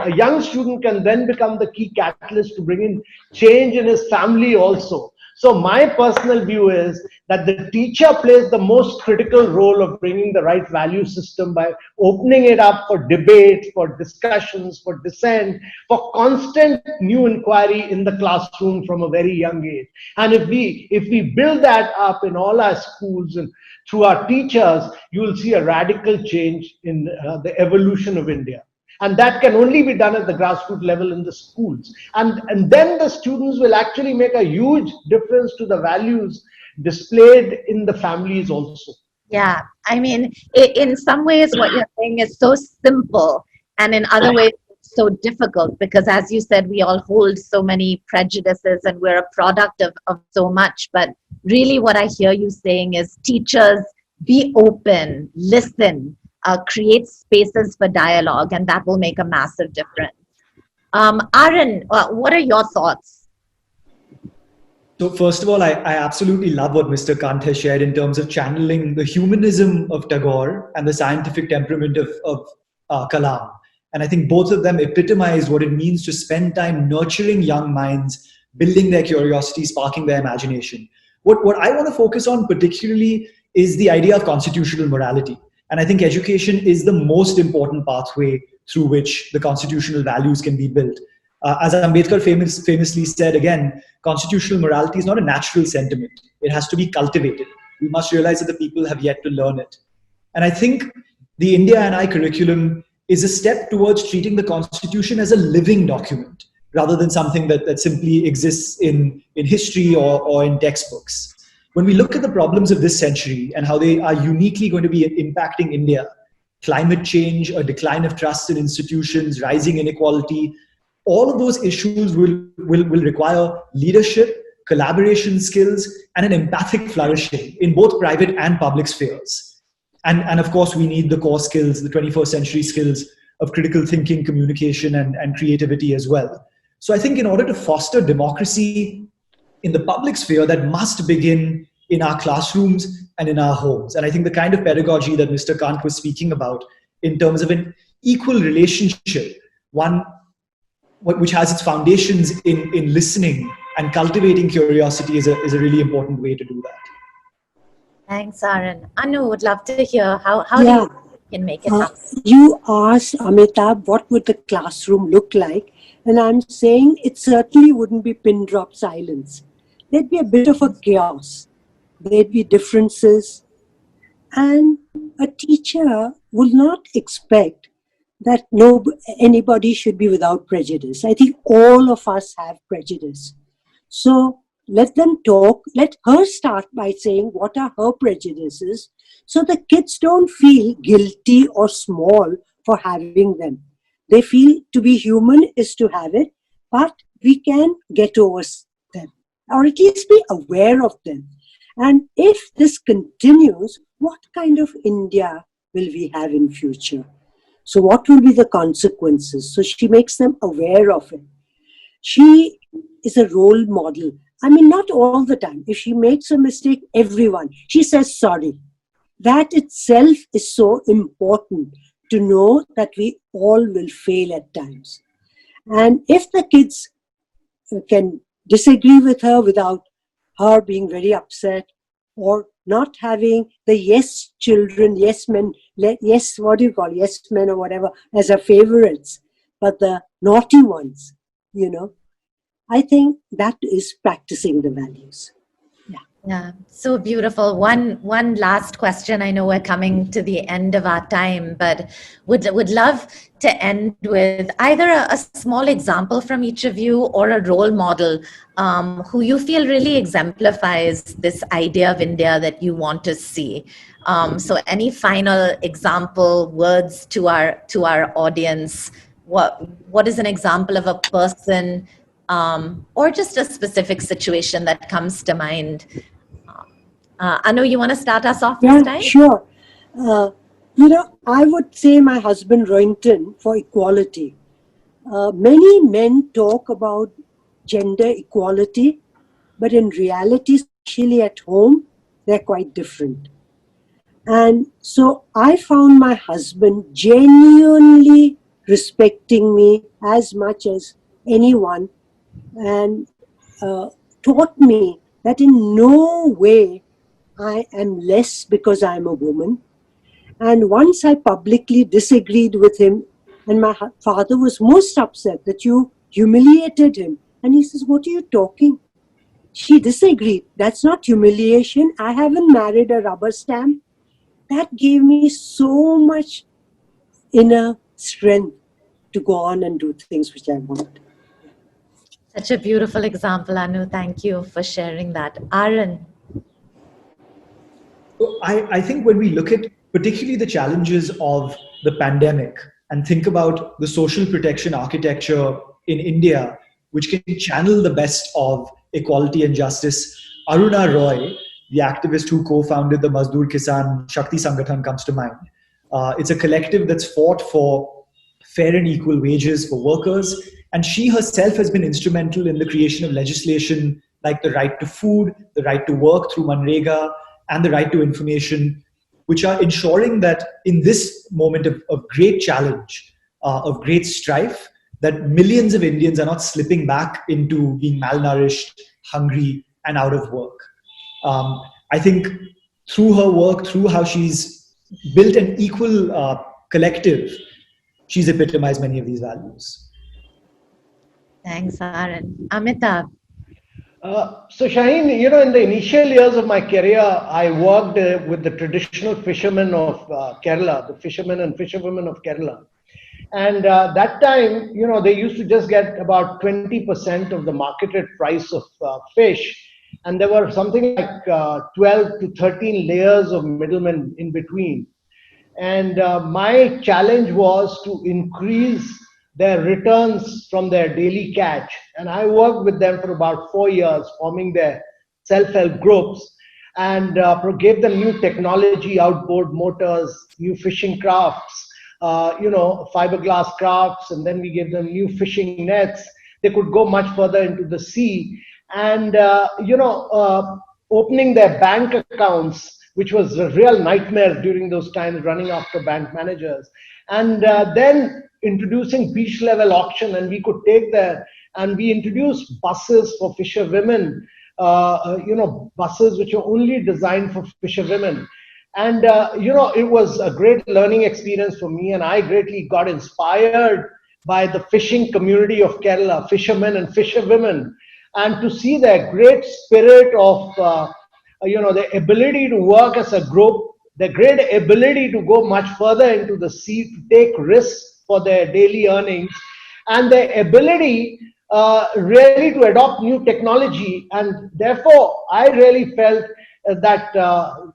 the key catalyst to bring in change in his family also. So my personal view is that the teacher plays the most critical role of bringing the right value system by opening it up for debate, for discussions, for dissent, for constant new inquiry in the classroom from a very young age. And if we build that up in all our schools and through our teachers, you will see a radical change in the evolution of India. And that can only be done at the grassroots level in the schools. And then the students will actually make a huge difference to the values displayed in the families also. Yeah, I mean, in some ways what you're saying is so simple, and in other ways it's so difficult, because as you said, we all hold so many prejudices and we're a product of so much. But really what I hear you saying is, teachers, be open, listen, create spaces for dialogue, and that will make a massive difference. Aaran, what are your thoughts? So first of all, I absolutely love what Mr. Kant has shared in terms of channeling the humanism of Tagore and the scientific temperament of Kalam. And I think both of them epitomize what it means to spend time nurturing young minds, building their curiosity, sparking their imagination. What I want to focus on particularly is the idea of constitutional morality. And I think education is the most important pathway through which the constitutional values can be built. As Ambedkar famously said, again, constitutional morality is not a natural sentiment. It has to be cultivated. We must realize that the people have yet to learn it. And I think the India NI curriculum is a step towards treating the Constitution as a living document, rather than something that simply exists in history or in textbooks. When we look at the problems of this century and how they are uniquely going to be impacting India, climate change, a decline of trust in institutions, rising inequality, all of those issues will require leadership, collaboration skills, and an empathic flourishing in both private and public spheres. And of course, we need the core skills, the 21st century skills of critical thinking, communication, and creativity as well. So I think in order to foster democracy in the public sphere, that must begin in our classrooms and in our homes. And I think the kind of pedagogy that Mr. Kant was speaking about in terms of an equal relationship, one which has its foundations in listening and cultivating curiosity is a really important way to do that. Thanks, Aaran. Anu, would love to hear how you can make it happen. You asked Amitabh what would the classroom look like, and I'm saying it certainly wouldn't be pin drop silence. There'd be a bit of a chaos. There'd be differences, and a teacher will not expect that anybody should be without prejudice. I think all of us have prejudice. So let them talk. Let her start by saying what are her prejudices, so the kids don't feel guilty or small for having them. They feel to be human is to have it, but we can get over them, or at least be aware of them. And if this continues, what kind of India will we have in future? So what will be the consequences? So she makes them aware of it. She is a role model. I mean, not all the time. If she makes a mistake, she says sorry. That itself is so important, to know that we all will fail at times. And if the kids can disagree with her without her being very upset, or not having the yes children, yes men, yes, what do you call, yes men or whatever, as our favorites, but the naughty ones, I think that is practicing the values. Yeah, so beautiful. One last question. I know we're coming to the end of our time, but would love to end with either a small example from each of you or a role model who you feel really exemplifies this idea of India that you want to see. So any final example words to our audience? What is an example of a person or just a specific situation that comes to mind? Anu, you want to start us off this time? Sure. I would say my husband, Drayton, for equality. Many men talk about gender equality, but in reality, especially at home, they're quite different. And so I found my husband genuinely respecting me as much as anyone, and taught me that in no way I am less because I am a woman. And once I publicly disagreed with him, and my father was most upset that you humiliated him. And he says, what are you talking? She disagreed. That's not humiliation. I haven't married a rubber stamp. That gave me so much inner strength to go on and do things which I want. Such a beautiful example, Anu. Thank you for sharing that. Aaran. I think when we look at particularly the challenges of the pandemic and think about the social protection architecture in India, which can channel the best of equality and justice, Aruna Roy, the activist who co-founded the Mazdoor Kisan Shakti Sangathan, comes to mind. It's a collective that's fought for fair and equal wages for workers, and she herself has been instrumental in the creation of legislation like the right to food, the right to work through Manrega, and the right to information, which are ensuring that in this moment of great challenge, of great strife, that millions of Indians are not slipping back into being malnourished, hungry, and out of work. I think through her work, through how she's built an equal collective, she's epitomized many of these values. Thanks, Aaran. Amitabh. So Shaheen, in the initial years of my career, I worked with the traditional fishermen of Kerala, the fishermen and fisherwomen of Kerala. And that time, they used to just get about 20% of the marketed price of fish. And there were something like 12 to 13 layers of middlemen in between. And my challenge was to increase their returns from their daily catch. And I worked with them for about 4 years, forming their self-help groups, and gave them new technology, outboard motors, new fishing crafts, fiberglass crafts, and then we gave them new fishing nets. They could go much further into the sea. And, opening their bank accounts, which was a real nightmare during those times, running after bank managers. And then introducing beach level auction, and we could take there, and we introduced buses for fisherwomen, buses which are only designed for fisherwomen. And, it was a great learning experience for me, and I greatly got inspired by the fishing community of Kerala, fishermen and fisherwomen, and to see their great spirit of, the ability to work as a group, the great ability to go much further into the sea, to take risks for their daily earnings, and their ability really to adopt new technology. And therefore, I really felt that the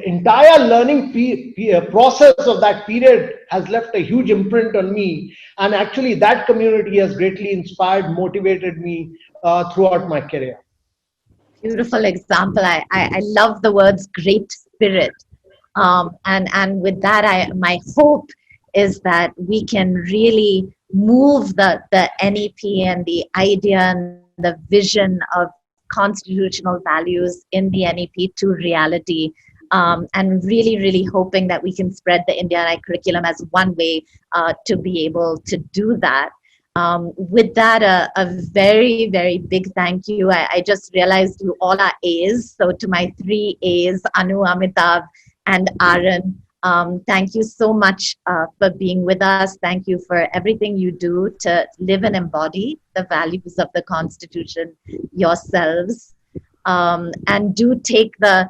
entire learning process of that period has left a huge imprint on me. And actually, that community has greatly inspired, motivated me throughout my career. Beautiful example. I love the words great spirit. And with that, my hope is that we can really move the NEP and the idea and the vision of constitutional values in the NEP to reality. And really, really hoping that we can spread the India curriculum as one way to be able to do that. With that, a very, very big thank you. I just realized you all are A's. So to my 3 A's, Anu, Amitabh, and Aaran, thank you so much for being with us. Thank you for everything you do to live and embody the values of the Constitution yourselves. And do take the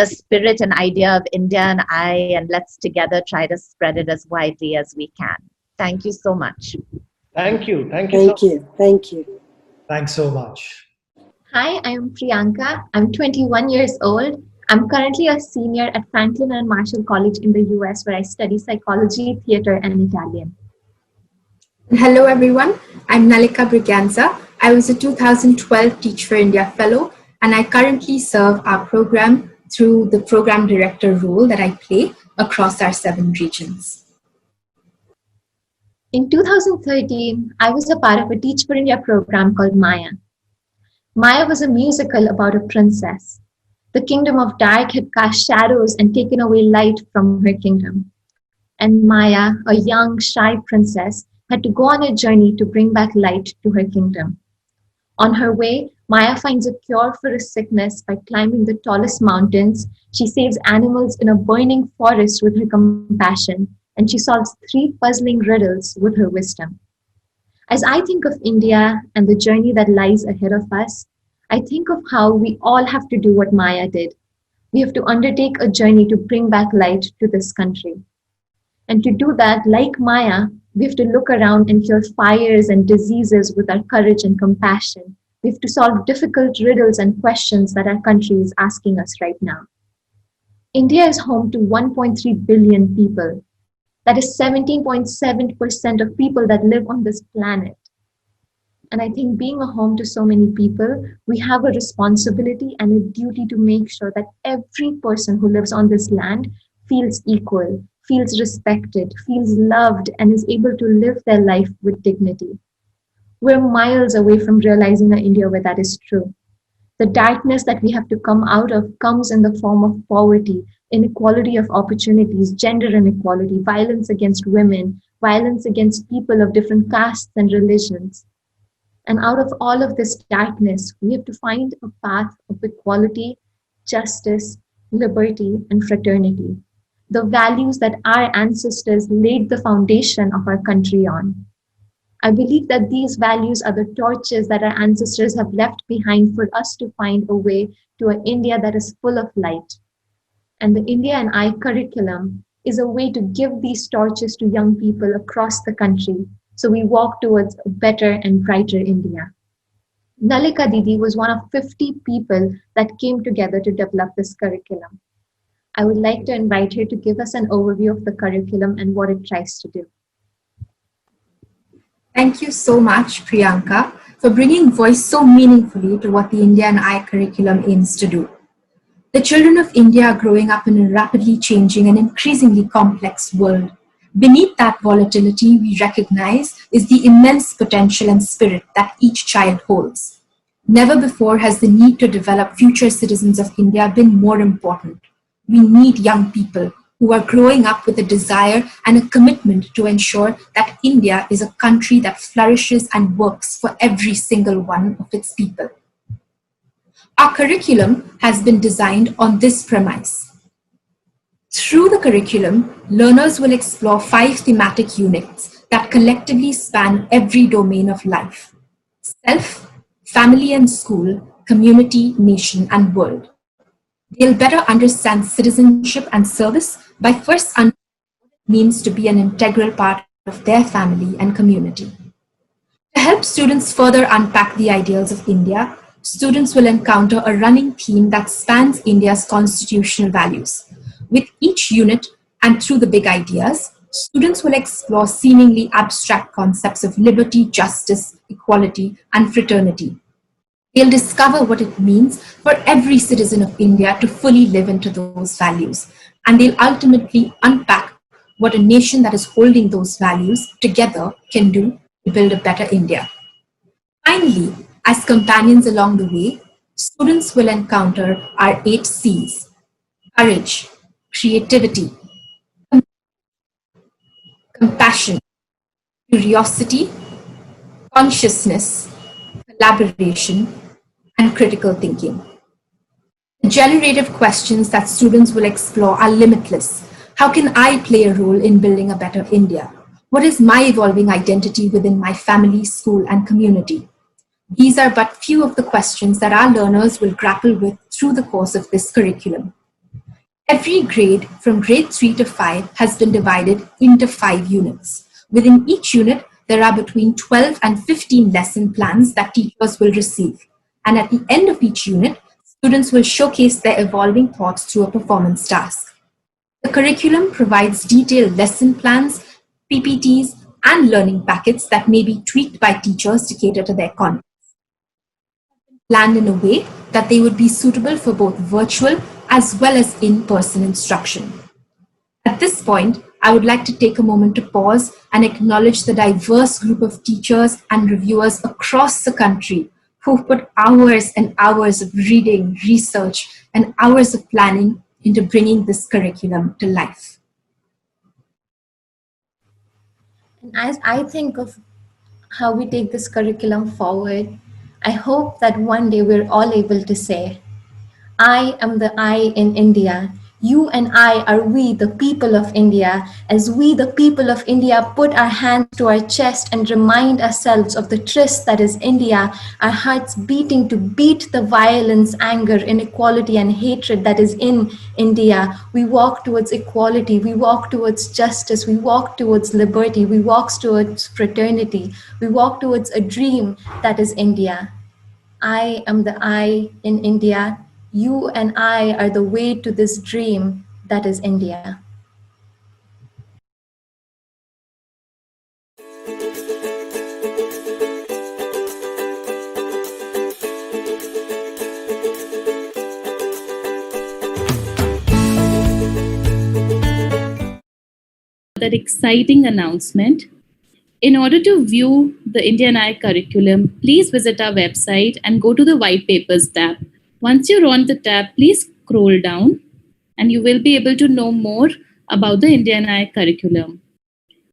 spirit and idea of India and and let's together try to spread it as widely as we can. Thank you so much. Thank you. Thank you. Thank you. Thanks so much. Hi, I'm Priyanka. I'm 21 years old. I'm currently a senior at Franklin and Marshall College in the US, where I study psychology, theater, and Italian. Hello, everyone. I'm Nalika Briganza. I was a 2012 Teach for India Fellow, and I currently serve our program through the program director role that I play across our 7 regions. In 2013, I was a part of a Teach for India program called Maya. Maya was a musical about a princess. The kingdom of dark had cast shadows and taken away light from her kingdom. And Maya, a young, shy princess, had to go on a journey to bring back light to her kingdom. On her way, Maya finds a cure for a sickness by climbing the tallest mountains. She saves animals in a burning forest with her compassion, and she solves 3 puzzling riddles with her wisdom. As I think of India and the journey that lies ahead of us, I think of how we all have to do what Maya did. We have to undertake a journey to bring back light to this country. And to do that, like Maya, we have to look around and cure fires and diseases with our courage and compassion. We have to solve difficult riddles and questions that our country is asking us right now. India is home to 1.3 billion people. That is 17.7% of people that live on this planet. And I think being a home to so many people, we have a responsibility and a duty to make sure that every person who lives on this land feels equal, feels respected, feels loved, and is able to live their life with dignity. We're miles away from realizing an India where that is true. The darkness that we have to come out of comes in the form of poverty, inequality of opportunities, gender inequality, violence against women, violence against people of different castes and religions. And out of all of this darkness, we have to find a path of equality, justice, liberty, and fraternity. The values that our ancestors laid the foundation of our country on. I believe that these values are the torches that our ancestors have left behind for us to find a way to an India that is full of light. And the India and I curriculum is a way to give these torches to young people across the country so we walk towards a better and brighter India. Nalika Didi was one of 50 people that came together to develop this curriculum. I would like to invite her to give us an overview of the curriculum and what it tries to do. Thank you so much, Priyanka, for bringing voice so meaningfully to what the India and I curriculum aims to do. The children of India are growing up in a rapidly changing and increasingly complex world. Beneath that volatility, we recognize is the immense potential and spirit that each child holds. Never before has the need to develop future citizens of India been more important. We need young people who are growing up with a desire and a commitment to ensure that India is a country that flourishes and works for every single one of its people. Our curriculum has been designed on this premise. Through the curriculum, learners will explore 5 thematic units that collectively span every domain of life: self, family and school, community, nation, and world. They'll better understand citizenship and service by first understanding what it means to be an integral part of their family and community. To help students further unpack the ideals of India, students will encounter a running theme that spans India's constitutional values. With each unit and through the big ideas, students will explore seemingly abstract concepts of liberty, justice, equality, and fraternity. They'll discover what it means for every citizen of India to fully live into those values, and they'll ultimately unpack what a nation that is holding those values together can do to build a better India. Finally, as companions along the way, students will encounter our 8 C's: courage, creativity, compassion, curiosity, consciousness, collaboration, and critical thinking. The generative questions that students will explore are limitless. How can I play a role in building a better India? What is my evolving identity within my family, school, and community? These are but few of the questions that our learners will grapple with through the course of this curriculum. Every grade, from grade 3 to 5, has been divided into 5 units. Within each unit, there are between 12 and 15 lesson plans that teachers will receive. And at the end of each unit, students will showcase their evolving thoughts through a performance task. The curriculum provides detailed lesson plans, PPTs, and learning packets that may be tweaked by teachers to cater to their content. Planned in a way that they would be suitable for both virtual as well as in-person instruction. At this point, I would like to take a moment to pause and acknowledge the diverse group of teachers and reviewers across the country who've put hours and hours of reading, research, and hours of planning into bringing this curriculum to life. As I think of how we take this curriculum forward, I hope that one day we're all able to say, I am the I in India. You and I are we, the people of India. As we, the people of India, put our hands to our chest and remind ourselves of the tryst that is India, our hearts beating to beat the violence, anger, inequality, and hatred that is in India. We walk towards equality. We walk towards justice. We walk towards liberty. We walk towards fraternity. We walk towards a dream that is India. I am the I in India. You and I are the way to this dream that is India. That exciting announcement. In order to view the Indian Eye curriculum, please visit our website and go to the White Papers tab. Once you're on the tab, please scroll down and you will be able to know more about the Indian Eye curriculum.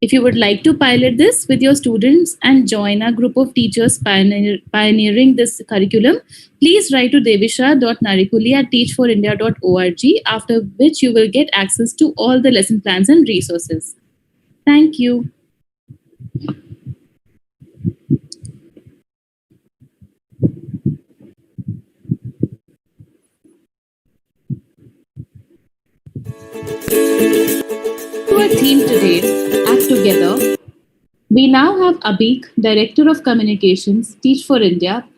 If you would like to pilot this with your students and join a group of teachers pioneering this curriculum, please write to devisha.narikuli@teachforindia.org, after which you will get access to all the lesson plans and resources. Thank you. To our theme today, Act Together, we now have Abhik, Director of Communications, Teach for India,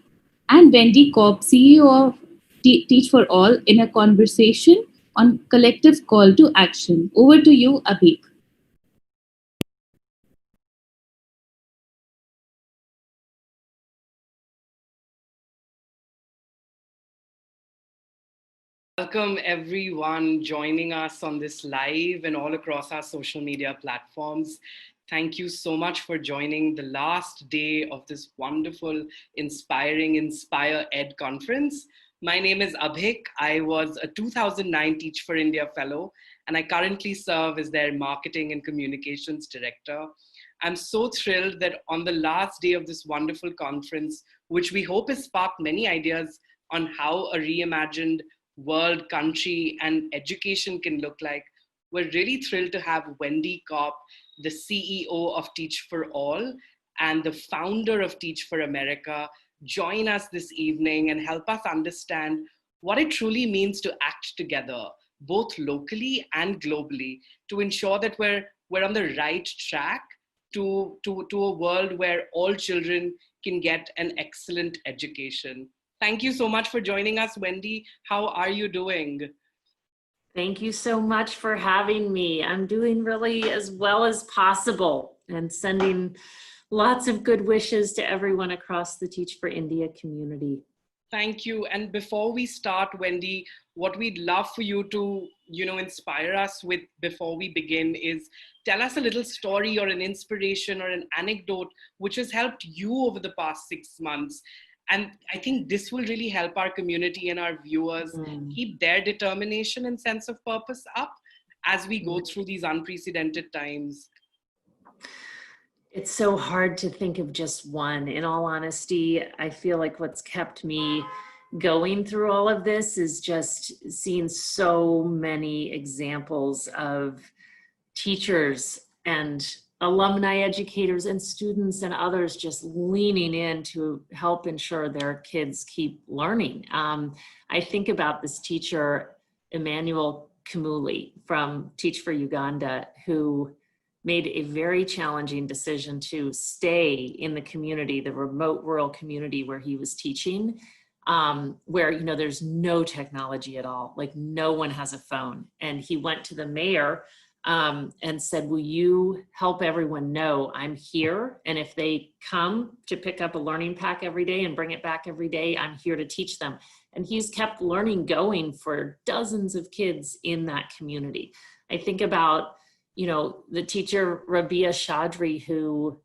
and Wendy Kopp, CEO of Teach for All, in a conversation on collective call to action. Over to you, Abhik. Welcome everyone joining us on this live and all across our social media platforms. Thank you so much for joining the last day of this wonderful, inspiring inspirED conference. My name is Abhik. I was a 2009 Teach for India Fellow, and I currently serve as their Marketing and Communications Director. I'm so thrilled that on the last day of this wonderful conference, which we hope has sparked many ideas on how a reimagined world, country, and education can look like, we're really thrilled to have Wendy Kopp, the CEO of Teach for All and the founder of Teach for America, join us this evening and help us understand what it truly means to act together, both locally and globally, to ensure that we're on the right track to a world where all children can get an excellent education. Thank you so much for joining us, Wendy. How are you doing? Thank you so much for having me. I'm doing really as well as possible and sending lots of good wishes to everyone across the Teach for India community. Thank you. And before we start, Wendy, what we'd love for you to, inspire us with before we begin is tell us a little story or an inspiration or an anecdote which has helped you over the past 6 months. And I think this will really help our community and our viewers keep their determination and sense of purpose up as we go through these unprecedented times. It's so hard to think of just one. In all honesty, I feel like what's kept me going through all of this is just seeing so many examples of teachers and alumni educators and students and others just leaning in to help ensure their kids keep learning. I think about this teacher, Emmanuel Kamuli from Teach for Uganda, who made a very challenging decision to stay in the community, the remote rural community where he was teaching, where, there's no technology at all, like no one has a phone. And he went to the mayor and said, will you help everyone know I'm here? And if they come to pick up a learning pack every day and bring it back every day, I'm here to teach them. And he's kept learning going for dozens of kids in that community. I think about the teacher Rabia Chaudhry, who,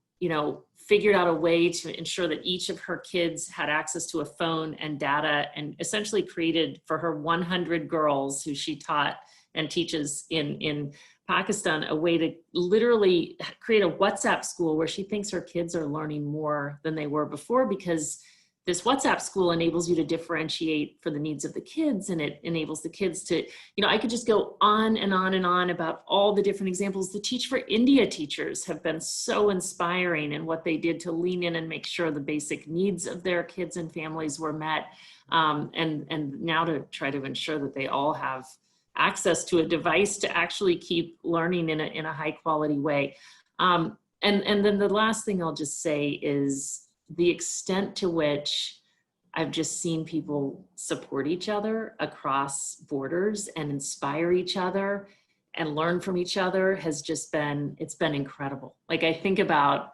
figured out a way to ensure that each of her kids had access to a phone and data, and essentially created for her 100 girls who she taught and teaches in Pakistan a way to literally create a WhatsApp school where she thinks her kids are learning more than they were before, because this WhatsApp school enables you to differentiate for the needs of the kids, and it enables the kids to, I could just go on and on and on about all the different examples. The Teach for India teachers have been so inspiring in what they did to lean in and make sure the basic needs of their kids and families were met, and now to try to ensure that they all have access to a device to actually keep learning in a high quality way. And then the last thing I'll just say is the extent to which I've just seen people support each other across borders and inspire each other and learn from each other has just been, it's been incredible. Like I think about,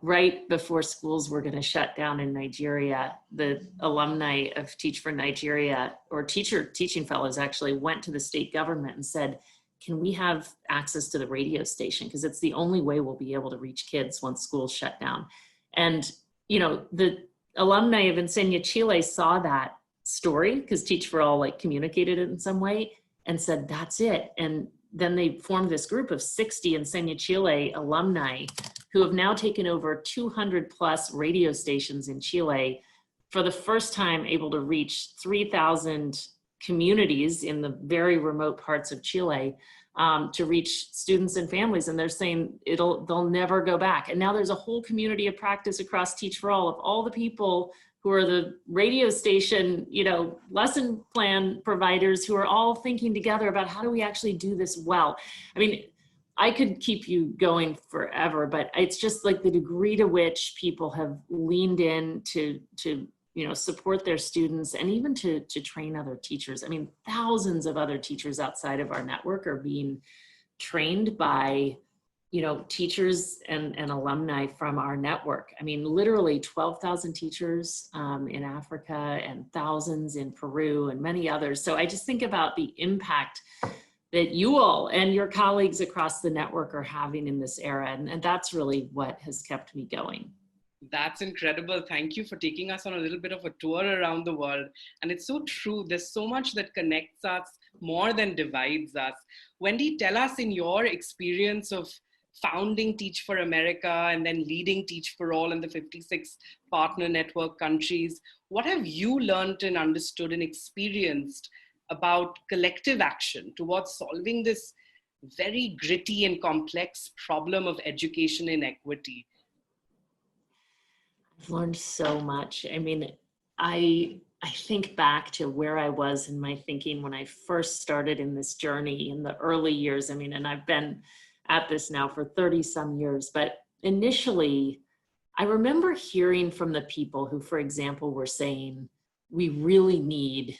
right before schools were going to shut down in Nigeria, the alumni of Teach for Nigeria, or teaching fellows actually went to the state government and said, can we have access to the radio station? Because it's the only way we'll be able to reach kids once schools shut down. And, the alumni of Enseña Chile saw that story, because Teach for All communicated it in some way, and said, that's it. And then they formed this group of 60 Enseña Chile alumni who have now taken over 200 plus radio stations in Chile, for the first time able to reach 3,000 communities in the very remote parts of Chile, to reach students and families. And they're saying they'll never go back. And now there's a whole community of practice across Teach for All of all the people who are the radio station, lesson plan providers, who are all thinking together about how do we actually do this well. I mean, I could keep you going forever, but it's just like the degree to which people have leaned in to support their students, and even to train other teachers. I mean, thousands of other teachers outside of our network are being trained by, teachers and alumni from our network. I mean, literally 12,000 teachers in Africa and thousands in Peru and many others. So I just think about the impact that you all and your colleagues across the network are having in this era. And that's really what has kept me going. That's incredible. Thank you for taking us on a little bit of a tour around the world. And it's so true. There's so much that connects us more than divides us. Wendy, tell us, in your experience of founding Teach for America and then leading Teach for All in the 56 partner network countries, what have you learned and understood and experienced about collective action towards solving this very gritty and complex problem of education inequity? I've learned so much. I mean, I think back to where I was in my thinking when I first started in this journey in the early years. I mean, and I've been at this now for 30 some years, but initially I remember hearing from the people who, for example, were saying, we need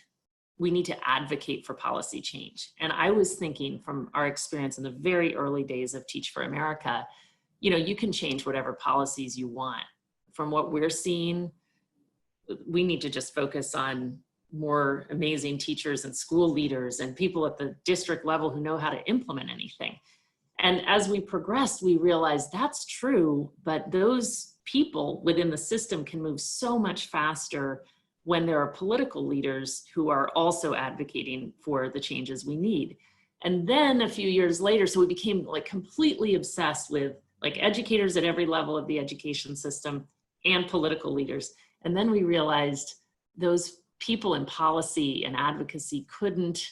to advocate for policy change. And I was thinking, from our experience in the very early days of Teach for America, you can change whatever policies you want. From what we're seeing, we need to just focus on more amazing teachers and school leaders and people at the district level who know how to implement anything. And as we progressed, we realized that's true, but those people within the system can move so much faster when there are political leaders who are also advocating for the changes we need. And then a few years later, so we became completely obsessed with like educators at every level of the education system and political leaders. And then we realized those people in policy and advocacy couldn't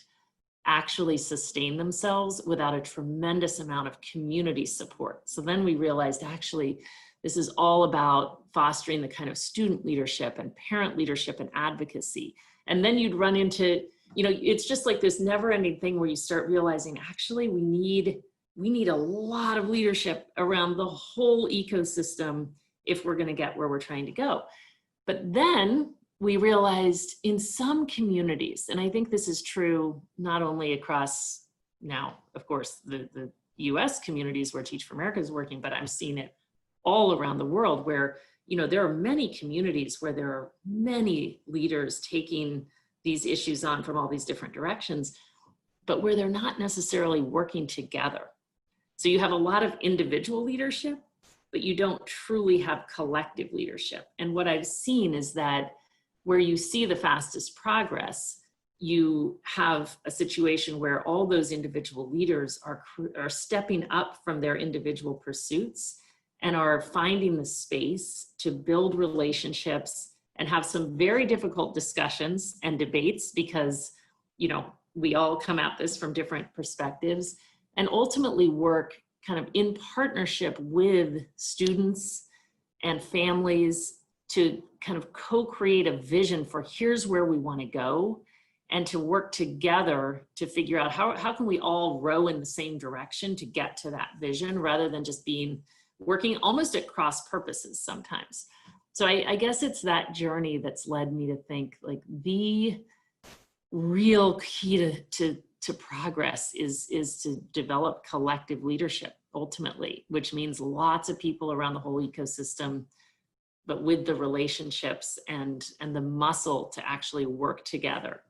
actually sustain themselves without a tremendous amount of community support. So then we realized actually this is all about fostering the kind of student leadership and parent leadership and advocacy. And then you'd run into, it's just like this never ending thing where you start realizing actually we need a lot of leadership around the whole ecosystem if we're going to get where we're trying to go. But then we realized in some communities, and I think this is true not only across now, of course, the US communities where Teach for America is working, but I'm seeing it all around the world where, there are many communities where there are many leaders taking these issues on from all these different directions, but where they're not necessarily working together. So you have a lot of individual leadership, but you don't truly have collective leadership. And what I've seen is that where you see the fastest progress, you have a situation where all those individual leaders are stepping up from their individual pursuits and are finding the space to build relationships and have some very difficult discussions and debates because, we all come at this from different perspectives, and ultimately work kind of in partnership with students and families to kind of co-create a vision for here's where we want to go, and to work together to figure out how can we all row in the same direction to get to that vision rather than just working almost at cross purposes sometimes. So I guess it's that journey that's led me to think like the real key to progress is to develop collective leadership ultimately, which means lots of people around the whole ecosystem, but with the relationships and the muscle to actually work together.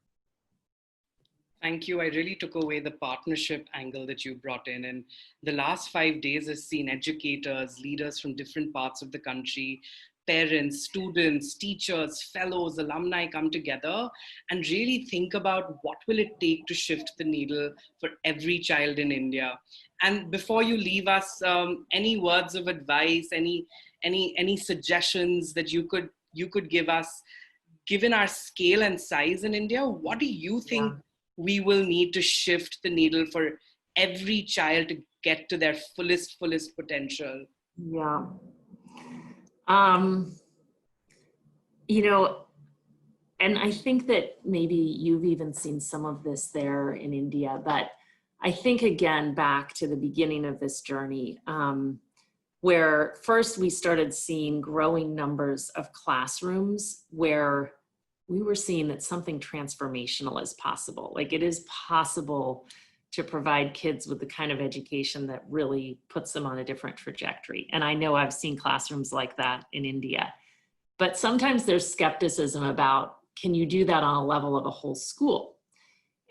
Thank you. I really took away the partnership angle that you brought in. And the last 5 days has seen educators, leaders from different parts of the country, parents, students, teachers, fellows, alumni come together and really think about what will it take to shift the needle for every child in India. And before you leave us, any words of advice, any suggestions that you could give us, given our scale and size in India, what do you think we will need to shift the needle for every child to get to their fullest potential? Yeah. And I think that maybe you've even seen some of this there in India, but I think again, back to the beginning of this journey, where first we started seeing growing numbers of classrooms where we were seeing that something transformational is possible. Like it is possible to provide kids with the kind of education that really puts them on a different trajectory. And I know I've seen classrooms like that in India, but sometimes there's skepticism about, can you do that on a level of a whole school?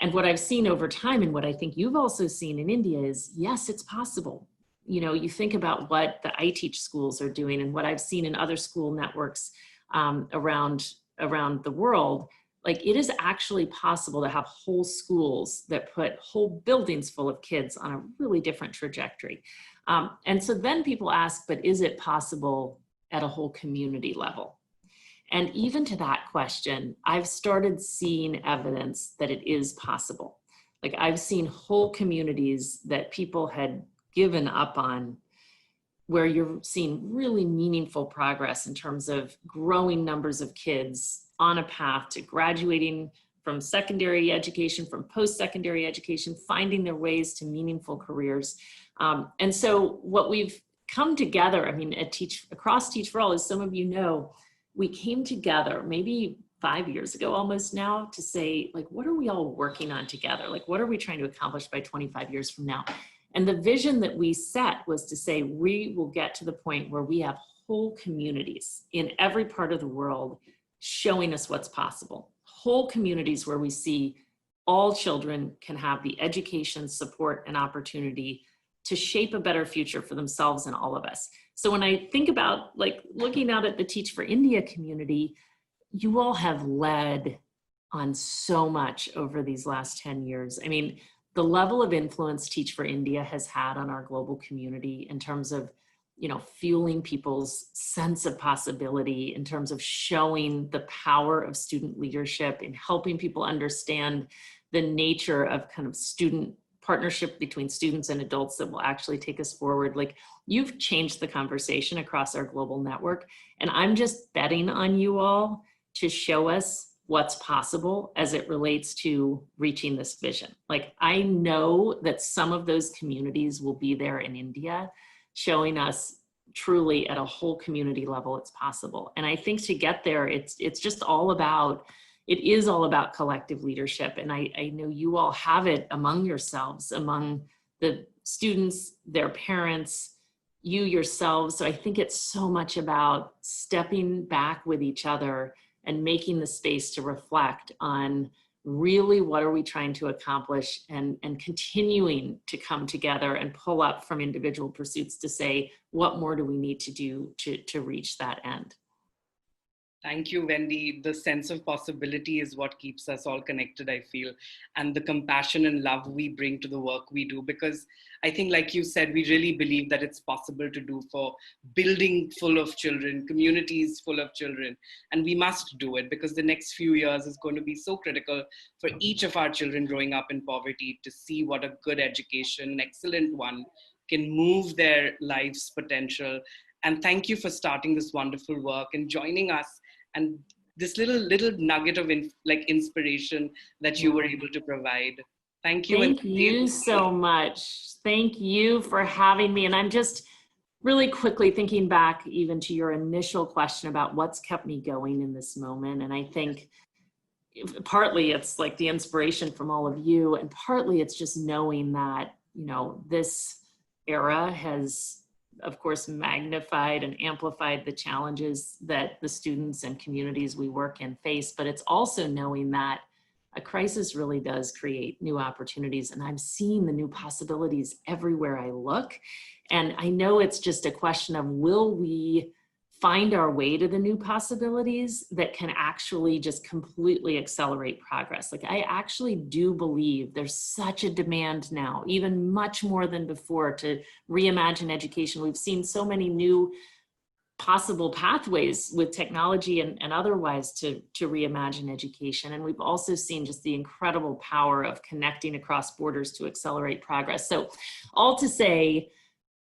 And what I've seen over time, and what I think you've also seen in India is, yes, it's possible. You think about what the I Teach schools are doing and what I've seen in other school networks around the world, like it is actually possible to have whole schools that put whole buildings full of kids on a really different trajectory. And so then people ask, but is it possible at a whole community level? And even to that question, I've started seeing evidence that it is possible. Like I've seen whole communities that people had given up on, where you're seeing really meaningful progress in terms of growing numbers of kids on a path to graduating from secondary education, from post-secondary education, finding their ways to meaningful careers. And so what we've come together, I mean, across Teach for All, as some of you know, we came together maybe 5 years ago almost now to say, like, what are we all working on together? Like, what are we trying to accomplish by 25 years from now? And the vision that we set was to say, we will get to the point where we have whole communities in every part of the world showing us what's possible. Whole communities where we see all children can have the education, support, and opportunity to shape a better future for themselves and all of us. So when I think about like looking out at the Teach for India community, you all have led on so much over these last 10 years. I mean, the level of influence Teach for India has had on our global community in terms of fueling people's sense of possibility in terms of showing the power of student leadership and helping people understand the nature of kind of student partnership between students and adults that will actually take us forward. Like, you've changed the conversation across our global network, and I'm just betting on you all to show us what's possible as it relates to reaching this vision. Like, I know that some of those communities will be there in India, showing us truly at a whole community level it's possible. And I think to get there, it is all about collective leadership. And I know you all have it among yourselves, among the students, their parents, you yourselves. So I think it's so much about stepping back with each other and making the space to reflect on really what are we trying to accomplish, and continuing to come together and pull up from individual pursuits to say, what more do we need to do to reach that end? Thank you, Wendy. The sense of possibility is what keeps us all connected, I feel, and the compassion and love we bring to the work we do, because I think, like you said, we really believe that it's possible to do for building full of children, communities full of children, and we must do it because the next few years is going to be so critical for each of our children growing up in poverty to see what a good education, an excellent one, can move their life's potential. And thank you for starting this wonderful work and joining us, and this little nugget of inspiration that you were able to provide. Thank you. Thank you so much. Thank you for having me. And I'm just really quickly thinking back even to your initial question about what's kept me going in this moment. And I think partly it's like the inspiration from all of you, and partly it's just knowing that, this era has, of course, magnified and amplified the challenges that the students and communities we work in face, but it's also knowing that a crisis really does create new opportunities, and I'm seeing the new possibilities everywhere I look. And I know it's just a question of, will we find our way to the new possibilities that can actually just completely accelerate progress? Like, I actually do believe there's such a demand now, even much more than before, to reimagine education. We've seen so many new possible pathways with technology and otherwise to reimagine education. And we've also seen just the incredible power of connecting across borders to accelerate progress. So all to say,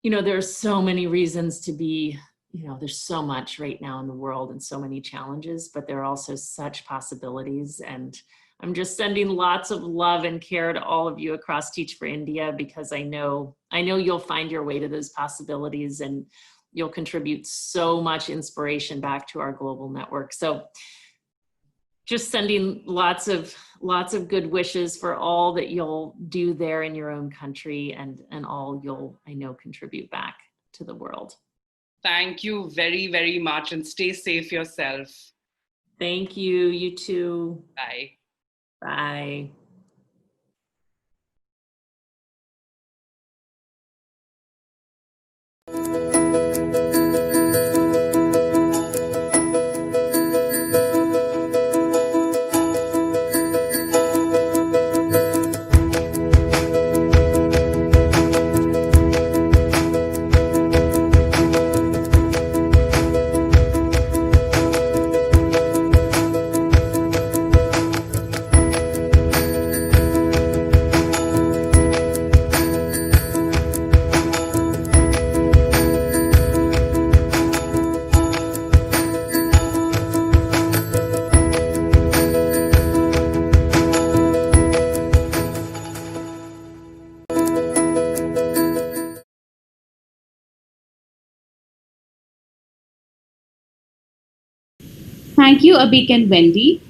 there's so many reasons to be, there's so much right now in the world and so many challenges, but there are also such possibilities. And I'm just sending lots of love and care to all of you across Teach for India, because I know you'll find your way to those possibilities, and you'll contribute so much inspiration back to our global network. So just sending lots of good wishes for all that you'll do there in your own country, and all you'll, I know, contribute back to the world. Thank you very, very much, and stay safe yourself. Thank you. You too. Bye. Bye. Thank you, Abhik and Wendy.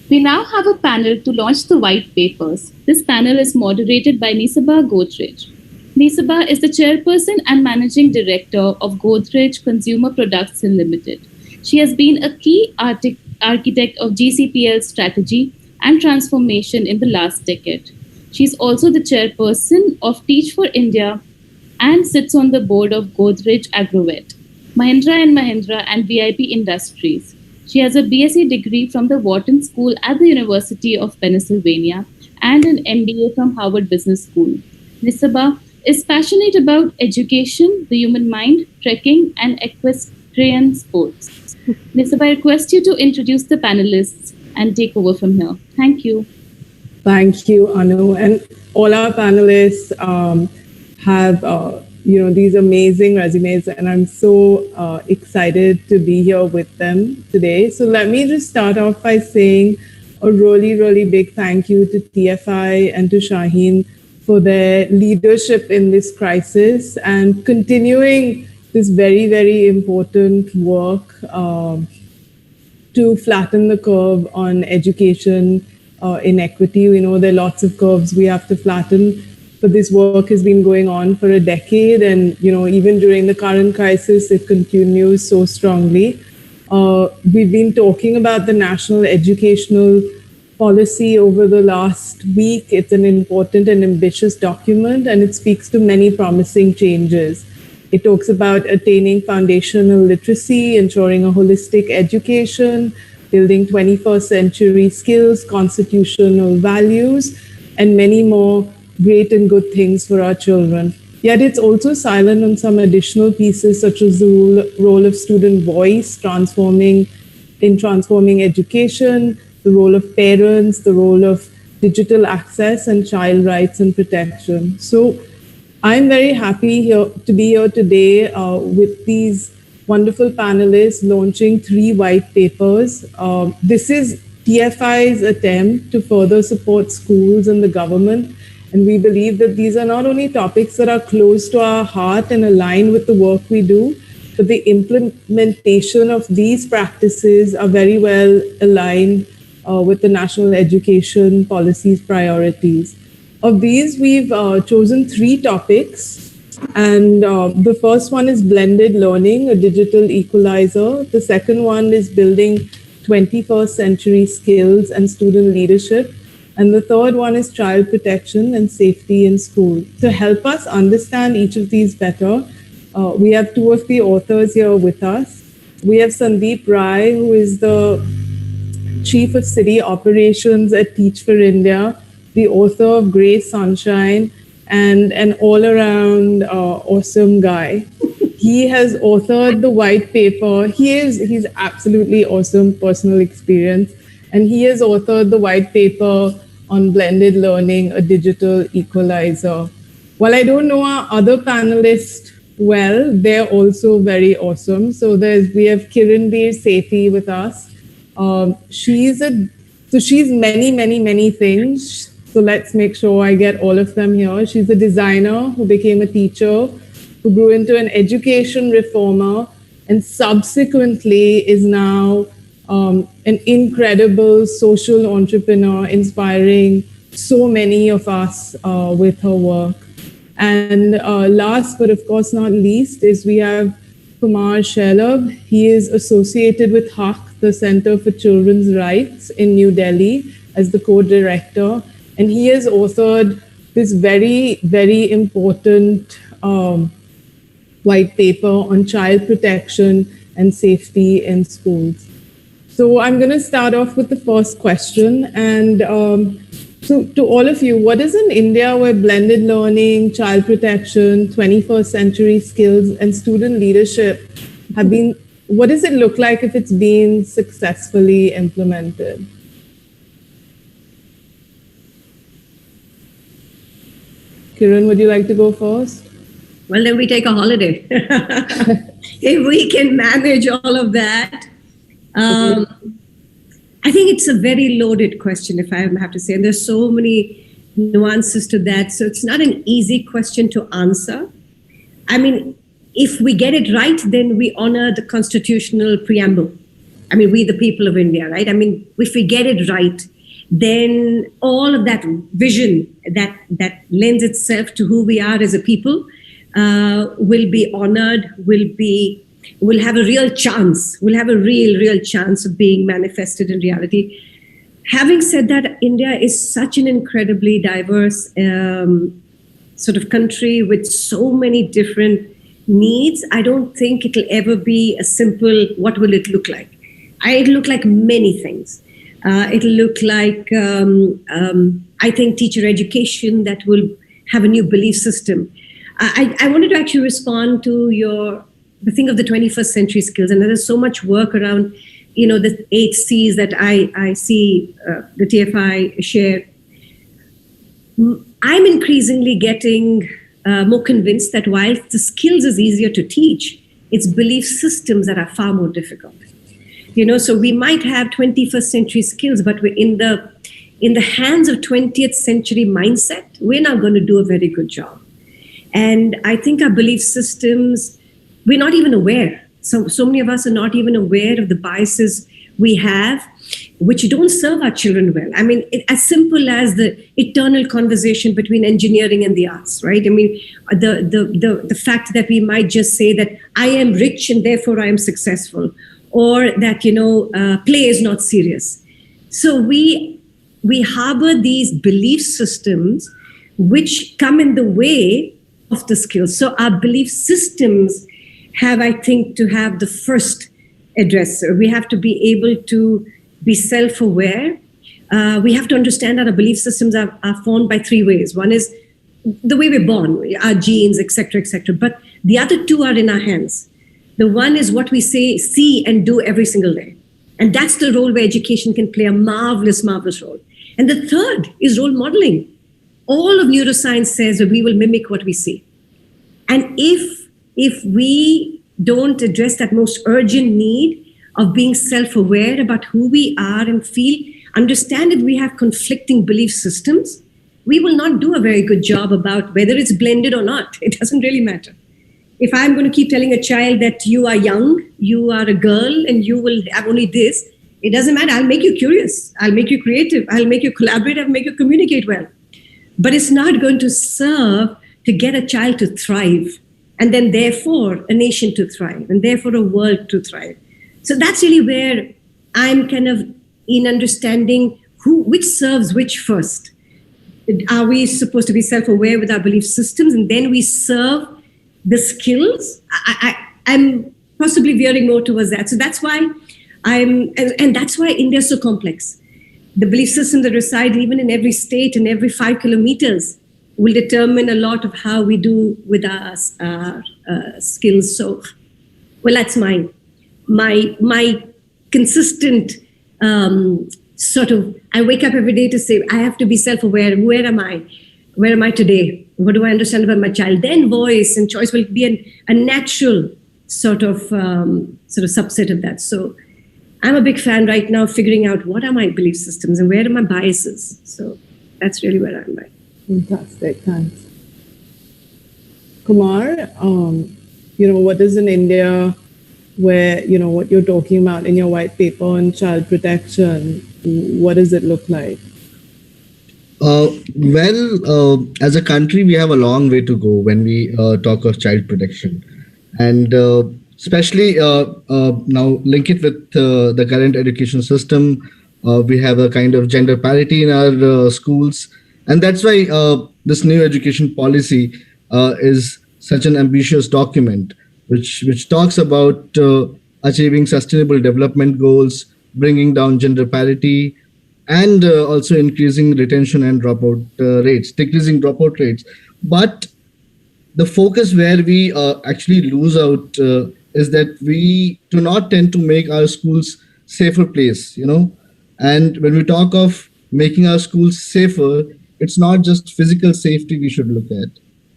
We now have a panel to launch the white papers. This panel is moderated by Nisaba Godrej. Nisaba is the chairperson and managing director of Godrej Consumer Products Limited. She has been a key architect of GCPL strategy and transformation in the last decade. She is also the chairperson of Teach for India and sits on the board of Godrej Agrovet, Mahindra & Mahindra and VIP Industries. She has a BSc degree from the Wharton School at the University of Pennsylvania and an MBA from Harvard Business School. Nisaba is passionate about education, the human mind, trekking, and equestrian sports. Nisaba, I request you to introduce the panelists and take over from here. Thank you. Thank you, Anu. And all our panelists have, these amazing resumes, and I'm so excited to be here with them today. So let me just start off by saying a really, really big thank you to TFI and to Shaheen for their leadership in this crisis and continuing this very, very important work to flatten the curve on education inequity. We know there are lots of curves we have to flatten, but this work has been going on for a decade, and even during the current crisis, it continues so strongly. We've been talking about the national educational policy over the last week. It's an important and ambitious document, and it speaks to many promising changes. It talks about attaining foundational literacy, ensuring a holistic education, building 21st century skills, constitutional values, and many more great and good things for our children. Yet it's also silent on some additional pieces, such as the role of student voice, transforming education, the role of parents, the role of digital access, and child rights and protection. So I'm very happy to be here today with these wonderful panelists launching 3 white papers. This is TFI's attempt to further support schools and the government. And we believe that these are not only topics that are close to our heart and align with the work we do, but the implementation of these practices are very well aligned with the national education policy's priorities. Of these, we've chosen 3 topics. And the first one is blended learning, a digital equalizer. The second one is building 21st century skills and student leadership. And the third one is child protection and safety in school. To help us understand each of these better, we have 2 of the authors here with us. We have Sandeep Rai, who is the Chief of City Operations at Teach for India, the author of Grey Sunshine, and an all-around awesome guy. He has authored the white paper. He's absolutely awesome personal experience. And he has authored the white paper on blended learning, a digital equalizer. While I don't know our other panelists well, they're also very awesome. So we have Kiran Sethi with us. She's many, many, many things. So let's make sure I get all of them here. She's a designer who became a teacher, who grew into an education reformer, and subsequently is now an incredible social entrepreneur, inspiring so many of us with her work. And last, but of course not least, is we have Kumar Shelab. He is associated with HUC, the Center for Children's Rights in New Delhi, as the co-director. And he has authored this very, very important white paper on child protection and safety in schools. So I'm going to start off with the first question. And so to all of you, what is in India where blended learning, child protection, 21st century skills, and student leadership have been, what does it look like if it's been successfully implemented? Kiran, would you like to go first? Well, then we take a holiday. If we can manage all of that. I think it's a very loaded question, if I have to say. And there's so many nuances to that. So it's not an easy question to answer. I mean, if we get it right, then we honor the constitutional preamble. I mean, we the people of India, right? I mean, if we get it right, then all of that vision that lends itself to who we are as a people will be honored, will have a real chance, will have a real chance of being manifested in reality. Having said that, India is such an incredibly diverse sort of country with so many different needs. I don't think it'll ever be a simple, what will it look like? It'll look like many things. It'll look like, I think, teacher education that will have a new belief system. I wanted to actually respond to the thing of the 21st century skills, and there is so much work around, the 8 C's that I see the TFI share. I'm increasingly getting more convinced that while the skills is easier to teach, it's belief systems that are far more difficult. So we might have 21st century skills, but we're in the hands of 20th century mindset, we're not going to do a very good job. And I think our belief systems, we're not even aware. So many of us are not even aware of the biases we have, which don't serve our children well. I mean, as simple as the eternal conversation between engineering and the arts, right? I mean, the fact that we might just say that I am rich and therefore I am successful, or that, play is not serious. So we harbor these belief systems which come in the way of the skills. So our belief systems have, I think, to have the first address. We have to be able to be self-aware. We have to understand that our belief systems are formed by 3 ways. One is the way we're born, our genes, etc., etc. But the other 2 are in our hands. The one is what we say, see, and do every single day. And that's the role where education can play a marvelous, marvelous role. And the third is role modeling. All of neuroscience says that we will mimic what we see. And if we don't address that most urgent need of being self-aware about who we are and understand that we have conflicting belief systems, we will not do a very good job about whether it's blended or not. It doesn't really matter. If I'm going to keep telling a child that you are young, you are a girl, and you will have only this, it doesn't matter. I'll make you curious. I'll make you creative. I'll make you collaborate. I'll make you communicate well. But it's not going to serve to get a child to thrive, and then therefore a nation to thrive, and therefore a world to thrive. So that's really where I'm kind of in understanding which serves which first. Are we supposed to be self-aware with our belief systems, and then we serve the skills? I'm possibly veering more towards that. So that's why and that's why India is so complex. The belief systems that reside even in every state and every 5 kilometers will determine a lot of how we do with our skills. So, well, that's my consistent sort of, I wake up every day to say, I have to be self-aware. Where am I? Where am I today? What do I understand about my child? Then voice and choice will be a natural sort of subset of that. So I'm a big fan right now of figuring out what are my belief systems and where are my biases. So that's really where I'm at. Fantastic, thanks. Kumar, what is in India where, what you're talking about in your white paper on child protection, what does it look like? As a country, we have a long way to go when we talk of child protection. And especially now link it with the current education system. We have a kind of gender parity in our schools. And that's why this new education policy is such an ambitious document, which talks about achieving sustainable development goals, bringing down gender parity, and also increasing retention and decreasing dropout rates. But the focus where we actually lose out is that we do not tend to make our schools safer place, And when we talk of making our schools safer, it's not just physical safety we should look at.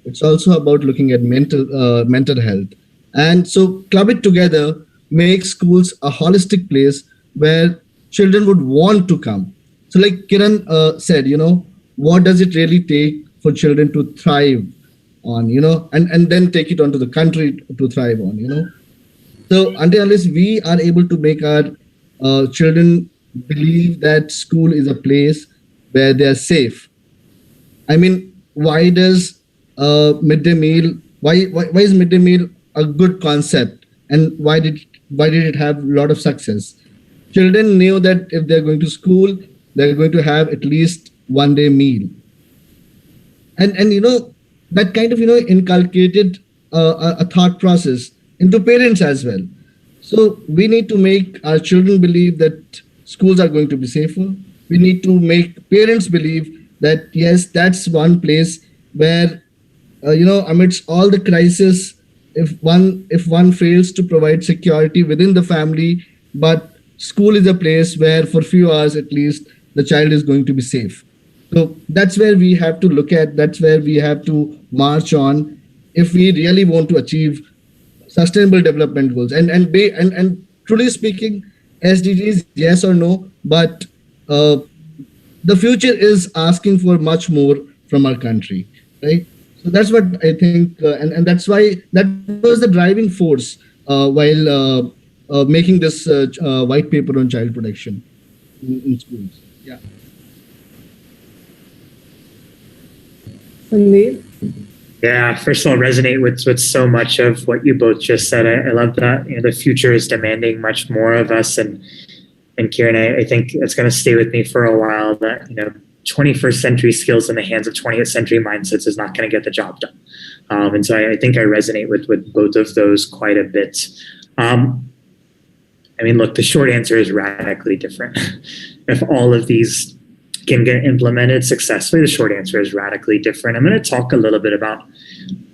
It's also about looking at mental health. And so club it together, make schools a holistic place where children would want to come. So like Kiran said, what does it really take for children to thrive on, and then take it onto the country to thrive on, So unless we are able to make our children believe that school is a place where they are safe. I mean, why does midday meal? Why is midday meal a good concept, and why did it have a lot of success? Children knew that if they're going to school, they're going to have at least one day meal, and that kind of inculcated a thought process into parents as well. So we need to make our children believe that schools are going to be safer. We need to make parents believe that yes, that's one place where amidst all the crisis, if one fails to provide security within the family, but school is a place where for few hours at least the child is going to be safe. So that's where we have to look at, that's where we have to march on if we really want to achieve sustainable development goals. And truly speaking, SDGs, yes or no, but the future is asking for much more from our country, right? So that's what I think, and that's why that was the driving force while making this white paper on child protection in schools. Yeah. Sandeep? Yeah, first of all, resonate with so much of what you both just said. I love that. The future is demanding much more of us, and Kiran, I think it's going to stay with me for a while. That 21st century skills in the hands of 20th century mindsets is not going to get the job done. And so I think I resonate with both of those quite a bit. Look, the short answer is radically different. If all of these can get implemented successfully, the short answer is radically different. I'm going to talk a little bit about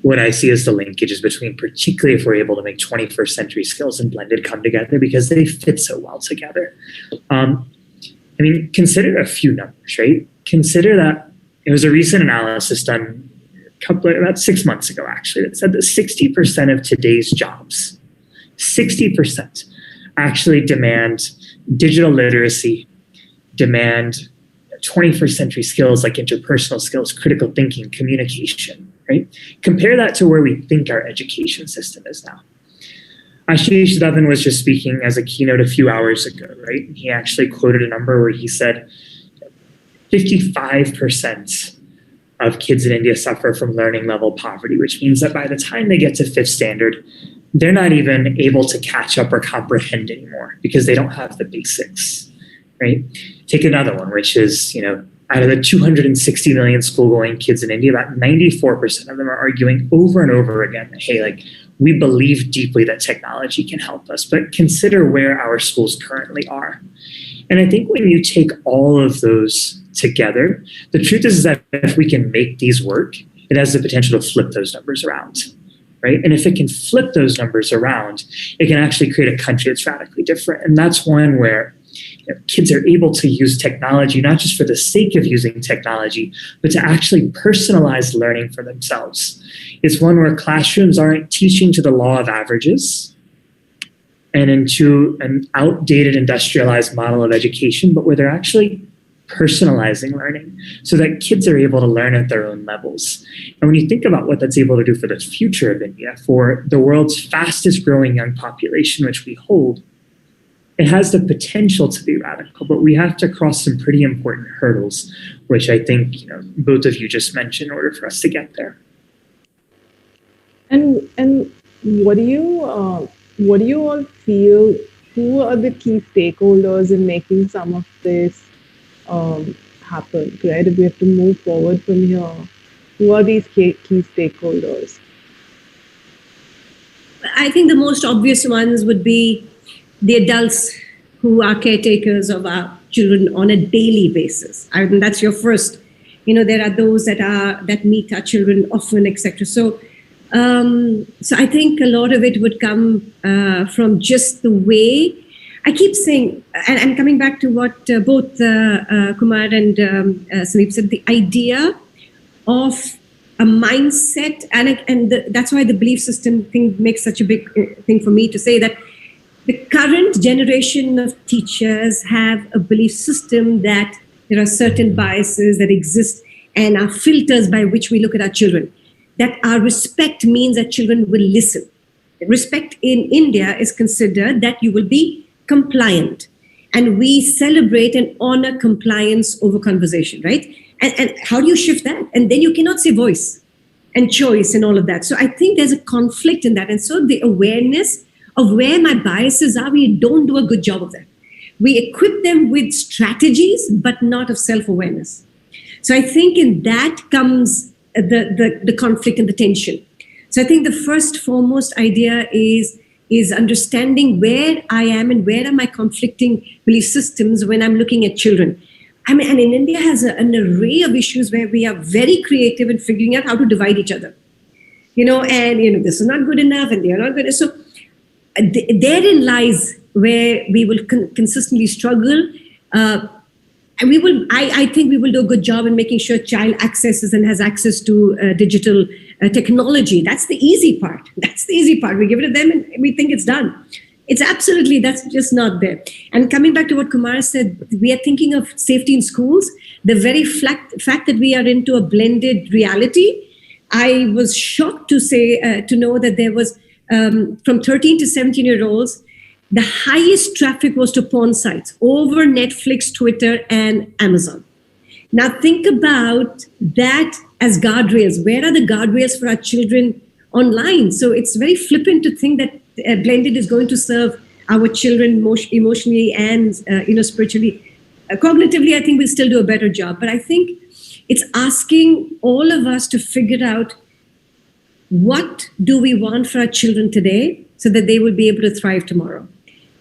what I see as the linkages between, particularly if we're able to make 21st century skills and blended come together, because they fit so well together. Consider a few numbers, right? Consider that it was a recent analysis done about 6 months ago, actually, that said that 60% of today's jobs, 60% actually demand digital literacy, demand 21st century skills like interpersonal skills, critical thinking, communication, right? Compare that to where we think our education system is now. Ashish Dhawan was just speaking as a keynote a few hours ago, right? He actually quoted a number where he said 55% of kids in India suffer from learning level poverty, which means that by the time they get to 5th standard, they're not even able to catch up or comprehend anymore because they don't have the basics, right? Take another one, which is, out of the 260 million school-going kids in India, about 94% of them are arguing over and over again, hey, we believe deeply that technology can help us, but consider where our schools currently are. And I think when you take all of those together, the truth is that if we can make these work, it has the potential to flip those numbers around, right? And if it can flip those numbers around, it can actually create a country that's radically different. And that's one where kids are able to use technology, not just for the sake of using technology, but to actually personalize learning for themselves. It's one where classrooms aren't teaching to the law of averages and into an outdated industrialized model of education, but where they're actually personalizing learning so that kids are able to learn at their own levels. And when you think about what that's able to do for the future of India, for the world's fastest growing young population, which we hold, it has the potential to be radical, but we have to cross some pretty important hurdles, which I think both of you just mentioned in order for us to get there. And what do you all feel? Who are the key stakeholders in making some of this happen? Right? If we have to move forward from here, who are these key stakeholders? I think the most obvious ones would be the adults who are caretakers of our children on a daily basis. I mean, that's your first. There are those that meet our children often, etc. So I think a lot of it would come from just the way. I keep saying, and coming back to what both Kumar and Sandeep said, the idea of a mindset, that's why the belief system thing makes such a big thing for me to say that the current generation of teachers have a belief system that there are certain biases that exist and are filters by which we look at our children. That our respect means that children will listen. Respect in India is considered that you will be compliant. And we celebrate and honor compliance over conversation, right? And how do you shift that? And then you cannot say voice and choice and all of that. So I think there's a conflict in that. And so the awareness of where my biases are, we don't do a good job of that. We equip them with strategies, but not of self-awareness. So I think in that comes the conflict and the tension. So I think the first foremost idea is understanding where I am and where are my conflicting belief systems when I'm looking at children. And in India has an array of issues where we are very creative in figuring out how to divide each other. and this is not good enough, and they're not good. So therein lies where we will consistently struggle. And we will. I think we will do a good job in making sure child accesses and has access to digital technology. That's the easy part. We give it to them, and we think it's done. It's absolutely, that's just not there. And coming back to what Kumar said, we are thinking of safety in schools. The very fact that we are into a blended reality, I was shocked to know that there was from 13 to 17-year-olds, the highest traffic was to porn sites over Netflix, Twitter, and Amazon. Now think about that as guardrails. Where are the guardrails for our children online? So it's very flippant to think that blended is going to serve our children emotionally and spiritually. Cognitively, I think we'll still do a better job. But I think it's asking all of us to figure out what do we want for our children today so that they will be able to thrive tomorrow.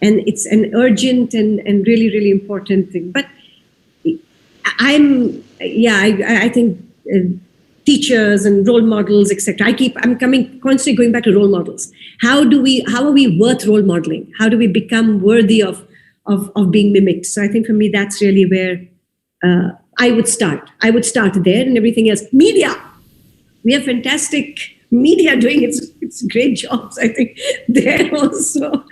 And it's an urgent and really, really important thing. But I think teachers and role models, etc. I'm constantly going back to role models. How are we worth role modeling? How do we become worthy of being mimicked? So I think for me, that's really where I would start. I would start there, and everything else. Media. We have fantastic media doing its great jobs. I think there also.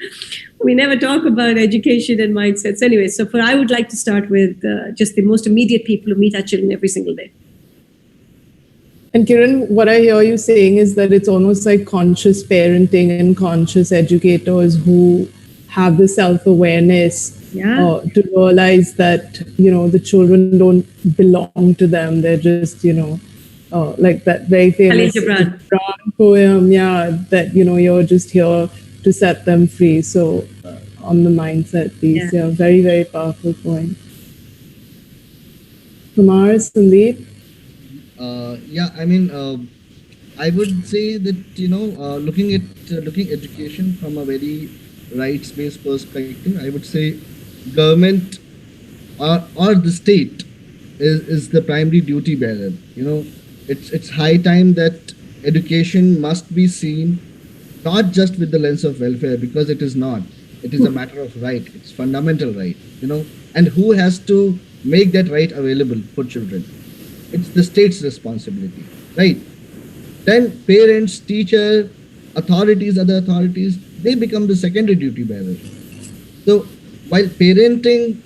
We never talk about education and mindsets. Anyway, so I would like to start with just the most immediate people who meet our children every single day. And Kiran, what I hear you saying is that it's almost like conscious parenting and conscious educators who have the self-awareness to realize that, the children don't belong to them. They're just, like that very famous poem, that, you're just here to set them free. So on the mindset piece, very, very powerful point. Kumar, Sandeep? I would say that, looking education from a very rights-based perspective, I would say government or the state is the primary duty bearer. It's high time that education must be seen not just with the lens of welfare, because it is not. It is a matter of right. It's fundamental right, and who has to make that right available for children? It's the state's responsibility, right? Then parents, teachers, authorities, other authorities, they become the secondary duty bearers. So while parenting,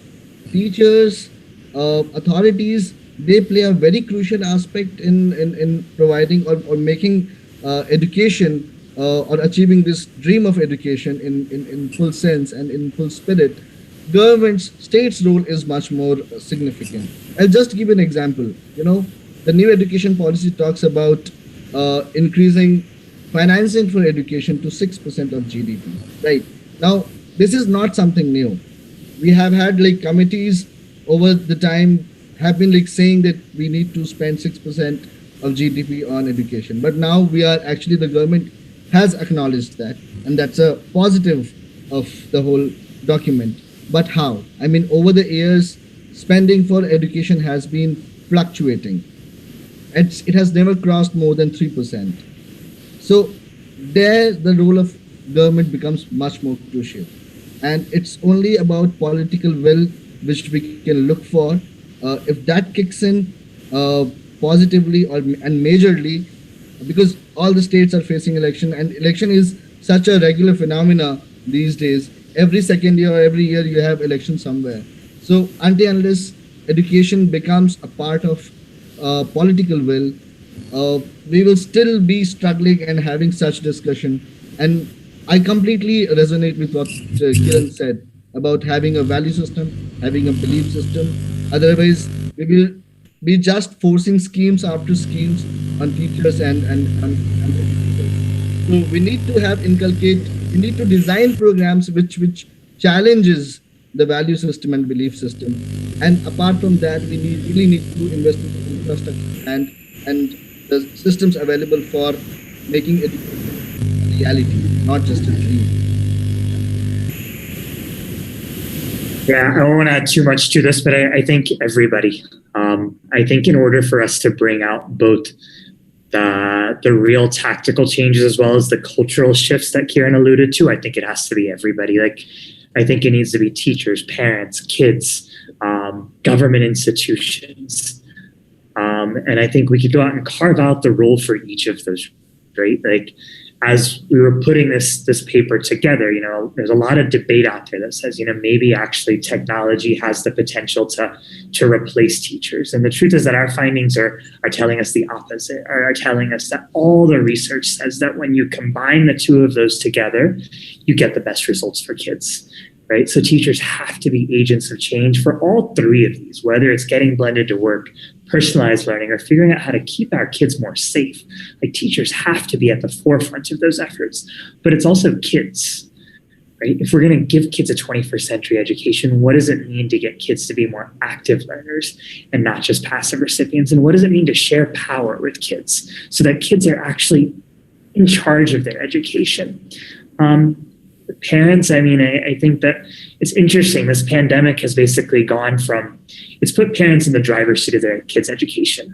teachers, authorities, they play a very crucial aspect in providing or making education or achieving this dream of education in full sense and in full spirit. Government's, state's role is much more significant. I'll just give an example. The new education policy talks about increasing financing for education to 6% of GDP. Right now, this is not something new. We have had committees over the time have been saying that we need to spend 6% of GDP on education. But now the government has acknowledged that, and that's a positive of the whole document. But how? Over the years, spending for education has been fluctuating. It has never crossed more than 3%. So there, the role of government becomes much more crucial. And it's only about political will, which we can look for. If that kicks in positively and majorly, because all the states are facing election, and election is such a regular phenomena these days. Every second year or every year you have election somewhere. So until unless education becomes a part of political will, we will still be struggling and having such discussion. And I completely resonate with what Kiran said about having a value system, having a belief system. Otherwise, we will be just forcing schemes after schemes on teachers and educators. So we need to design programs which challenges the value system and belief system. And apart from that, we really need to invest in infrastructure and the systems available for making education a reality, not just a dream. Yeah, I don't want to add too much to this, but I think everybody. I think in order for us to bring out both the real tactical changes as well as the cultural shifts that Kiran alluded to. I think it has to be everybody. Like, I think it needs to be teachers, parents, kids, government institutions. And I think we could go out and carve out the role for each of those, right? Like, as we were putting this paper together, you know, there's a lot of debate out there that says, you know, maybe actually technology has the potential to replace teachers. And the truth is that our findings are telling us the opposite, are telling us that all the research says that when you combine the two of those together, you get the best results for kids, right? So teachers have to be agents of change for all three of these, whether it's getting blended to work, personalized learning, or figuring out how to keep our kids more safe. Like, teachers have to be at the forefront of those efforts, but it's also kids, right? If we're going to give kids a 21st century education, what does it mean to get kids to be more active learners and not just passive recipients? And what does it mean to share power with kids so that kids are actually in charge of their education? Parents, I mean, I think that it's interesting. This pandemic has basically gone from, it's put parents in the driver's seat of their kids' education.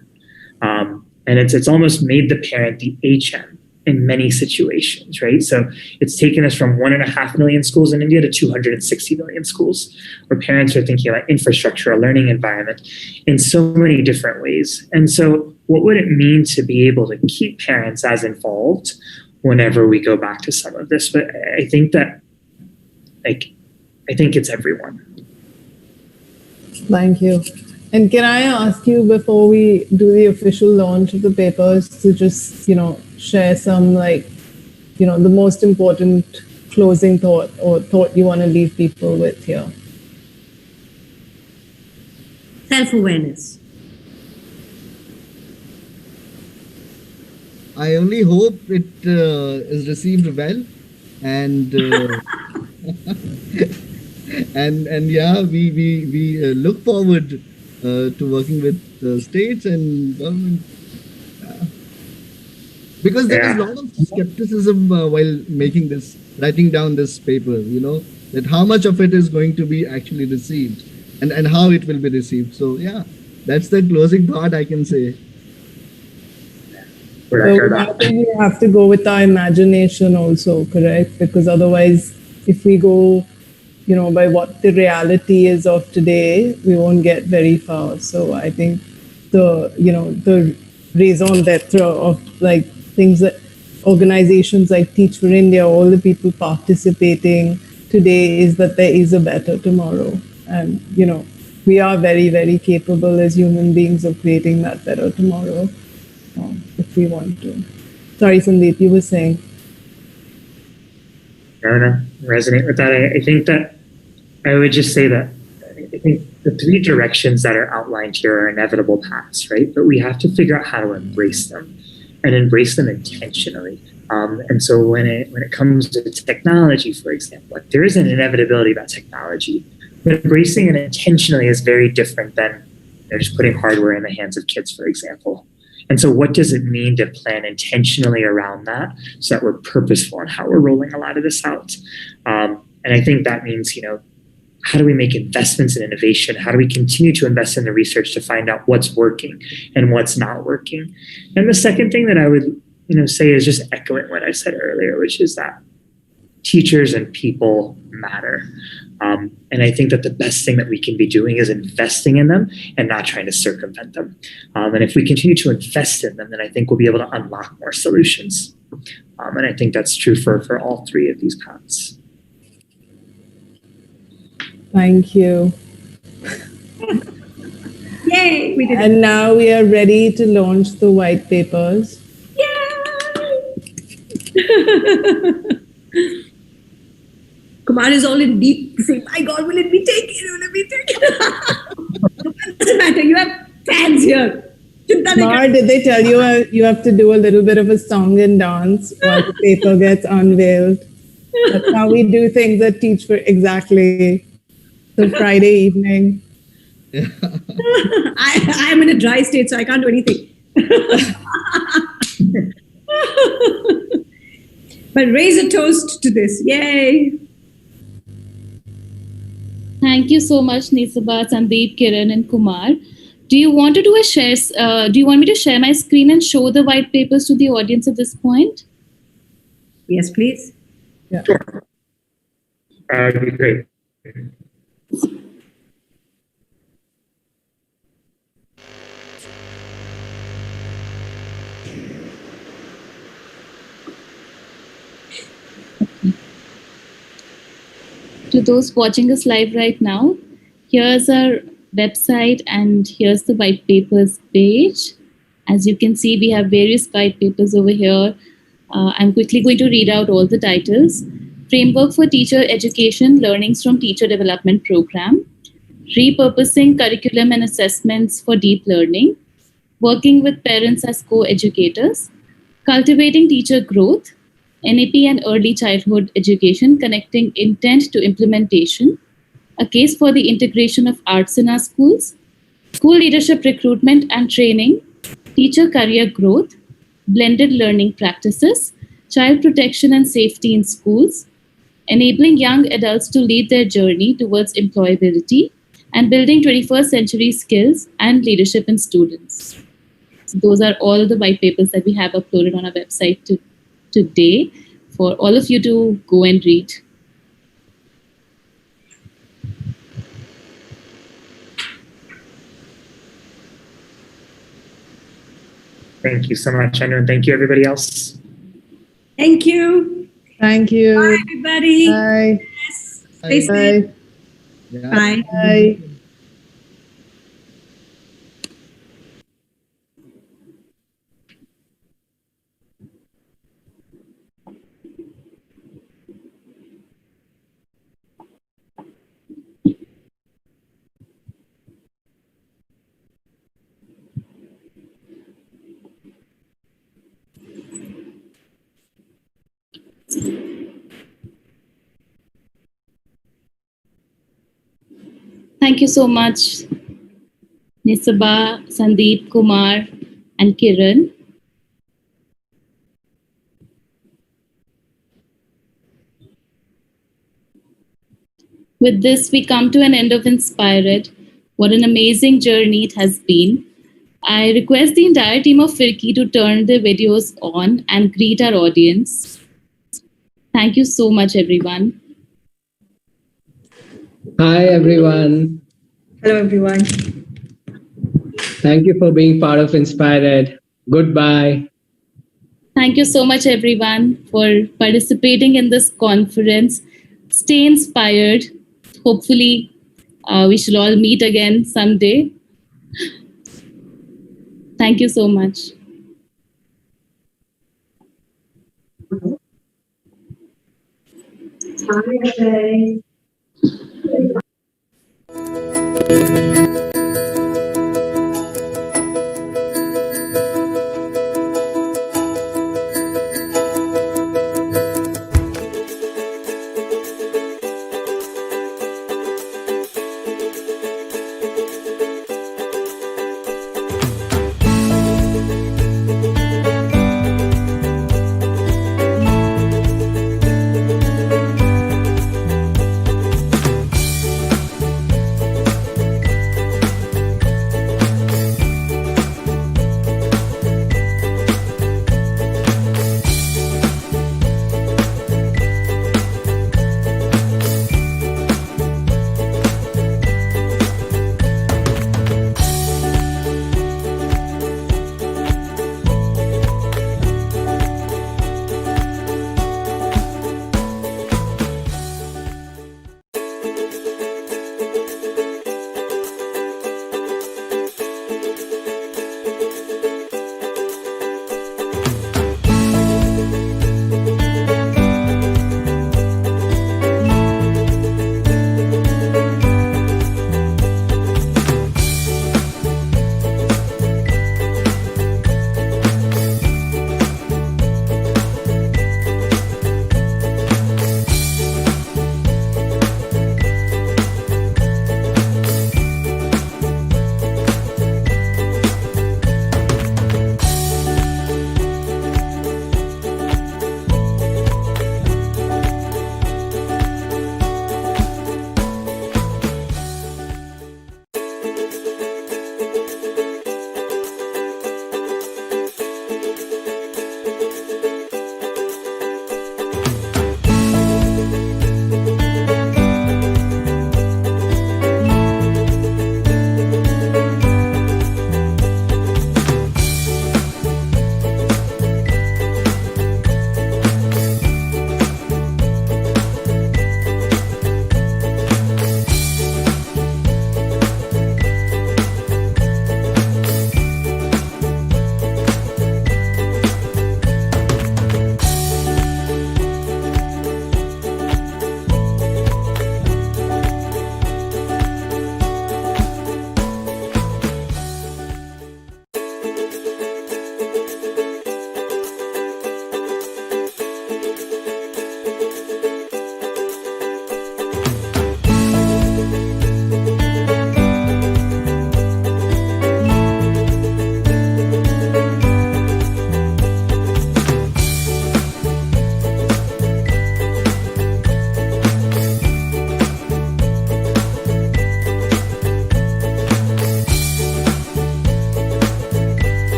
And it's almost made the parent the HM in many situations, right? So it's taken us from 1.5 million schools in India to 260 million schools, where parents are thinking about infrastructure, a learning environment in so many different ways. And so what would it mean to be able to keep parents as involved whenever we go back to some of this? But I think that, like, I think it's everyone. Thank you. And can I ask you, before we do the official launch of the papers, to just, you know, share some, like, you know, the most important closing thought or thought you want to leave people with here? Self-awareness. I only hope it is received well, and and yeah, we look forward to working with states and government, because there is a lot of skepticism while writing down this paper. You know, that how much of it is going to be actually received, and how it will be received. So yeah, that's the closing thought I can say. So I think we have to go with our imagination also, correct? Because otherwise, if we go, you know, by what the reality is of today, we won't get very far. So I think the raison d'etre of, like, things that organizations like Teach for India, all the people participating today, is that there is a better tomorrow. And, you know, we are very, very capable as human beings of creating that better tomorrow. If we want to. Sorry, Sandeep, you were saying. No, resonate with that. I think that I would just say that I think the three directions that are outlined here are inevitable paths, right? But we have to figure out how to embrace them, and embrace them intentionally. And so when it comes to technology, for example, like, there is an inevitability about technology, but embracing it intentionally is very different than, you know, just putting hardware in the hands of kids, for example. And so what does it mean to plan intentionally around that so that we're purposeful in how we're rolling a lot of this out? And I think that means, you know, how do we make investments in innovation? How do we continue to invest in the research to find out what's working and what's not working? And the second thing that I would, you know, say is just echoing what I said earlier, which is that teachers and people matter. And I think that the best thing that we can be doing is investing in them and not trying to circumvent them. And if we continue to invest in them, then I think we'll be able to unlock more solutions. And I think that's true for all three of these paths. Thank you. Yay, we did it. And now we are ready to launch the white papers. Kumar is all in deep saying, my God, will it be taken? Will it be taken? It doesn't matter. You have fans here. Kumar, did they tell you you have to do a little bit of a song and dance while the paper gets unveiled? That's how we do things at Teach for exactly the Friday evening. I'm in a dry state, so I can't do anything. But raise a toast to this. Yay. Thank you so much, Nisaba, Sandeep, Kiran, and Kumar. Do you want to do a share? Do you want me to share my screen and show the white papers to the audience at this point? Yes, please. Yeah. That'd be great. To those watching us live right now, here's our website and here's the white papers page. As you can see, we have various white papers over here. I'm quickly going to read out all the titles. Framework for Teacher Education, Learnings from Teacher Development Program. Repurposing Curriculum and Assessments for Deep Learning. Working with Parents as Co-Educators. Cultivating Teacher Growth. NAP and Early Childhood Education, Connecting Intent to Implementation. A Case for the Integration of Arts in Our Schools. School Leadership Recruitment and Training. Teacher Career Growth. Blended Learning Practices. Child Protection and Safety in Schools. Enabling young adults to lead their journey towards employability. And building 21st century skills and leadership in students. Those are all the white papers that we have uploaded on our website today for all of you to go and read. Thank you so much, Anu, and thank you, everybody else. Thank you. Thank you. Bye, everybody. Bye. Yes. Stay safe. Bye. Bye. Thank you so much, Nisaba, Sandeep, Kumar, and Kiran. With this, we come to an end of inspirED. What an amazing journey it has been. I request the entire team of Firki to turn their videos on and greet our audience. Thank you so much, everyone. Hi, everyone. Hello, everyone. Thank you for being part of inspirED. Goodbye. Thank you so much, everyone, for participating in this conference. Stay inspired. Hopefully, we shall all meet again someday. Thank you so much. Bye.